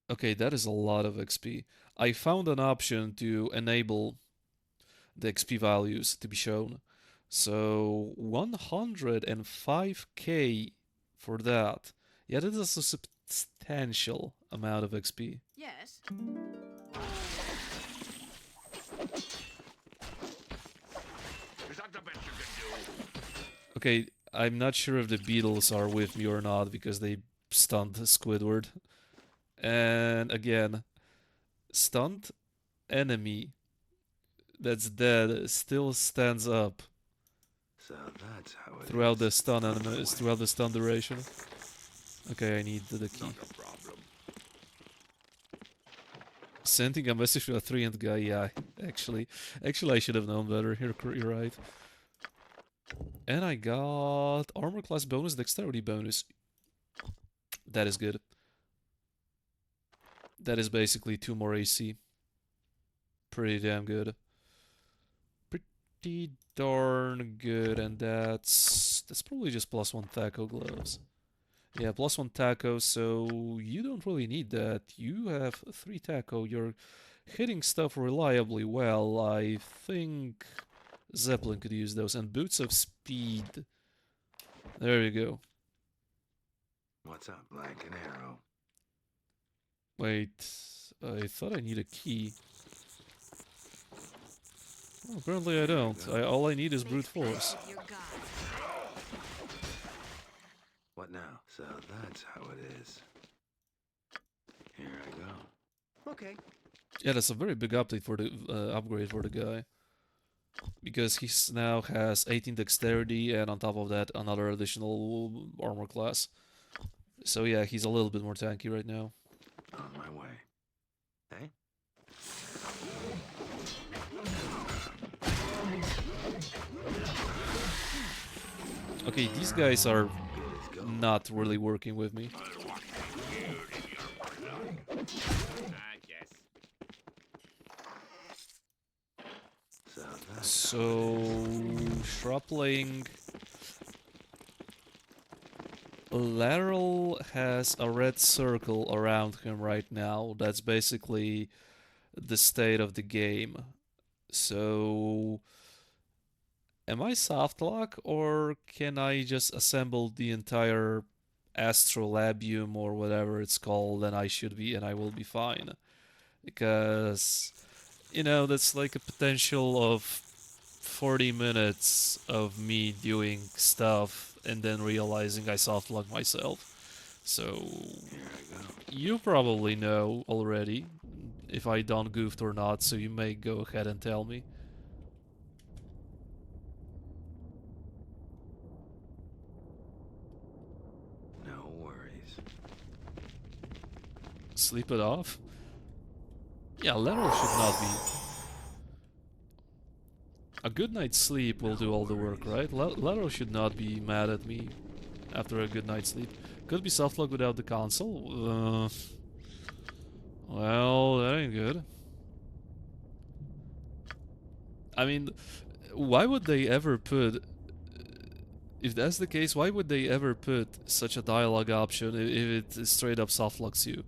Speaker 1: Okay, that is a lot of XP. I found an option to enable the XP values to be shown. So 105k for that. Yeah, that is a substantial amount of XP.
Speaker 5: Yes.
Speaker 11: Is that the best you can do?
Speaker 1: Okay, I'm not sure if the beetles are with me or not because they stunned Squidward. And again, stunned enemy that's dead still stands up
Speaker 9: So that's how it
Speaker 1: throughout the
Speaker 9: is.
Speaker 1: stun throughout the stun duration. Okay, I need the key.
Speaker 11: Not a problem.
Speaker 1: Sending a message to a 3-int guy, yeah, actually I should have known better. You're right. And I got armor class bonus, dexterity bonus. That is good. That is basically 2 more AC. Pretty damn good. Pretty darn good, and that's probably just +1 taco gloves. Yeah, +1 taco, so you don't really need that. You have 3 taco. You're hitting stuff reliably well. I think Zeppelin could use those. And boots of speed. There you go.
Speaker 9: What's up, like an arrow?
Speaker 1: Wait, I thought I need a key. Well, apparently I don't. All I need is brute force.
Speaker 9: What now? So that's how it is. Here I go.
Speaker 3: Okay.
Speaker 1: Yeah, that's a very big update for the upgrade for the guy. Because he now has 18 dexterity and on top of that another additional armor class. So yeah, he's a little bit more tanky right now.
Speaker 9: On my way. Hey?
Speaker 1: Okay, these guys are not really working with me. So, shrapling. Lateral has a red circle around him right now. That's basically the state of the game. So, am I soft lock or can I just assemble the entire astrolabium or whatever it's called and I will be fine? Because, you know, that's like a potential of 40 minutes of me doing stuff and then realizing I soft lock myself. So, you probably know already if I done goofed or not, so you may go ahead and tell me.
Speaker 9: No worries.
Speaker 1: Sleep it off? Yeah, lateral should not be. A good night's sleep will do all the work, right? Lateral should not be mad at me after a good night's sleep. Could be soft lock without the console. Well, that ain't good. I mean, why would they ever put... If that's the case, why would they ever put such a dialogue option if it straight up soft locks you?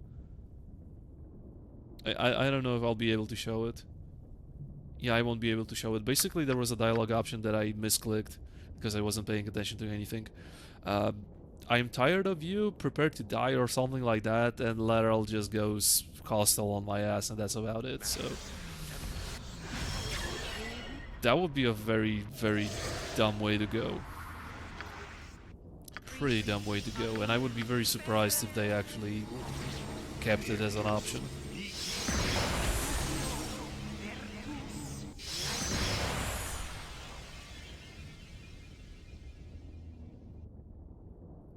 Speaker 1: I don't know if I'll be able to show it. Yeah, I won't be able to show it. Basically, there was a dialogue option that I misclicked because I wasn't paying attention to anything. I'm tired of you, prepare to die or something like that, and lateral just goes Costal on my ass, and that's about it, so... That would be a very, very dumb way to go. Pretty dumb way to go, and I would be very surprised if they actually kept it as an option.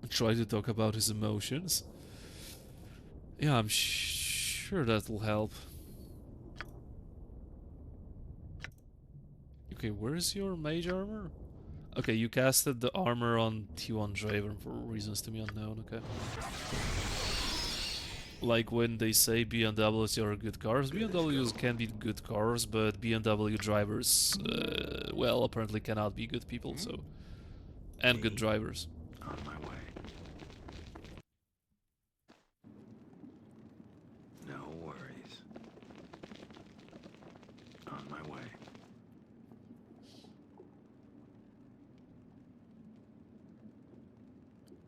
Speaker 1: Try to talk about his emotions. Yeah, I'm sure that will help. Okay, where's your mage armor? Okay, you casted the armor on T1 Draven for reasons to me unknown, okay. Like when they say BMWs are good cars, BMWs can be good cars, but BMW drivers, well, apparently cannot be good people, so... And good drivers.
Speaker 9: On my way. No worries. On my way.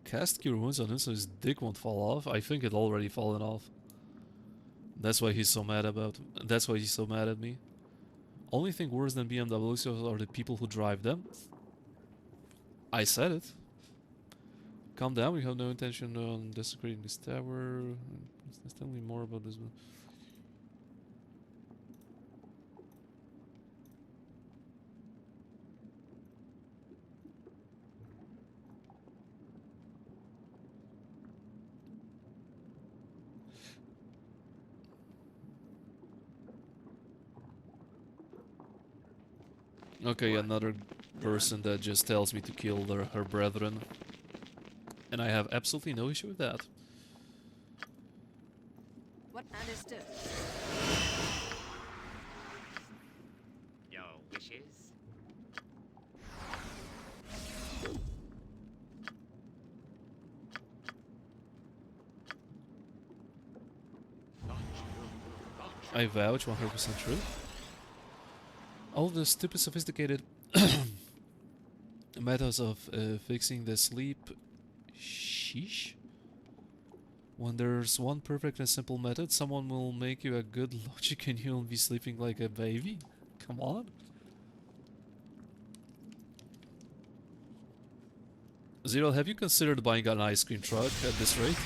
Speaker 1: Cast Cure Wounds on him so his dick won't fall off. I think it already fallen off. That's why he's so mad about... That's why he's so mad at me. Only thing worse than BMWs are the people who drive them. I said it. Calm down, we have no intention on desecrating this tower. Tell me more about this one. Okay, another person that just tells me to kill her brethren. And I have absolutely no issue with that.
Speaker 5: What understood?
Speaker 2: Your wishes?
Speaker 1: I vouch 100% true. All the stupid sophisticated methods of fixing the sleep... Sheesh. When there's one perfect and simple method, someone will make you a good logic and you'll be sleeping like a baby? Come on. Zero, have you considered buying an ice cream truck at this rate?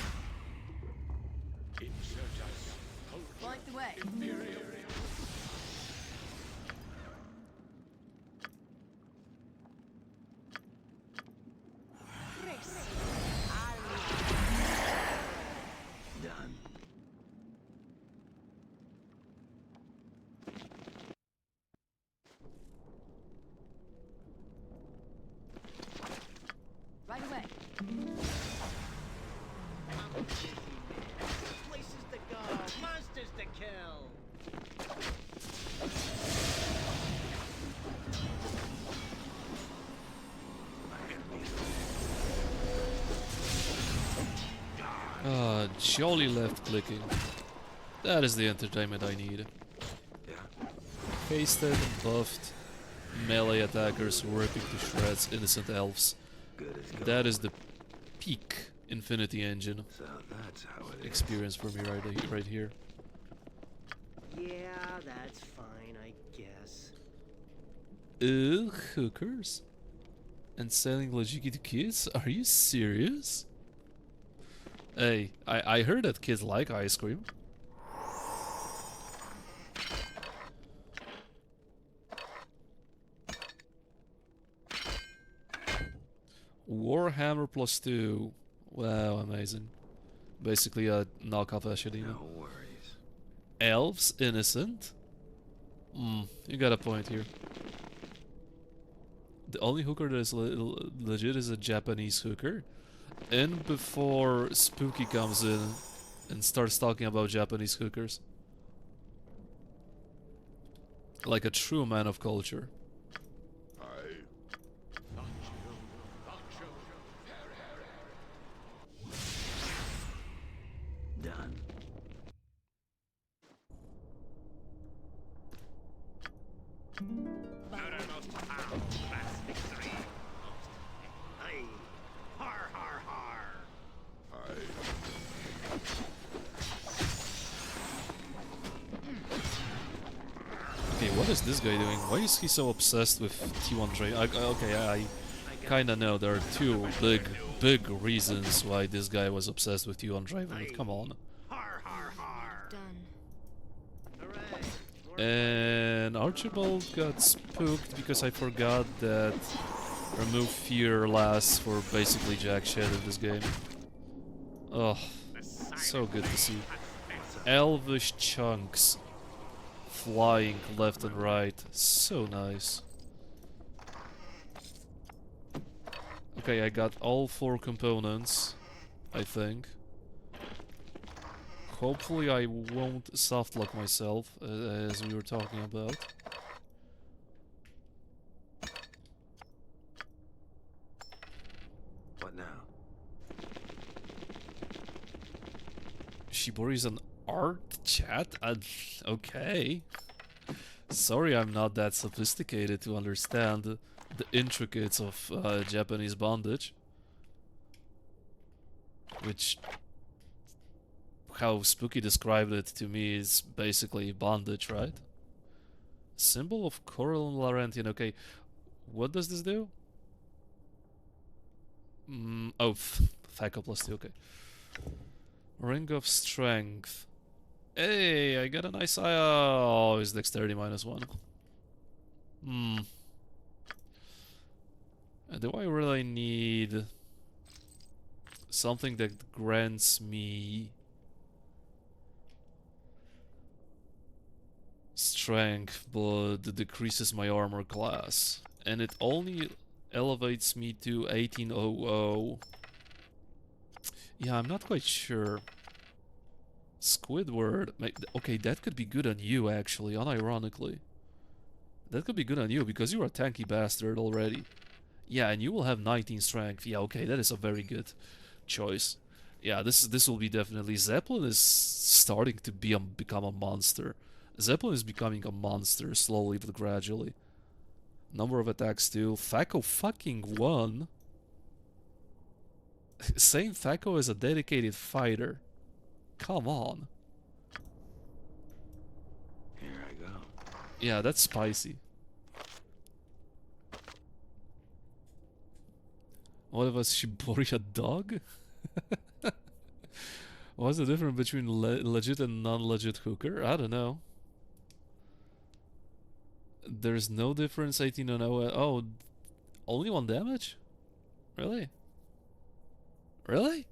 Speaker 5: Point the way.
Speaker 9: Done.
Speaker 5: Right away.
Speaker 3: Places to go, monsters to kill.
Speaker 1: Jolly left clicking. That is the entertainment I need. Pasted, buffed, melee attackers working to shreds innocent elves. That is the peak Infinity Engine
Speaker 9: So that's how it
Speaker 1: experience for me right here.
Speaker 3: Yeah, that's fine, I guess.
Speaker 1: Hookers? And selling Logiki to kids? Are you serious? Hey, I heard that kids like ice cream. Warhammer +2. Wow, amazing. Basically a knockoff Ashadina.
Speaker 9: No worries.
Speaker 1: Elves innocent? You got a point here. The only hooker that is legit is a Japanese hooker. And before Spooky comes in and starts talking about Japanese hookers. Like a true man of culture.
Speaker 9: Done.
Speaker 2: Uttermost power, last victory.
Speaker 3: Aye. Har har har.
Speaker 1: Okay, what is this guy doing? Why is he so obsessed with T1 Draven? Okay, I kinda know there are two big reasons why this guy was obsessed with T1 Draven, but come on.
Speaker 3: Har har har.
Speaker 5: Done.
Speaker 3: Hooray.
Speaker 1: And Archibald got spooked because I forgot that remove fear lasts for basically jack shit in this game. Oh, so good to see. elvish chunks flying left and right. So nice. Okay, I got all 4 components, I think. Hopefully I won't softlock myself, as we were talking about.
Speaker 9: What now?
Speaker 1: Shibori's an art chat? Okay. Sorry I'm not that sophisticated to understand the intricacies of Japanese bondage. Which, how Spooky described it to me, is basically bondage, right? Symbol of Coral and Laurentian. Okay, what does this do? Oh, Thaco plus 2, okay. Ring of Strength. Hey, I got a nice eye. Oh, it's dexterity -1. Do I really need something that grants me strength but decreases my armor class? And it only elevates me to 1800. Yeah, I'm not quite sure. Squidward. Okay, that could be good on you, actually, unironically. That could be good on you, because you're a tanky bastard already. Yeah, and you will have 19 strength. Yeah, okay, that is a very good choice. Yeah, this will be definitely... Zeppelin is starting to become a monster. Zeppelin is becoming a monster, slowly but gradually. Number of attacks, too. Thaco fucking 1. Same Thaco as a dedicated fighter. Come on.
Speaker 9: Here I go.
Speaker 1: Yeah, that's spicy. What if a Shibori a dog? What's the difference between legit and non-legit hooker? I don't know. There's no difference, 1800. Oh, only 1 damage? Really? Really?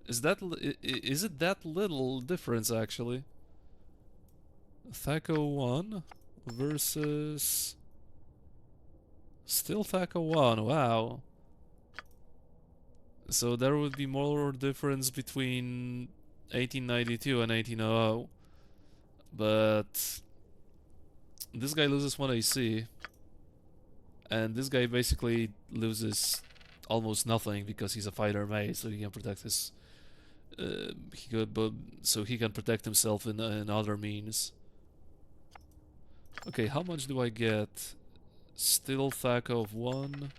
Speaker 1: Is it that little difference, actually? Thaco 1 versus... Still Thaco 1, wow. So there would be more difference between 1892 and 1800. But... this guy loses 1 AC. And this guy basically loses almost nothing because he's a fighter mage, so he can protect his... so he can protect himself in other means. Okay, how much do I get? Still Thaco of 1.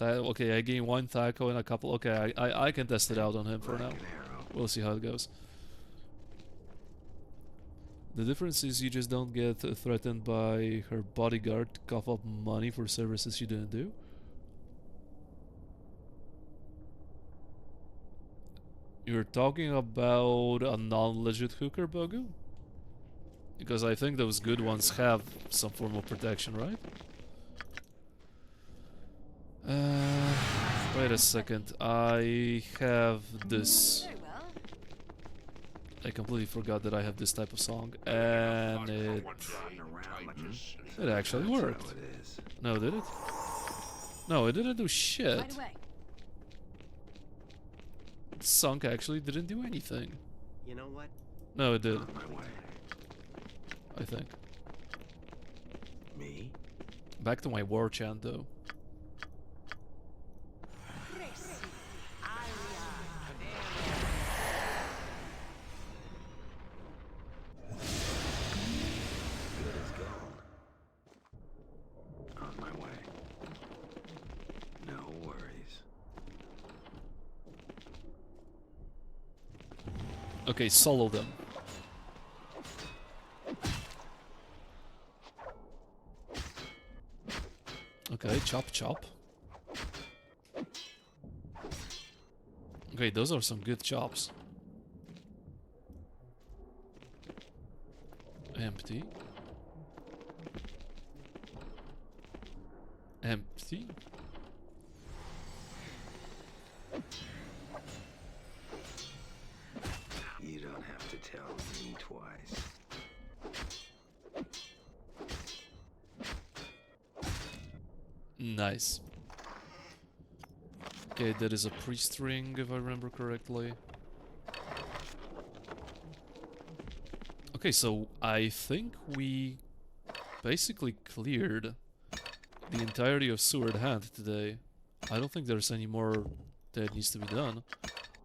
Speaker 1: Okay, I gain 1 Thaco and a couple... Okay, I can test it out on him for now. We'll see how it goes. The difference is you just don't get threatened by her bodyguard to cough up money for services she didn't do. You're talking about a non-legit hooker, Bogu? Because I think those good ones have some form of protection, right? Wait a second. I have this. I completely forgot that I have this type of song, and it actually worked. No, did it? No, it didn't do shit. This song actually didn't do anything.
Speaker 3: You know what?
Speaker 1: No, it did. I think.
Speaker 9: Me?
Speaker 1: Back to my war chant, though.
Speaker 9: On my way. No worries.
Speaker 1: Okay, solo them. Okay, chop chop. Okay, those are some good chops. Empty. Empty.
Speaker 9: You don't tell me twice.
Speaker 1: Nice. Okay, that is a priest ring, if I remember correctly. Okay, so I think we basically cleared the entirety of Sewered Hand today. I don't think there's any more that needs to be done,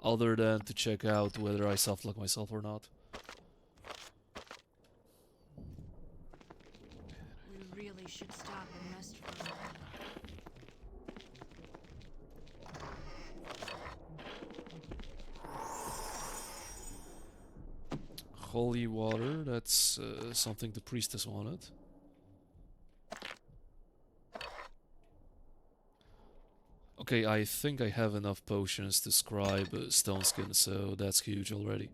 Speaker 1: other than to check out whether I softlock myself or not.
Speaker 5: We really should stop and rest for a while.
Speaker 1: Holy water, that's something the priestess wanted. Okay, I think I have enough potions to scribe stone skin, so that's huge already.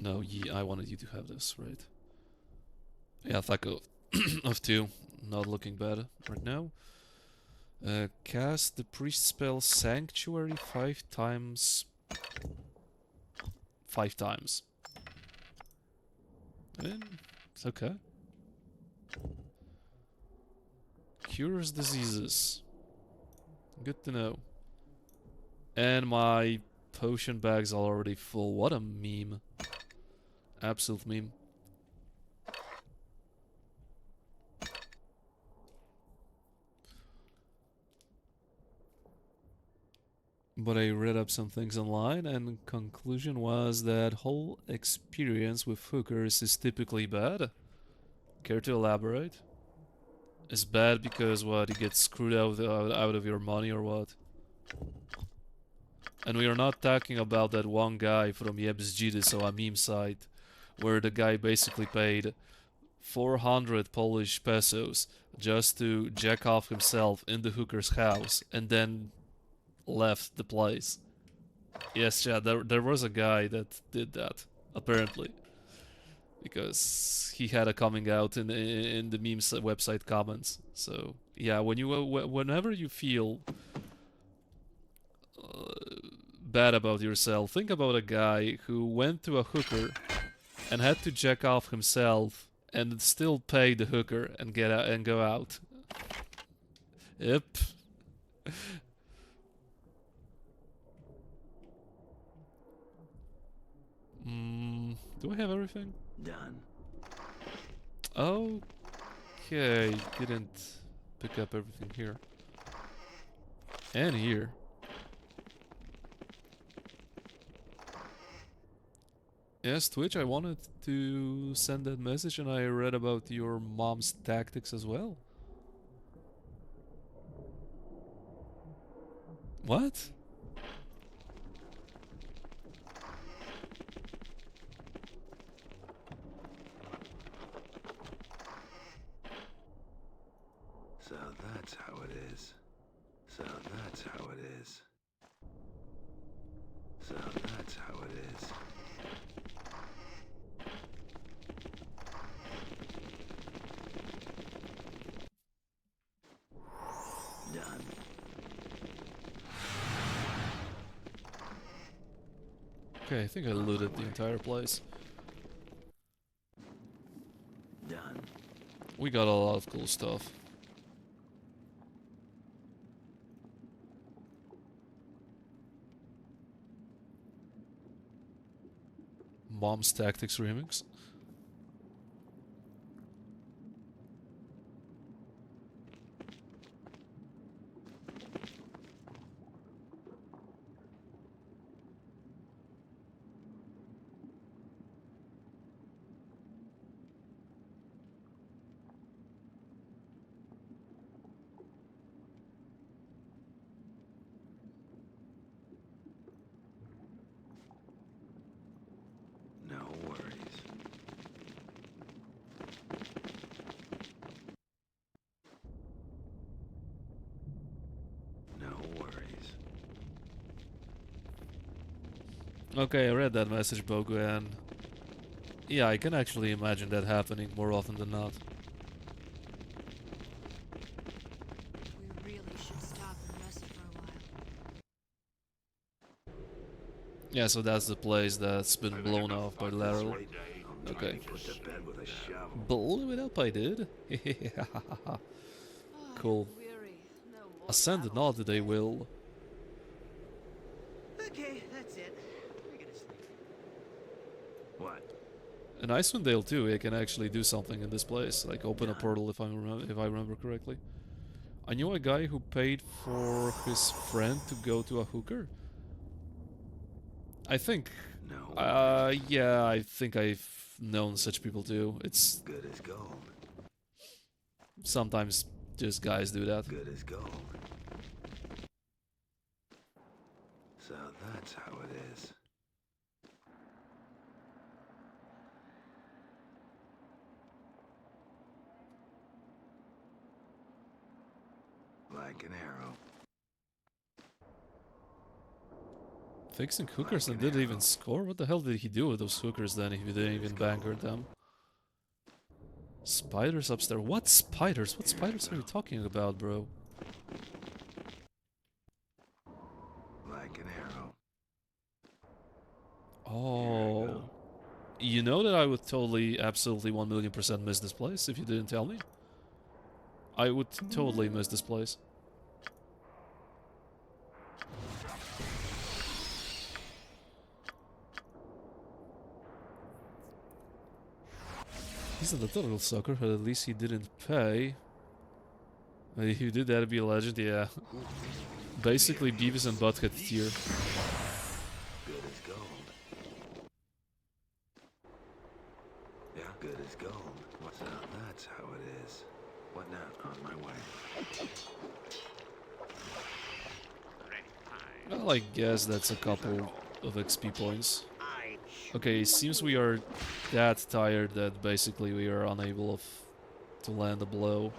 Speaker 1: No, I wanted you to have this, right? Yeah, Thaco of 2. Not looking bad right now. Cast the priest spell Sanctuary 5 times. 5 times. It's okay. Cures diseases. Good to know. And my potion bag's already full. What a meme. Absolute meme. But I read up some things online, and conclusion was that whole experience with hookers is typically bad. Care to elaborate? It's bad because what, you get screwed out of your money or what? And we are not talking about that one guy from Yxunomei, so a meme site, where the guy basically paid 400 Polish pesos just to jack off himself in the hooker's house, and then left the place. Yes, Chad, there was a guy that did that, apparently. Because he had a coming out in the memes website comments. So, yeah, whenever you feel bad about yourself, think about a guy who went to a hooker and had to jack off himself and still pay the hooker and get out and go out. Yep. Do I have everything?
Speaker 9: Done.
Speaker 1: Okay, didn't pick up everything here. And here. Yes, Twitch, I wanted to send that message, and I read about your mom's tactics as well. What?
Speaker 9: So that's how it is. So that's how it is. So that's how it is. Done.
Speaker 1: Okay, I think I looted the entire place.
Speaker 9: Done.
Speaker 1: We got a lot of cool stuff. Mom's Tactics remix.
Speaker 9: No worries. No worries.
Speaker 1: Okay, I read that message, Bogu, and yeah, I can actually imagine that happening more often than not. Yeah, so that's the place that's been blown off by lateral. Okay. Blew it up, I did. Cool. Ascend not, they will.
Speaker 3: Okay, that's it. We're gonna sleep.
Speaker 9: What?
Speaker 1: In Icewind Dale too, I can actually do something in this place, like open a portal if I remember correctly. I knew a guy who paid for his friend to go to a hooker. I think.
Speaker 9: No.
Speaker 1: Yeah, I think I've known such people too. It's
Speaker 9: Good as gold.
Speaker 1: sometimes just guys do that.
Speaker 9: Good as gold. So that's how it is. Like an arrow.
Speaker 1: Fixing hookers and didn't even score? What the hell did he do with those hookers then if he didn't even banker them? Spiders upstairs. What spiders? What spiders are you talking about, bro?
Speaker 9: Like an arrow.
Speaker 1: Oh. You know that I would totally, absolutely 1,000,000% miss this place if you didn't tell me? I would totally miss this place. He's a little sucker, but at least he didn't pay. If you did, that'd be a legend, yeah. Basically, Beavis and Butthead tier.
Speaker 9: Good as gold. Yeah, good as gold. What's up? That's how it is. What now? On my way.
Speaker 1: Well, I guess that's a couple of XP points. Okay, it seems we are that tired that basically we are unable to land a blow.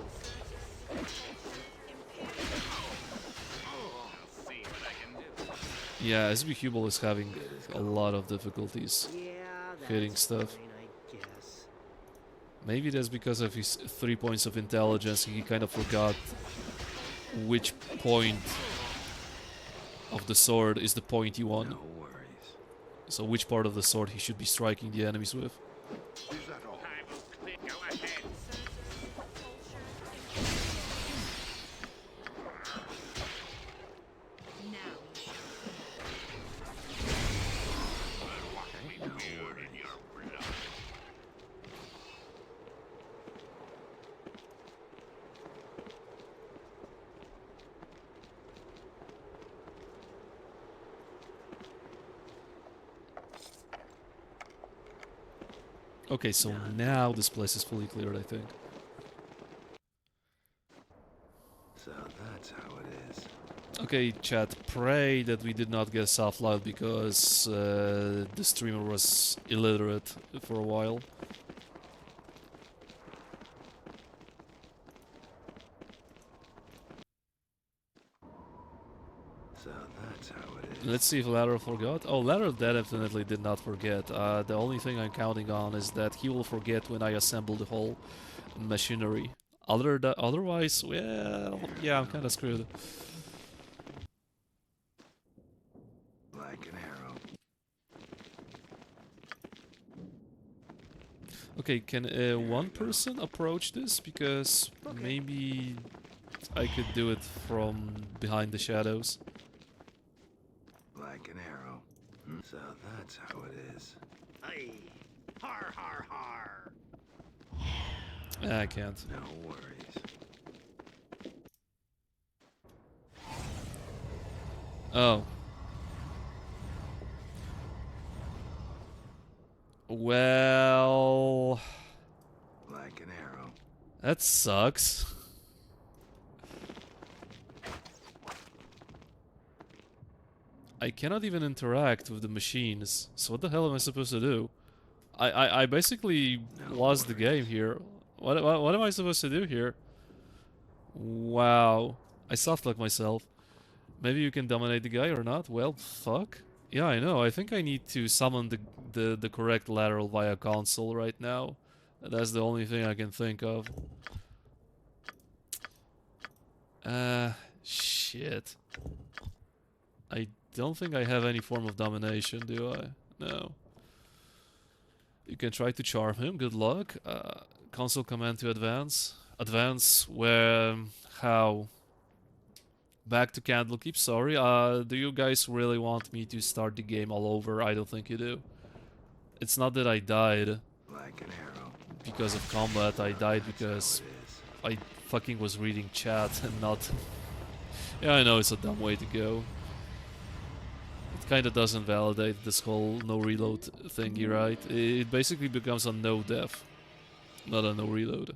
Speaker 1: Yeah, SB Hubel is having a lot of difficulties hitting stuff. Maybe that's because of his 3 points of intelligence. He kind of forgot which point of the sword is the point you want. So which part of the sword he should be striking the enemies with. Okay, so now this place is fully cleared, I think.
Speaker 9: So that's how it is.
Speaker 1: Okay, chat, pray that we did not get soft loud because the streamer was illiterate for a while.
Speaker 9: So that's how it is.
Speaker 1: Let's see if Lateral forgot. Oh, Lateral definitely did not forget. The only thing I'm counting on is that he will forget when I assemble the whole machinery. Otherwise, well, yeah, I'm kind of screwed.
Speaker 9: Like an arrow.
Speaker 1: Okay, can one person approach this? Because maybe I could do it from behind the shadows.
Speaker 9: Like an arrow. So that's how it is.
Speaker 3: Aye. Har har har.
Speaker 1: I can't.
Speaker 9: No worries.
Speaker 1: Oh. Well...
Speaker 9: Like an arrow.
Speaker 1: That sucks. I cannot even interact with the machines, so what the hell am I supposed to do? I basically lost the game here. What am I supposed to do here? Wow. I softlocked myself. Maybe you can dominate the guy or not? Well, fuck. Yeah, I know. I think I need to summon the correct lateral via console right now. That's the only thing I can think of. Shit. I don't think I have any form of domination, do I? No. You can try to charm him, good luck. Console command to advance. Advance, where... how? Back to Candlekeep, sorry. Do you guys really want me to start the game all over? I don't think you do. It's not that I died
Speaker 9: Like an arrow.
Speaker 1: because of combat, I died because I fucking was reading chat and not... Yeah, I know it's a dumb way to go. It kinda doesn't validate this whole no reload thingy, right? It basically becomes a no death, not a no reload.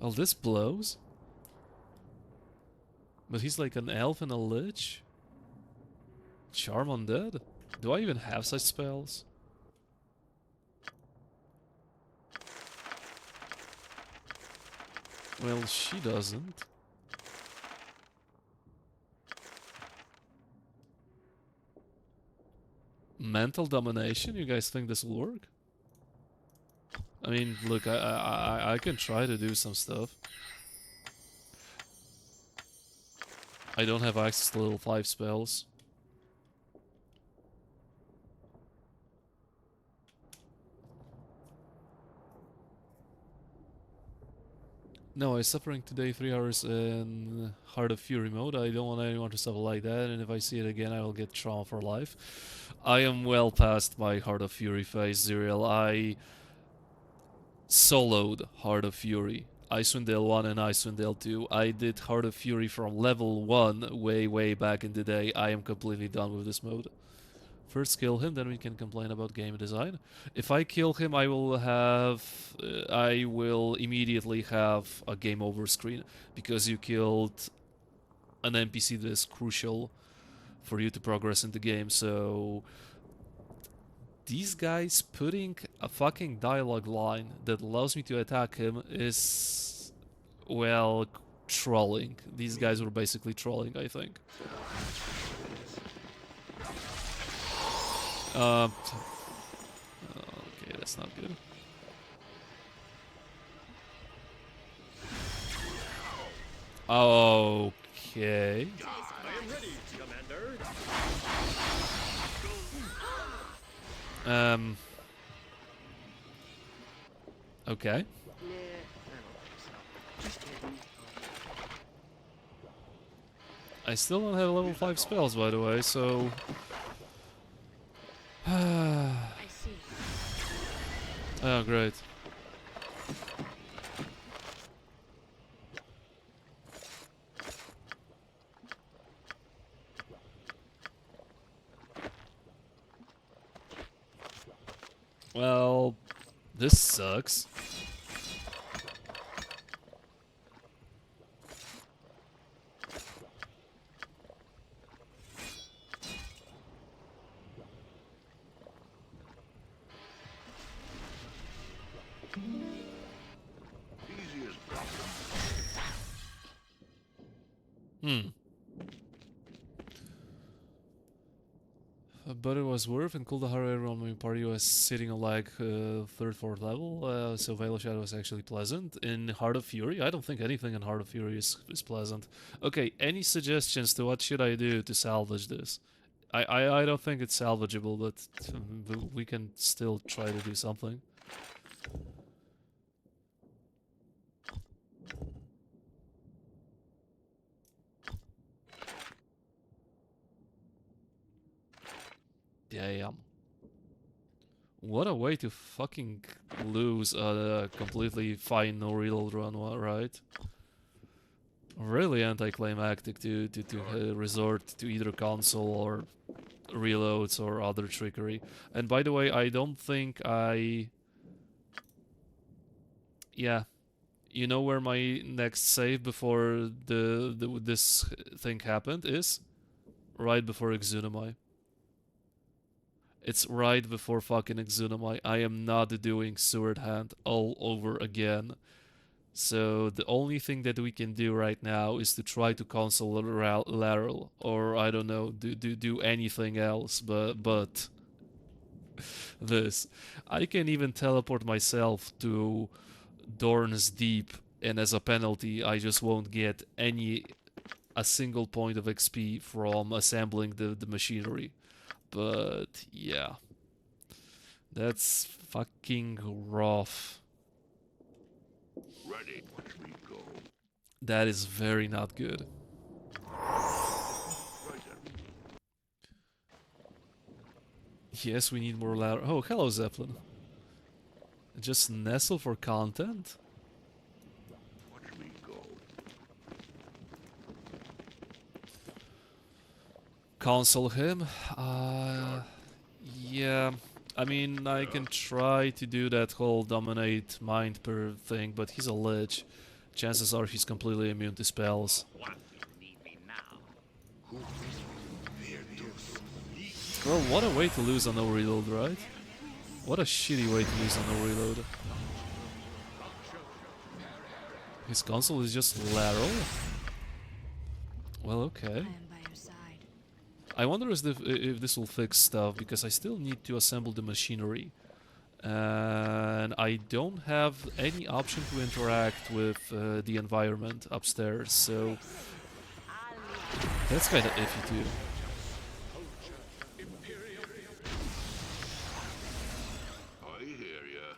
Speaker 1: Oh, this blows? But he's like an elf and a lich? Charm undead? Do I even have such spells? Well, she doesn't. Mental domination? You guys think this will work? I mean, look, I can try to do some stuff. I don't have access to level 5 spells. No, I was suffering today 3 hours in Heart of Fury mode. I don't want anyone to suffer like that, and if I see it again, I will get trauma for life. I am well past my Heart of Fury phase, Zerial. I soloed Heart of Fury. Icewind Dale 1 and Icewind Dale 2. I did Heart of Fury from level 1 way back in the day. I am completely done with this mode. First kill him, then we can complain about game design. If I kill him, I will immediately have a game over screen, because you killed an NPC that is crucial for you to progress in the game, so... These guys putting a fucking dialogue line that allows me to attack him is, well, trolling. These guys were basically trolling, I think. Okay, that's not good. Okay.
Speaker 3: I am ready, Commander.
Speaker 1: Okay. I still don't have level 5 spells, by the way, so...
Speaker 4: I see.
Speaker 1: Oh, great. Well, this sucks. But it was worth, and Kuldahara everyone in my party was sitting on like 3rd, 4th level, so Veil of Shadow was actually pleasant. In Heart of Fury, I don't think anything in Heart of Fury is pleasant. Okay, any suggestions to what should I do to salvage this? I don't think it's salvageable, but we can still try to do something. Damn. What a way to fucking lose a completely fine no reload run, right? Really anticlimactic to resort to either console or reloads or other trickery. And by the way, I don't think I... Yeah. You know where my next save before this thing happened is? Right before Yxunomei. It's right before fucking Yxunomei. I am not doing Sewered Hand all over again. So the only thing that we can do right now is to try to console Lateral, or I don't know, do anything else, but this. I can even teleport myself to Dorn's Deep, and as a penalty I just won't get any a single point of XP from assembling the machinery. But yeah, that's fucking rough.
Speaker 11: Ready, watch me go.
Speaker 1: That is very not good.
Speaker 11: Right then.
Speaker 1: Yes, we need more ladder. Oh, hello, Zeppelin. Just nestle for content?
Speaker 11: Watch me go.
Speaker 1: Console him? Yeah. I mean, I can try to do that whole dominate mind per thing, but he's a lich. Chances are he's completely immune to spells.
Speaker 2: What you need me now?
Speaker 1: Well, what a way to lose on no reload, right? What a shitty way to lose on no reload. His console is just lateral? Well, okay. I wonder if this will fix stuff, because I still need to assemble the machinery. And I don't have any option to interact with the environment upstairs, so that's kind of iffy too.
Speaker 11: I hear ya.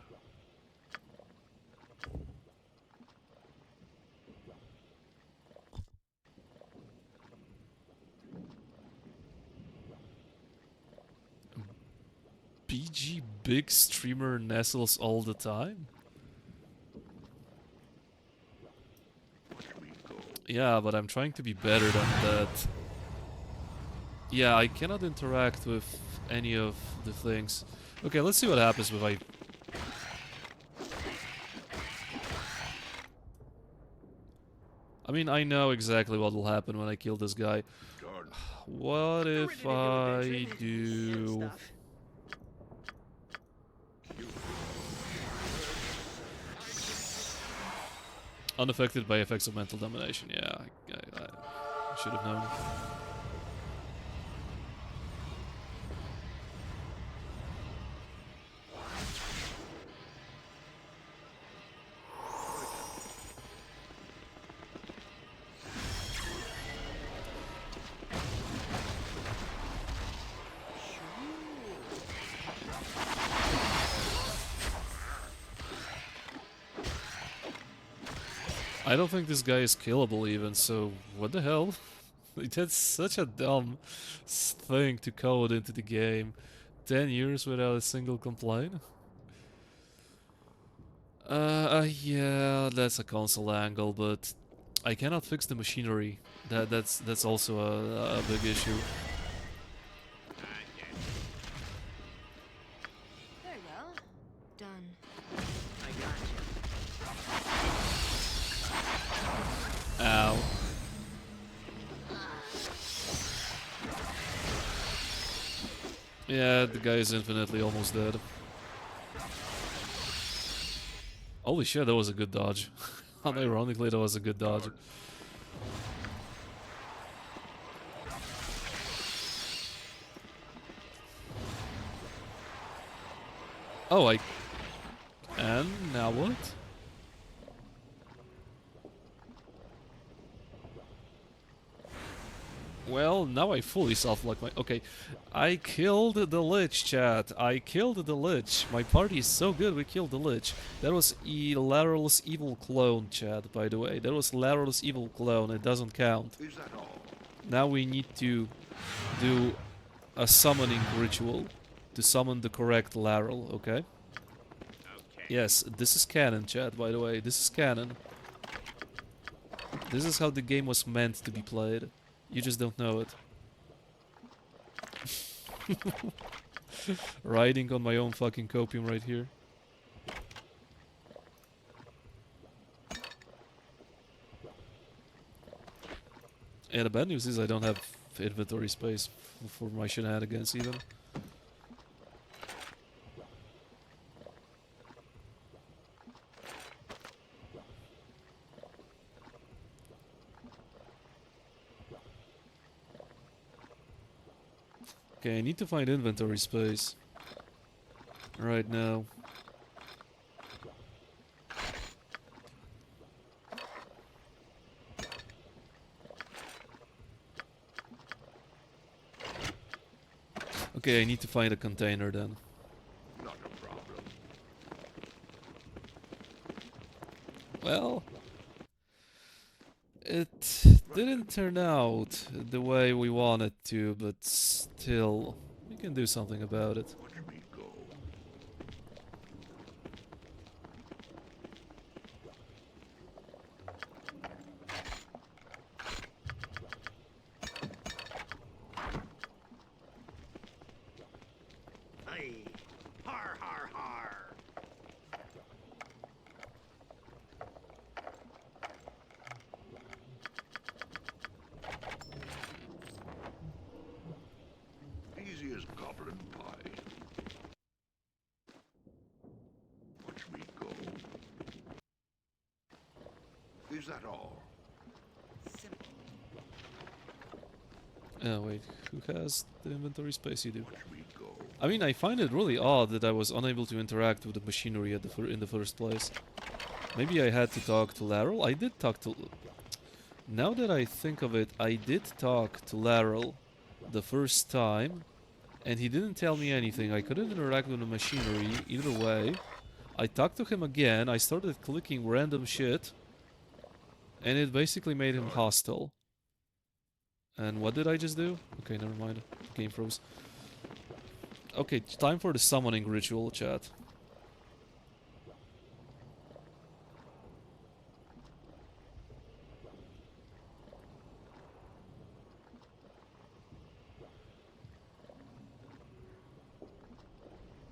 Speaker 1: BG big streamer nestles all the time? Yeah, but I'm trying to be better than that. Yeah, I cannot interact with any of the things. Okay, let's see what happens if I... I mean, I know exactly what will happen when I kill this guy. What if I do... Unaffected by effects of mental domination. Yeah, I should have known. I don't think this guy is killable even, so what the hell? That's such a dumb thing to code into the game. 10 years without a single complaint? Yeah, that's a console angle, but I cannot fix the machinery. That's also a big issue.
Speaker 5: Very well. Done.
Speaker 3: I got you.
Speaker 1: Ow. Yeah, the guy is infinitely almost dead. Holy shit, that was a good dodge. Unironically, that was a good dodge. Oh, and now what? Well, now I fully self-lock my... Okay, I killed the Lich, chat. I killed the Lich. My party is so good, we killed the Lich. That was Lateral's evil clone, chat, by the way. That was Lateral's evil clone. It doesn't count.
Speaker 11: Is that all?
Speaker 1: Now we need to do a summoning ritual to summon the correct Lateral, okay? Yes, this is canon, chat, by the way. This is canon. This is how the game was meant to be played. You just don't know it. Riding on my own fucking copium right here. Yeah, the bad news is I don't have inventory space for my shenanigans even. Okay, I need to find inventory space right now. Okay, I need to find a container then.
Speaker 11: Not a problem.
Speaker 1: Well, it didn't turn out the way we wanted to, but still, we can do something about it.
Speaker 11: Watch me go.
Speaker 3: Aye. Har har har.
Speaker 11: Easy as goblin pie. Watch me go. Is that all?
Speaker 3: Simple.
Speaker 1: Oh wait, who has the inventory space? You do.
Speaker 11: Watch me go.
Speaker 1: I mean, I find it really odd that I was unable to interact with the machinery at in the first place. Maybe I had to talk to Laryl? I did talk to... Now that I think of it, I did talk to Laryl the first time, and he didn't tell me anything. I couldn't interact with the machinery either way. I talked to him again, I started clicking random shit, and it basically made him hostile. And what did I just do? Okay, never mind. The game froze. Okay, time for the summoning ritual, chat.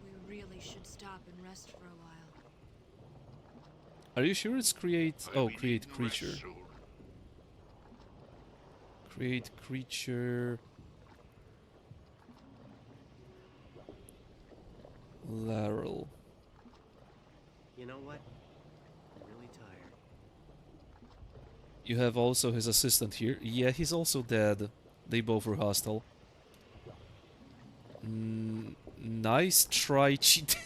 Speaker 5: We really should stop and rest for a while.
Speaker 1: Are you sure it's create...
Speaker 11: I'll
Speaker 1: Oh,
Speaker 11: be
Speaker 1: create
Speaker 11: needing a rest
Speaker 1: creature.
Speaker 11: soon.
Speaker 1: Create creature... Laryl.
Speaker 3: You know what? I'm really tired.
Speaker 1: You have also his assistant here. Yeah, he's also dead. They both were hostile. Nice try, cheat.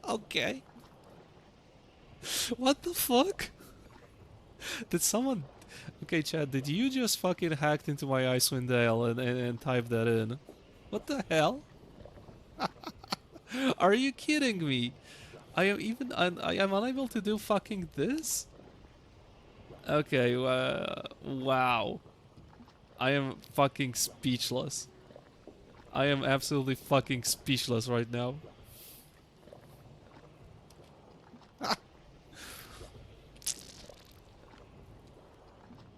Speaker 1: Okay. What the fuck? Did someone... Okay, Chad, did you just fucking hacked into my Icewind Dale and type that in? What the hell? Are you kidding me? I am unable to do fucking this? Okay, wow. I am fucking speechless. I am absolutely fucking speechless right now.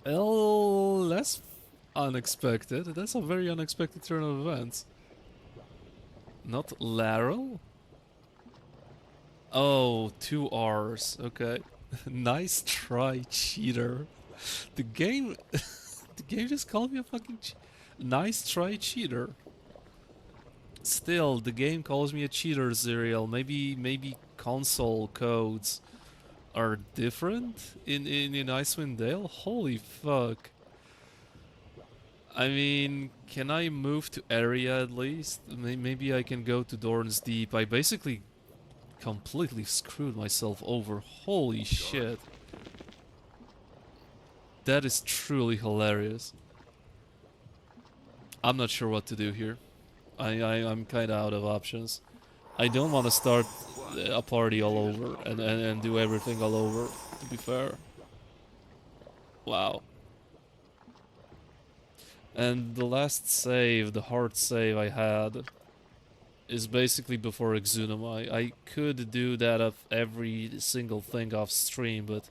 Speaker 1: Well, that's unexpected. That's a very unexpected turn of events. Not Laryl? Oh, 2 R's. Okay. Nice try, cheater. The game... the game just called me a fucking nice try, cheater. Still, the game calls me a cheater, Zerial. Maybe console codes are different in Icewind Dale? Holy fuck. I mean, can I move to area at least? Maybe I can go to Dorn's Deep. I basically completely screwed myself over. Holy shit. That is truly hilarious. I'm not sure what to do here. I'm kind of out of options. I don't want to start a party all over and do everything all over, to be fair. Wow. And the last save, the hard save I had, is basically before Yxunomei. I could do that of every single thing off stream, but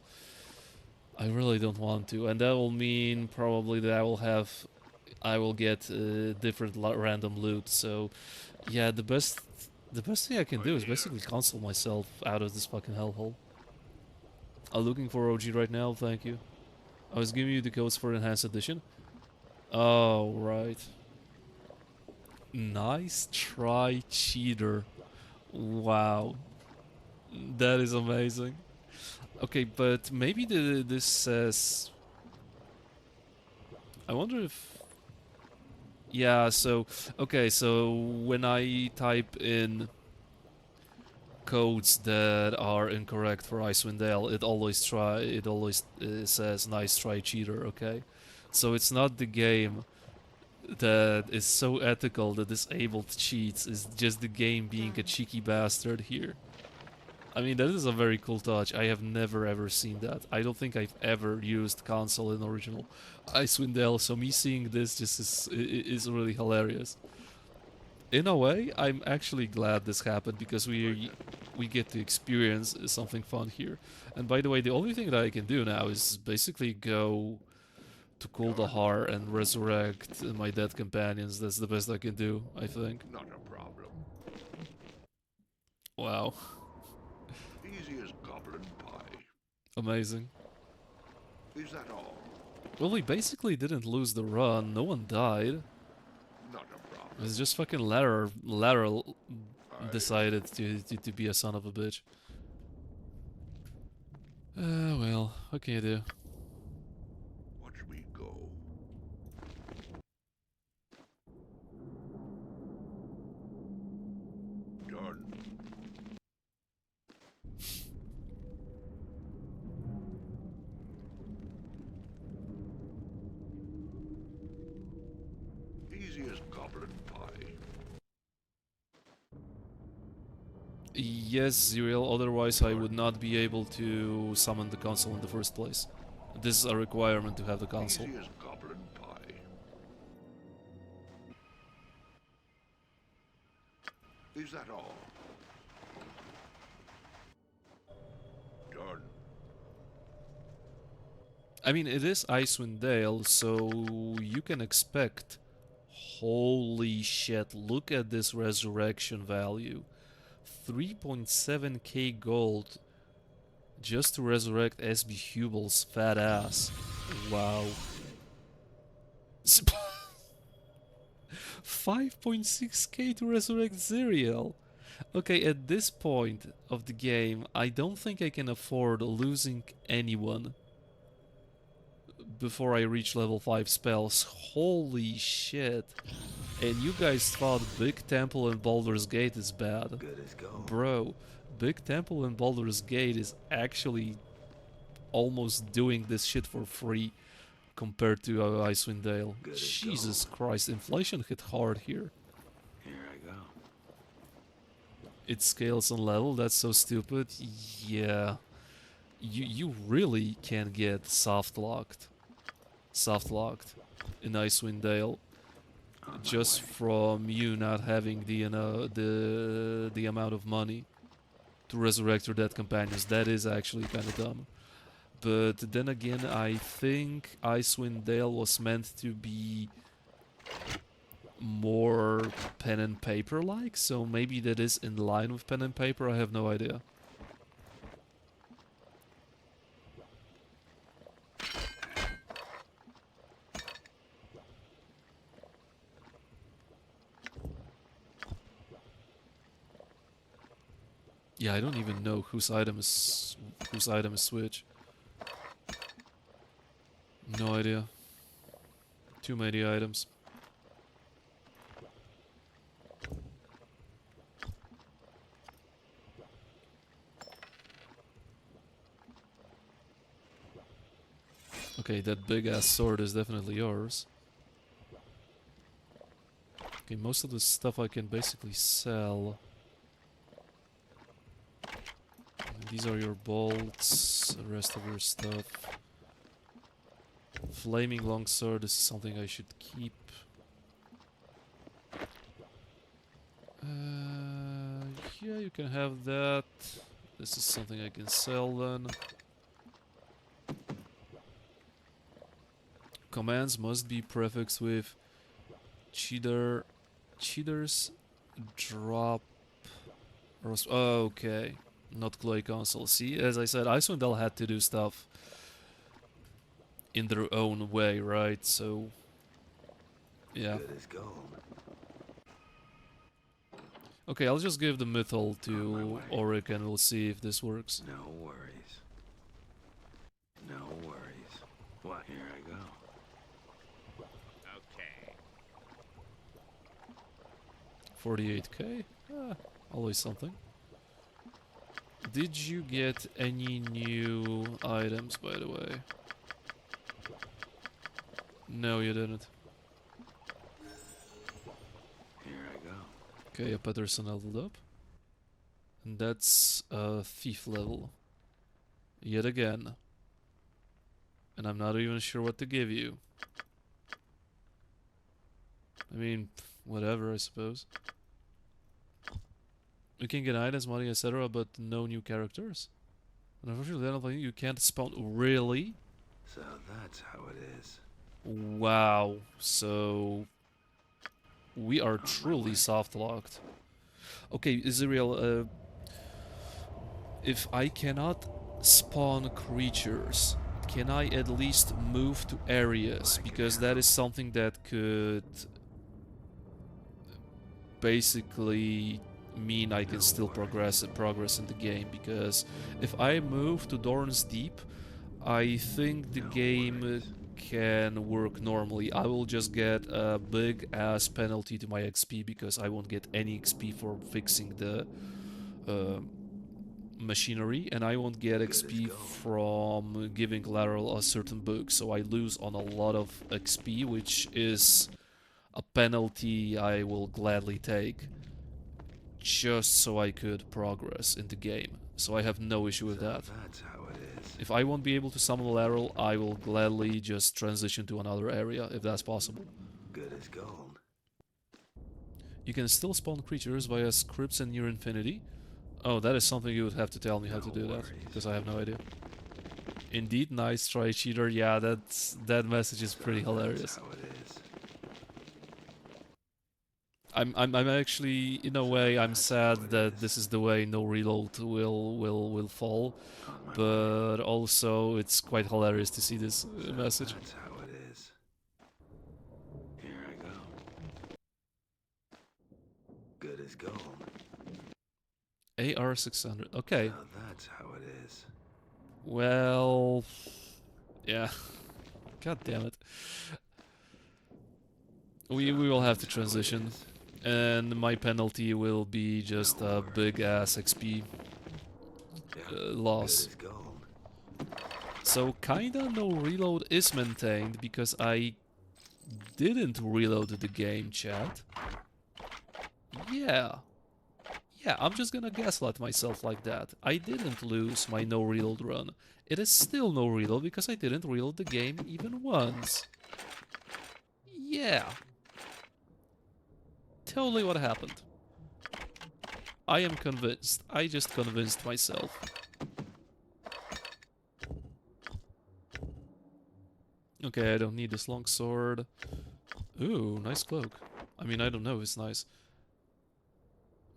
Speaker 1: I really don't want to. And that will mean probably that I will get different random loot. So, yeah, the best thing I can do is basically console myself out of this fucking hellhole. I'm looking for OG right now, thank you. I was giving you the codes for Enhanced Edition. Oh, right. Nice try, cheater. Wow. That is amazing. Okay, but maybe this says... I wonder if... Yeah, so... Okay, so when I type in codes that are incorrect for Icewind Dale, it always says nice try, cheater, okay? So it's not the game that is so ethical that disabled cheats is just the game being a cheeky bastard here. I mean, that is a very cool touch. I have never ever seen that. I don't think I've ever used console in original Icewind Dale, so me seeing this just is really hilarious. In a way, I'm actually glad this happened because we get to experience something fun here. And by the way, the only thing that I can do now is basically go to Kuldahar and resurrect my dead companions. That's the best I can do, I think.
Speaker 11: Not a problem.
Speaker 1: Wow.
Speaker 11: Easy as goblin pie.
Speaker 1: Amazing.
Speaker 11: Is that all?
Speaker 1: Well, we basically didn't lose the run. No one died.
Speaker 11: Not a problem.
Speaker 1: It's just fucking Lateral decided to be a son of a bitch. Well, what can you do?
Speaker 11: Watch me go. Done. Easy as goblin pie.
Speaker 1: Yes, Zuriel, otherwise I would not be able to summon the console in the first place. This is a requirement to have the console.
Speaker 11: Easy as goblin pie. Is that all? Done.
Speaker 1: I mean, it is Icewind Dale, so you can expect... Holy shit, look at this resurrection value. 3.7k gold just to resurrect SB Hubel's fat ass. Wow. 5.6k to resurrect Zuriel. Okay, at this point of the game, I don't think I can afford losing anyone before I reach level 5 spells. Holy shit. And you guys thought Big Temple and Baldur's Gate is bad.
Speaker 9: Good as gold.
Speaker 1: Bro, Big Temple and Baldur's Gate is actually almost doing this shit for free compared to Icewind Dale. Jesus Christ, inflation hit hard here.
Speaker 9: Here I go.
Speaker 1: It scales on level, that's so stupid. Yeah. You really can get soft locked in Icewind Dale just from you not having the amount of money to resurrect your dead companions. That is actually kind of dumb. But then again, I think Icewind Dale was meant to be more pen and paper like, so maybe that is in line with pen and paper. I have no idea. Yeah, I don't even know whose item is switch. No idea. Too many items. Okay, that big ass sword is definitely yours. Okay, most of the stuff I can basically sell. These are your bolts, the rest of your stuff. Flaming longsword is something I should keep. Yeah, you can have that. This is something I can sell then. Commands must be prefixed with cheaters drop. Okay. Not Chloe Console. See, as I said, Icewind Dale had to do stuff in their own way, right? So, yeah.
Speaker 9: Good as gold.
Speaker 1: Okay, I'll just give the Mythal to Auric and we'll see if this works.
Speaker 9: No worries. No worries. What? Here I go.
Speaker 2: Okay.
Speaker 1: 48k? Always something. Did you get any new items, by the way? No, you didn't. Okay, a Patterson leveled up. And that's a thief level. Yet again. And I'm not even sure what to give you. I mean, whatever, I suppose. You can get items, money, etc., but no new characters. And unfortunately, I don't think you can't spawn. Really?
Speaker 9: So that's how it is.
Speaker 1: Wow. So we are truly soft locked. Okay, Israel. If I cannot spawn creatures, can I at least move to areas? Because that is something that could basically mean I can still progress in the game. Because if I move to Dorn's Deep, I think the game can work normally. I will just get a big ass penalty to my XP because I won't get any XP for fixing the machinery, and I won't get XP from giving Lateral a certain book, so I lose on a lot of XP, which is a penalty I will gladly take just so I could progress in the game. So I have no issue with that.
Speaker 9: That's how it is.
Speaker 1: If I won't be able to summon Lateral, I will gladly just transition to another area, if that's possible.
Speaker 9: Good as gold.
Speaker 1: You can still spawn creatures via scripts and near infinity. Oh, that is something you would have to tell me how to do that, because I have no idea. Indeed, nice try, cheater. Yeah, that message is pretty hilarious.
Speaker 9: How it is.
Speaker 1: I'm actually, in a way, I'm sad that this is the way no reload will fall, but also it's quite hilarious to see this message.
Speaker 9: That's how it is. Here I go. Good as gold.
Speaker 1: AR-600. Okay.
Speaker 9: Now that's how it is.
Speaker 1: Well, yeah. God damn it. We will have to transition, and my penalty will be just a big ass XP loss. So kinda no reload is maintained because I didn't reload the game, chat. Yeah. Yeah, I'm just gonna gaslight myself like that. I didn't lose my no reload run. It is still no reload because I didn't reload the game even once. Yeah. Totally what happened. I am convinced. I just convinced myself. Okay, I don't need this long sword. Ooh, nice cloak. I mean, I don't know if it's nice.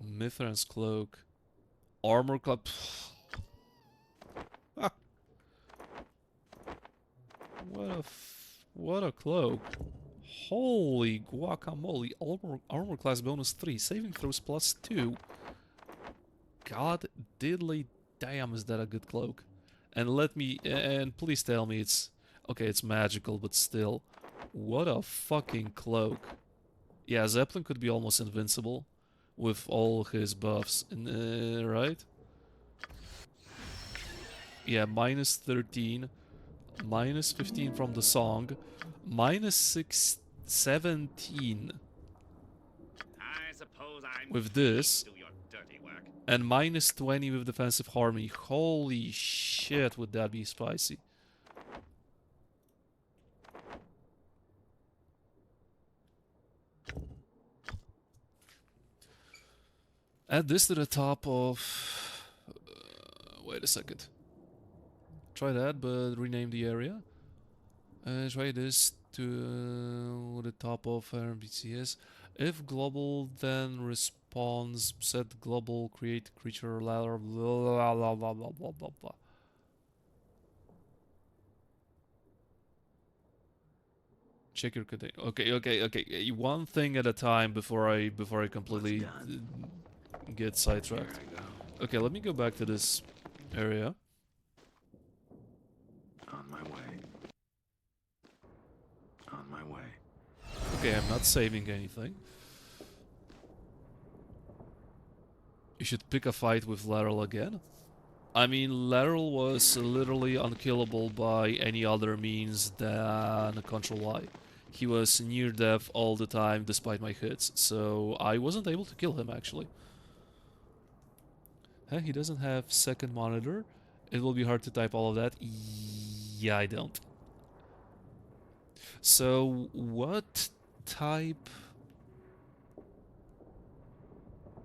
Speaker 1: Mithran's cloak. Armor club. What a cloak. Holy guacamole. Armor class bonus 3. Saving throws plus 2. God diddly damn, is that a good cloak. And please tell me it's... Okay, it's magical, but still. What a fucking cloak. Yeah, Zeppelin could be almost invincible with all his buffs, right? Yeah, minus 13, minus 15 from the song, minus 17 with this, and minus 20 with defensive harmony. Holy shit, would that be spicy. Add this to the top of... wait a second. Try that, but rename the area. Try this to the top of RBCS. If global, then responds, set global, create creature ladder, blah blah blah blah blah blah blah. Check your container. Okay. One thing at a time before I completely get sidetracked. Okay, let me go back to this area.
Speaker 9: On my way. On my way.
Speaker 1: Okay, I'm not saving anything. You should pick a fight with Lateral again. I mean, Lateral was literally unkillable by any other means than Control Y. he was near death all the time despite my hits, so I wasn't able to kill him actually. Huh, he doesn't have second monitor. It will be hard to type all of that. Yeah, I don't. So, what type...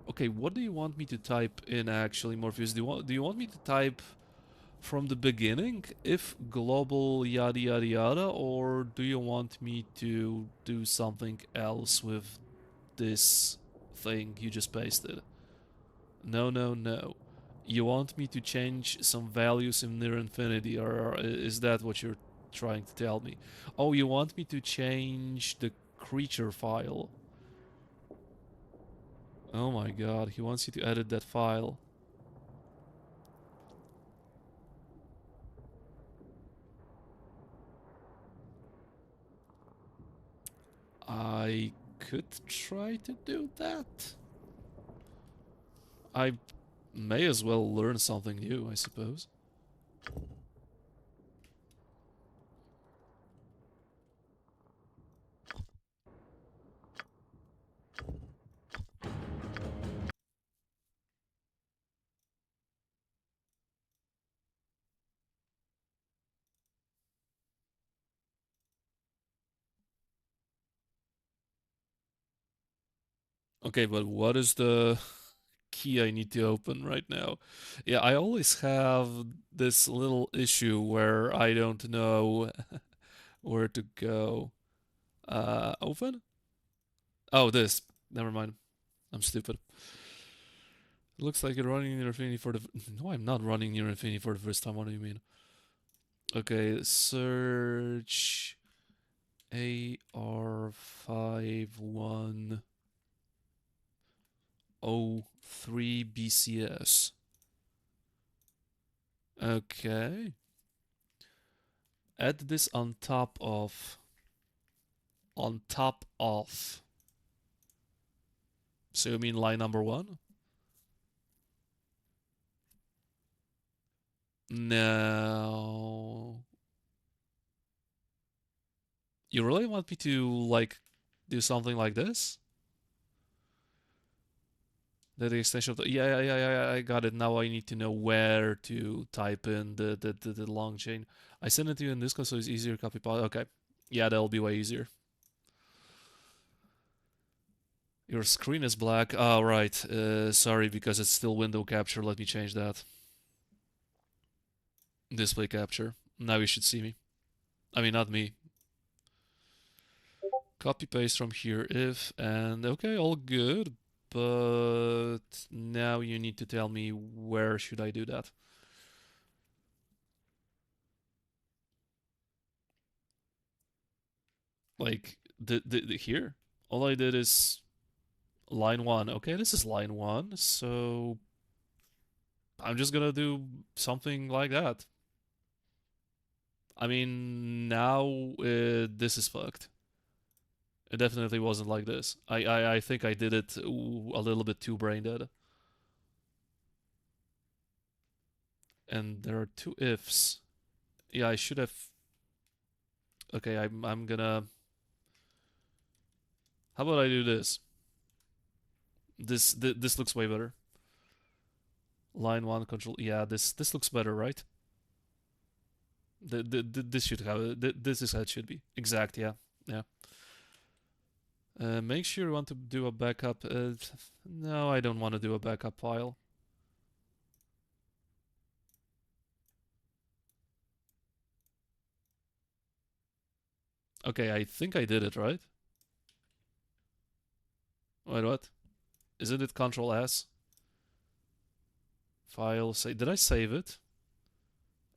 Speaker 1: Okay, what do you want me to type in actually, Morpheus? Do you want me to type from the beginning, if global yada yada yada, or do you want me to do something else with this thing you just pasted? No, no, no. You want me to change some values in near infinity, or is that what you're trying to tell me? Oh, you want me to change the creature file. Oh my god, he wants you to edit that file. I could try to do that. I may as well learn something new, I suppose. Okay, but what is the key I need to open right now? Yeah, I always have this little issue where I don't know where to go. Open? Oh, this. Never mind. I'm stupid. It looks like you're running near infinity for the... No, I'm not running near infinity for the first time. What do you mean? Okay, search AR5103 BCS. Okay. Add this on top of. On top of. So you mean line number 1? No. You really want me to, like, do something like this? The extension of the... Yeah, I got it. Now I need to know where to type in the long chain. I sent it to you in Discord, so it's easier to copy paste. Okay. Yeah, that'll be way easier. Your screen is black. Oh, right. Sorry, because it's still window capture. Let me change that. Display capture. Now you should see me. I mean, not me. Copy paste from here if, and okay, all good. But now you need to tell me where should I do that. Like, the here? All I did is line 1. Okay, this is line 1, so I'm just gonna do something like that. I mean, now this is fucked. It definitely wasn't like this. I think I did it a little bit too brain dead. And there are 2 ifs. Yeah, I should have. Okay, I'm gonna. How about I do this? This looks way better. Line 1 control. Yeah, this looks better, right? This should have. This is how it should be. Exact. Yeah. Yeah. Make sure you want to do a backup. No, I don't want to do a backup file. Okay, I think I did it, right? Wait, what? Isn't it Control S? File, save. Did I save it?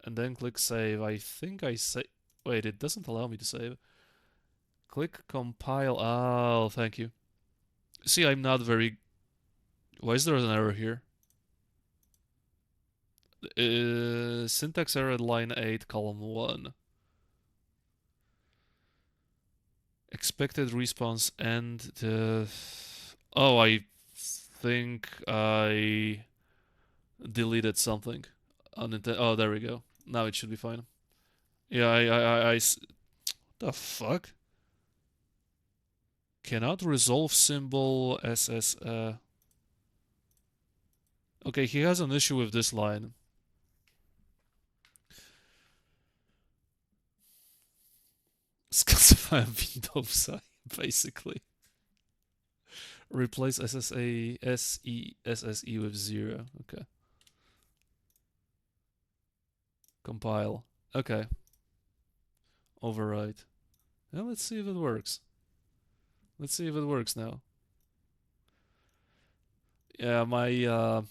Speaker 1: And then click save. I think I say. Wait, it doesn't allow me to save. Click compile. Oh, thank you. See, I'm not very... Why is there an error here? Syntax error at line 8, column 1. Expected response and the... Oh, I think I deleted something. Oh, there we go. Now it should be fine. Yeah, the fuck? Cannot resolve symbol SS. Okay, he has an issue with this line. Specify a window sign, basically. Replace SSA SE with 0. Okay. Compile. Okay. Overwrite. Well, let's see if it works. Let's see if it works now. Yeah, my near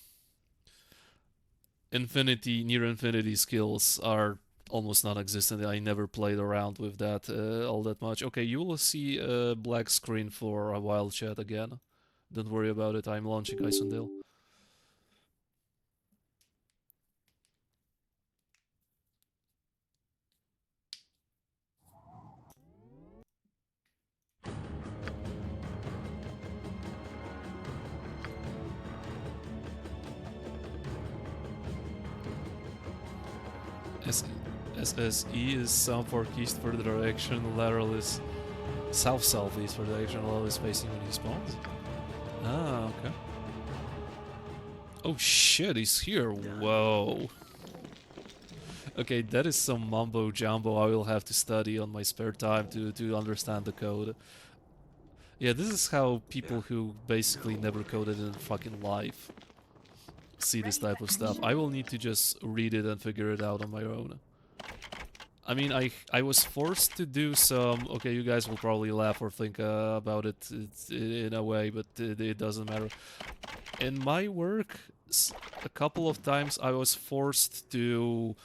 Speaker 1: infinity skills are almost non-existent. I never played around with that all that much. Okay, you will see a black screen for a while, chat again. Don't worry about it. I'm launching Isundale. SSE is south east for the direction, lateral is south-southeast for the direction, lateral is facing when he spawns. Ah, okay. Oh shit, he's here. Whoa. Okay, that is some mumbo jumbo I will have to study on my spare time to understand the code. Yeah, this is how people who basically never coded in fucking life see this type of stuff. I will need to just read it and figure it out on my own. I mean, I was forced to do some... Okay, you guys will probably laugh or think about it in a way, but it doesn't matter. In my work, a couple of times I was forced to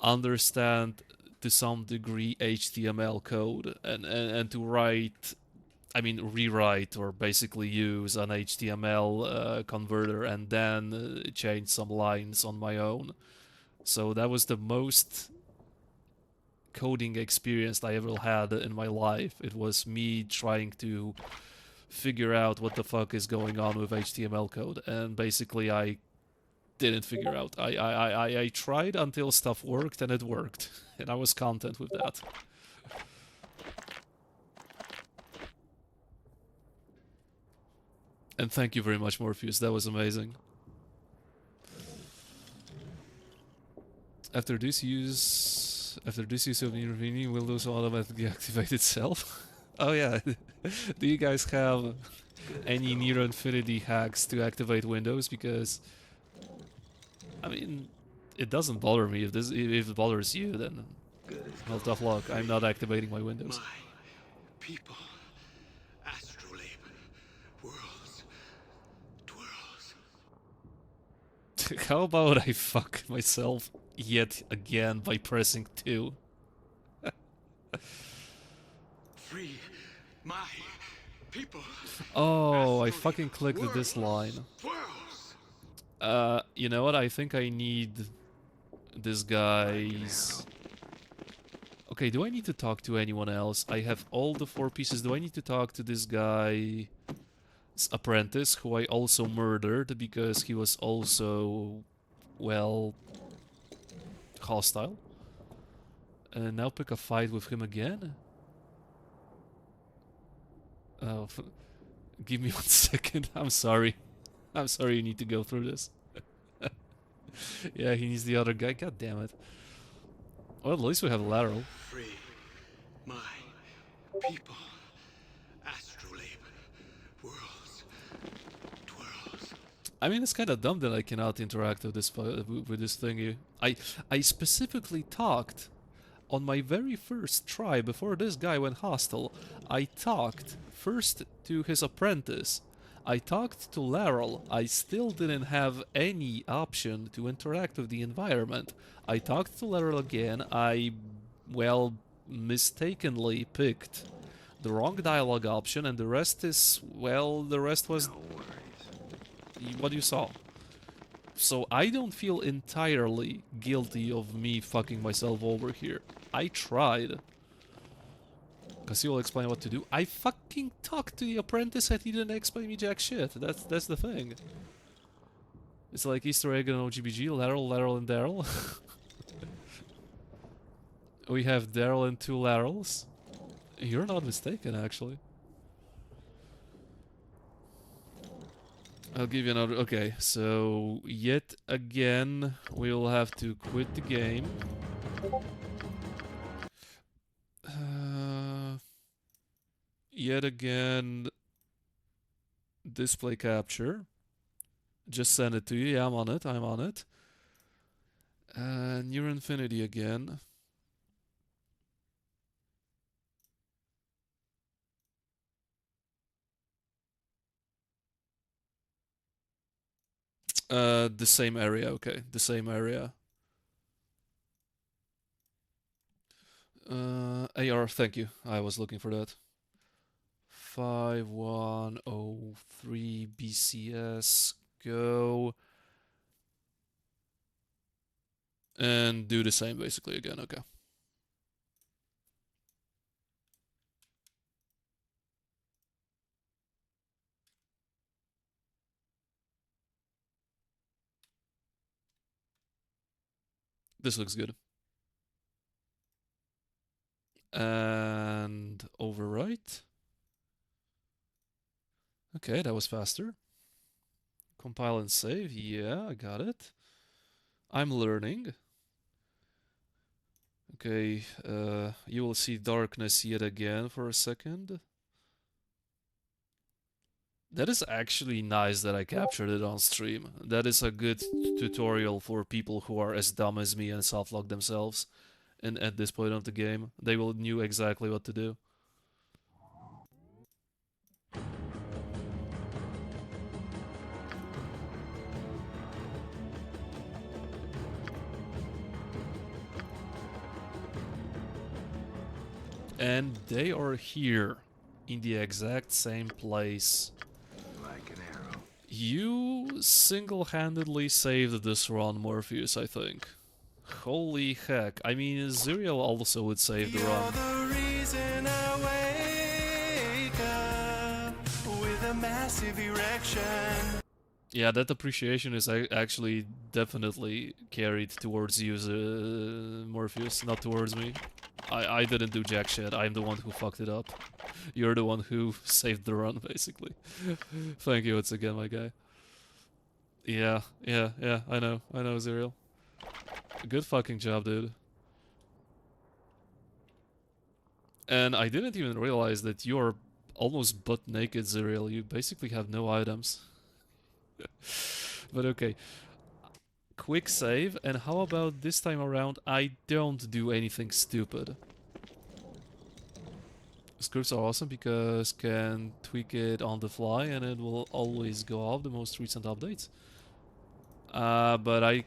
Speaker 1: understand, to some degree, HTML code and to write... I mean, rewrite or basically use an HTML converter and then change some lines on my own. So that was the most coding experience I ever had in my life. It was me trying to figure out what the fuck is going on with HTML code, and basically I didn't figure out. I tried until stuff worked, and it worked, and I was content with that. And thank you very much, Morpheus, that was amazing. After this use of intervening, Windows will automatically activate itself. Oh yeah, do you guys have any near infinity hacks to activate Windows? Because, I mean, it doesn't bother me. If it bothers you, then well, tough luck. I'm not activating my Windows.
Speaker 6: My people, astrolabe, whirls, twirls.
Speaker 1: How about I fuck myself yet again by pressing 2?
Speaker 6: Free my people.
Speaker 1: Oh, I fucking clicked this line. You know what? I think I need this guy's... Okay, do I need to talk to anyone else? I have all the 4 pieces. Do I need to talk to this guy's apprentice, who I also murdered because he was also, well, hostile? And now pick a fight with him again? Oh, give me 1 second. I'm sorry. I'm sorry you need to go through this. Yeah, he needs the other guy. God damn it. Well, at least we have a lateral.
Speaker 6: Free my people. Astrolabe, whirls, twirls.
Speaker 1: I mean, it's kind of dumb that I cannot interact with this thingy. I specifically talked on my very first try before this guy went hostile. I talked first to his apprentice. I talked to Laral. I still didn't have any option to interact with the environment. I talked to Laral again. I, well, mistakenly picked the wrong dialogue option, and the rest is, well, the rest was what you saw. So I don't feel entirely guilty of me fucking myself over here. I tried. Because he will explain what to do. I fucking talked to the apprentice and he didn't explain me jack shit. That's the thing. It's like Easter egg and OGBG, Lateral, and Daryl. We have Daryl and 2 laterals. You're not mistaken, actually. I'll give you another. Okay, so yet again, we'll have to quit the game. Yet again, display capture. Just send it to you. Yeah, I'm on it. I'm on it. Near infinity again. The same area. Okay, the same area. AR, thank you. I was looking for that. 5103 BCS. Go. And do the same basically again. Okay. This looks good. And overwrite. Okay, that was faster. Compile and save. Yeah, I got it. I'm learning. Okay, you will see darkness yet again for a second. That is actually nice that I captured it on stream. That is a good tutorial for people who are as dumb as me and softlock themselves. And at this point of the game, they will knew exactly what to do. And they are here, in the exact same place.
Speaker 9: Like an arrow.
Speaker 1: You single-handedly saved this run, Morpheus, I think. Holy heck. I mean, Zuriel also would save the run.
Speaker 12: The reason I wake up with a massive erection.
Speaker 1: Yeah, that appreciation is actually definitely carried towards you, Morpheus, not towards me. I didn't do jack shit. I'm the one who fucked it up. You're the one who saved the run, basically. Thank you once again, my guy. Yeah, I know, Zuriel. Good fucking job, dude. And I didn't even realize that you're almost butt naked, Zuriel. You basically have no items. But okay. Quick save, and how about this time around I don't do anything stupid. Scripts are awesome because can tweak it on the fly and it will always go off the most recent updates. But I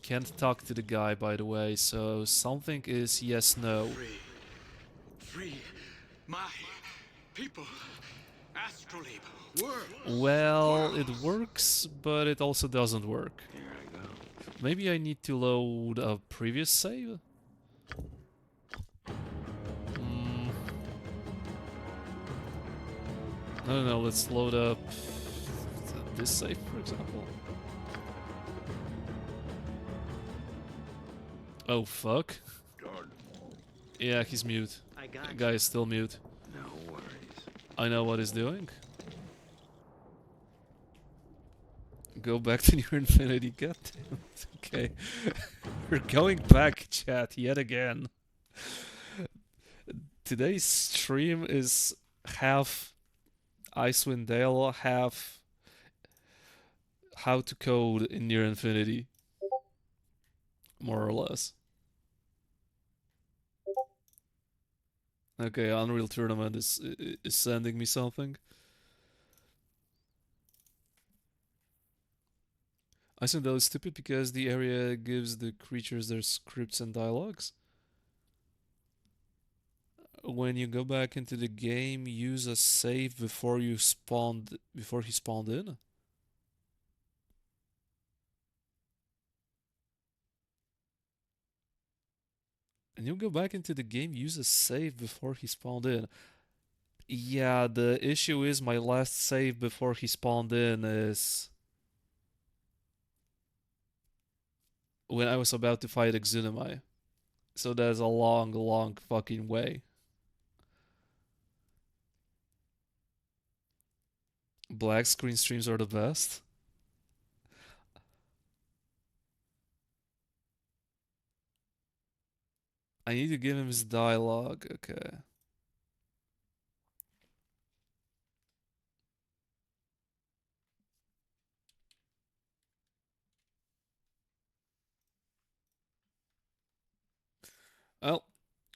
Speaker 1: can't talk to the guy, by the way, so something is yes, no.
Speaker 2: Free my people. Astrolabe.
Speaker 1: Well, it works, but it also doesn't work.
Speaker 9: Here I go.
Speaker 1: Maybe I need to load a previous save? No, let's load up this save, for example. Oh, fuck. Yeah, he's mute. The guy is still mute.
Speaker 9: No worries.
Speaker 1: I know what he's doing. Go back to your infinity, goddammit. Okay. We're going back, chat, yet again. Today's stream is half Icewind Dale, half how to code in near infinity. More or less. Okay, Unreal Tournament is sending me something. Icewind Dale is stupid because the area gives the creatures their scripts and dialogues. When you go back into the game, use a save before he spawned in. And you go back into the game, use a save before he spawned in. Yeah, the issue is my last save before he spawned in is when I was about to fight Yxunomei. So that's a long, long fucking way. Black screen streams are the best. I need to give him his dialogue. Okay. Well,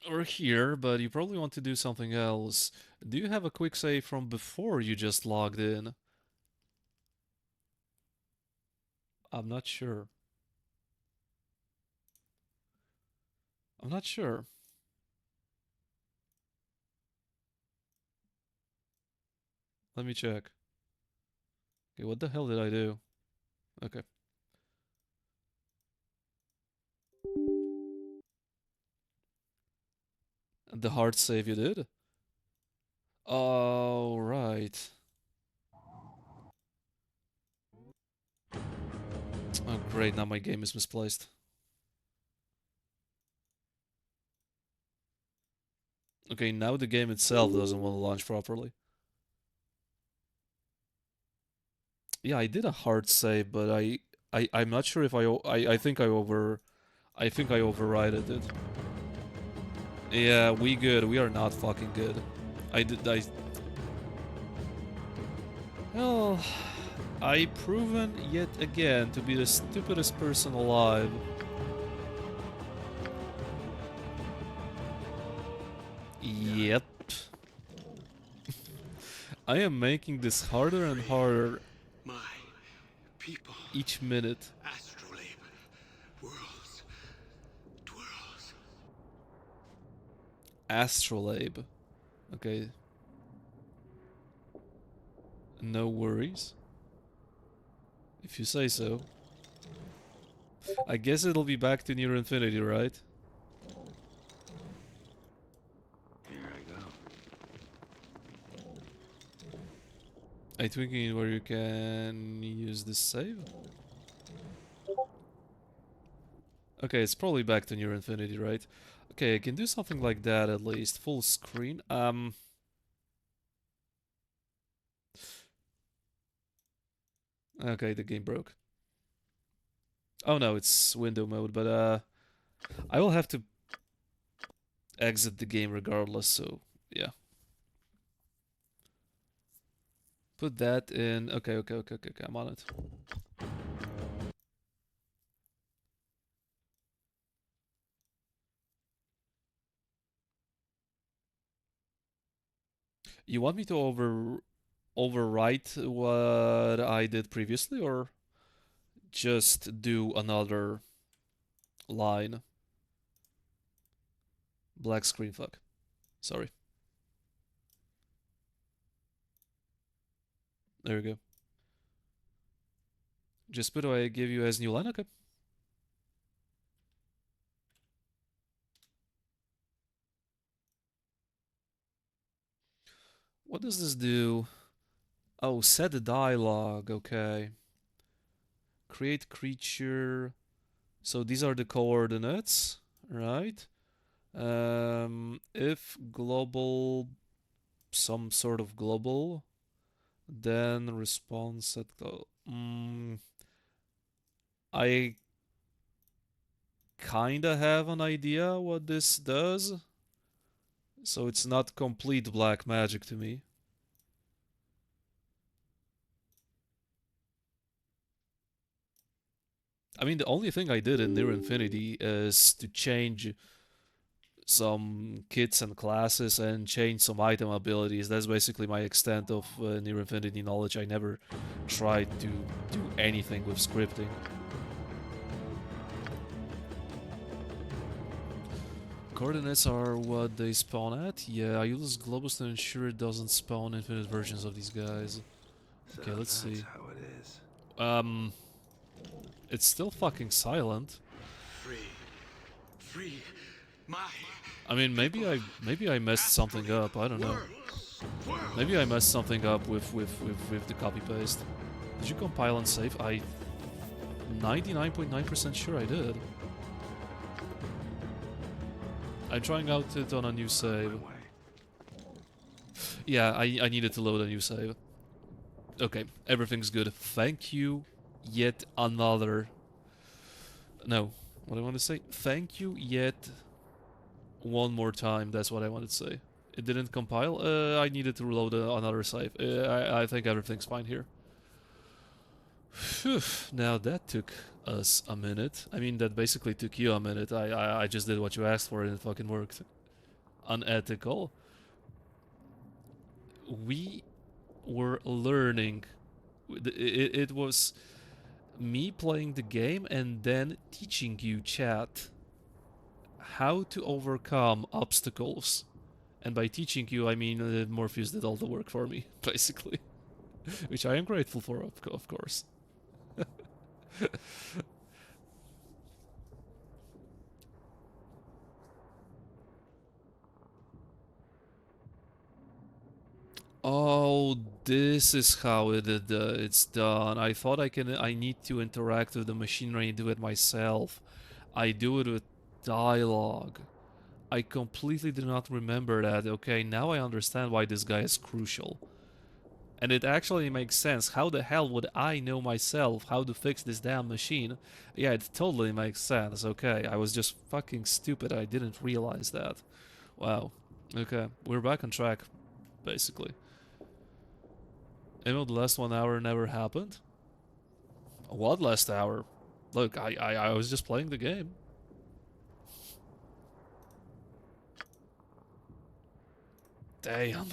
Speaker 1: we're here, but you probably want to do something else. Do you have a quick save from before you just logged in? I'm not sure. I'm not sure. Let me check. Okay, what the hell did I do? Okay. The hard save you did? Oh, right. Oh, great, now my game is misplaced. Okay, now the game itself doesn't want to launch properly. Yeah, I did a hard save, but I'm not sure if I think I overrided it. Yeah, we good. We are not fucking good. Well, I proven yet again to be the stupidest person alive. Yep. I am making this harder and harder
Speaker 3: My people.
Speaker 1: each minute.
Speaker 3: Astrolabe. Worlds. Twirls.
Speaker 1: Astrolabe. Okay. No worries. If you say so. I guess it'll be back to near infinity, right?
Speaker 9: Here I go.
Speaker 1: I'm thinking where you can use this save. Okay, it's probably back to near infinity, right? Okay, I can do something like that at least. Full screen. Okay, the game broke. Oh no, it's window mode, but I will have to exit the game regardless, so yeah. Put that in. Okay, I'm on it. You want me to overwrite what I did previously, or just do another line? Black screen, fuck. Sorry. There we go. Just put I give you as new line, okay. What does this do? Oh, set the dialogue, okay. Create creature. So these are the coordinates, right? If global, some sort of global, then response at I kinda have an idea what this does, so it's not complete black magic to me. I mean, the only thing I did in Near Infinity is to change some kits and classes and change some item abilities. That's basically my extent of Near Infinity knowledge. I never tried to do anything with scripting. Coordinates are what they spawn at? Yeah, I use globus to ensure it doesn't spawn infinite versions of these guys. Okay, let's see.
Speaker 9: How it is.
Speaker 1: It's still fucking silent.
Speaker 3: Free. My.
Speaker 1: I mean, maybe I messed something up. I don't know. Maybe I messed something up with the copy paste. Did you compile and save? 99.9% sure I did. I'm trying out it on a new save. Yeah, I needed to load a new save. Okay, everything's good. Thank you. Yet another... No, what I want to say? Thank you yet one more time. That's what I wanted to say. It didn't compile. I needed to reload another save. I think everything's fine here. Phew, now that took us a minute. I mean, that basically took you a minute. I just did what you asked for and it fucking worked. Unethical. We were learning. It was me playing the game and then teaching you, chat, how to overcome obstacles. And by teaching you, I mean Morpheus did all the work for me, basically. Which I am grateful for, of course. Oh, this is how it's done. I thought I need to interact with the machinery and do it myself. I do it with dialogue. I completely do not remember that. Okay, now I understand why this guy is crucial. And it actually makes sense. How the hell would I know myself how to fix this damn machine? Yeah, it totally makes sense. Okay, I was just fucking stupid. I didn't realize that. Wow. Okay, we're back on track, basically. The last 1 hour never happened? What last hour? Look, I was just playing the game. Damn.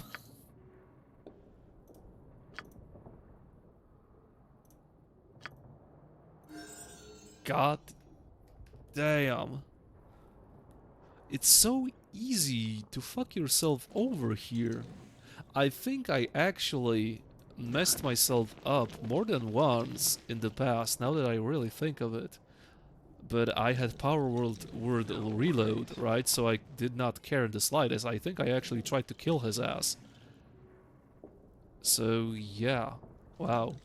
Speaker 1: God damn. It's so easy to fuck yourself over here. I think I actually messed myself up more than once in the past, now that I really think of it. But I had power word reload, right? So I did not care in the slightest. I think I actually tried to kill his ass. So, yeah. Wow.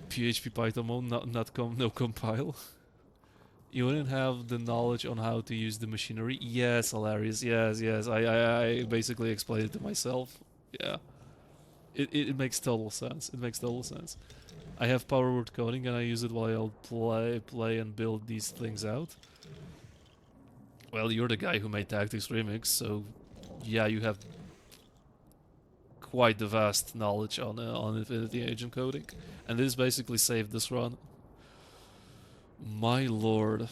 Speaker 1: PHP Python mode, no compile. You wouldn't have the knowledge on how to use the machinery? Yes, hilarious. Yes. I basically explained it to myself. Yeah. It makes total sense. It makes total sense. I have power word coding and I use it while I play and build these things out. Well, you're the guy who made Tactics Remix, so yeah, you have quite the vast knowledge on Infinity Agent coding. And this basically saved this run. My lord.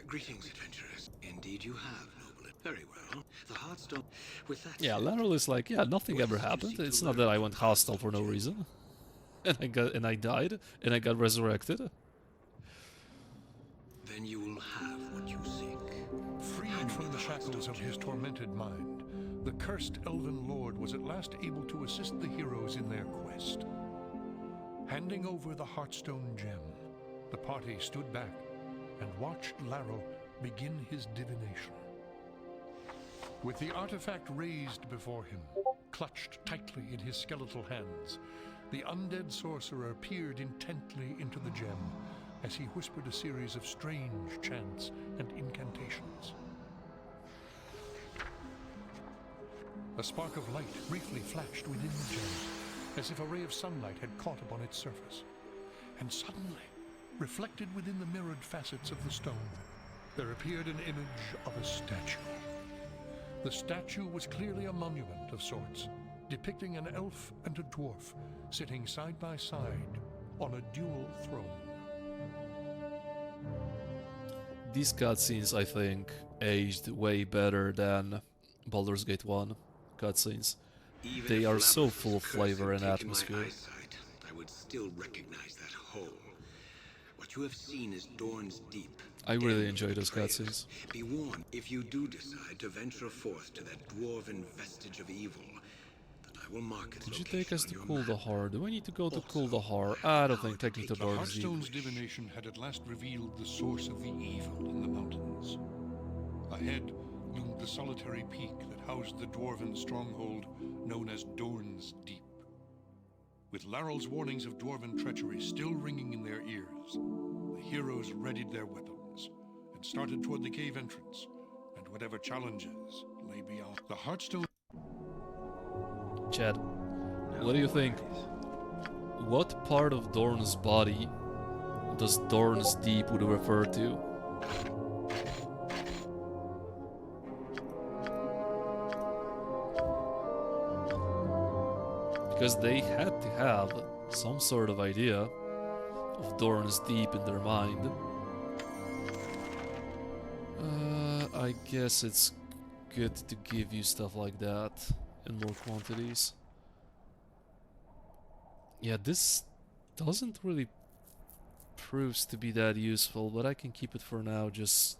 Speaker 9: Greetings, adventurers. Indeed you have, noble. Very well. The Heartstone with that.
Speaker 1: Yeah, Lateral is like, yeah, nothing ever happened. It's not that I went hostile for no reason. And I died, and I got resurrected.
Speaker 9: Then you will have what you seek.
Speaker 8: Freed from the shackles of his tormented mind, the cursed elven lord was at last able to assist the heroes in their quest. Handing over the Heartstone gem, the party stood back and watched Lateral begin his divination. With the artifact raised before him, clutched tightly in his skeletal hands, the undead sorcerer peered intently into the gem as he whispered a series of strange chants and incantations. A spark of light briefly flashed within the gem, as if a ray of sunlight had caught upon its surface. And suddenly, reflected within the mirrored facets of the stone, there appeared an image of a statue. The statue was clearly a monument of sorts, depicting an elf and a dwarf sitting side by side on a dual throne.
Speaker 1: These cutscenes, I think, aged way better than Baldur's Gate 1 cutscenes. They are so full of flavor and atmosphere.
Speaker 9: I would still recognize that hole. What you have seen is Dorn's Deep.
Speaker 1: I really enjoy those cutscenes.
Speaker 9: Be warned, if you do decide to venture forth to that dwarven vestige of evil, then I will mark its
Speaker 1: Did you
Speaker 9: location
Speaker 1: take us
Speaker 9: on
Speaker 1: to
Speaker 9: your
Speaker 1: Cool the
Speaker 9: map.
Speaker 1: Har? Do I need to go to Cool the Har? I don't think taking to
Speaker 8: The
Speaker 1: Dorn's Deep.
Speaker 8: Heartstone's divination had at last revealed the source of the evil in the mountains. Ahead loomed the solitary peak that housed the dwarven stronghold known as Dorn's Deep. With Larrel's warnings of dwarven treachery still ringing in their ears, the heroes readied their weapons and started toward the cave entrance, whatever challenges lay beyond. The Heartstone.
Speaker 1: Chad, what do you think? What part of Dorn's body does Dorn's Deep would refer to? Because they had to have some sort of idea of Dorn's Deep in their mind. I guess it's good to give you stuff like that in more quantities. Yeah, this doesn't really proves to be that useful, but I can keep it for now just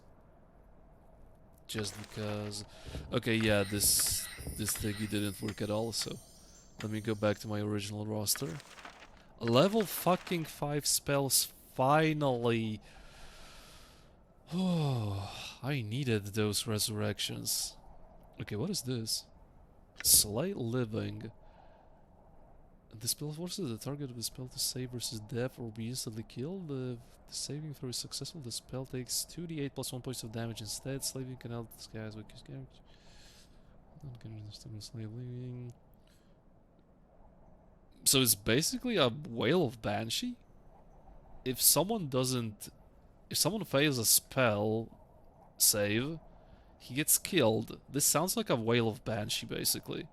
Speaker 1: because. Okay, yeah, this thingy didn't work at all, so let me go back to my original roster. Level fucking 5 spells, finally. Oh, I needed those resurrections. Okay, what is this? Slay Living. The spell forces the target of the spell to save versus death or be instantly killed. The saving throw is successful. The spell takes 2d8 plus 1 points of damage instead. Slaving can help disguise with his character. Slave Living. So it's basically a Whale of Banshee? If someone fails a spell save, he gets killed. This sounds like a Whale of Banshee, basically.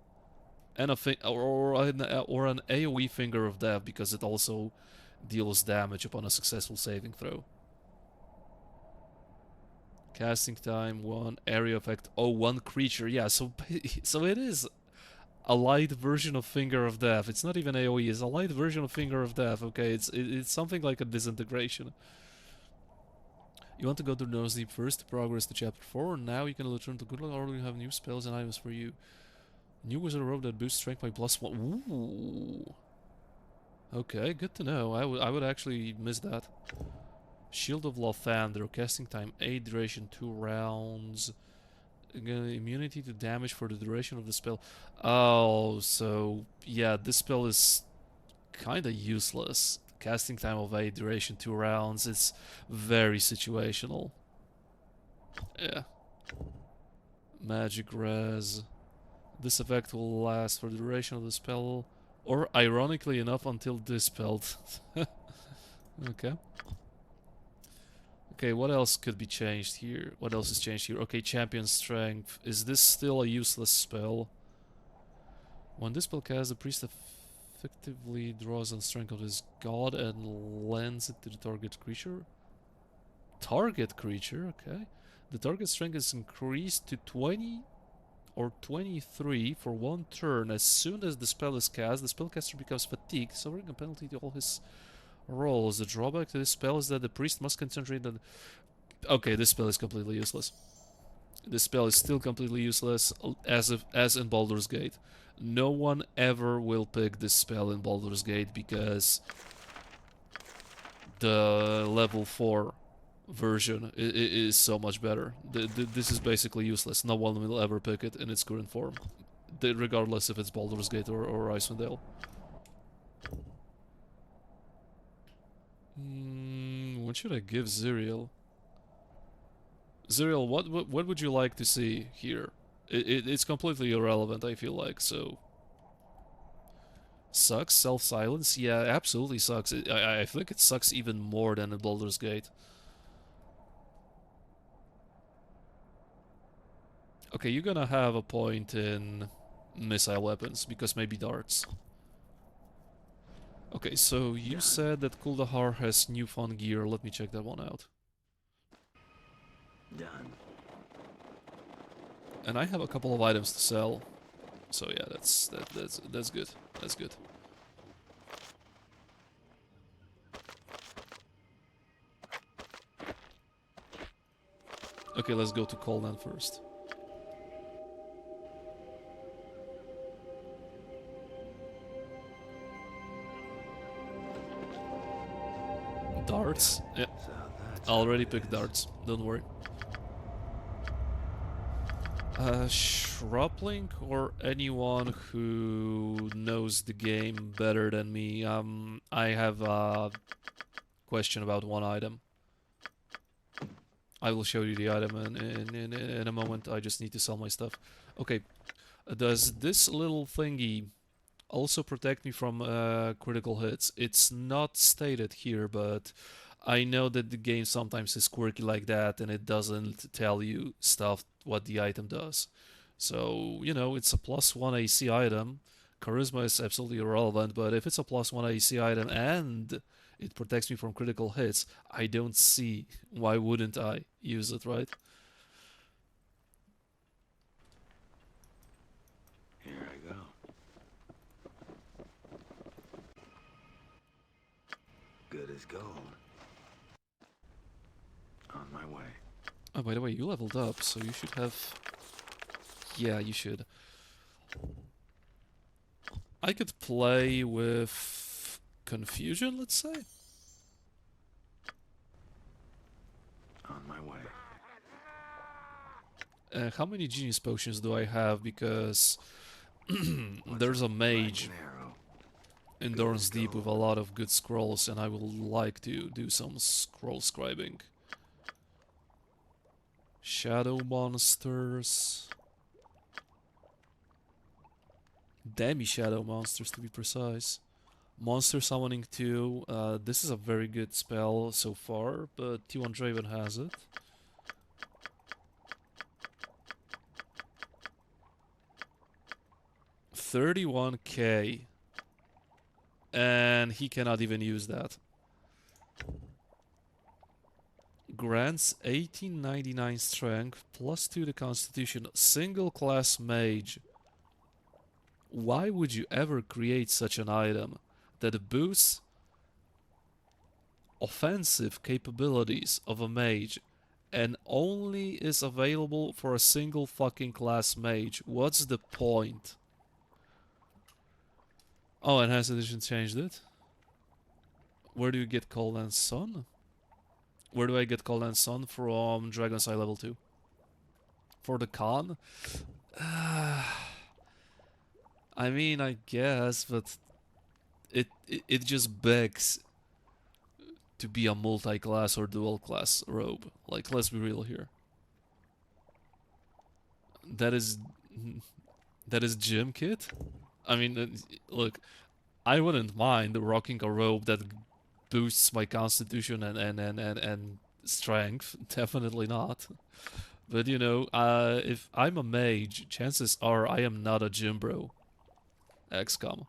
Speaker 1: And or an AoE Finger of Death, because it also deals damage upon a successful saving throw. Casting time 1, area effect 1 creature. Yeah, so it is a light version of Finger of Death. It's not even AoE, it's a light version of Finger of Death. Okay, it's something like a disintegration. You want to go to Nose Deep first to progress to chapter 4, and now you can return to Good Luck, or you have new spells and items for you. New Wizard Robe that boosts strength by +1. Ooh. Okay, good to know. I would actually miss that. Shield of Lathander, casting time 8, duration 2 rounds. Again, immunity to damage for the duration of the spell. Oh, so yeah, this spell is kinda useless. Casting time of 8, duration 2 rounds. It's very situational. Yeah. Magic Res. This effect will last for the duration of the spell, or ironically enough, until dispelled. Okay. Okay, what else could be changed here? What else is changed here? Okay, Champion Strength. Is this still a useless spell? When this spell casts, the priest effectively draws on strength of his god and lends it to the target creature. Target creature, okay. The target strength is increased to 20 or 23 for 1 turn. As soon as the spell is cast, the spellcaster becomes fatigued, suffering a penalty to all his rolls. The drawback to this spell is that the priest must concentrate on... Okay, this spell is completely useless. This spell is still completely useless, as in Baldur's Gate. No one ever will pick this spell in Baldur's Gate because the level 4 version is so much better. This is basically useless. No one will ever pick it in its current form, regardless if it's Baldur's Gate or Icewind Dale. What should I give Ziriel? Ziriel, what would you like to see here? It's completely irrelevant, I feel like, so... Sucks? Self-silence? Yeah, absolutely sucks. I think it sucks even more than in Baldur's Gate. Okay, you're gonna have a point in missile weapons, because maybe darts. Okay, so you said that Kuldahar has new fun gear. Let me check that one out.
Speaker 9: Done.
Speaker 1: And I have a couple of items to sell. So yeah, that's good. That's good. Okay, let's go to Colnan first. Darts? Yeah. I already picked darts. Don't worry. Shroplink or anyone who knows the game better than me. I have a question about one item. I will show you the item in a moment. I just need to sell my stuff. Okay, does this little thingy also protect me from critical hits? It's not stated here, but I know that the game sometimes is quirky like that and it doesn't tell you stuff what the item does. So, you know, it's a +1 AC item. Charisma is absolutely irrelevant, but if it's a +1 AC item and it protects me from critical hits, I don't see why wouldn't I use it, right?
Speaker 9: Here I go. Good as gold. On my way.
Speaker 1: Oh, by the way, you leveled up, so you should have... Yeah, you should. I could play with confusion, let's say.
Speaker 9: On my way.
Speaker 1: How many genius potions do I have? Because there's a mage in Dorn's Deep with a lot of good scrolls, and I would like to do some scroll scribing. Shadow monsters. Demi-shadow monsters, to be precise. Monster summoning 2. This is a very good spell so far, but T1 Draven has it. $31k. And he cannot even use that. Grants 1899 strength, +2 to constitution, single class mage. Why would you ever create such an item that boosts offensive capabilities of a mage and only is available for a single fucking class mage? What's the point? Oh, Enhanced Edition changed it. Where do you get Cold and Sun? Where do I get Cold and Sun? From Dragon's Eye level 2. For the con? I mean, I guess, but it just begs to be a multi-class or dual-class robe. Like, let's be real here. That is gym kit? I mean, look, I wouldn't mind rocking a robe that boosts my constitution and strength. Definitely not. But, you know, if I'm a mage, chances are I am not a gym bro. XCOM.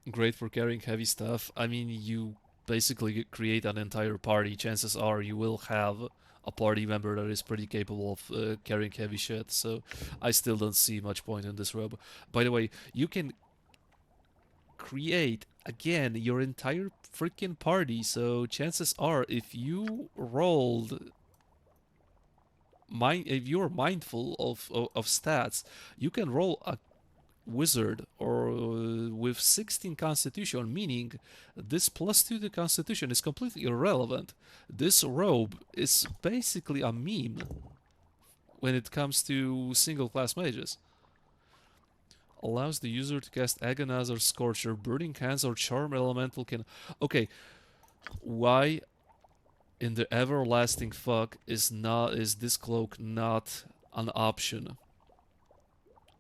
Speaker 1: Great for carrying heavy stuff. I mean, you basically create an entire party. Chances are you will have a party member that is pretty capable of carrying heavy shit. So I still don't see much point in this robe. By the way, you can create, again, your entire freaking party. So chances are if you rolled... if you're mindful of stats, you can roll a wizard or with 16 constitution, meaning this +2 to constitution is completely irrelevant. This robe is basically a meme when it comes to single class mages. Allows the user to cast Agonize or Scorcher, Burning Hands or Charm Elemental can... Okay, why in the everlasting fuck is this cloak not an option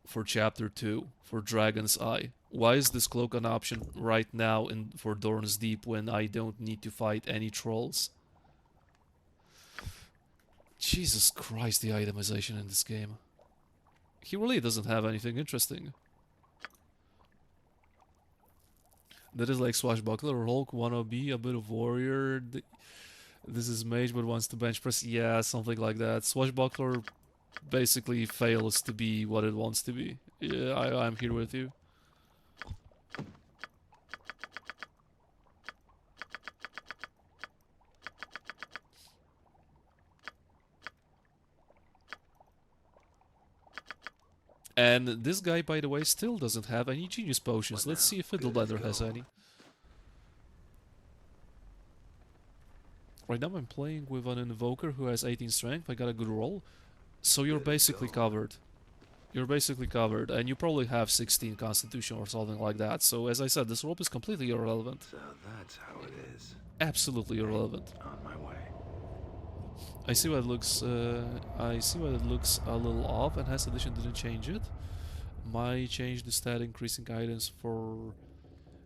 Speaker 1: for chapter 2 for Dragon's Eye? Why is this cloak an option right now for Dorn's Deep when I don't need to fight any trolls? Jesus Christ, the itemization in this game. He really doesn't have anything interesting. That is like Swashbuckler or Hulk wannabe, a bit of warrior. This is mage but wants to bench press. Yeah, something like that. Swashbuckler basically fails to be what it wants to be. Yeah, I'm here with you. And this guy, by the way, still doesn't have any genius potions. Let's see if Fiddlebender has any. Right now I'm playing with an invoker who has 18 strength. I got a good roll. So you're basically covered. You're basically covered, and you probably have 16 constitution or something like that. So as I said, this rope is completely irrelevant.
Speaker 9: So that's how it is.
Speaker 1: Absolutely irrelevant.
Speaker 9: On my way.
Speaker 1: I see why it looks. I see why it looks a little off, and Has Edition didn't change it. Might change the stat increasing guidance for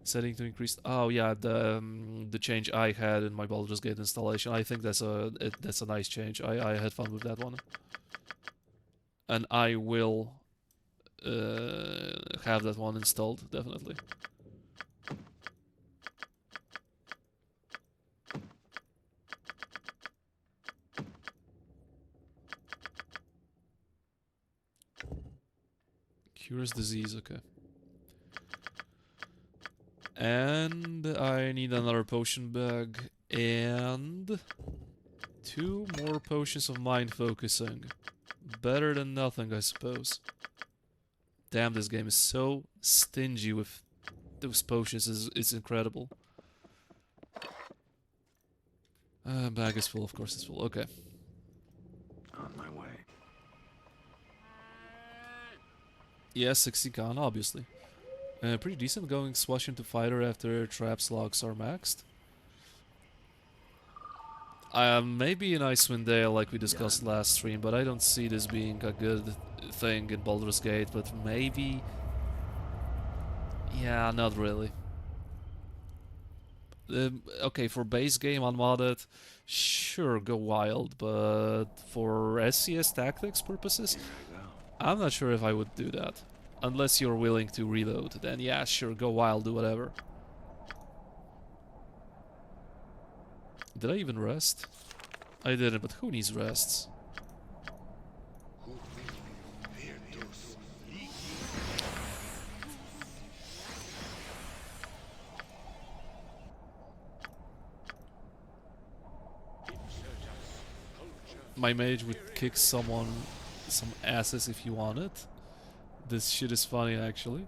Speaker 1: setting to increase. Oh yeah, the change I had in my Baldur's Gate installation. I think that's a nice change. I had fun with that one, and I will have that one installed definitely. Cures disease, okay. And I need another potion bag and 2 more potions of mind focusing. Better than nothing, I suppose. Damn, this game is so stingy with those potions, it's incredible. Bag is full, of course it's full, okay.
Speaker 9: On my way.
Speaker 1: Yeah, 60 con, obviously. Pretty decent going swash into fighter after trap slogs are maxed. Maybe in Icewind Dale, like we discussed last stream, but I don't see this being a good thing in Baldur's Gate, but maybe... Yeah, not really. Okay, for base game unmodded, sure, go wild, but for SCS tactics purposes, I'm not sure if I would do that. Unless you're willing to reload, then yeah, sure, go wild, do whatever. Did I even rest? I didn't, but who needs rests? My mage would kick some asses if you want it. This shit is funny, actually.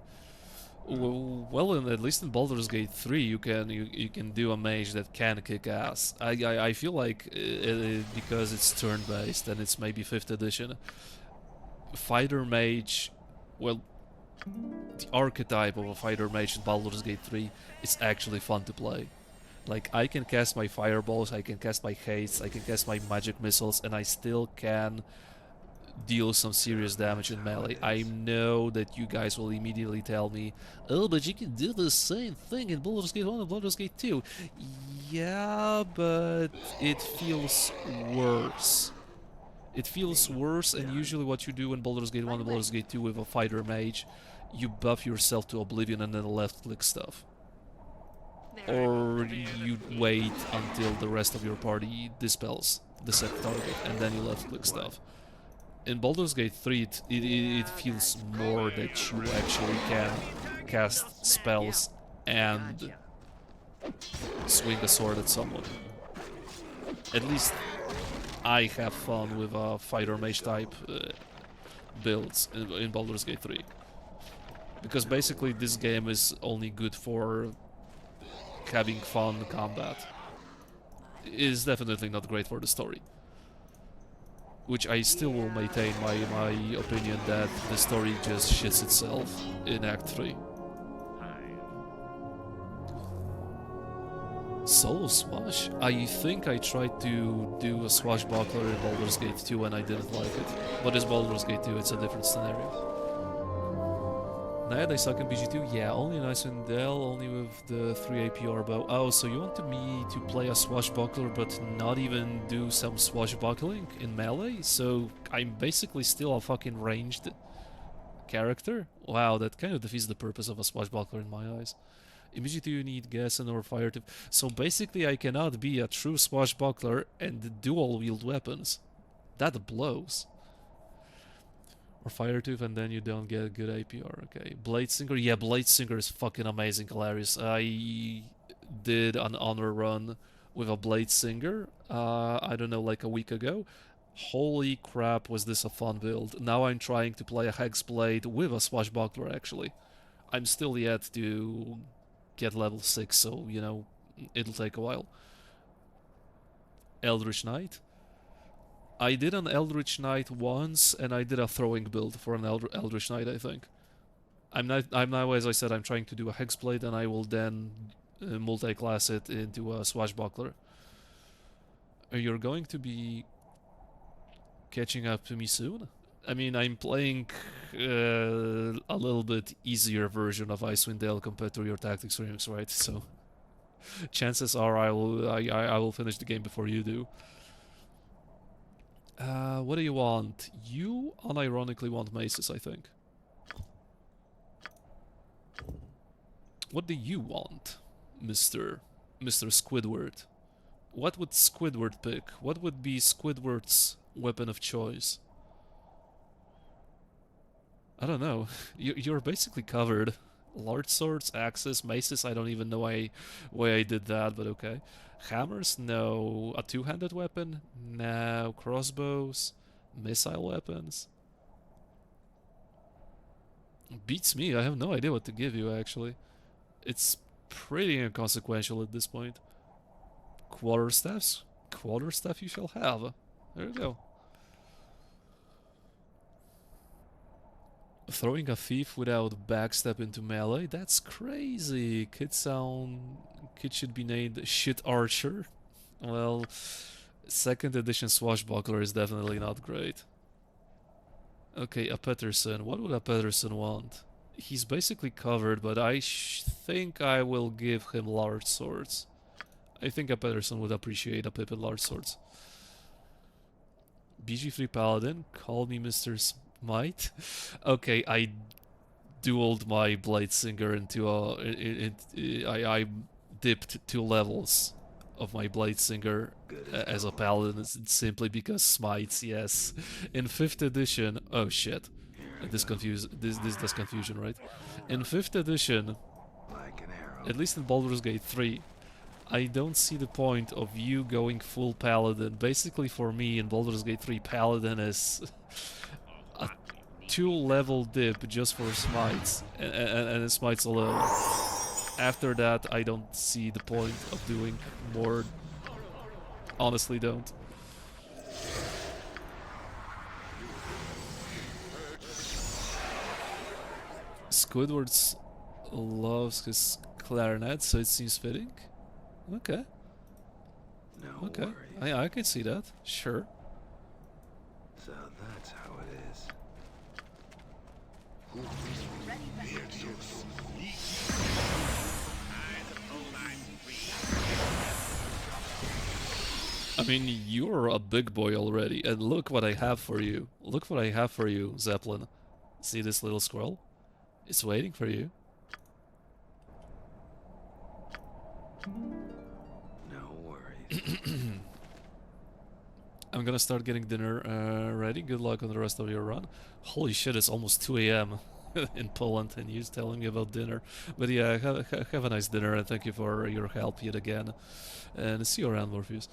Speaker 1: Well, at least in Baldur's Gate 3, you can do a mage that can kick ass. I feel like because it's turn-based and it's maybe 5th edition, fighter mage, well, the archetype of a fighter mage in Baldur's Gate 3 is actually fun to play. Like, I can cast my fireballs, I can cast my hastes, I can cast my magic missiles, and I still can deal some serious damage in melee. I know that you guys will immediately tell me, oh, but you can do the same thing in Baldur's Gate 1 and Baldur's Gate 2. Yeah, but it feels worse. It feels worse, and usually what you do in Baldur's Gate 1 and Baldur's Gate 2 with a fighter mage, you buff yourself to oblivion and then left-click stuff. Or you wait until the rest of your party dispels the set target, and then you left-click stuff. In Baldur's Gate 3, it feels more that you actually can cast spells and swing a sword at someone. At least I have fun with fighter mage type builds in Baldur's Gate 3. Because basically this game is only good for having fun combat. It is definitely not great for the story. Which I still will maintain my opinion that the story just shits itself in Act 3. Soul Swash? I think I tried to do a swashbuckler in Baldur's Gate 2 and I didn't like it. But it's Baldur's Gate 2, it's a different scenario. Naya, I suck in BG2? Yeah, only in Icewind Dale, only with the 3 APR bow. Oh, so you want me to play a swashbuckler but not even do some swashbuckling in melee? So I'm basically still a fucking ranged character? Wow, that kind of defeats the purpose of a swashbuckler in my eyes. In BG2 you need gas and or fire tip. So basically I cannot be a true swashbuckler and dual wield weapons. That blows. Or fire tooth and then you don't get good APR. Okay, Blade Singer. Yeah, Blade Singer is fucking amazing, hilarious. I did an honor run with a Blade Singer, I don't know, like a week ago. Holy crap, was this a fun build. Now I'm trying to play a Hexblade with a swashbuckler, actually. I'm still yet to get level 6, so, you know, it'll take a while. Eldritch Knight. I did an Eldritch Knight once, and I did a throwing build for an Eldritch Knight, I think. I'm now, as I said, I'm trying to do a Hexblade, and I will then multi-class it into a Swashbuckler. You're going to be catching up to me soon? I mean, I'm playing a little bit easier version of Icewind Dale compared to your Tactics Remix, right? So chances are I will finish the game before you do. What do you want? You unironically want maces, I think. What do you want, Mr. Squidward? What would Squidward pick? What would be Squidward's weapon of choice? I don't know. You're basically covered. Large swords, axes, maces, I don't even know why I did that, but okay. Hammers? No. A two-handed weapon? No. Crossbows? Missile weapons? Beats me, I have no idea what to give you, actually. It's pretty inconsequential at this point. Quarterstaffs? Quarterstaff you shall have. There you go. Throwing a thief without backstep into melee? That's crazy. Kid should be named Shit Archer. Well, 2nd edition Swashbuckler is definitely not great. Okay, a Peterson. What would a Peterson want? He's basically covered, but I think I will give him large swords. I think a Peterson would appreciate a Pippin large swords. BG3 Paladin, call me Mr. Smite. Okay, I dueled my Bladesinger into I dipped 2 levels of my Bladesinger as a Paladin simply because Smites, yes. In 5th edition, oh shit. This does confusion, right? In 5th edition, at least in Baldur's Gate 3, I don't see the point of you going full Paladin. Basically, for me, in Baldur's Gate 3, Paladin is a 2-level dip just for Smites, and Smites alone. After that, I don't see the point of doing more. Honestly, don't. Squidward loves his clarinet, so it seems fitting. Okay. Okay, I can see that. Sure.
Speaker 9: So that's how it is.
Speaker 1: I mean, you're a big boy already, and look what I have for you. Look what I have for you, Zeppelin. See this little scroll? It's waiting for you.
Speaker 9: No worries.
Speaker 1: I'm gonna start getting dinner ready. Good luck on the rest of your run. Holy shit, it's almost 2 AM in Poland, and you're telling me about dinner. But yeah, have a nice dinner, and thank you for your help yet again. And see you around, Morpheus.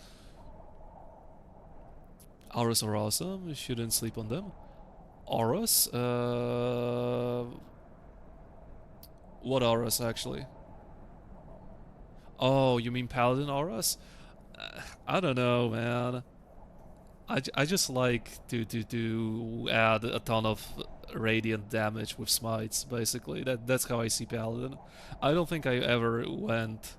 Speaker 1: Auras are awesome. You shouldn't sleep on them. Auras? What auras, actually? Oh, you mean Paladin auras? I don't know, man. I just like to add a ton of radiant damage with smites, basically. That's how I see Paladin. I don't think I ever went...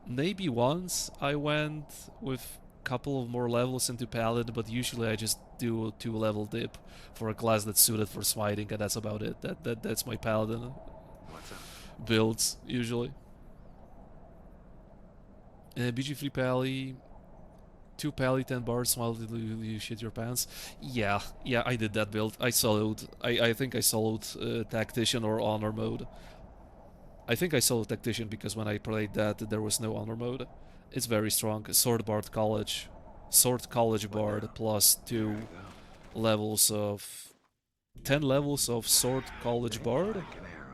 Speaker 1: Maybe once I went with a couple of more levels into Paladin, but usually I just do a 2-level dip for a class that's suited for smiting, and that's about it. That's my Paladin builds, usually. BG3 Pally, 2 Pally, 10 bars, smile till you shit your pants. Yeah, I did that build. I soloed. I think I soloed Tactician or Honor mode. I think I soloed Tactician because when I played that, there was no Honor mode. It's very strong. Sword College Bard plus 2 levels of... 10 levels of Sword College Bard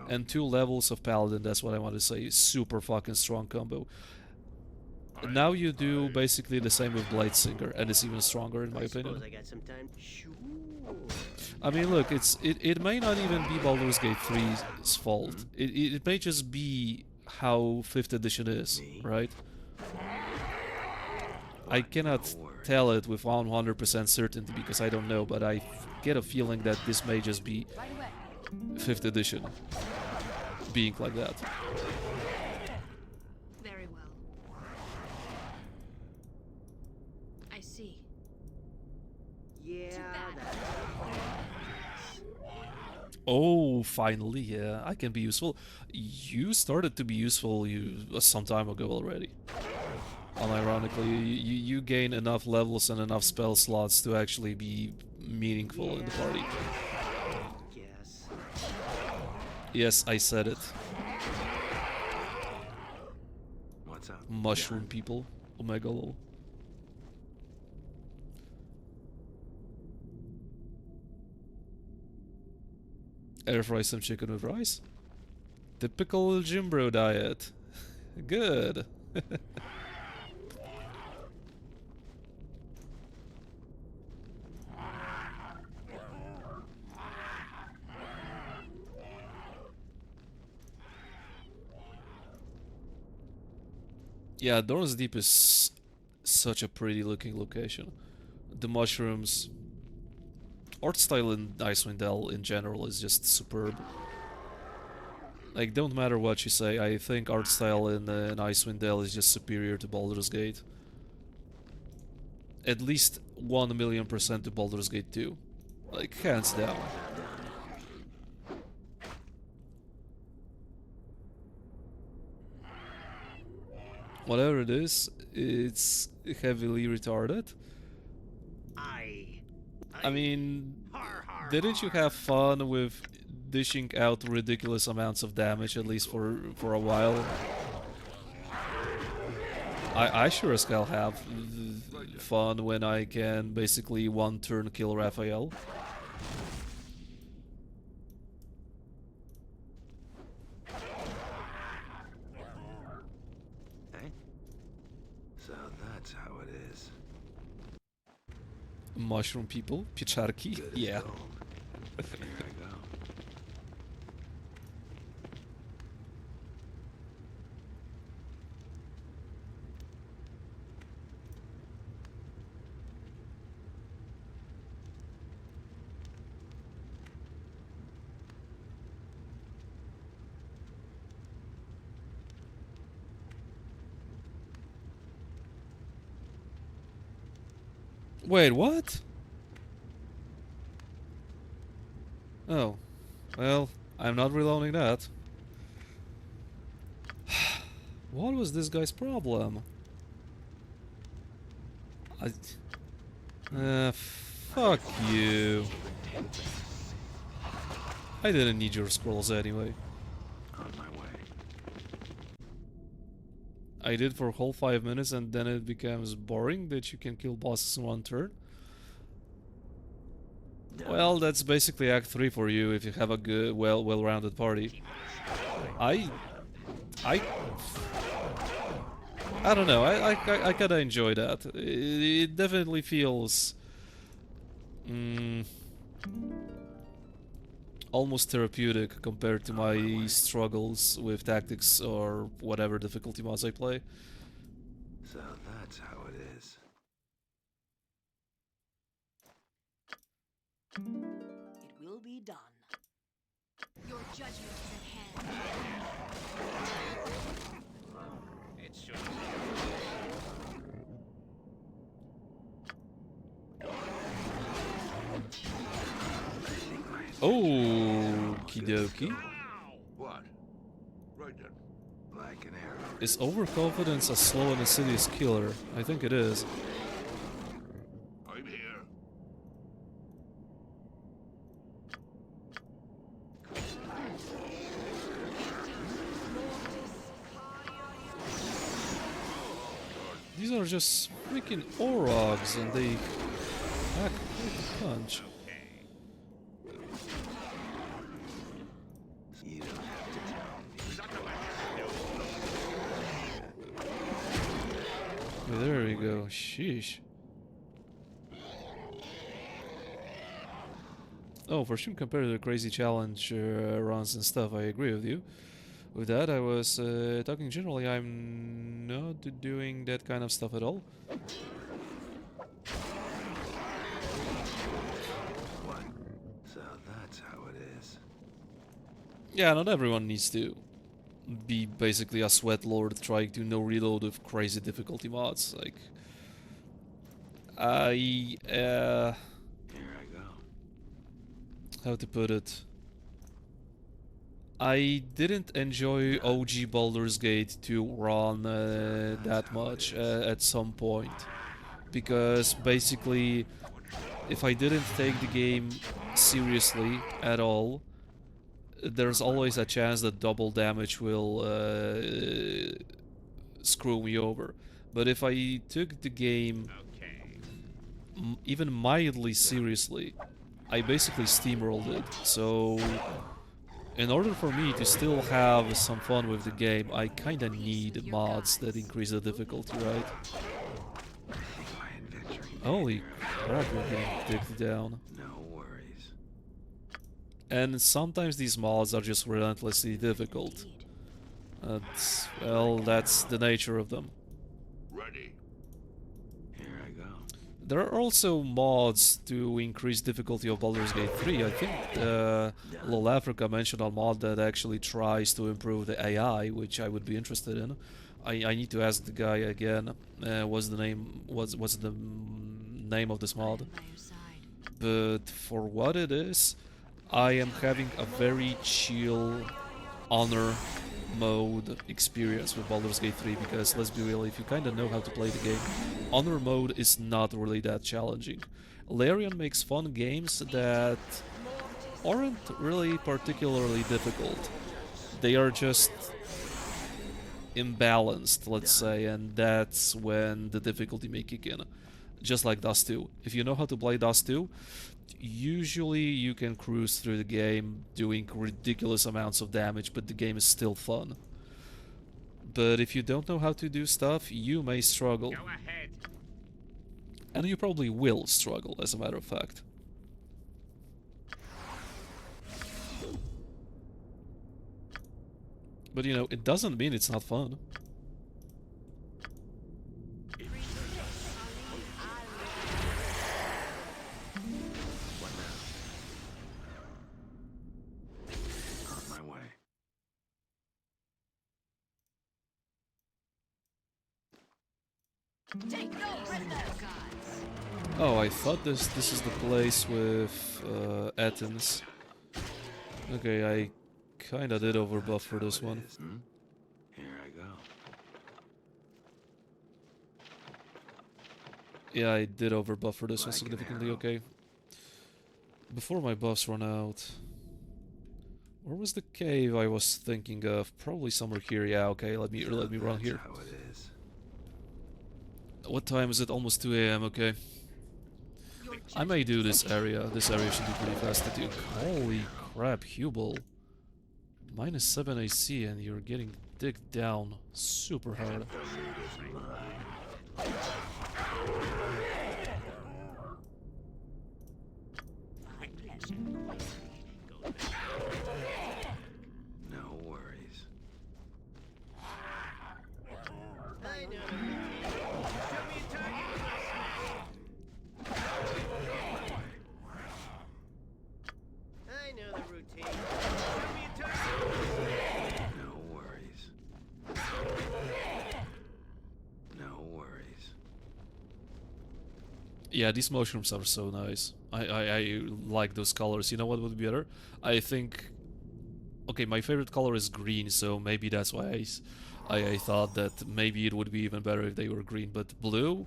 Speaker 1: and 2 levels of Paladin, that's what I want to say. Super fucking strong combo. Now you do basically the same with Bladesinger, and it's even stronger in my opinion. I mean, look, it may not even be Baldur's Gate 3's fault. It may just be how 5th edition is, right? I cannot tell it with 100% certainty because I don't know, but I get a feeling that this may just be 5th edition being like that.
Speaker 13: Very well. I see.
Speaker 3: Yeah.
Speaker 1: Oh, finally, yeah, I can be useful. You started to be useful some time ago already. Unironically, you gain enough levels and enough spell slots to actually be meaningful in the party.
Speaker 3: Yes.
Speaker 1: Yes, I said it.
Speaker 9: What's up?
Speaker 1: Mushroom people. Omega lol. Air fry some chicken with rice. Typical gym bro diet. Good. Yeah, Dorn's Deep is such a pretty looking location. The mushrooms, art style in Icewind Dale in general is just superb. Like, don't matter what you say, I think art style in Icewind Dale is just superior to Baldur's Gate. At least 1,000,000% to Baldur's Gate 2. Like, hands down. Whatever it is, it's heavily retarded. I mean, didn't you have fun with dishing out ridiculous amounts of damage, at least for a while? I sure as hell have fun when I can basically one turn kill Raphael.
Speaker 9: So that's how it is.
Speaker 1: Mushroom people, pieczarki, yeah.
Speaker 9: Here I go.
Speaker 1: Wait, what? Oh, well, I'm not reloading that. What was this guy's problem? Fuck you. I didn't need your scrolls anyway.
Speaker 9: On my way.
Speaker 1: I did for a whole 5 minutes and then it becomes boring that you can kill bosses in one turn. Well, that's basically Act 3 for you if you have a good, well-rounded party. I don't know. I kinda enjoy that. It definitely feels almost therapeutic compared to my struggles with tactics or whatever difficulty mods I play.
Speaker 9: So that's how it is.
Speaker 5: It will be done.
Speaker 13: Your judgment is at hand.
Speaker 2: It should
Speaker 1: Okie dokie.
Speaker 11: What? Right then.
Speaker 9: Like an arrow.
Speaker 1: Is overconfidence a slow and insidious killer? I think it is.
Speaker 11: I'm here.
Speaker 1: These are just freaking Orogs and they pack quite a punch.
Speaker 9: You don't have to tell me.
Speaker 1: There we go. Sheesh. Oh, for sure, compared to the crazy challenge runs and stuff, I agree with you. With that, I was talking generally, I'm not doing that kind of stuff at all.
Speaker 9: that's how it is.
Speaker 1: Yeah, not everyone needs to be basically a sweat lord trying to no reload with crazy difficulty mods. Like,
Speaker 9: Here I go.
Speaker 1: how to put it? I didn't enjoy OG Baldur's Gate 2 run that much at some point, because basically, if I didn't take the game seriously at all, there's always a chance that double damage will screw me over. But if I took the game even mildly seriously, I basically steamrolled it. So in order for me to still have some fun with the game, I kinda need mods that increase the difficulty, right? Holy crap, we're getting digged down.
Speaker 9: No worries.
Speaker 1: And sometimes these mods are just relentlessly difficult. Well, that's the nature of them.
Speaker 11: Ready.
Speaker 9: Here I go.
Speaker 1: There are also mods to increase difficulty of Baldur's Gate 3. I think Lol Africa mentioned a mod that actually tries to improve the AI, which I would be interested in. I need to ask the guy again. What's the name of this mod? But for what it is, I am having a very chill honor mode experience with Baldur's Gate 3, because let's be real, if you kind of know how to play the game, honor mode is not really that challenging. Larian makes fun games that aren't really particularly difficult. They are just imbalanced, let's say, and that's when the difficulty may kick in. Just like Dust 2. If you know how to play Dust 2, usually you can cruise through the game doing ridiculous amounts of damage, but the game is still fun. But if you don't know how to do stuff, you may struggle.
Speaker 2: Go ahead.
Speaker 1: And you probably will struggle, as a matter of fact. But you know, it doesn't mean it's not fun. Oh, I thought this is the place with Athens. Okay, I kinda did overbuff for this one.
Speaker 9: Here I go.
Speaker 1: Yeah, I did overbuff for this one significantly, okay. Before my buffs run out... Where was the cave I was thinking of? Probably somewhere here, yeah, okay, let me run here. What time is it? Almost 2 AM, okay. I may do this area. This area should be pretty fast to do. Holy crap, Hubel. -7 AC and you're getting digged down super hard.
Speaker 9: No worries.
Speaker 3: I know the routine. Show me a target and I'll smash it. I know the routine. Show me a target.
Speaker 9: No worries. No worries.
Speaker 1: Yeah, these mushrooms are so nice. I like those colors. You know what would be better? I think... Okay, my favorite color is green, so maybe that's why I thought that maybe it would be even better if they were green. But blue?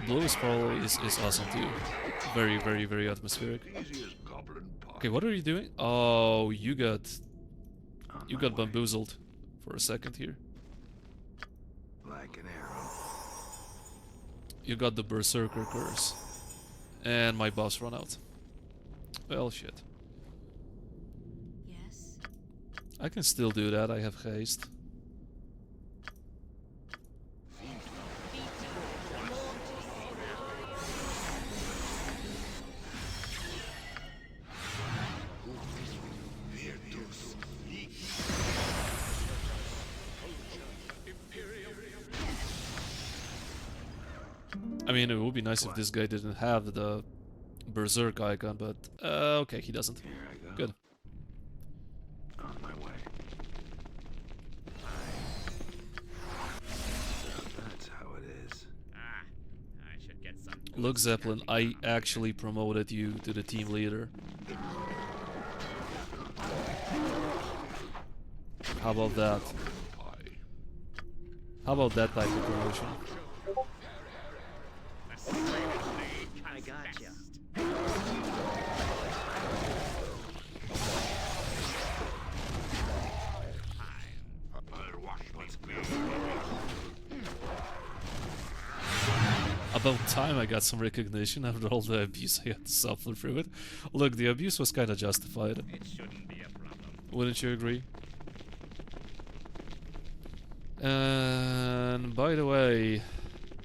Speaker 1: Blue is probably is awesome too. Very, very, very atmospheric. Okay, what are you doing? Oh, you got bamboozled for a second here.
Speaker 9: Like an arrow.
Speaker 1: You got the Berserker curse. And my buffs run out. Well, shit.
Speaker 13: Yes.
Speaker 1: I can still do that, I have haste. I mean, it would be nice if this guy didn't have the berserk icon, but okay, he doesn't.
Speaker 9: Here I go.
Speaker 1: Good.
Speaker 9: On my way. So that's how it is.
Speaker 2: Ah, I should get some.
Speaker 1: Look, Zeppelin, I actually promoted you to the team leader. How about that? How about that type of promotion?
Speaker 3: I gotcha.
Speaker 11: I'll wash my
Speaker 1: About time I got some recognition after all the abuse I had to suffer through it. Look, the abuse was kinda justified.
Speaker 2: It shouldn't be a problem.
Speaker 1: Wouldn't you agree? And by the way,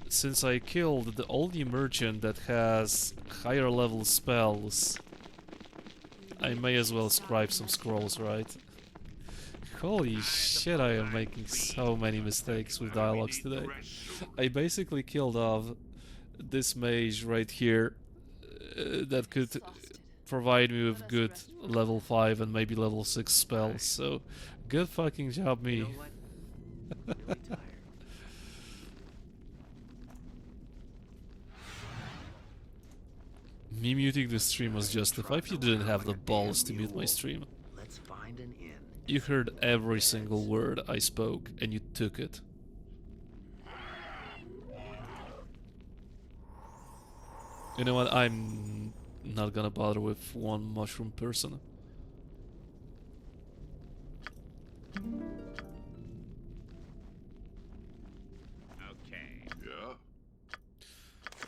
Speaker 1: since I killed the only merchant that has higher level spells, I may as well scribe some scrolls, right? Holy shit, I am making so many mistakes with dialogues today. I basically killed off this mage right here that could provide me with good level 5 and maybe level 6 spells, so good fucking job me. Me muting the stream was justified. If you didn't have the balls to mute my stream.
Speaker 3: Let's find an inn.
Speaker 1: You heard every single word I spoke and you took it. You know what, I'm not gonna bother with one mushroom person.
Speaker 2: Okay.
Speaker 11: Yeah?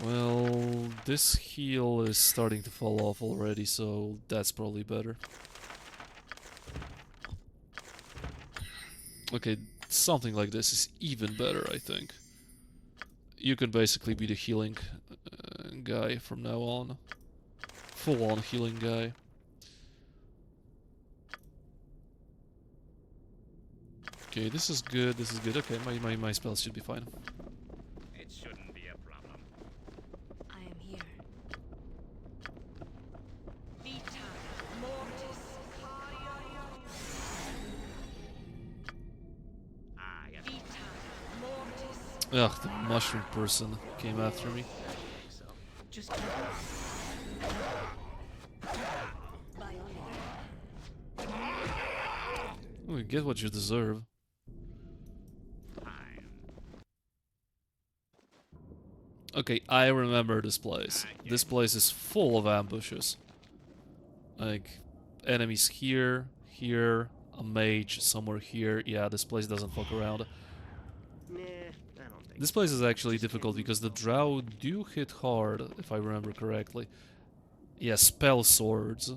Speaker 1: Well, this heal is starting to fall off already, so that's probably better. Okay, something like this is even better, I think. You can basically be the healing guy from now on. Full-on healing guy. Okay, this is good, this is good. Okay, my spells should be fine.
Speaker 2: It shouldn't be a problem.
Speaker 13: I am here. Vita Mortis.
Speaker 2: Ah, yes.
Speaker 13: Vita Mortis.
Speaker 1: Ugh, the mushroom person came after me.
Speaker 3: Just
Speaker 1: Oh, you get what you deserve. Okay, I remember this place. This place is full of ambushes. Like, enemies here, here, a mage somewhere here. Yeah, this place doesn't fuck around.
Speaker 3: Nah, I don't think.
Speaker 1: This place is actually difficult because the drow do hit hard, if I remember correctly. Yeah, spell swords.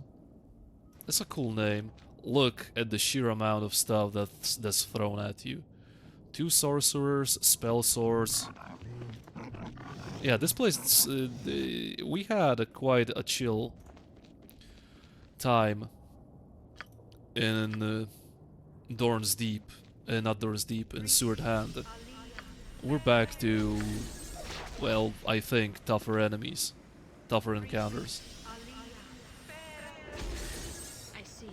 Speaker 1: That's a cool name. Look at the sheer amount of stuff that's thrown at you. 2 sorcerers, spell swords. Yeah, this place, we had quite a chill time in Dorn's Deep, not Dorn's Deep, in Sewered Hand. We're back to, well, I think, tougher enemies, tougher encounters.
Speaker 13: I see.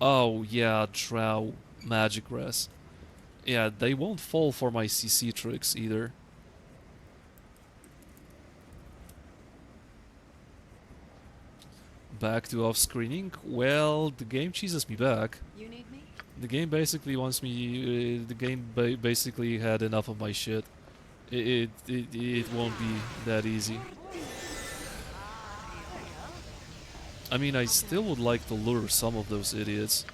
Speaker 1: Oh yeah, drow magic res. Yeah, they won't fall for my CC tricks either. Back to off-screening? Well, the game cheeses me back.
Speaker 13: You need me?
Speaker 1: The game basically wants me... the game basically had enough of my shit. It won't be that easy. I mean, I still would like to lure some of those idiots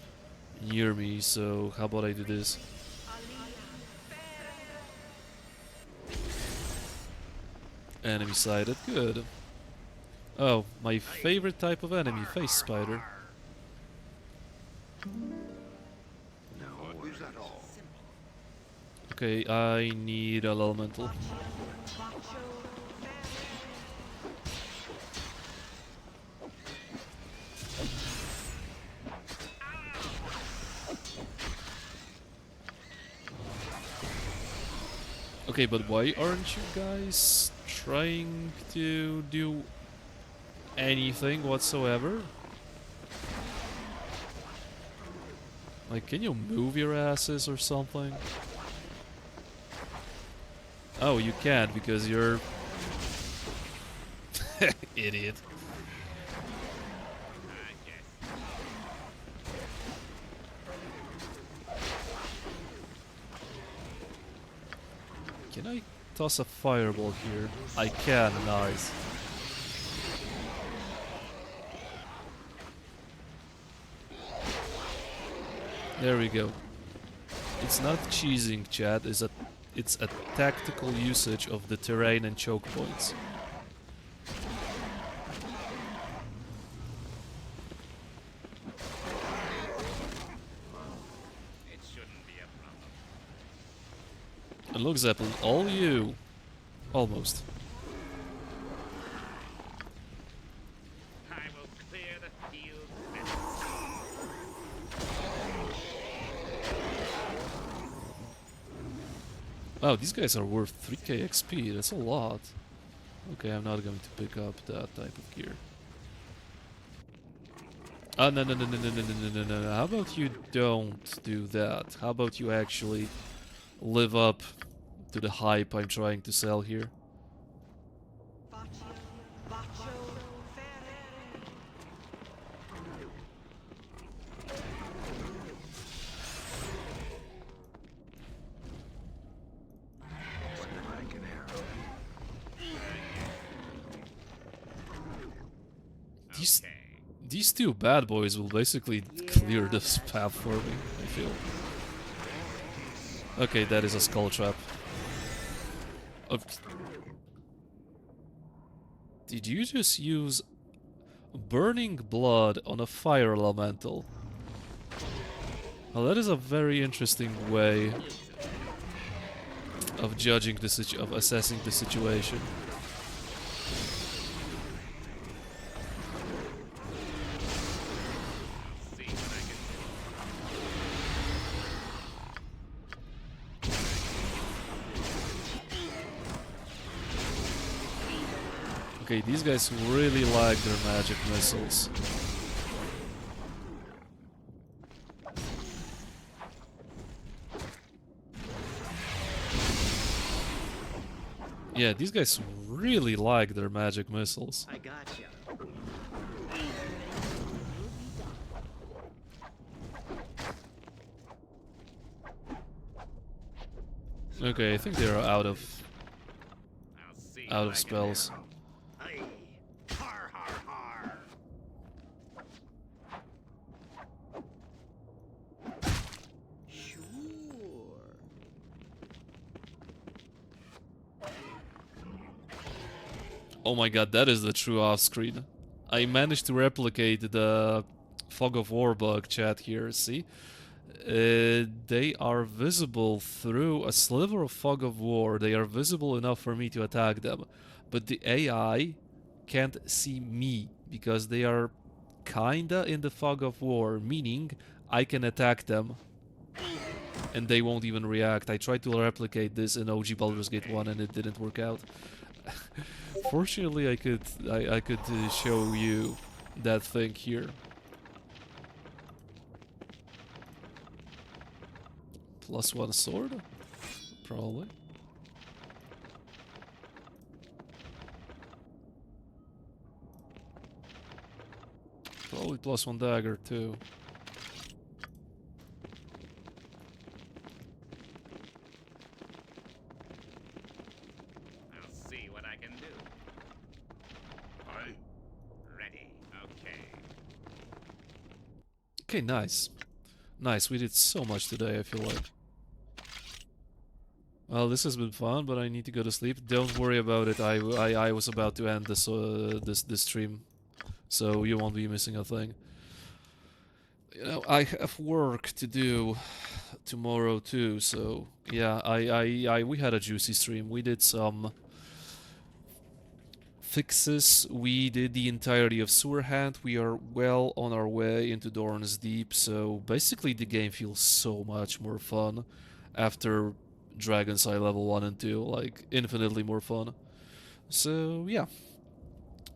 Speaker 1: near me, so how about I do this? Enemy sighted, good. Oh, my favorite type of enemy, face spider.
Speaker 11: Is that all?
Speaker 1: Okay, I need an elemental. Okay, but why aren't you guys trying to do anything whatsoever? Like, can you move your asses or something? Oh, you can't because you're... Idiot. Can I toss a fireball here? I can, nice. There we go. It's not cheesing, chat, it's a tactical usage of the terrain and choke points.
Speaker 2: It shouldn't be a problem.
Speaker 1: And look, Zeppelin, all you. Almost.
Speaker 2: I will clear the field.
Speaker 1: Wow, these guys are worth 3k XP, that's a lot. Okay, I'm not going to pick up that type of gear. Oh, no, no, no, no, no, no, no, no, no, no. How about you don't do that? How about you actually live up to the hype I'm trying to sell here? These two bad boys will basically clear this path for me, I feel. Okay, that is a skull trap. Did you just use burning blood on a fire elemental? Well, that is a very interesting way of judging the of assessing the situation. Okay, these guys really like their magic missiles. Yeah, these guys really like their magic missiles.
Speaker 3: I gotcha.
Speaker 1: Okay, I think they're out of spells.
Speaker 3: Har har har. Sure.
Speaker 1: Oh my god, that is the true off-screen. I managed to replicate the Fog of War bug chat here, see? They are visible through a sliver of Fog of War. They are visible enough for me to attack them. But the AI can't see me because they are kinda in the Fog of War, meaning I can attack them and they won't even react. I tried to replicate this in OG Baldur's Gate 1 and it didn't work out. Fortunately, I could show you that thing here. +1 sword? Probably. Probably +1 dagger too.
Speaker 2: I'll see what I can do.
Speaker 11: Aye.
Speaker 2: Ready. Okay.
Speaker 1: Okay, nice. Nice, we did so much today, I feel like. Well, this has been fun, but I need to go to sleep. Don't worry about it, I was about to end this, this stream. So you won't be missing a thing. You know, I have work to do tomorrow too, so... Yeah, we had a juicy stream. We did some... fixes. We did the entirety of Sewered Hand. We are well on our way into Dorn's Deep, so basically the game feels so much more fun after Dragon's Eye level 1 and 2, like infinitely more fun. So yeah,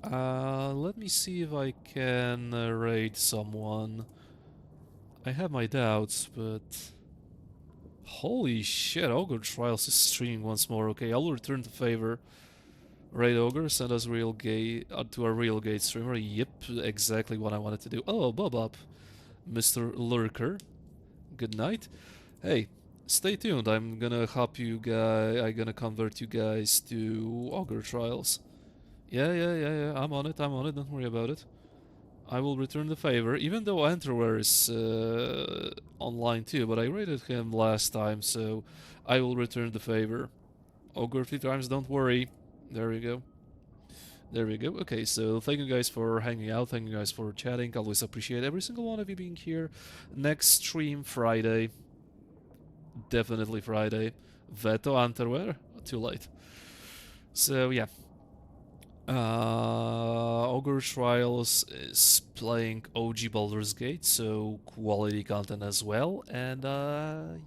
Speaker 1: Let me see if I can raid someone. I have my doubts, but... Holy shit, Ogre Trials is streaming once more. Okay, I'll return the favor. Raid Ogre, send us real gay to a real gate streamer. Yep, exactly what I wanted to do. Oh, Bob, Mr. Lurker. Good night. Hey, stay tuned. I'm gonna hop you guys. I'm gonna convert you guys to Ogre Trials. Yeah. I'm on it. Don't worry about it. I will return the favor, even though Anterware is online too, but I raided him last time, so I will return the favor. Ogre 3 times, don't worry. There we go. There we go. Okay, so thank you guys for hanging out, thank you guys for chatting. Always appreciate every single one of you being here. Next stream, Friday. Definitely Friday. Veto Anterware? Too late. So, yeah. Ogre Trials is playing OG Baldur's Gate, so quality content as well. And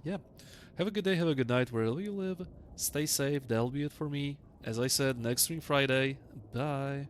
Speaker 1: yeah, have a good day, have a good night wherever you live. Stay safe, that'll be it for me. As I said, next stream Friday. Bye.